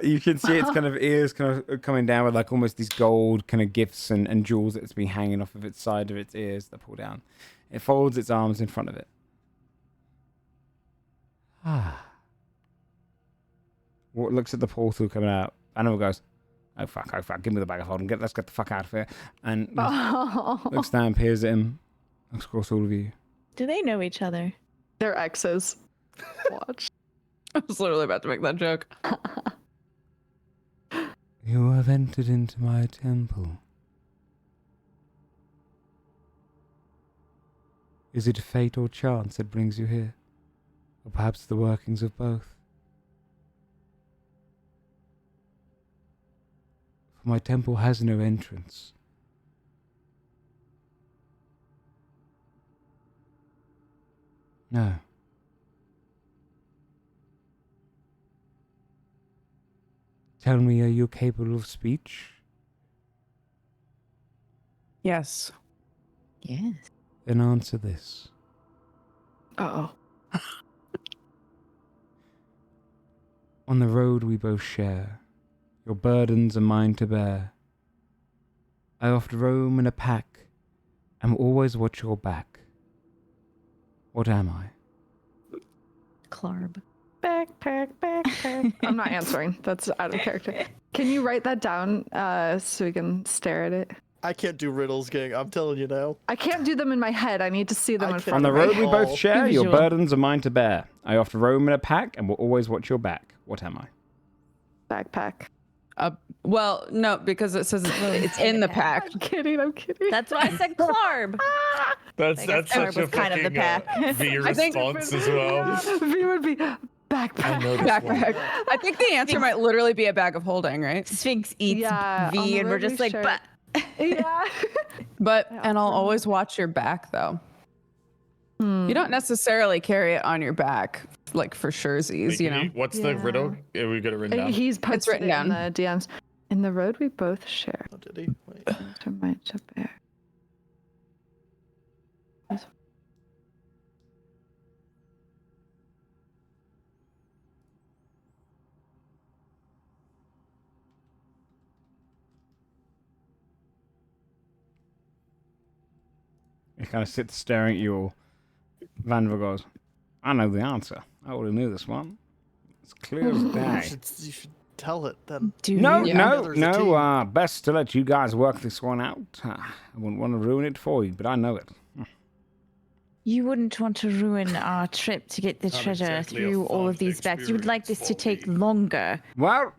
Speaker 1: you can see its kind of ears kind of coming down with like almost these gold kind of gifts and jewels that's been hanging off of its side of its ears that pull down. It folds its arms in front of it. What looks at the portal coming out. Vandervole goes, oh fuck, give me the bag of holding. Let's get the fuck out of here. And looks down, peers at him, looks across all of you.
Speaker 5: Do they know each other?
Speaker 3: They're exes. Watch.
Speaker 10: I was literally about to make that joke.
Speaker 1: You have entered into my temple. Is it fate or chance that brings you here? Or perhaps the workings of both? For my temple has no entrance. No. Tell me, are you capable of speech?
Speaker 10: Yes.
Speaker 5: Yes.
Speaker 1: Then answer this.
Speaker 3: Uh-oh.
Speaker 1: On the road we both share, your burdens are mine to bear. I oft roam in a pack, am always watch your back. What am I?
Speaker 5: Clarb.
Speaker 3: Backpack. I'm not answering. That's out of character. Can you write that down so we can stare at it?
Speaker 8: I can't do riddles, gang. I'm telling you now.
Speaker 3: I can't do them in my head. I need to see them in
Speaker 1: On
Speaker 3: front
Speaker 1: the
Speaker 3: of me.
Speaker 1: road we both share, your
Speaker 5: Visual.
Speaker 1: burdens are mine to bear. I oft roam in a pack, and will always watch your back. What am I?
Speaker 3: Backpack.
Speaker 10: Well, no, because it says it's in the pack.
Speaker 3: I'm kidding.
Speaker 5: That's why I said Clarb.
Speaker 6: That's
Speaker 5: I guess
Speaker 6: such
Speaker 5: Clarb
Speaker 6: a
Speaker 5: was kind of the
Speaker 6: fucking
Speaker 5: pack.
Speaker 6: V
Speaker 10: I think-
Speaker 6: response as well.
Speaker 3: V would be backpack.
Speaker 10: Backpack. I think the answer might literally be a bag of holding, right?
Speaker 5: Sphinx eats
Speaker 3: Yeah, on
Speaker 5: V,
Speaker 3: the
Speaker 5: and we're
Speaker 3: road
Speaker 5: just
Speaker 3: we
Speaker 5: like,
Speaker 3: share-
Speaker 5: but
Speaker 3: Yeah.
Speaker 10: But and I'll always watch your back though. You don't necessarily carry it on your back, like for surezies, you know.
Speaker 6: What's the riddle? Yeah, we got it written down.
Speaker 3: He's posted
Speaker 10: written
Speaker 3: it
Speaker 10: down.
Speaker 3: in the DMs. In the road we both share.
Speaker 8: Oh, did he? Wait.
Speaker 3: To my to bear.
Speaker 1: He kind of sits staring at you all. Vandervole goes, I know the answer. I already knew this one. It's clear as day.
Speaker 8: You should tell it then.
Speaker 1: No,
Speaker 8: Yeah.
Speaker 1: no,
Speaker 8: There's a team.
Speaker 1: no. Best to let you guys work this one out. I wouldn't want to ruin it for you, but I know it.
Speaker 5: you wouldn't want to ruin our trip to get the
Speaker 2: Not
Speaker 5: treasure
Speaker 2: exactly a
Speaker 5: through all
Speaker 2: fun
Speaker 5: of these bags. You would like this to
Speaker 2: experience
Speaker 5: take
Speaker 2: for me.
Speaker 5: longer.
Speaker 1: Well,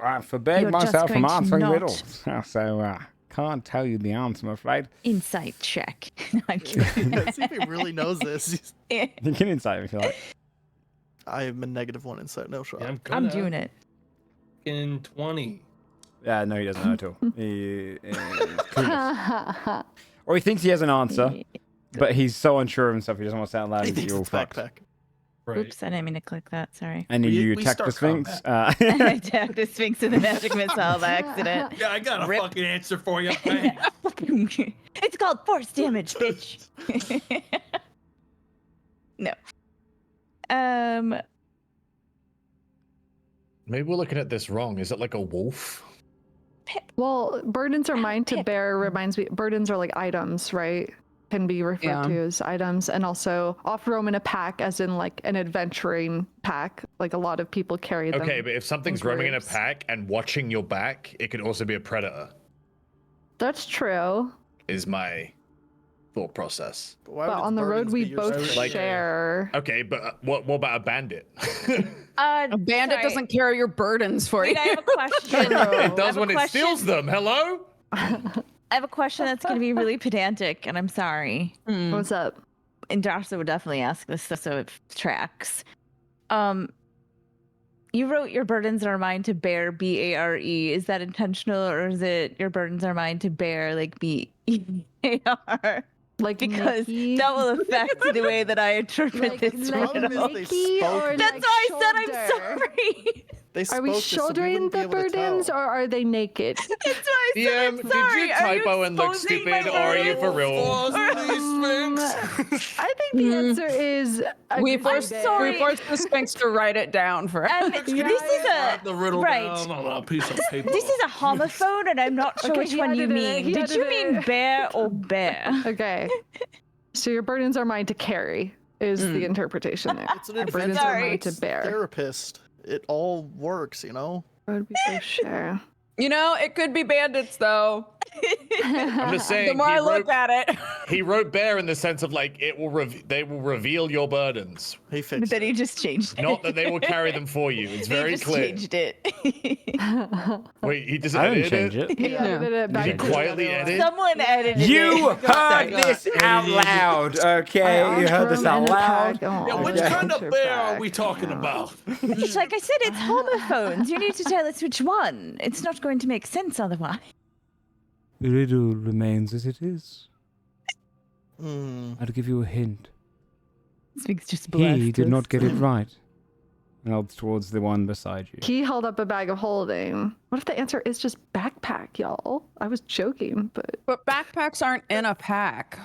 Speaker 1: I forbade
Speaker 5: You're just
Speaker 1: myself from
Speaker 5: going to
Speaker 1: answering
Speaker 5: not-
Speaker 1: riddles, so can't tell you the answer, I'm afraid.
Speaker 5: Insight check. No, I'm kidding.
Speaker 8: See if he really knows this.
Speaker 1: You can insight if you like.
Speaker 8: I am a -1 insight, no shot.
Speaker 2: Yeah,
Speaker 5: I'm doing it.
Speaker 2: In 20.
Speaker 1: Yeah, no, he doesn't know at all. He is clueless. Or he thinks he has an answer, but he's so unsure of himself he doesn't want to say it out loud.
Speaker 8: He
Speaker 1: He's
Speaker 8: thinks
Speaker 1: all
Speaker 8: it's
Speaker 1: fucked.
Speaker 8: backpack.
Speaker 2: Right.
Speaker 5: Oops, I didn't mean to click that. Sorry.
Speaker 1: And
Speaker 2: We-
Speaker 1: you
Speaker 2: we
Speaker 1: attack the
Speaker 2: start
Speaker 1: Sphinx.
Speaker 5: I attacked the Sphinx with a magic missile by accident.
Speaker 2: Yeah, I got a
Speaker 5: Rip.
Speaker 2: fucking answer for you. Man.
Speaker 5: It's called force damage, bitch. No.
Speaker 6: Maybe we're looking at this wrong. Is it like a wolf?
Speaker 3: Well, burdens are mine to bear reminds me, burdens are like items, right? Can be referred to as items, and also off roam in a pack, as in like an adventuring pack. Like a lot of people carry them.
Speaker 6: Okay, but if something's roaming in a
Speaker 3: groups.
Speaker 6: pack and watching your back, it could also be a predator,
Speaker 3: That's true.
Speaker 6: is my thought process.
Speaker 8: Why
Speaker 3: But
Speaker 8: would
Speaker 3: on the road,
Speaker 8: burdens
Speaker 3: we
Speaker 8: be
Speaker 3: both
Speaker 8: yours?
Speaker 6: Like-
Speaker 3: share.
Speaker 6: Okay, but what about a bandit?
Speaker 10: A bandit
Speaker 5: sorry.
Speaker 10: doesn't carry your burdens for
Speaker 5: Wait,
Speaker 10: you.
Speaker 5: I have a question.
Speaker 6: It does when it steals them. Hello?
Speaker 5: I have a question that's going to be really pedantic, and I'm sorry.
Speaker 3: What's up?
Speaker 5: And Joshua would definitely ask this, so it tracks. You wrote your burdens are mine to bear, B-A-R-E. Is that intentional, or is it your burdens are mine to bear, like B-E-A-R?
Speaker 3: Like
Speaker 5: Because
Speaker 3: Nikki?
Speaker 5: that will affect the way that I interpret this
Speaker 3: like
Speaker 5: riddle.
Speaker 8: they
Speaker 3: Nikki
Speaker 8: spoke
Speaker 3: or
Speaker 8: in-
Speaker 5: That's
Speaker 3: like
Speaker 5: why I said I'm
Speaker 3: shoulder?
Speaker 5: sorry.
Speaker 8: They
Speaker 3: Are we
Speaker 8: spoke this, so
Speaker 3: shouldering
Speaker 8: wouldn't be
Speaker 3: the
Speaker 8: able to
Speaker 3: burdens,
Speaker 8: tell.
Speaker 3: or are they naked?
Speaker 5: That's why I said I'm
Speaker 6: DM,
Speaker 5: sorry.
Speaker 6: did you
Speaker 5: Are
Speaker 6: typo and look
Speaker 5: exposing
Speaker 6: stupid,
Speaker 5: my
Speaker 6: or are you for real?
Speaker 3: I think the answer is
Speaker 10: We forced
Speaker 5: sorry.
Speaker 10: the Sphinx to write it down for us.
Speaker 5: And this is a
Speaker 2: The riddle
Speaker 5: right.
Speaker 2: down on a piece of paper.
Speaker 5: This is a homophone, and I'm not sure
Speaker 3: Okay,
Speaker 5: which
Speaker 3: he
Speaker 5: one you
Speaker 3: edited it.
Speaker 5: mean.
Speaker 3: He
Speaker 5: Did you
Speaker 3: edited
Speaker 5: mean
Speaker 3: it.
Speaker 5: bear or bear?
Speaker 3: Okay. So your burdens are mine to carry is the interpretation there.
Speaker 8: It's an
Speaker 3: Your burdens
Speaker 8: adventure
Speaker 3: are mine to bear.
Speaker 8: therapist. It all works, you know?
Speaker 3: Road we both share.
Speaker 10: You know, it could be bandits though.
Speaker 6: I'm just saying.
Speaker 10: The more
Speaker 6: he
Speaker 10: I look
Speaker 6: wrote-
Speaker 10: at it.
Speaker 6: He wrote bear in the sense of like they will reveal your burdens.
Speaker 8: He
Speaker 5: But
Speaker 8: fixed
Speaker 5: then
Speaker 8: it.
Speaker 5: he just changed it.
Speaker 6: Not that they will carry them for you. It's very
Speaker 5: he just
Speaker 6: clear.
Speaker 5: changed it.
Speaker 6: Wait, he just
Speaker 1: I didn't
Speaker 6: edited
Speaker 1: change
Speaker 6: it?
Speaker 1: it.
Speaker 3: He edited it back
Speaker 6: He
Speaker 3: to the
Speaker 6: quietly
Speaker 3: other one.
Speaker 6: edited?
Speaker 5: Someone edited
Speaker 1: You
Speaker 5: it.
Speaker 1: heard this out loud, okay? You heard this out loud.
Speaker 2: Yeah, which kind of bear are we talking about?
Speaker 5: It's like I said, it's homophones. You need to tell us which one. It's not going to make sense otherwise.
Speaker 1: The riddle remains as it is.
Speaker 8: Hmm.
Speaker 1: I'll give you a hint.
Speaker 5: Sphinx just
Speaker 1: He
Speaker 5: blessed
Speaker 1: did
Speaker 5: us.
Speaker 1: not get it right. Nods towards the one beside you.
Speaker 3: He held up a bag of holding. What if the answer is just backpack, y'all? I was joking, but
Speaker 10: But backpacks aren't in a pack.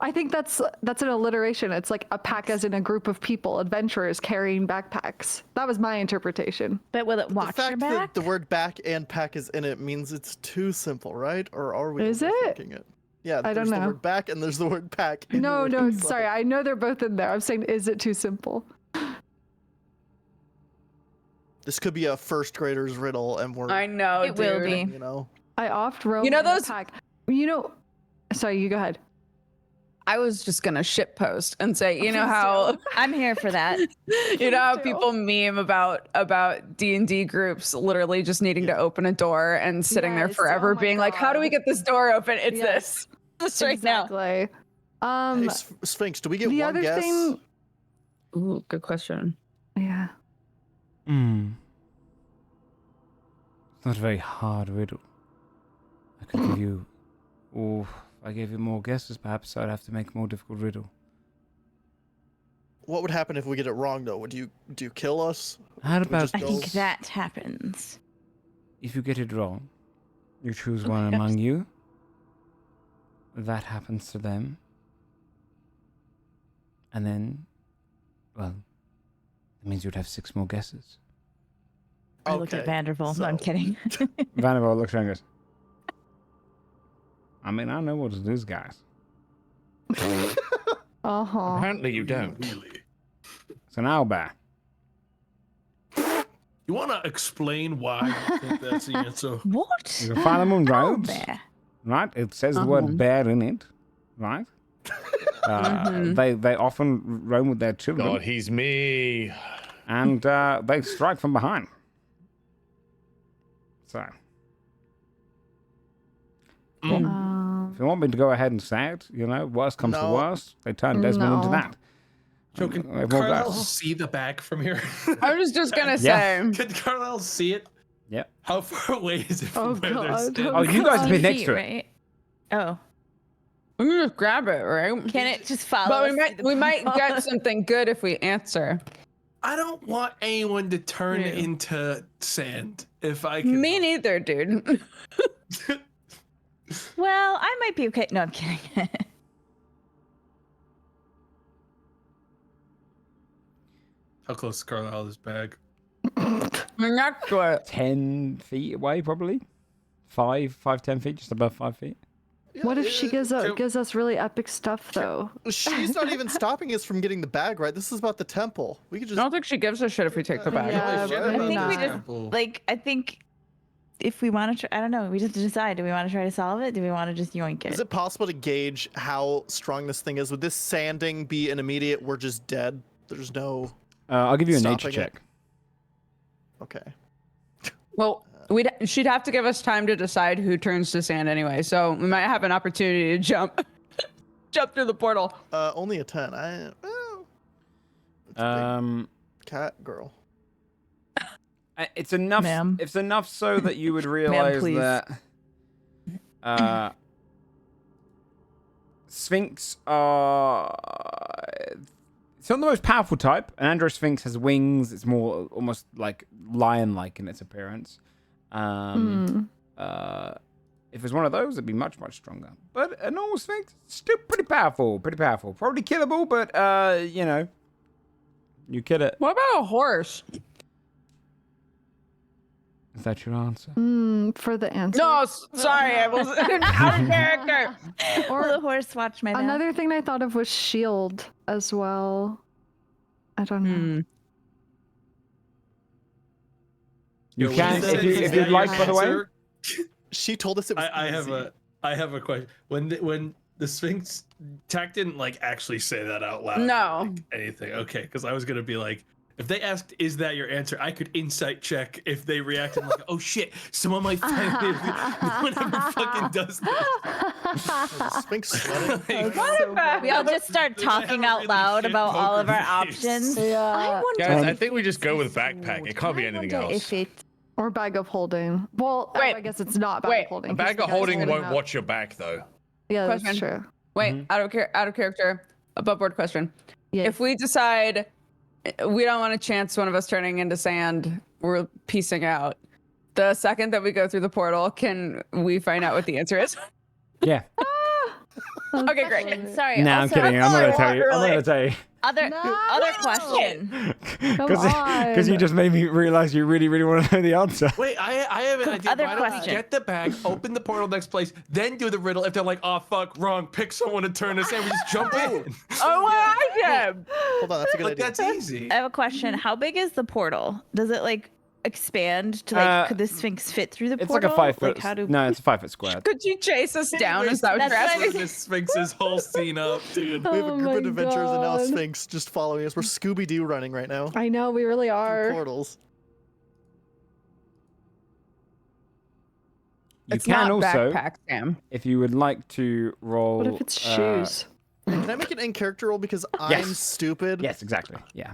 Speaker 3: I think that's an alliteration. It's like a pack as in a group of people, adventurers carrying backpacks. That was my interpretation.
Speaker 5: But will it
Speaker 8: The
Speaker 5: watch your
Speaker 8: fact
Speaker 5: back?
Speaker 8: that the word back and pack is in it means it's too simple, right? Or are we
Speaker 3: Is it?
Speaker 8: overthinking it? Yeah,
Speaker 3: I
Speaker 8: there's
Speaker 3: don't
Speaker 8: the
Speaker 3: know.
Speaker 8: word back and there's the word pack. in
Speaker 3: No,
Speaker 8: the
Speaker 3: no,
Speaker 8: word
Speaker 3: sorry.
Speaker 8: itself.
Speaker 3: I know they're both in there. I'm saying, is it too simple?
Speaker 8: This could be a first grader's riddle, and we're
Speaker 10: I know,
Speaker 5: It will
Speaker 10: dude.
Speaker 5: be.
Speaker 8: you know.
Speaker 3: I oft roam
Speaker 10: You know
Speaker 3: in a
Speaker 10: those-
Speaker 3: pack. You know, sorry, you go ahead.
Speaker 10: I was just gonna shit post and say, you know how
Speaker 5: I'm here for that.
Speaker 10: you know how
Speaker 3: too.
Speaker 10: people meme about D&D groups literally just needing to open a door and sitting there
Speaker 3: Yes,
Speaker 10: forever
Speaker 3: oh my
Speaker 10: being like, how do we
Speaker 3: God.
Speaker 10: get this door open? It's
Speaker 3: Yes.
Speaker 10: this right now.
Speaker 3: Exactly.
Speaker 8: Hey, Sphinx, do we get
Speaker 3: the
Speaker 8: one
Speaker 3: other
Speaker 8: guess?
Speaker 3: thing,
Speaker 10: Ooh, good question.
Speaker 3: yeah.
Speaker 1: It's not a very hard riddle. I could give you... Oh, if I gave you more guesses, perhaps I'd have to make a more difficult riddle.
Speaker 8: What would happen if we get it wrong, though? Do you kill us?
Speaker 1: How
Speaker 8: Do we
Speaker 1: about
Speaker 8: just
Speaker 5: I
Speaker 8: go-
Speaker 5: think that happens.
Speaker 1: if you get it wrong, you choose one among you. That happens to them. And then, well, it means you'd have 6 more guesses.
Speaker 5: I look at
Speaker 8: Okay,
Speaker 5: Vandervole. No, I'm
Speaker 8: so-
Speaker 5: kidding.
Speaker 1: Vandervole looks around and goes, I mean, I know what it is, guys.
Speaker 3: Uh-huh.
Speaker 6: Apparently you don't.
Speaker 2: Really?
Speaker 1: It's an owlbear.
Speaker 2: You want to explain why you think that's the answer?
Speaker 5: What?
Speaker 1: You can find them on roads,
Speaker 5: Bear.
Speaker 1: right? It says the word bear in it, right? They often roam with their children,
Speaker 6: God, he's me.
Speaker 1: and they strike from behind. So, if you want me to go ahead and say it, you know, worst comes to
Speaker 8: No.
Speaker 1: worst, they turn Desmond into
Speaker 3: No.
Speaker 1: that.
Speaker 2: Joe,
Speaker 1: They
Speaker 2: can
Speaker 1: have more
Speaker 2: Carlisle
Speaker 1: guys.
Speaker 2: see the back from here?
Speaker 10: I was just gonna
Speaker 1: Yeah.
Speaker 10: say,
Speaker 2: Could Carlisle see it?
Speaker 1: Yep.
Speaker 9: How far away is it
Speaker 3: Oh,
Speaker 9: from where they're
Speaker 3: God.
Speaker 9: standing?
Speaker 1: Oh, you guys have been
Speaker 5: 20
Speaker 1: next to it.
Speaker 5: right? Oh,
Speaker 4: We can just grab it, right?
Speaker 5: can it just follow?
Speaker 4: But
Speaker 5: us through the
Speaker 4: we might
Speaker 5: portal?
Speaker 4: get something good if we answer.
Speaker 9: I don't want anyone to turn
Speaker 4: Yeah.
Speaker 9: into sand. If I can.
Speaker 4: Me neither, dude.
Speaker 5: Well, I might be okay. No, I'm kidding.
Speaker 9: How close is Carlisle to this bag?
Speaker 4: We're not sure.
Speaker 1: 10 feet away, probably. 10 feet, just above 5 feet.
Speaker 3: What if she gives
Speaker 9: Can-
Speaker 3: us really epic stuff though?
Speaker 8: She's not even stopping us from getting the bag, right? This is about the temple. We could
Speaker 4: I
Speaker 8: just.
Speaker 4: don't think she gives a shit if we take the bag.
Speaker 3: Yeah,
Speaker 9: Holy shit,
Speaker 3: maybe
Speaker 5: I think we
Speaker 3: not.
Speaker 5: just like. I think if we want to, I don't know. We just have to decide. Do we want to try to solve it? Do we want to just yoink it?
Speaker 8: Is it possible to gauge how strong this thing is? Would this sanding be an immediate? We're just dead. There's no.
Speaker 1: I'll give you a nature
Speaker 8: Stopping it.
Speaker 1: check.
Speaker 8: Okay.
Speaker 4: Well, she'd have to give us time to decide who turns to sand anyway, so we might have an opportunity to jump through the portal.
Speaker 8: Only a 10. It's a big cat girl.
Speaker 1: It's enough.
Speaker 5: Ma'am.
Speaker 1: It's enough so that you would realize
Speaker 5: please.
Speaker 1: that Sphinx are. It's not the most powerful type. An Andro Sphinx has wings. It's more almost like lion-like in its appearance. If it's one of those, it'd be much stronger. But a normal Sphinx, still pretty powerful. Probably killable, but you kill it.
Speaker 4: What about a horse?
Speaker 1: Is that your answer?
Speaker 3: For the answer.
Speaker 4: No, sorry, I was out of character.
Speaker 5: Or the horse watch my back.
Speaker 3: Another thing I thought of was shield as well. I don't know.
Speaker 1: You
Speaker 9: Yo,
Speaker 1: can,
Speaker 9: when
Speaker 1: if you'd like, by the way.
Speaker 9: answer,
Speaker 8: She told us it was.
Speaker 9: I
Speaker 8: easy.
Speaker 9: have a question. When the Sphinx Tack didn't like actually say that out loud.
Speaker 4: No.
Speaker 9: Like, anything. Okay, because I was gonna be like, if they asked, "Is that your answer?" I could insight check if they reacted like, "Oh shit, someone might find me." No one ever fucking does this.
Speaker 8: The Sphinx sweating.
Speaker 5: We all just start talking out loud about all of our options. I
Speaker 3: Yeah.
Speaker 5: wonder.
Speaker 6: Guys, I think we just go with backpack. It can't be anything else.
Speaker 5: If it.
Speaker 3: Or bag of holding. Well,
Speaker 4: Wait.
Speaker 3: I guess it's not bag
Speaker 4: Wait.
Speaker 3: of holding.
Speaker 6: A
Speaker 3: 'cause
Speaker 6: bag
Speaker 3: the
Speaker 6: of
Speaker 3: guy's
Speaker 6: holding won't
Speaker 3: up.
Speaker 6: watch your back though.
Speaker 3: Yeah, that's
Speaker 4: Question.
Speaker 3: true.
Speaker 4: Wait, out of character, above board question.
Speaker 3: Yeah.
Speaker 4: If we decide we don't want to chance one of us turning into sand, we're piecing out. The second that we go through the portal, can we find out what the answer is?
Speaker 1: Yeah.
Speaker 4: Okay, great.
Speaker 5: Sorry.
Speaker 1: No, I'm
Speaker 5: also,
Speaker 1: kidding. I'm not gonna tell you. I'm not
Speaker 4: really.
Speaker 1: gonna tell you.
Speaker 5: Other question.
Speaker 1: Because you just made me realize you really want to know the answer.
Speaker 9: Wait, I have an idea.
Speaker 5: Other
Speaker 9: Why don't we
Speaker 5: question.
Speaker 9: get the bag, open the portal next place, then do the riddle? If they're like, "Oh fuck, wrong," pick someone to turn us in. We just jump in.
Speaker 4: Oh, I am.
Speaker 8: Hold on, that's a good
Speaker 9: Like
Speaker 8: idea.
Speaker 9: that's easy.
Speaker 5: I have a question. How big is the portal? Does it like expand to like? Could the Sphinx fit through the
Speaker 1: It's like
Speaker 5: portal?
Speaker 1: a 5 foot.
Speaker 5: Like, how do?
Speaker 1: No, it's a 5 foot square.
Speaker 4: Could you chase us down? Is that what you're
Speaker 5: That's what I
Speaker 4: asking?
Speaker 9: This Sphinx's whole scene up, dude.
Speaker 8: We have a
Speaker 3: Oh
Speaker 8: group
Speaker 3: my
Speaker 8: of adventurers and now a
Speaker 3: God.
Speaker 8: Sphinx just following us. We're Scooby Doo running right now.
Speaker 3: I know, we really
Speaker 8: Through
Speaker 3: are.
Speaker 8: portals.
Speaker 1: You
Speaker 4: It's
Speaker 1: can
Speaker 4: not
Speaker 1: also,
Speaker 4: backpack, Sam.
Speaker 1: if you would like to roll.
Speaker 3: What if it's shoes?
Speaker 8: Can I make an in-character roll because I'm
Speaker 1: Yes.
Speaker 8: stupid?
Speaker 1: Yes, exactly. Yeah.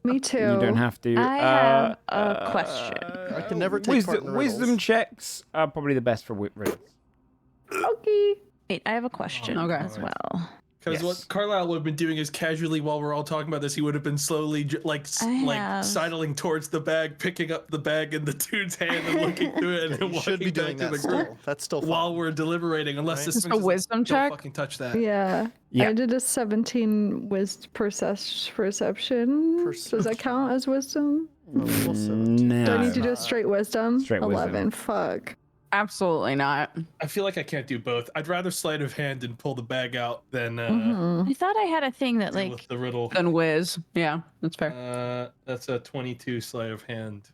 Speaker 3: Me too.
Speaker 1: You don't have to.
Speaker 5: I have a question.
Speaker 8: I can never take part in
Speaker 1: wisdom
Speaker 8: riddles.
Speaker 1: checks are probably the best for riddles.
Speaker 3: Okay.
Speaker 5: Wait, I have a question
Speaker 4: Okay.
Speaker 5: as well.
Speaker 9: Because
Speaker 1: Yes.
Speaker 9: what Carlisle would have been doing is casually, while we're all talking about this, he would have been slowly sidling towards the bag, picking up the bag in the dude's hand and looking through it, and then
Speaker 8: You should be
Speaker 9: walking
Speaker 8: doing
Speaker 9: back to
Speaker 8: that
Speaker 9: the group
Speaker 8: still. That's still fun.
Speaker 9: while we're deliberating. Unless
Speaker 8: Right.
Speaker 9: this
Speaker 4: Just a wisdom check?
Speaker 9: Don't fucking touch that.
Speaker 3: Yeah.
Speaker 1: Yeah.
Speaker 3: I did a 17 perception. Does that count as wisdom?
Speaker 8: Well, so-
Speaker 1: No.
Speaker 3: Do I need to do a straight wisdom?
Speaker 1: Straight wisdom.
Speaker 3: 11. Fuck.
Speaker 4: Absolutely not.
Speaker 9: I feel like I can't do both. I'd rather sleight of hand and pull the bag out than
Speaker 3: Mhm.
Speaker 5: I thought I had a thing that
Speaker 9: deal
Speaker 5: like
Speaker 9: with the riddle.
Speaker 4: Then whiz. Yeah, that's fair.
Speaker 9: That's a 22 sleight of hand.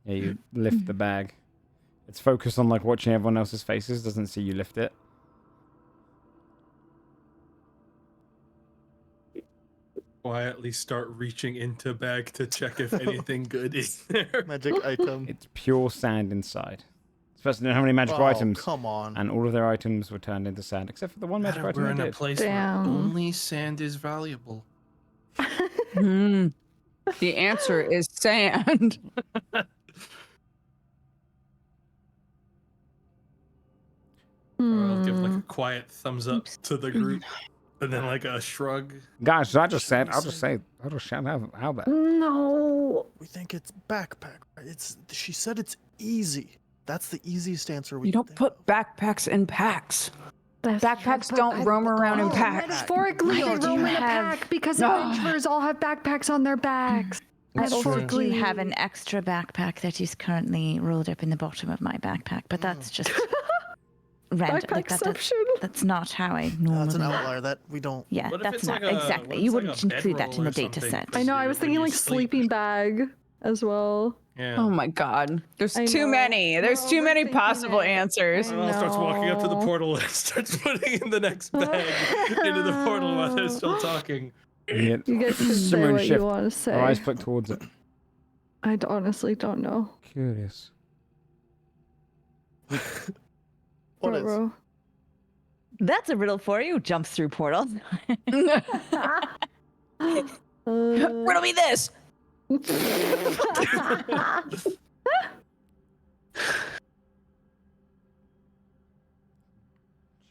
Speaker 1: Yeah, you lift the bag. It's focused on like watching everyone else's faces. Doesn't see you lift it.
Speaker 9: Quietly start reaching into bag to check if anything good is there.
Speaker 8: Magic item.
Speaker 1: It's pure sand inside. It's supposed to know how many magical
Speaker 8: Oh,
Speaker 1: items,
Speaker 8: come on.
Speaker 1: and all of their items were turned into sand, except for the one magical
Speaker 9: We're
Speaker 1: item
Speaker 9: in
Speaker 1: they
Speaker 9: a
Speaker 1: did.
Speaker 9: place
Speaker 3: Damn.
Speaker 9: where only sand is valuable.
Speaker 4: Hmm. The answer is sand.
Speaker 9: I'll give like a quiet thumbs up to the group, and then like a shrug.
Speaker 1: Guys, I'll just shout out. How about?
Speaker 3: No.
Speaker 8: We think it's backpack. Right? She said it's easy. That's the easiest answer we
Speaker 10: You
Speaker 8: can
Speaker 10: don't
Speaker 8: think
Speaker 10: put
Speaker 8: of.
Speaker 10: backpacks in packs.
Speaker 3: Backpacks
Speaker 10: don't roam around in packs.
Speaker 3: Metaphorically, they
Speaker 5: Do
Speaker 3: roam
Speaker 5: you
Speaker 3: in a
Speaker 5: have-
Speaker 3: pack because adventurers all have backpacks on their backs.
Speaker 5: I also do
Speaker 3: Metaphorically.
Speaker 5: have an extra backpack that is currently rolled up in the bottom of my backpack, but that's just random. Like that's not how I normally.
Speaker 8: That's an outlier that we don't.
Speaker 5: Yeah,
Speaker 9: What if
Speaker 5: that's
Speaker 9: it's
Speaker 5: not
Speaker 9: like a-
Speaker 5: exactly.
Speaker 9: what if
Speaker 5: You
Speaker 9: it's like
Speaker 5: wouldn't
Speaker 9: a
Speaker 5: include that in the
Speaker 9: bedroll or
Speaker 5: data
Speaker 9: something?
Speaker 5: set.
Speaker 3: I know. I
Speaker 9: When
Speaker 3: was thinking
Speaker 9: you
Speaker 3: like
Speaker 9: sleep.
Speaker 3: sleeping bag as well.
Speaker 9: Yeah.
Speaker 10: Oh my god. There's
Speaker 3: I
Speaker 10: too
Speaker 3: know.
Speaker 10: many. There's
Speaker 3: We're
Speaker 10: too many
Speaker 3: overthinking
Speaker 10: possible
Speaker 3: it.
Speaker 10: answers.
Speaker 3: I
Speaker 9: Someone else starts walking up to the
Speaker 3: know.
Speaker 9: portal and starts putting in the next bag into the portal while they're still talking.
Speaker 1: Yeah.
Speaker 3: You guys can say
Speaker 1: Simmer and
Speaker 3: what
Speaker 1: shift.
Speaker 3: you want to say.
Speaker 1: Her eyes flick towards it.
Speaker 3: I honestly don't know.
Speaker 1: Curious.
Speaker 8: What is?
Speaker 3: Ruh-roh.
Speaker 5: That's a riddle for you. Jumps through portals.
Speaker 10: Riddle me this.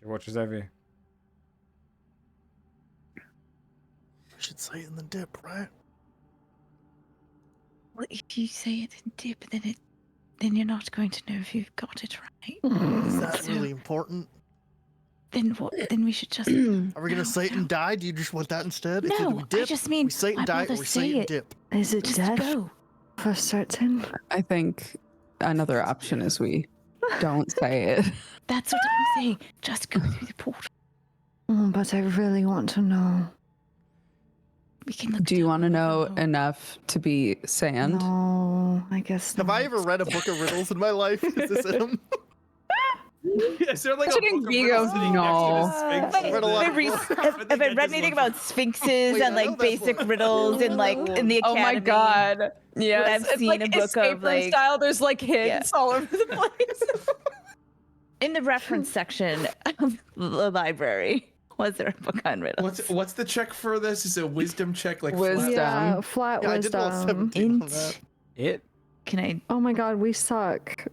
Speaker 1: She watches over you.
Speaker 8: We should say it in the dip, right?
Speaker 5: Well, if you say it in dip, then you're not going to know if you've got it right.
Speaker 8: Is that
Speaker 5: So-
Speaker 8: really important?
Speaker 5: Then what? Then we should just.
Speaker 8: Are we gonna say it and die? Do you just want that instead?
Speaker 5: No,
Speaker 8: we
Speaker 5: I
Speaker 8: dip,
Speaker 5: just mean
Speaker 8: we say it and
Speaker 5: I'd
Speaker 8: die, or
Speaker 5: rather
Speaker 8: we say it
Speaker 5: say
Speaker 8: and
Speaker 5: it.
Speaker 8: dip.
Speaker 3: Is it
Speaker 5: Just
Speaker 3: death
Speaker 5: go.
Speaker 3: for certain?
Speaker 10: I think another option is we don't say it.
Speaker 5: That's what I'm saying. Just go through the portal.
Speaker 3: But I really want to know.
Speaker 5: We can look.
Speaker 10: Do you
Speaker 5: down
Speaker 10: want to
Speaker 5: the
Speaker 10: know
Speaker 5: riddle.
Speaker 10: enough to be sand?
Speaker 3: No, I guess
Speaker 8: Have
Speaker 3: not.
Speaker 8: I ever read a book of riddles in my life? Is this him?
Speaker 9: Is there like a
Speaker 10: Shouldn't
Speaker 9: book of
Speaker 10: he
Speaker 9: riddles
Speaker 10: go,
Speaker 9: sitting
Speaker 10: "No."
Speaker 9: next to the Sphinx?
Speaker 5: But
Speaker 8: Read a lot
Speaker 5: the
Speaker 8: of
Speaker 5: re-
Speaker 8: books.
Speaker 5: have I read anything about sphinxes
Speaker 8: Wait, I
Speaker 5: and
Speaker 8: know
Speaker 5: like
Speaker 8: that
Speaker 5: basic
Speaker 8: book.
Speaker 5: riddles in like in the
Speaker 10: Oh
Speaker 5: academy?
Speaker 10: my god. Yes.
Speaker 5: I've
Speaker 10: It's
Speaker 5: seen
Speaker 10: like
Speaker 5: a book
Speaker 10: escape
Speaker 5: of,
Speaker 10: room
Speaker 5: like-
Speaker 10: style. There's like hints all over the place.
Speaker 5: In the reference section of the library, was there a book on riddles?
Speaker 9: What's the check for this? Is it a wisdom check? Like
Speaker 10: Wisdom.
Speaker 3: Yeah, flat
Speaker 8: Yeah, I did roll
Speaker 3: wisdom.
Speaker 8: 17 on
Speaker 5: Int.
Speaker 8: that.
Speaker 1: It.
Speaker 5: Can I?
Speaker 3: Oh my god, we suck.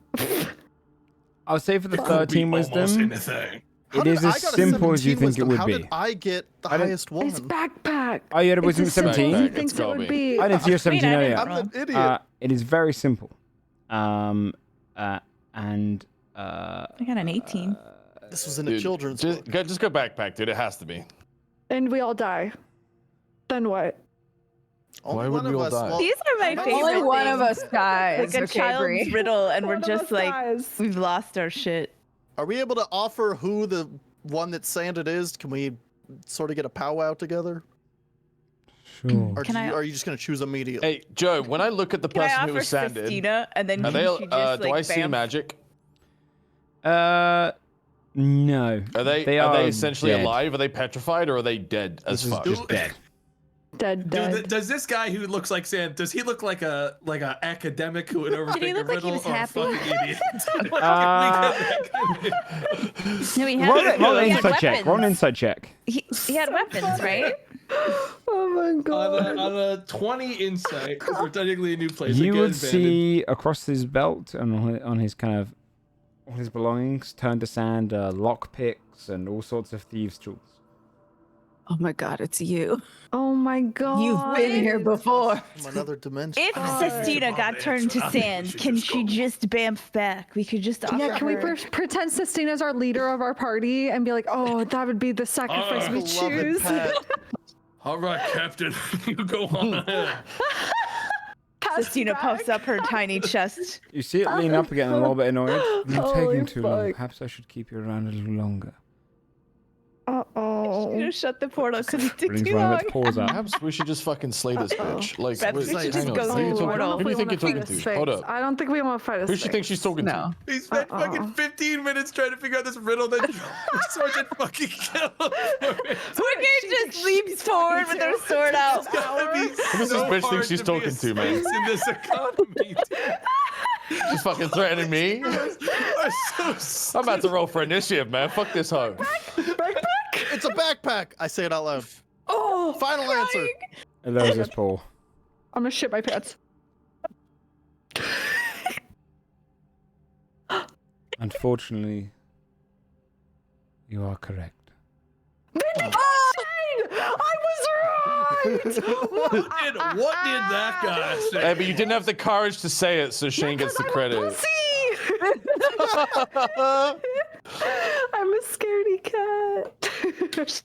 Speaker 1: I would say for the
Speaker 9: It could be
Speaker 1: 13
Speaker 9: almost
Speaker 1: wisdom,
Speaker 9: anything.
Speaker 8: How
Speaker 1: it
Speaker 8: did
Speaker 1: is
Speaker 8: I
Speaker 1: as
Speaker 8: got a
Speaker 1: simple as you
Speaker 8: 17
Speaker 1: think it
Speaker 8: wisdom?
Speaker 1: would
Speaker 8: How
Speaker 1: be.
Speaker 8: did I get the
Speaker 1: I don't-
Speaker 8: highest one?
Speaker 3: It's backpack.
Speaker 1: Oh, you had a wisdom
Speaker 3: It's as simple
Speaker 1: 17?
Speaker 3: as he
Speaker 7: Backpack,
Speaker 3: thinks
Speaker 7: it's
Speaker 3: it
Speaker 7: gotta
Speaker 3: would
Speaker 7: be.
Speaker 3: be.
Speaker 1: I didn't see your 17
Speaker 5: I didn't
Speaker 1: earlier.
Speaker 8: I'm
Speaker 5: wrong.
Speaker 8: an idiot.
Speaker 1: It is very simple. And
Speaker 5: I got an 18.
Speaker 8: This was in a
Speaker 7: Dude,
Speaker 8: children's
Speaker 7: just,
Speaker 8: book.
Speaker 7: just go backpack, dude. It has to be.
Speaker 3: And we all die. Then what?
Speaker 8: Only
Speaker 7: Why would
Speaker 8: one
Speaker 7: we
Speaker 8: of
Speaker 7: all
Speaker 8: us.
Speaker 7: die?
Speaker 8: Well,
Speaker 5: These are my
Speaker 8: Only
Speaker 5: favorite.
Speaker 10: Only one of
Speaker 5: things.
Speaker 10: us dies.
Speaker 5: Like a
Speaker 10: okay,
Speaker 5: child's
Speaker 10: Brie.
Speaker 5: riddle, and we're
Speaker 3: One of
Speaker 5: just
Speaker 3: us
Speaker 5: like
Speaker 3: dies.
Speaker 5: we've lost our shit.
Speaker 8: are we able to offer who the one that sanded is? Can we sort of get a powwow together?
Speaker 1: Sure.
Speaker 8: Or
Speaker 5: Can I-
Speaker 8: are you just going to choose immediately?
Speaker 7: Hey, Joe, when I look at the
Speaker 5: Can I
Speaker 7: person who
Speaker 5: offer
Speaker 7: was sanded,
Speaker 5: Sestina, and then
Speaker 7: are
Speaker 5: can
Speaker 7: they,
Speaker 5: she just
Speaker 7: do
Speaker 5: like
Speaker 7: I see
Speaker 5: bam?
Speaker 7: magic?
Speaker 1: No.
Speaker 7: Are they essentially
Speaker 1: dead.
Speaker 7: alive? Are they petrified or are they dead as
Speaker 1: This is
Speaker 7: fuck?
Speaker 1: just dead.
Speaker 3: Dead, dead.
Speaker 9: Does this guy who looks like Sam? Does he look like a academic who would overthink
Speaker 5: he look
Speaker 9: a
Speaker 5: like he
Speaker 9: riddle
Speaker 5: was
Speaker 9: or
Speaker 5: happy?
Speaker 9: a fucking idiot?
Speaker 5: No, he
Speaker 1: Roll,
Speaker 5: had,
Speaker 1: roll an
Speaker 5: he had
Speaker 1: insight check. Roll an
Speaker 5: weapons.
Speaker 1: insight check.
Speaker 5: He had weapons, right?
Speaker 3: Oh my god.
Speaker 9: on a 20 insight, because we're technically a new place.
Speaker 1: You
Speaker 9: I get
Speaker 1: would
Speaker 9: advantage.
Speaker 1: see across his belt and on his kind of all his belongings turned to sand, lock picks and all sorts of thieves' tools.
Speaker 10: Oh my god, it's you.
Speaker 3: Oh my god.
Speaker 10: You've been here before.
Speaker 8: From another dimension.
Speaker 5: If Sestina got turned to sand, can she just bamf back? We could just offer
Speaker 3: Yeah, can we
Speaker 5: her.
Speaker 3: pretend Sestina's our leader of our party and be like, oh, that would be the sacrifice we
Speaker 8: Beloved
Speaker 3: choose?
Speaker 8: pet.
Speaker 9: All right, Captain, you go on ahead.
Speaker 5: Sestina puffs up her tiny chest.
Speaker 1: You see it lean up again, a little bit annoyed. You're
Speaker 3: Holy
Speaker 1: taking too long.
Speaker 3: fuck.
Speaker 1: Perhaps I should keep you around a little longer.
Speaker 3: Uh-oh.
Speaker 5: You shut the portal because it took
Speaker 1: Brings
Speaker 5: too
Speaker 1: one of
Speaker 5: long.
Speaker 1: its paws up.
Speaker 7: Perhaps we should just fucking slay this bitch. Like,
Speaker 5: Perhaps we
Speaker 7: wait,
Speaker 5: should
Speaker 7: hang
Speaker 5: just
Speaker 7: on.
Speaker 5: go
Speaker 7: Who
Speaker 5: through
Speaker 7: you
Speaker 5: the
Speaker 7: talking-
Speaker 5: portal.
Speaker 7: Who do you think you're talking to? Hold up.
Speaker 3: I don't think we want to fight a
Speaker 7: Who should think she's talking to?
Speaker 10: No.
Speaker 9: He spent fucking 15 minutes trying to figure out this riddle that Sergeant fucking killed.
Speaker 5: Wicked just leaps forward with her sword out.
Speaker 7: Who does this bitch think she's talking to, man?
Speaker 9: In this economy,
Speaker 7: She's fucking threatening me. I'm about to roll for initiative, man. Fuck this hoe.
Speaker 8: It's a backpack. I say it out loud.
Speaker 3: Oh,
Speaker 8: Final answer.
Speaker 1: And there's his paw.
Speaker 3: I'm gonna shit my pants.
Speaker 1: Unfortunately, You are correct.
Speaker 3: I was right!
Speaker 2: What did that guy say?
Speaker 7: Hey, but you didn't have the courage to say it, so Shane gets the credit.
Speaker 3: I'm a scaredy cat.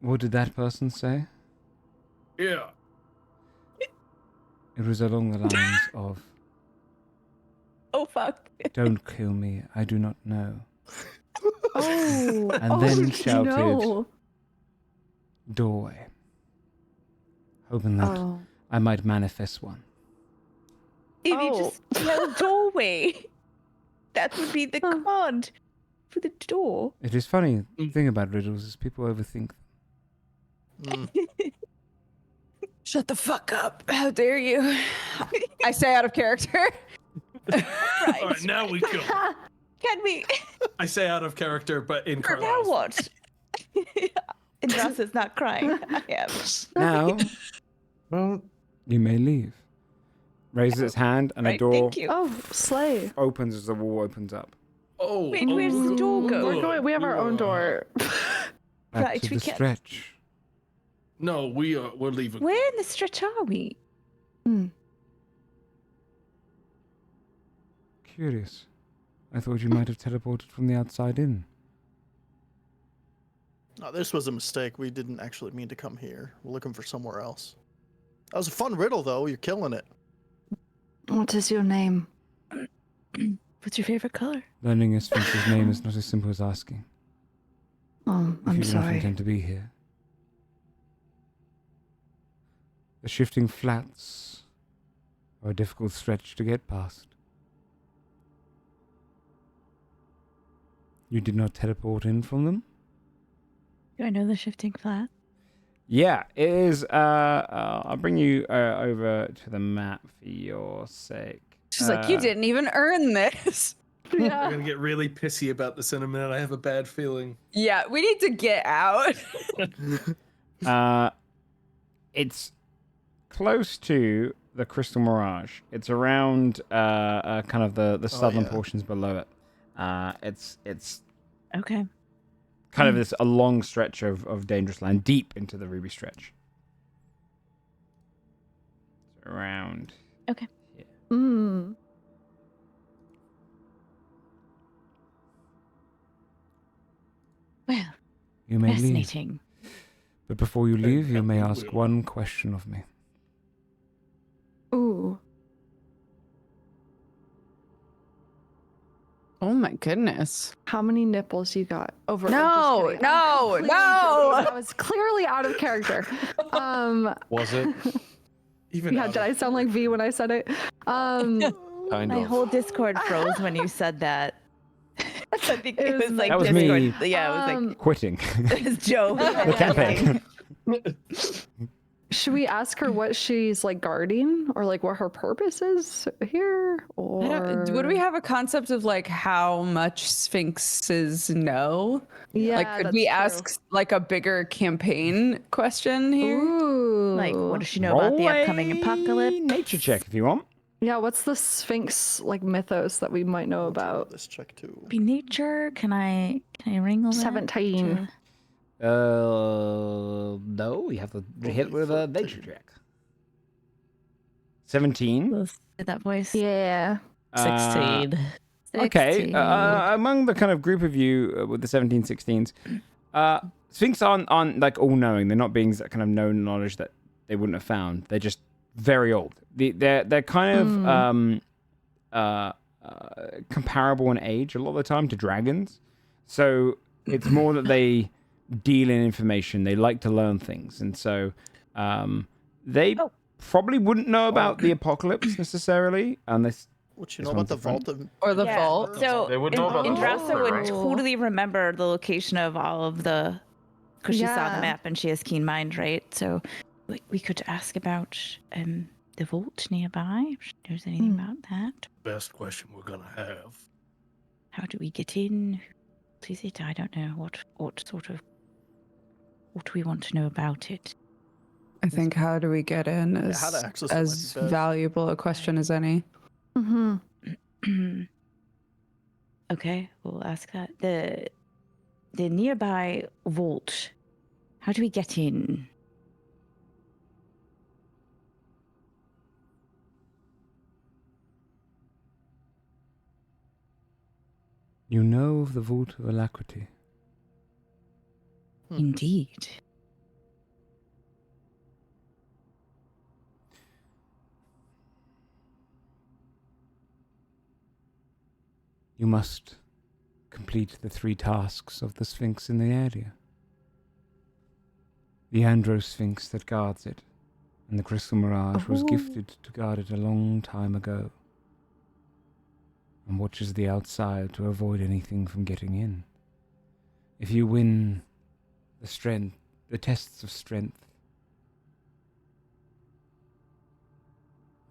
Speaker 1: What did that person say?
Speaker 2: Yeah.
Speaker 1: It was along the lines of,
Speaker 5: Oh fuck.
Speaker 1: "Don't kill me, I do not know."
Speaker 3: Oh.
Speaker 1: And then
Speaker 3: you
Speaker 1: shouted,
Speaker 3: know.
Speaker 1: "Doorway." Hoping that
Speaker 3: Oh.
Speaker 1: I might manifest one.
Speaker 5: If you
Speaker 3: Oh.
Speaker 5: just yell doorway, that would be the command for the door.
Speaker 1: It is funny thing about riddles is people overthink them.
Speaker 4: Shut the fuck up. How dare you? I say out of character.
Speaker 2: All right, now we go.
Speaker 5: Can we?
Speaker 2: I say out of character, but in
Speaker 5: For now
Speaker 2: Carlisle's.
Speaker 5: what? And Ross is not crying. I am.
Speaker 1: Now,
Speaker 7: Well,
Speaker 1: you may leave. Raises its hand and a
Speaker 5: Right,
Speaker 1: door
Speaker 5: thank you.
Speaker 3: Oh, slay.
Speaker 1: opens as the wall opens up.
Speaker 2: Oh,
Speaker 5: Wait, where's the door go?
Speaker 3: We're going. We have our own door.
Speaker 1: Back
Speaker 5: Right,
Speaker 1: to
Speaker 5: we
Speaker 1: the
Speaker 5: can't-
Speaker 1: stretch.
Speaker 2: No, we're leaving.
Speaker 5: Where in the stretch are we?
Speaker 1: Curious. I thought you might have teleported from the outside in.
Speaker 8: No, this was a mistake. We didn't actually mean to come here. We're looking for somewhere else. That was a fun riddle, though. You're killing it.
Speaker 3: What is your name?
Speaker 5: What's your favorite color?
Speaker 1: Learning a Sphinx's name is not as simple as asking.
Speaker 3: Oh,
Speaker 1: If
Speaker 3: I'm
Speaker 1: you do not
Speaker 3: sorry.
Speaker 1: intend to be here. The shifting flats are a difficult stretch to get past. You did not teleport in from them?
Speaker 5: Do I know the shifting flat?
Speaker 1: Yeah, it is. I'll bring you over to the map for your sake.
Speaker 4: She's like, you didn't even earn this.
Speaker 2: I'm
Speaker 3: Yeah.
Speaker 2: gonna get really pissy about this in a minute. I have a bad feeling.
Speaker 4: Yeah, we need to get out.
Speaker 1: It's close to the Crystal Mirage. It's around kind of the southern
Speaker 8: yeah.
Speaker 1: portions below it. It's
Speaker 5: Okay.
Speaker 1: kind of a long stretch of dangerous land, deep into the Ruby Stretch. Around.
Speaker 3: Mm.
Speaker 5: Well,
Speaker 1: You may leave.
Speaker 5: fascinating.
Speaker 1: But before you leave, you may
Speaker 2: you
Speaker 1: ask
Speaker 2: will.
Speaker 1: one question of me.
Speaker 3: Ooh.
Speaker 10: Oh my goodness.
Speaker 3: How many nipples you got? Over. I'm
Speaker 4: No,
Speaker 3: just kidding.
Speaker 4: no,
Speaker 3: I'm completely
Speaker 4: no.
Speaker 3: joking. That was clearly out of character.
Speaker 7: was it?
Speaker 2: Even
Speaker 3: Yeah,
Speaker 2: out
Speaker 3: did
Speaker 2: of-
Speaker 3: I sound like V when I said it?
Speaker 7: Kind
Speaker 5: My
Speaker 7: of.
Speaker 5: whole Discord froze when you said that. I think it was like
Speaker 1: That was
Speaker 5: Discord.
Speaker 1: me.
Speaker 5: Yeah, it was
Speaker 1: Quitting
Speaker 5: like it's Joe.
Speaker 1: the campaign.
Speaker 3: Should we ask her what she's like guarding, or like what her purpose is here? Or
Speaker 4: Would we have a concept of like how much Sphinxes know?
Speaker 3: Yeah,
Speaker 4: Like, could
Speaker 3: that's
Speaker 4: we
Speaker 3: true.
Speaker 4: ask like a bigger campaign question here?
Speaker 3: Ooh.
Speaker 5: Like, what does she know about the
Speaker 1: Roll
Speaker 5: upcoming
Speaker 1: a
Speaker 5: apocalypse?
Speaker 1: Nature check if you want.
Speaker 3: Yeah, what's the Sphinx like mythos that we might know about?
Speaker 8: This check too.
Speaker 5: Be nature? Can I wrangle that?
Speaker 3: 17.
Speaker 1: No, you have to hit with a nature check. 17.
Speaker 5: With that voice.
Speaker 3: Yeah.
Speaker 5: 16.
Speaker 1: Okay,
Speaker 5: 16.
Speaker 1: among the kind of group of you with the 17, 16s, Sphinx aren't like all knowing. They're not beings that kind of know knowledge that they wouldn't have found. They're just very old. They're kind of comparable in age a lot of the time to dragons. So it's more that they deal in information. They like to learn things, and so they probably wouldn't know about the apocalypse necessarily, unless
Speaker 8: What you
Speaker 1: This
Speaker 8: know about
Speaker 1: one's
Speaker 8: the
Speaker 1: different.
Speaker 8: vault of
Speaker 4: Or the
Speaker 5: Yeah,
Speaker 4: vault?
Speaker 5: So
Speaker 7: They would know about the
Speaker 5: Indrasa
Speaker 7: vault,
Speaker 5: would
Speaker 7: right?
Speaker 5: totally remember the location of all of the, because she saw
Speaker 3: Yeah.
Speaker 5: the map and she has keen mind, right? So we could ask about the vault nearby. If she knows anything about that.
Speaker 2: Best question we're gonna have.
Speaker 5: How do we get in? What is it? I don't know. What sort of, what do we want to know about it?
Speaker 10: I think how do we get in is
Speaker 8: how to access it might
Speaker 10: as
Speaker 8: be best.
Speaker 10: valuable a question as any.
Speaker 3: Mm-hmm.
Speaker 5: Okay, we'll ask that. The nearby vault. How do we get in?
Speaker 1: You know of the Vault of Alacrity?
Speaker 5: Indeed.
Speaker 1: You must complete the 3 tasks of the Sphinx in the area. The Andro Sphinx that guards it, and the Crystal Mirage was gifted to guard it a long time ago, and watches the outside to avoid anything from getting in. If you win the tests of strength,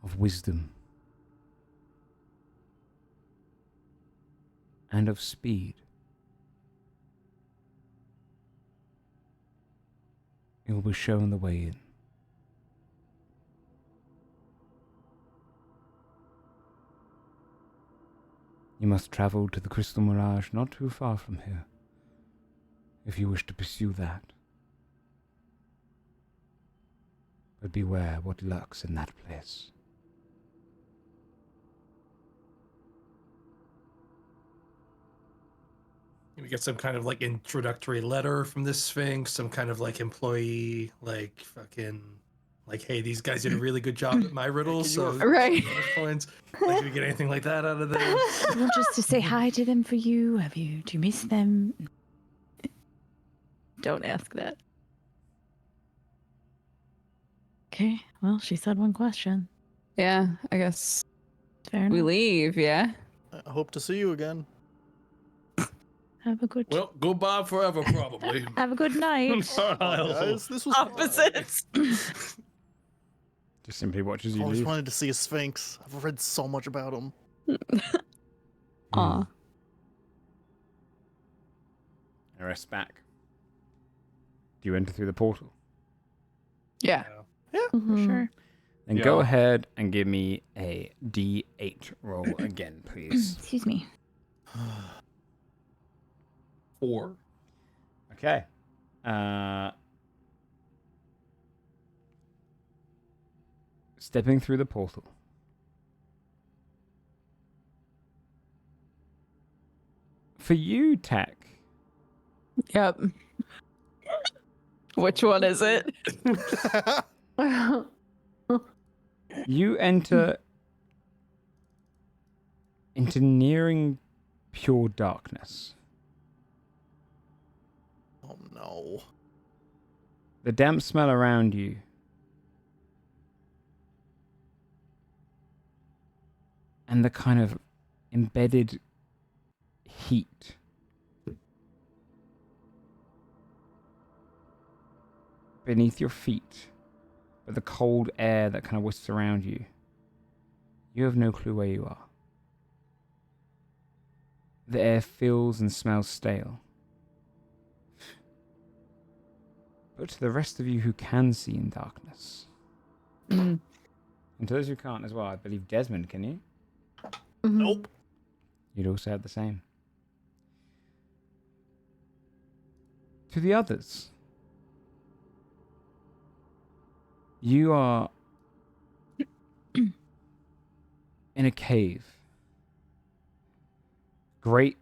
Speaker 1: of wisdom, and of speed, you will be shown the way in. You must travel to the Crystal Mirage not too far from here, if you wish to pursue that. But beware what lurks in that place.
Speaker 9: We get some kind of like introductory letter from this Sphinx, some kind of like employee, like fucking, like, hey, these guys did a really good job at my riddles, so
Speaker 4: Right.
Speaker 9: bonus points. Like, do we get anything like that out of this?
Speaker 5: You want us to say hi to them for you? Do you miss them? Don't ask that. Okay, well, she said one question.
Speaker 4: Yeah, I guess
Speaker 5: Fair
Speaker 4: we
Speaker 5: enough.
Speaker 4: leave, yeah?
Speaker 8: I hope to see you again.
Speaker 5: Have a good
Speaker 2: Well, goodbye forever, probably.
Speaker 5: have a good night.
Speaker 8: Guys, this was
Speaker 11: Opposites.
Speaker 1: Just simply watches
Speaker 8: I've
Speaker 1: you
Speaker 8: always
Speaker 1: leave.
Speaker 8: wanted to see a Sphinx. I've read so much about them.
Speaker 4: Aw.
Speaker 1: Rest back. Do you enter through the portal?
Speaker 4: Yeah.
Speaker 5: For sure.
Speaker 1: Then go ahead and give me a D8 roll again, please.
Speaker 5: Excuse me.
Speaker 9: 4.
Speaker 1: Okay. Stepping through the portal. For you, Tech,
Speaker 4: Yep. Which one is it?
Speaker 1: you enter into nearing pure darkness.
Speaker 8: Oh no.
Speaker 1: The damp smell around you and the kind of embedded heat beneath your feet, but the cold air that kind of whisks around you. You have no clue where you are. The air feels and smells stale. But to the rest of you who can see in darkness, and to those who can't as well, I believe Desmond, can you?
Speaker 8: Nope.
Speaker 1: You'd also have the same. To the others, you are in a cave. Great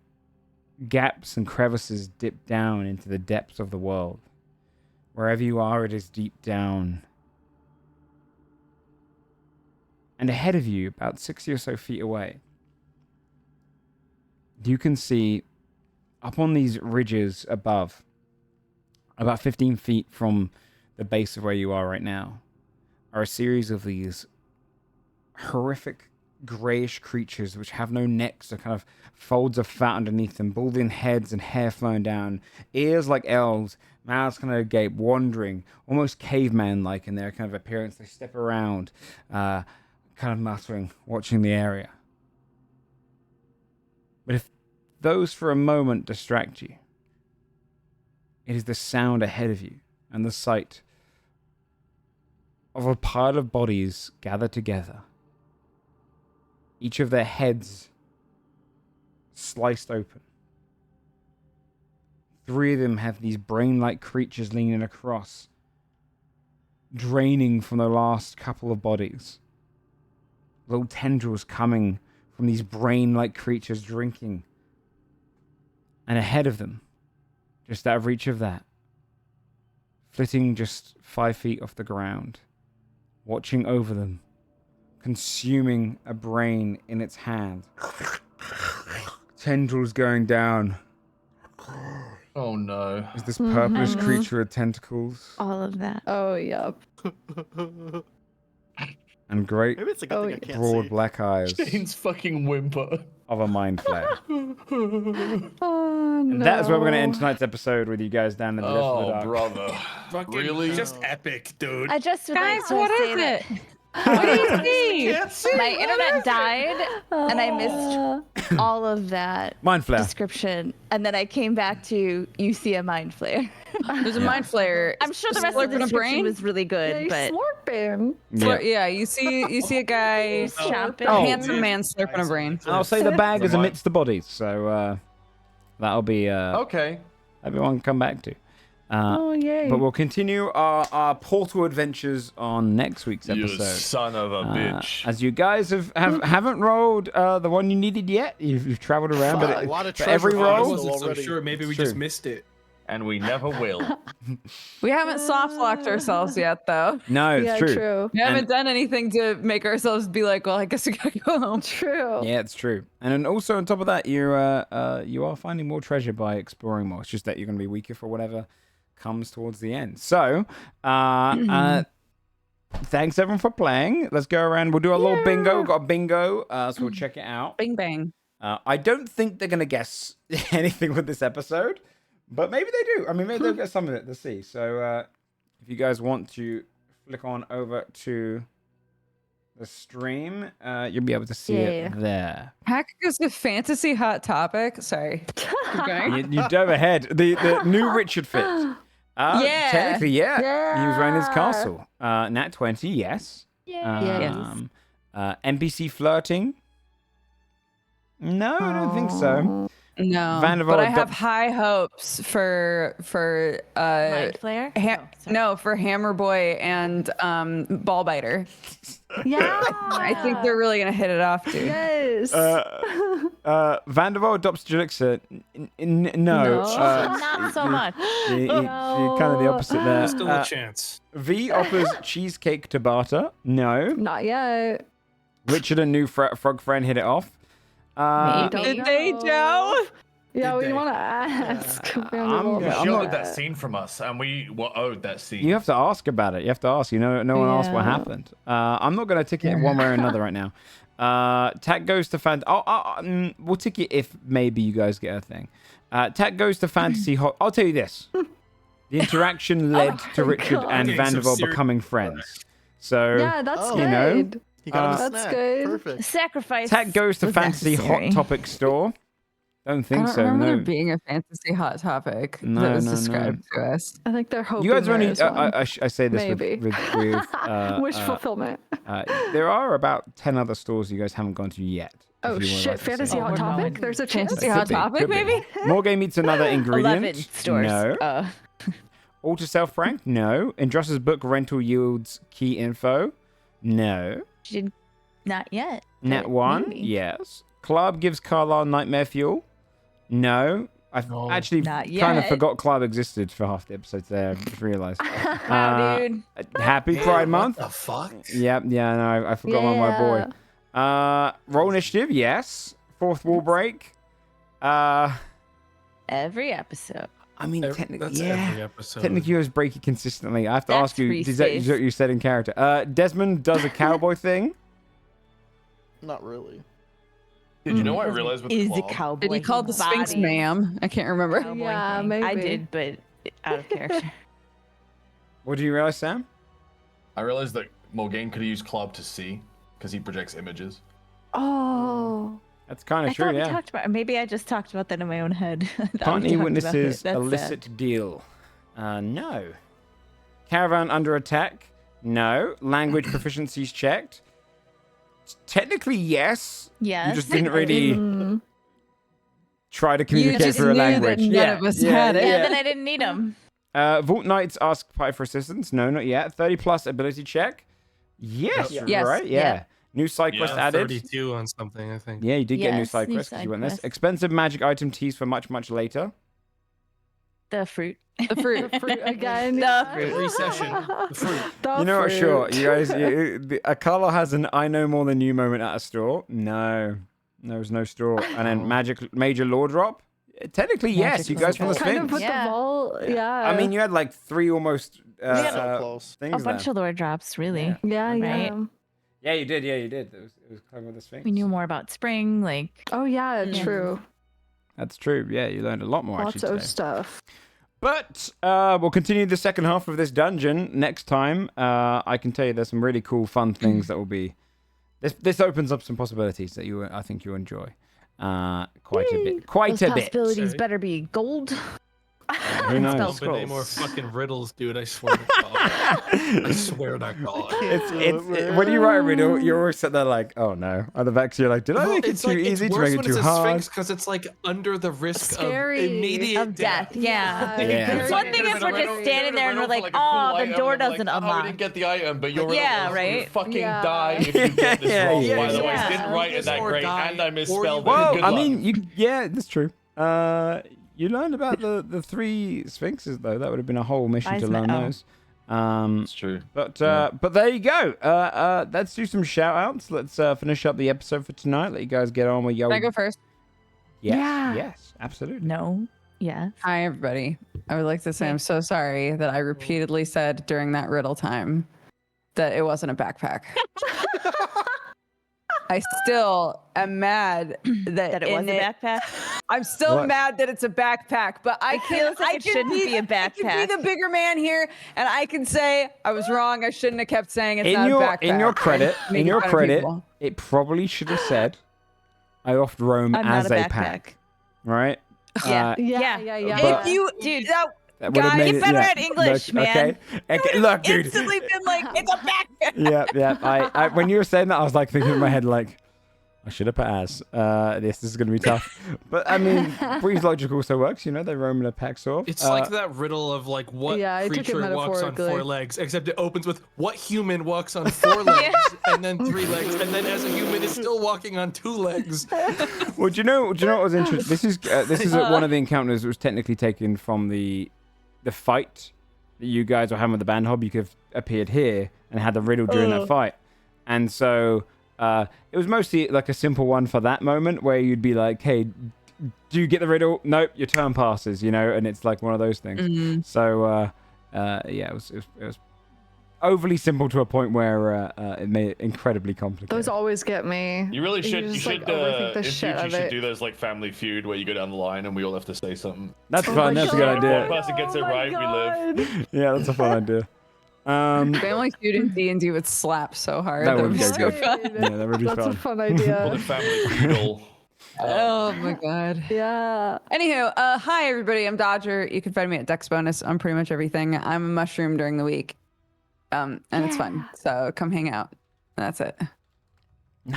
Speaker 1: gaps and crevices dip down into the depths of the world. Wherever you are, it is deep down. And ahead of you, about 60 or so feet away, you can see up on these ridges above, about 15 feet from the base of where you are right now, are a series of these horrific grayish creatures which have no necks or kind of folds of fat underneath them, balding heads and hair flowing down, ears like elves, mouths kind of agape, wandering, almost caveman-like in their kind of appearance. They step around, kind of muttering, watching the area. But if those for a moment distract you, it is the sound ahead of you and the sight of a pile of bodies gathered together. Each of their heads sliced open. 3 of them have these brain-like creatures leaning across, draining from the last couple of bodies. Little tendrils coming from these brain-like creatures drinking. And ahead of them, just out of reach of that, flitting just 5 feet off the ground, watching over them, consuming a brain in its hand. Tendrils going down.
Speaker 7: Oh no.
Speaker 1: Is this purplish creature with tentacles
Speaker 5: All of that.
Speaker 3: Oh, yep.
Speaker 1: and great
Speaker 8: Maybe it's a good thing I can't
Speaker 1: broad
Speaker 8: see.
Speaker 1: black eyes
Speaker 6: Jane's fucking whimper.
Speaker 1: of a mind flare.
Speaker 3: Oh, no.
Speaker 1: And that is where we're going to end tonight's episode with you guys down in the depths of the
Speaker 7: Oh,
Speaker 1: dark.
Speaker 7: brother.
Speaker 2: Fucking
Speaker 7: Really?
Speaker 2: just epic, dude.
Speaker 5: I just would
Speaker 4: Guys,
Speaker 5: like to
Speaker 4: what
Speaker 5: say
Speaker 4: is
Speaker 5: that
Speaker 4: it? What do you see?
Speaker 5: my internet died and I missed all of that
Speaker 1: Mind flare.
Speaker 5: description, and then I came back to you see a mind flare.
Speaker 4: There's a mind flare.
Speaker 5: I'm sure the rest of
Speaker 4: Slurping
Speaker 5: the
Speaker 4: a
Speaker 5: description
Speaker 4: brain?
Speaker 5: was really good, but
Speaker 3: slurping.
Speaker 1: Yeah.
Speaker 4: Yeah, you see a guy,
Speaker 5: shopping.
Speaker 4: a
Speaker 1: Oh.
Speaker 4: handsome man slurping a brain.
Speaker 1: I'll say the bag is amidst the bodies, so that'll be
Speaker 7: Okay.
Speaker 1: everyone come back to.
Speaker 3: Oh, yay.
Speaker 1: But we'll continue our portal adventures on next week's
Speaker 7: You
Speaker 1: episode.
Speaker 7: son of a bitch.
Speaker 1: As you guys haven't rolled the one you needed yet, you've traveled around,
Speaker 8: Fuck,
Speaker 1: but
Speaker 8: a lot of
Speaker 1: for every
Speaker 8: treasure
Speaker 2: I
Speaker 1: roll,
Speaker 8: files.
Speaker 2: wasn't so
Speaker 8: already.
Speaker 2: sure. Maybe we
Speaker 1: True.
Speaker 2: just missed it.
Speaker 7: And we never will.
Speaker 4: We haven't soft locked ourselves yet, though.
Speaker 1: no, it's
Speaker 3: yeah,
Speaker 1: true.
Speaker 4: We haven't
Speaker 1: And-
Speaker 4: done anything to make ourselves be like, well, I guess we gotta go home.
Speaker 3: True.
Speaker 1: Yeah, it's true. And then also on top of that, you are finding more treasure by exploring more. It's just that you're going to be weaker for whatever comes towards the end. So, thanks everyone for playing. Let's go around. We'll do a little bingo. We've got a bingo, so we'll check it out.
Speaker 4: Bing bang.
Speaker 1: I don't think they're going to guess anything with this episode, but maybe they do. I mean, maybe they'll get some of it. Let's see. So, if you guys want to flick on over to the stream, you'll be able to see it there.
Speaker 4: Hack goes to fantasy hot topic. Sorry. Keep going.
Speaker 1: You dove ahead. The new Richard fit.
Speaker 4: Yeah.
Speaker 1: Technically, yeah. He was running his castle. Nat 20, yes. NPC flirting. No, I don't think so.
Speaker 4: No,
Speaker 1: Vandervole
Speaker 4: but I have
Speaker 1: adopts-
Speaker 4: high hopes for
Speaker 5: mind flare.
Speaker 4: no, for Hammer Boy and Ball Biter.
Speaker 3: Yeah.
Speaker 4: I think they're really gonna hit it off, dude.
Speaker 3: Yes.
Speaker 1: Vandervole adopts Julixa. No.
Speaker 5: Not so much.
Speaker 1: You're kind of the opposite there.
Speaker 2: Still a chance.
Speaker 1: V offers cheesecake to barter. No.
Speaker 3: Not yet.
Speaker 1: Richard and new frog friend hit it off.
Speaker 5: Maybe.
Speaker 4: Did they, Joe?
Speaker 3: Yeah,
Speaker 2: Did
Speaker 3: we
Speaker 2: they?
Speaker 3: want to ask.
Speaker 1: I'm
Speaker 7: You
Speaker 1: not-
Speaker 7: shielded that scene from us, and we were owed that scene.
Speaker 1: You have to ask about it. You have to ask. No one asked what
Speaker 3: Yeah.
Speaker 1: happened. I'm not going to tick it one way or another right now. Tack goes to we'll tick it if maybe you guys get a thing. Tack goes to fantasy hot. I'll tell you this. The interaction led to Richard
Speaker 3: God.
Speaker 1: and
Speaker 2: Okay, some
Speaker 1: Vandervole
Speaker 2: serious-
Speaker 1: becoming friends. So
Speaker 3: Yeah, that's
Speaker 8: Oh.
Speaker 3: good.
Speaker 1: You know,
Speaker 8: He got a
Speaker 3: That's
Speaker 8: snack.
Speaker 3: good.
Speaker 8: Perfect.
Speaker 5: Sacrifice.
Speaker 1: Tack goes to
Speaker 5: was
Speaker 1: fantasy
Speaker 5: necessary.
Speaker 1: hot topic store. Don't
Speaker 4: I
Speaker 1: think
Speaker 4: don't
Speaker 1: so.
Speaker 4: remember there
Speaker 1: No.
Speaker 4: being a fantasy hot topic
Speaker 1: No,
Speaker 4: that was
Speaker 1: no, no.
Speaker 4: described to us.
Speaker 3: I think they're hoping
Speaker 1: You guys are only.
Speaker 3: there is one.
Speaker 1: I say this
Speaker 3: Maybe.
Speaker 1: with
Speaker 3: Wish fulfillment.
Speaker 1: there are about 10 other stores you guys haven't gone to yet.
Speaker 3: Oh
Speaker 1: if you would
Speaker 3: shit!
Speaker 1: like to
Speaker 3: Fantasy
Speaker 1: see.
Speaker 3: Hot
Speaker 4: we're
Speaker 3: Topic.
Speaker 4: not.
Speaker 3: There's a chance.
Speaker 4: Fantasy
Speaker 1: Could
Speaker 4: hot
Speaker 1: be,
Speaker 4: topic,
Speaker 1: could be.
Speaker 4: maybe?
Speaker 1: Morgane meets another ingredient.
Speaker 5: 11 stores.
Speaker 1: No. Alter self rank. No. Indrasa's book rental yields key info. No.
Speaker 5: Should- Not yet.
Speaker 1: Nat
Speaker 5: but
Speaker 1: 1.
Speaker 5: maybe.
Speaker 1: Yes. Club gives Carlisle nightmare fuel. No. I've
Speaker 2: No.
Speaker 1: actually
Speaker 5: Not
Speaker 1: kind of
Speaker 5: yet.
Speaker 1: forgot Club existed for half the episodes there. I just realized.
Speaker 5: Wow, dude.
Speaker 1: Happy Pride Month.
Speaker 2: What the fuck?
Speaker 1: Yeah, no, I forgot about my boy. Roll initiative, yes. Fourth wall break.
Speaker 5: Every episode.
Speaker 1: I mean,
Speaker 2: That's
Speaker 1: technically,
Speaker 2: every
Speaker 1: yeah.
Speaker 2: episode.
Speaker 1: Technically, you always break it consistently. I have to
Speaker 5: That's
Speaker 1: ask you,
Speaker 5: free
Speaker 1: is that
Speaker 5: space.
Speaker 1: what you said in character? Desmond does a cowboy thing.
Speaker 8: Not really.
Speaker 7: Did you know what I realized with
Speaker 5: Is
Speaker 7: the
Speaker 5: a
Speaker 7: claw?
Speaker 5: cowboy.
Speaker 4: Did he call the Sphinx
Speaker 5: body
Speaker 4: ma'am? I can't remember.
Speaker 5: cowboy
Speaker 3: Yeah,
Speaker 5: thing. I
Speaker 3: maybe.
Speaker 5: did, but out of character.
Speaker 1: What do you realize, Sam?
Speaker 7: I realized that Morgane could have used Club to see, because he projects images.
Speaker 3: Oh.
Speaker 1: That's kind
Speaker 5: I
Speaker 1: of true,
Speaker 5: thought we
Speaker 1: yeah.
Speaker 5: talked about. Maybe I just talked about that in my own head. Thought we
Speaker 1: Partly
Speaker 5: talked about
Speaker 1: witnesses
Speaker 5: it. That's
Speaker 1: illicit
Speaker 5: sad.
Speaker 1: deal. No. Caravan under attack. No. Language proficiencies checked. Technically, yes.
Speaker 5: Yes.
Speaker 1: You just didn't really.
Speaker 3: Mm.
Speaker 1: try to
Speaker 4: You
Speaker 1: communicate
Speaker 4: just
Speaker 1: through a
Speaker 4: knew
Speaker 1: language.
Speaker 4: that none of us had it.
Speaker 5: Yeah, then I didn't need them.
Speaker 1: Vault Knights ask Pi for assistance. No, not yet. 30 plus ability check. Yes,
Speaker 2: Yep.
Speaker 4: Yes.
Speaker 1: right. Yeah. New side quest
Speaker 7: Yeah,
Speaker 1: added.
Speaker 9: 32 on something, I think.
Speaker 1: Yeah, you did get a new
Speaker 5: Yes,
Speaker 1: side
Speaker 5: new
Speaker 1: quest because
Speaker 5: side
Speaker 1: you went this.
Speaker 5: quest.
Speaker 1: Expensive magic item teased for much, much later.
Speaker 5: The fruit.
Speaker 4: The fruit.
Speaker 3: Fruit again.
Speaker 5: The
Speaker 2: Every session, the fruit.
Speaker 3: The
Speaker 1: You know what? Sure,
Speaker 3: fruit.
Speaker 1: you guys. Carlo has an "I know more than you" moment at a store. No, there's no store. And then major lore drop. Technically, yes.
Speaker 5: Magic
Speaker 1: You guys from
Speaker 5: lore
Speaker 1: the
Speaker 5: drop.
Speaker 3: Kind of
Speaker 1: Sphinx.
Speaker 3: with
Speaker 5: Yeah.
Speaker 3: the vault. Yeah.
Speaker 1: I mean, you had like 3 almost
Speaker 8: So close.
Speaker 1: things
Speaker 5: A bunch
Speaker 1: there.
Speaker 5: of lore drops, really.
Speaker 3: yeah, yeah.
Speaker 5: Right.
Speaker 1: Yeah, you did. Yeah, you did. It was kind of the Sphinx.
Speaker 5: We knew more about spring, like
Speaker 3: Oh yeah,
Speaker 5: Yeah.
Speaker 3: true.
Speaker 1: That's true. Yeah, you learned a lot more
Speaker 3: Lots
Speaker 1: actually
Speaker 3: of
Speaker 1: today.
Speaker 3: stuff.
Speaker 1: But we'll continue the second half of this dungeon next time. I can tell you there's some really cool, fun things that will be. This opens up some possibilities that I think you'll enjoy. Quite a bit. Quite
Speaker 5: those
Speaker 1: a bit.
Speaker 5: possibilities
Speaker 9: Sorry.
Speaker 5: better be gold.
Speaker 1: Who knows?
Speaker 5: Spell
Speaker 2: Open any more
Speaker 5: scrolls.
Speaker 2: fucking riddles, dude. I swear to God. I swear to God.
Speaker 1: When you write a riddle, you're always sitting there like, oh no. On the back, you're like, did I
Speaker 2: Well,
Speaker 1: make it
Speaker 2: it's
Speaker 1: too
Speaker 2: like,
Speaker 1: easy
Speaker 2: it's
Speaker 1: to
Speaker 2: worse
Speaker 1: make it
Speaker 2: when
Speaker 1: too
Speaker 2: it's a
Speaker 1: hard?
Speaker 2: Sphinx because it's like under the risk
Speaker 3: Scary.
Speaker 2: of immediate
Speaker 5: Of death, yeah.
Speaker 1: Yeah.
Speaker 5: It's one thing if we're just standing there and we're like, oh, the door doesn't
Speaker 6: Oh, we
Speaker 5: unlock.
Speaker 6: didn't get the item, but you're
Speaker 5: Yeah,
Speaker 6: you'll
Speaker 5: right?
Speaker 6: fucking
Speaker 3: Yeah.
Speaker 6: die if you get this
Speaker 1: Yeah,
Speaker 6: wrong.
Speaker 1: yeah,
Speaker 6: By the way,
Speaker 5: yeah.
Speaker 6: didn't write it that
Speaker 2: Or
Speaker 6: great,
Speaker 2: die,
Speaker 6: and I
Speaker 2: or
Speaker 6: misspelled
Speaker 2: you-
Speaker 6: it.
Speaker 1: Well,
Speaker 6: Good
Speaker 1: I
Speaker 6: luck.
Speaker 1: mean, yeah, that's true. You learned about the 3 sphinxes though. That would have been a whole mission to learn
Speaker 5: Wiseman-
Speaker 1: those.
Speaker 7: It's true.
Speaker 1: But
Speaker 7: Yeah.
Speaker 1: but there you go. Let's do some shout outs. Let's finish up the episode for tonight. Let you guys get on with your.
Speaker 4: Can I go first?
Speaker 1: Yes,
Speaker 3: Yeah.
Speaker 1: yes, absolutely.
Speaker 5: No. Yeah.
Speaker 4: Hi, everybody. I would like to say I'm so sorry that I repeatedly said during that riddle time that it wasn't a backpack. I still am mad
Speaker 5: That it was
Speaker 4: in
Speaker 5: a backpack.
Speaker 4: I'm still
Speaker 1: What?
Speaker 4: mad that it's a backpack, but I can.
Speaker 5: feels like
Speaker 4: I
Speaker 5: it
Speaker 4: can
Speaker 5: shouldn't be a
Speaker 4: I can
Speaker 5: backpack.
Speaker 4: be the bigger man here, and I can say I was wrong. I shouldn't have kept saying it's not a backpack.
Speaker 1: In your credit,
Speaker 4: Making fun of people.
Speaker 1: it probably should have said, "I oft roam
Speaker 5: I'm
Speaker 1: as
Speaker 5: not a
Speaker 1: a pack." Right?
Speaker 5: Yeah.
Speaker 3: Yeah.
Speaker 1: But-
Speaker 4: If you,
Speaker 5: Dude,
Speaker 1: that would have
Speaker 4: Guys,
Speaker 1: made
Speaker 5: get
Speaker 1: it-
Speaker 5: better
Speaker 1: yeah.
Speaker 5: at English,
Speaker 1: Look,
Speaker 5: man.
Speaker 1: Okay, look, dude.
Speaker 4: instantly been like, it's a backpack.
Speaker 1: Yeah. I when you were saying that, I was like thinking in my head, like, I should have put as. This is going to be tough. But I mean, Bree's logic also works. You know, they roam in a pack sort of.
Speaker 2: It's like that riddle of like what
Speaker 3: Yeah, I took it
Speaker 2: creature walks on
Speaker 3: metaphorically.
Speaker 2: 4 legs, except it opens with what human walks on 4 legs and then 3 legs, and then as a human is still walking on 2 legs.
Speaker 1: Well, do you know what was interesting? This is one of the encounters that was technically taken from the fight that you guys were having with the Vandervole. You could have appeared here and had the riddle during that fight, and so it was mostly like a simple one for that moment where you'd be like, "Hey, do you get the riddle? Nope, your turn passes," you know, and it's like one of those things. So yeah, it was overly simple to a point where it made it incredibly complicated.
Speaker 3: Those always get me.
Speaker 6: You really should. You
Speaker 3: just,
Speaker 6: should.
Speaker 3: like, overthink the
Speaker 6: In
Speaker 3: shit
Speaker 6: future,
Speaker 3: of
Speaker 6: you should
Speaker 3: it.
Speaker 6: do those like Family Feud where you go down the line and we all have to say something.
Speaker 1: That's
Speaker 3: Oh
Speaker 1: fun.
Speaker 3: my
Speaker 1: That's a good
Speaker 3: God.
Speaker 1: idea.
Speaker 6: One person gets it
Speaker 3: Oh my
Speaker 6: right, we live.
Speaker 3: God.
Speaker 1: Yeah, that's a fun idea.
Speaker 4: Family Feud and D&D would slap so hard.
Speaker 1: That
Speaker 4: That
Speaker 1: would
Speaker 4: would be
Speaker 1: go
Speaker 4: so
Speaker 1: good.
Speaker 4: fun.
Speaker 1: Yeah, that would be
Speaker 3: That's
Speaker 1: fun.
Speaker 3: a fun
Speaker 6: Well, the
Speaker 3: idea.
Speaker 6: Family Feudal.
Speaker 4: Oh my god.
Speaker 3: Yeah.
Speaker 4: Anywho, hi everybody. I'm Dodger. You can find me at Dex Bonus on pretty much everything. I'm a mushroom during the week, and it's fun. So come hang out. That's it.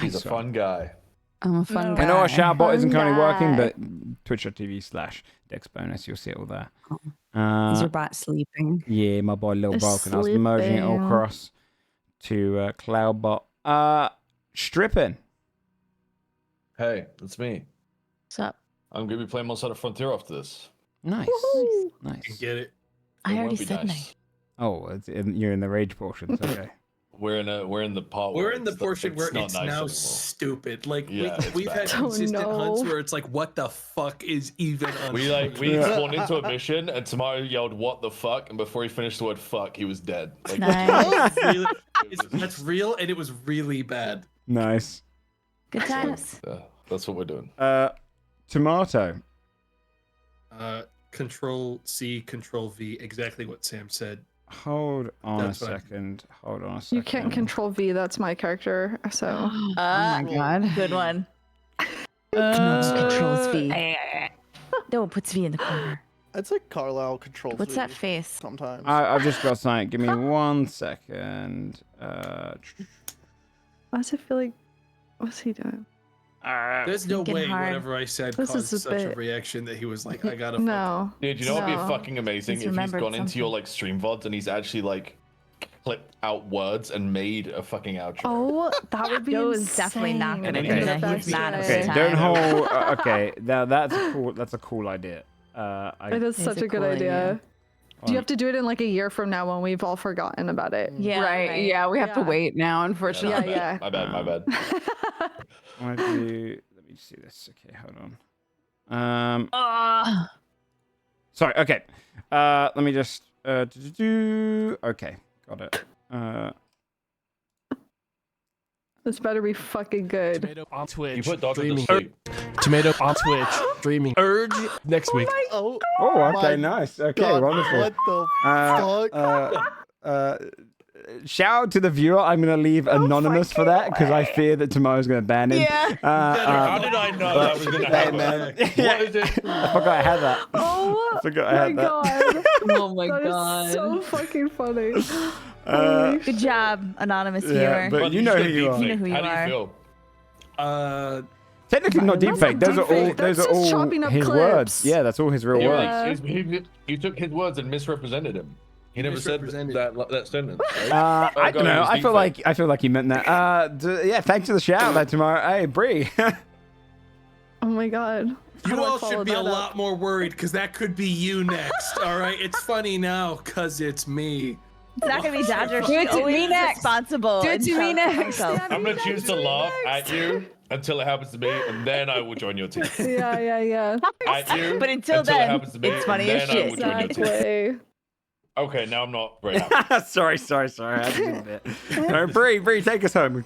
Speaker 6: He's a fun guy.
Speaker 4: I'm a fun guy.
Speaker 1: I know our shout bot isn't
Speaker 3: Fun
Speaker 1: currently working,
Speaker 3: guy.
Speaker 1: but twitch.tv/DexBonus, you'll see it all there.
Speaker 10: Is your bot sleeping?
Speaker 1: Yeah, my boy Lil Balkan. I was merging it all
Speaker 3: Sleeping.
Speaker 1: across to Cloudbot. Stripping.
Speaker 6: Hey, that's me.
Speaker 5: What's up?
Speaker 6: I'm gonna be playing Monster Frontier after this.
Speaker 1: Nice.
Speaker 2: You
Speaker 1: Nice.
Speaker 2: get it.
Speaker 5: I
Speaker 6: It
Speaker 5: already
Speaker 6: won't be
Speaker 5: said
Speaker 6: nice.
Speaker 1: Oh, you're in the rage portions. Okay.
Speaker 6: We're in the part.
Speaker 2: We're
Speaker 6: where
Speaker 2: in the portion where
Speaker 6: not
Speaker 2: it's
Speaker 6: nice
Speaker 2: now
Speaker 6: anymore.
Speaker 2: stupid. Like
Speaker 6: Yeah, it's
Speaker 2: we've had
Speaker 6: bad.
Speaker 3: Oh,
Speaker 2: consistent hunts
Speaker 3: no.
Speaker 2: where it's like, what the fuck is even on?
Speaker 6: We
Speaker 1: Yeah.
Speaker 6: spawned into a mission and Tamara yelled "What the fuck?" and before he finished the word "fuck," he was dead. Like,
Speaker 5: Nice.
Speaker 2: That's real, and it was really bad.
Speaker 1: Nice.
Speaker 5: Good times.
Speaker 6: that's what we're doing.
Speaker 1: Tomato.
Speaker 2: Control C, Control V, exactly what Sam said.
Speaker 1: Hold on
Speaker 2: That's
Speaker 1: a
Speaker 2: fine.
Speaker 1: second. Hold on a second.
Speaker 3: You can't control V. That's my character. So
Speaker 4: Oh my god.
Speaker 5: Good one.
Speaker 10: Controls V.
Speaker 5: No, it puts V in the corner.
Speaker 8: I'd say Carlisle controls.
Speaker 5: What's
Speaker 8: me
Speaker 5: that face?
Speaker 8: Sometimes.
Speaker 1: I've just got something. Give me 1 second.
Speaker 3: why does it feel like? What's he doing?
Speaker 2: There's no
Speaker 5: Thinking
Speaker 2: way
Speaker 5: hard.
Speaker 2: whatever I said
Speaker 3: This
Speaker 2: caused
Speaker 3: is a
Speaker 2: such a
Speaker 3: bit-
Speaker 2: reaction that he was like, I gotta
Speaker 3: No.
Speaker 7: Dude, you know what'd be
Speaker 3: No.
Speaker 7: fucking amazing
Speaker 5: He's
Speaker 7: if he's
Speaker 5: remembered
Speaker 7: gone into your
Speaker 5: something.
Speaker 7: like stream VODs and he's actually like clipped out words and made a fucking outro.
Speaker 3: Oh, that would be
Speaker 5: Joe's
Speaker 3: insane.
Speaker 5: definitely not gonna
Speaker 7: do
Speaker 3: In the
Speaker 7: that.
Speaker 3: best
Speaker 5: He's not a
Speaker 3: way.
Speaker 1: Okay,
Speaker 5: Time.
Speaker 1: don't hold. Okay, now that's a cool idea.
Speaker 3: It is
Speaker 5: It's
Speaker 3: such
Speaker 5: a
Speaker 3: a good
Speaker 5: cool
Speaker 3: idea.
Speaker 5: idea.
Speaker 3: Do you have to do it in like a year from now when we've all forgotten about it?
Speaker 5: Yeah.
Speaker 10: right. Yeah, we have to
Speaker 3: Yeah.
Speaker 10: wait now,
Speaker 7: Yeah,
Speaker 10: unfortunately.
Speaker 3: Yeah,
Speaker 7: my bad, my bad.
Speaker 1: I want to do. Let me see this. Okay, hold on. Sorry. Okay. Let me just. Okay, got it.
Speaker 3: This better be fucking good.
Speaker 12: Tomato on Twitch.
Speaker 7: You put dogs to
Speaker 12: streaming.
Speaker 7: sleep.
Speaker 12: Tomato on Twitch. Streaming. Urge next week.
Speaker 8: Oh,
Speaker 1: Oh, okay,
Speaker 8: my
Speaker 1: nice. Okay,
Speaker 8: God,
Speaker 1: wonderful.
Speaker 8: what the fuck?
Speaker 1: Shout out to the viewer. I'm gonna leave anonymous for that because I fear that tomorrow's gonna ban him.
Speaker 5: Yeah.
Speaker 6: How did I know that was going to
Speaker 1: Hey,
Speaker 6: happen?
Speaker 1: man.
Speaker 6: What is it?
Speaker 1: I forgot I had that.
Speaker 3: Oh
Speaker 1: I forgot I
Speaker 3: my
Speaker 1: had that.
Speaker 3: god.
Speaker 10: Oh my
Speaker 3: That is
Speaker 10: god.
Speaker 3: so fucking funny.
Speaker 5: Good job, anonymous
Speaker 1: Yeah,
Speaker 5: viewer.
Speaker 1: but you know who you are.
Speaker 5: You know who you
Speaker 6: How do
Speaker 5: are.
Speaker 6: you feel?
Speaker 1: Technically not
Speaker 3: That's
Speaker 1: deepfake.
Speaker 3: not
Speaker 1: Those are all.
Speaker 3: deepfake.
Speaker 1: Those
Speaker 3: That's
Speaker 1: are
Speaker 3: just
Speaker 1: all
Speaker 3: chopping up
Speaker 1: his
Speaker 3: clips.
Speaker 1: words. Yeah, that's all his real
Speaker 6: Yeah,
Speaker 1: words.
Speaker 6: you took his words and misrepresented him. He never said
Speaker 2: Misrepresented.
Speaker 6: that sentence. Right?
Speaker 1: I
Speaker 6: go,
Speaker 1: don't know.
Speaker 6: it was
Speaker 1: I feel
Speaker 6: deepfake.
Speaker 1: like he meant that. Yeah, thanks for the shout out there tomorrow. Hey, Bree.
Speaker 3: Oh my god. How
Speaker 2: You
Speaker 3: do I
Speaker 2: all
Speaker 3: follow
Speaker 2: should be a
Speaker 3: that up?
Speaker 2: lot more worried because that could be you next. All right, it's funny now because it's me.
Speaker 5: It's not gonna be Dodger.
Speaker 2: Do
Speaker 5: She's
Speaker 2: it
Speaker 5: always
Speaker 4: to me next.
Speaker 5: responsible.
Speaker 4: Do it
Speaker 5: and
Speaker 4: to me
Speaker 5: shouts
Speaker 4: next.
Speaker 5: herself.
Speaker 6: I'm going to choose to laugh at you until it happens to me, and then I will join your team.
Speaker 3: Yeah.
Speaker 6: At you
Speaker 5: But until
Speaker 6: it
Speaker 5: then,
Speaker 6: happens to me,
Speaker 5: it's funny
Speaker 6: and
Speaker 5: as
Speaker 6: then I
Speaker 5: shit.
Speaker 6: will join your team.
Speaker 3: Exactly.
Speaker 6: Okay, now I'm not very happy.
Speaker 1: sorry. I had to do that. No, Bree, take us home.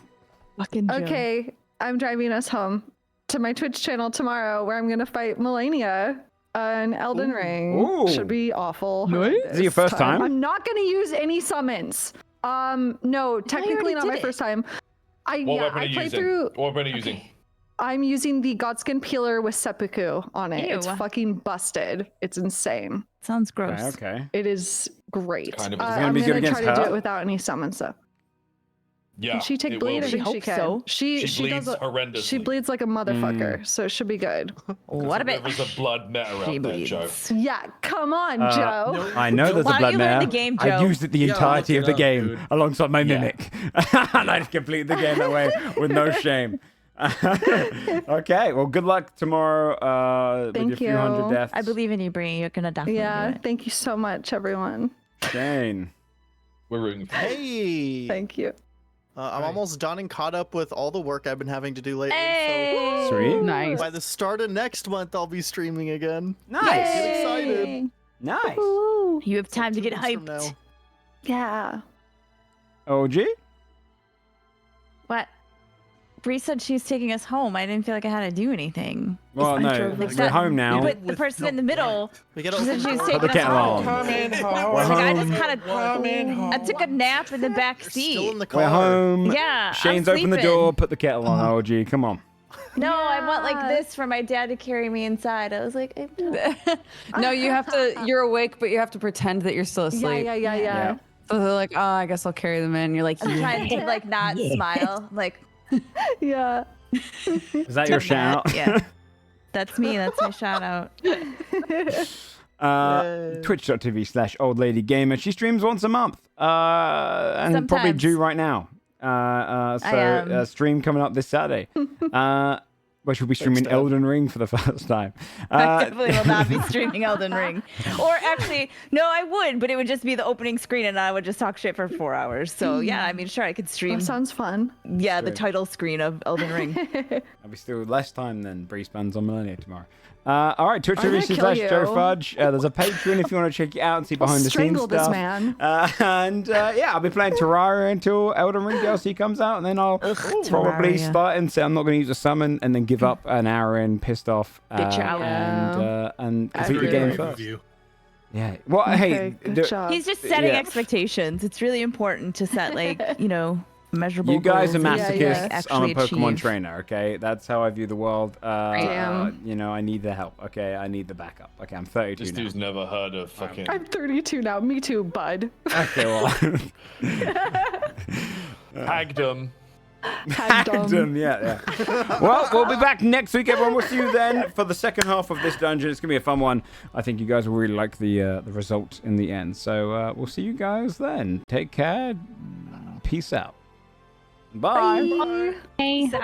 Speaker 5: Fucking Joe.
Speaker 3: Okay, I'm driving us home to my Twitch channel tomorrow where I'm gonna fight Melania on Elden Ring.
Speaker 1: Ooh.
Speaker 3: Should be awful.
Speaker 1: Nice. Is it your first time?
Speaker 3: I'm not gonna use any summons. No, technically
Speaker 5: already
Speaker 3: not
Speaker 5: did
Speaker 3: my
Speaker 5: it.
Speaker 3: first time.
Speaker 6: What weapon are you
Speaker 3: played
Speaker 6: using?
Speaker 3: through.
Speaker 6: What weapon are you using?
Speaker 3: I'm using the Godskin Peeler with seppuku on it. It's
Speaker 5: Ew.
Speaker 3: fucking busted. It's insane.
Speaker 5: Sounds gross.
Speaker 1: Okay.
Speaker 3: It is great.
Speaker 6: Kind of.
Speaker 1: Is it gonna
Speaker 3: I'm
Speaker 1: be good
Speaker 3: gonna try
Speaker 1: against
Speaker 3: to do
Speaker 1: her?
Speaker 3: it without any summons though.
Speaker 6: Yeah.
Speaker 3: Can she take
Speaker 6: it
Speaker 3: bleed?
Speaker 6: will
Speaker 3: I
Speaker 6: be.
Speaker 3: think she
Speaker 5: hope
Speaker 3: can.
Speaker 5: so.
Speaker 3: She
Speaker 6: bleeds
Speaker 3: does.
Speaker 6: horrendously.
Speaker 3: She bleeds like a motherfucker, so it should be good.
Speaker 5: What a
Speaker 6: There
Speaker 5: bit.
Speaker 6: was a blood matter
Speaker 5: She
Speaker 6: out there, Joe.
Speaker 5: bleeds.
Speaker 3: Yeah, come on, Joe.
Speaker 1: I know there's
Speaker 5: Why
Speaker 1: a
Speaker 5: don't
Speaker 1: blood
Speaker 5: you learn
Speaker 1: mare.
Speaker 5: the game,
Speaker 1: I
Speaker 5: Joe?
Speaker 1: used it the
Speaker 2: Yeah,
Speaker 1: entirety
Speaker 2: look
Speaker 1: of the
Speaker 2: it up,
Speaker 1: game
Speaker 2: dude.
Speaker 1: alongside my
Speaker 6: Yeah.
Speaker 1: mimic. And I completed the game that way with no shame. Okay, well, good luck tomorrow with
Speaker 3: Thank
Speaker 1: your few hundred
Speaker 3: you.
Speaker 1: deaths.
Speaker 5: I believe in you, Bree. You're gonna definitely
Speaker 3: Yeah,
Speaker 5: do it.
Speaker 3: thank you so much, everyone.
Speaker 1: Shane.
Speaker 6: We're rooting for you.
Speaker 8: Hey,
Speaker 3: Thank you.
Speaker 8: I'm almost done and caught up with all the work I've been having to do lately.
Speaker 5: Hey!
Speaker 1: Sweet.
Speaker 8: So
Speaker 10: Nice.
Speaker 8: by the start of next month, I'll be streaming again.
Speaker 1: Nice.
Speaker 8: Get excited.
Speaker 1: Nice.
Speaker 3: Ooh,
Speaker 5: You have time to get
Speaker 8: 2 months from
Speaker 5: hyped.
Speaker 8: now.
Speaker 3: yeah.
Speaker 1: OG?
Speaker 5: What? Bree said she was taking us home. I didn't feel like I had to do anything.
Speaker 1: Well,
Speaker 3: I
Speaker 1: no,
Speaker 3: drove
Speaker 1: we're
Speaker 3: us
Speaker 5: that-
Speaker 1: home now.
Speaker 5: But the person in the middle,
Speaker 8: We gotta
Speaker 5: she said
Speaker 8: open
Speaker 5: she was
Speaker 8: the door.
Speaker 5: taking
Speaker 1: Put the
Speaker 5: us
Speaker 1: kettle
Speaker 5: home.
Speaker 1: on.
Speaker 6: Coming home.
Speaker 1: We're
Speaker 5: Like, I
Speaker 1: home.
Speaker 5: just kind of, I took a nap in the back
Speaker 8: You're still in
Speaker 5: seat.
Speaker 8: the car.
Speaker 1: We're home.
Speaker 5: Yeah,
Speaker 1: Shane's
Speaker 5: I'm
Speaker 1: opened the
Speaker 5: sleeping.
Speaker 1: door, put the kettle on, OG. Come on.
Speaker 5: No, I want like
Speaker 3: Yeah.
Speaker 5: this for my dad to carry me inside. I was like,
Speaker 4: No, you have to. You're awake, but you have to pretend that you're still asleep.
Speaker 3: Yeah.
Speaker 1: Yeah.
Speaker 4: So they're like, "Oh, I guess I'll carry them in." You're like,
Speaker 5: I'm trying to like not smile. Like,
Speaker 3: Yeah.
Speaker 1: Is that your shout out?
Speaker 5: yeah, that's me. That's my shout out.
Speaker 1: Twitch.tv/oldladygamer. She streams once a month. And probably
Speaker 5: Sometimes.
Speaker 1: due right now. So stream coming up this Saturday. Where she'll be streaming
Speaker 8: Dad.
Speaker 1: Elden Ring for the first time.
Speaker 5: I definitely will not be streaming Elden Ring. Or actually, no, I would, but it would just be the opening screen and I would just talk shit for 4 hours. So yeah, I mean, sure, I could stream.
Speaker 3: That sounds fun.
Speaker 5: Yeah, the
Speaker 1: True.
Speaker 5: title screen of Elden Ring.
Speaker 1: I'll be still less time than Bree spends on Millennia tomorrow. All right,
Speaker 3: I'm gonna kill you.
Speaker 1: Twitch.tv/Joe Fudge. There's a Patreon if you want to check it out and see behind the scenes
Speaker 3: strangle this
Speaker 1: stuff.
Speaker 3: man.
Speaker 1: Yeah, I'll be playing Terraria until Elden Ring DLC comes out, and then I'll probably
Speaker 5: Terraria.
Speaker 1: start and say I'm not going to use a summon, and then give up an hour in, pissed off,
Speaker 5: Bitch out.
Speaker 1: and
Speaker 3: That's
Speaker 1: complete the
Speaker 3: very
Speaker 1: game
Speaker 3: brave
Speaker 1: first.
Speaker 2: you.
Speaker 1: Yeah. Well,
Speaker 3: Okay,
Speaker 1: hey,
Speaker 3: good job.
Speaker 5: He's just setting
Speaker 1: Yeah.
Speaker 5: expectations. It's really important to set like, measurable
Speaker 1: you guys are
Speaker 5: goals that you
Speaker 1: masochists.
Speaker 5: can
Speaker 1: I'm a
Speaker 5: actually
Speaker 1: Pokemon
Speaker 5: achieve.
Speaker 1: trainer. Okay, that's how I view the world.
Speaker 3: Damn.
Speaker 1: I need the help. Okay, I need the backup. Okay, I'm 32
Speaker 6: This
Speaker 1: now.
Speaker 6: dude's never heard of fucking.
Speaker 3: I'm 32 now. Me too, bud.
Speaker 1: Okay, well.
Speaker 6: Hagdom.
Speaker 1: Haggdom, yeah. Well, we'll be back next week, everyone. We'll see you then for the second half of this dungeon. It's going to be a fun one. I think you guys will really like the result in the end. So we'll see you guys then. Take care. Peace out. Bye.
Speaker 5: Peace out.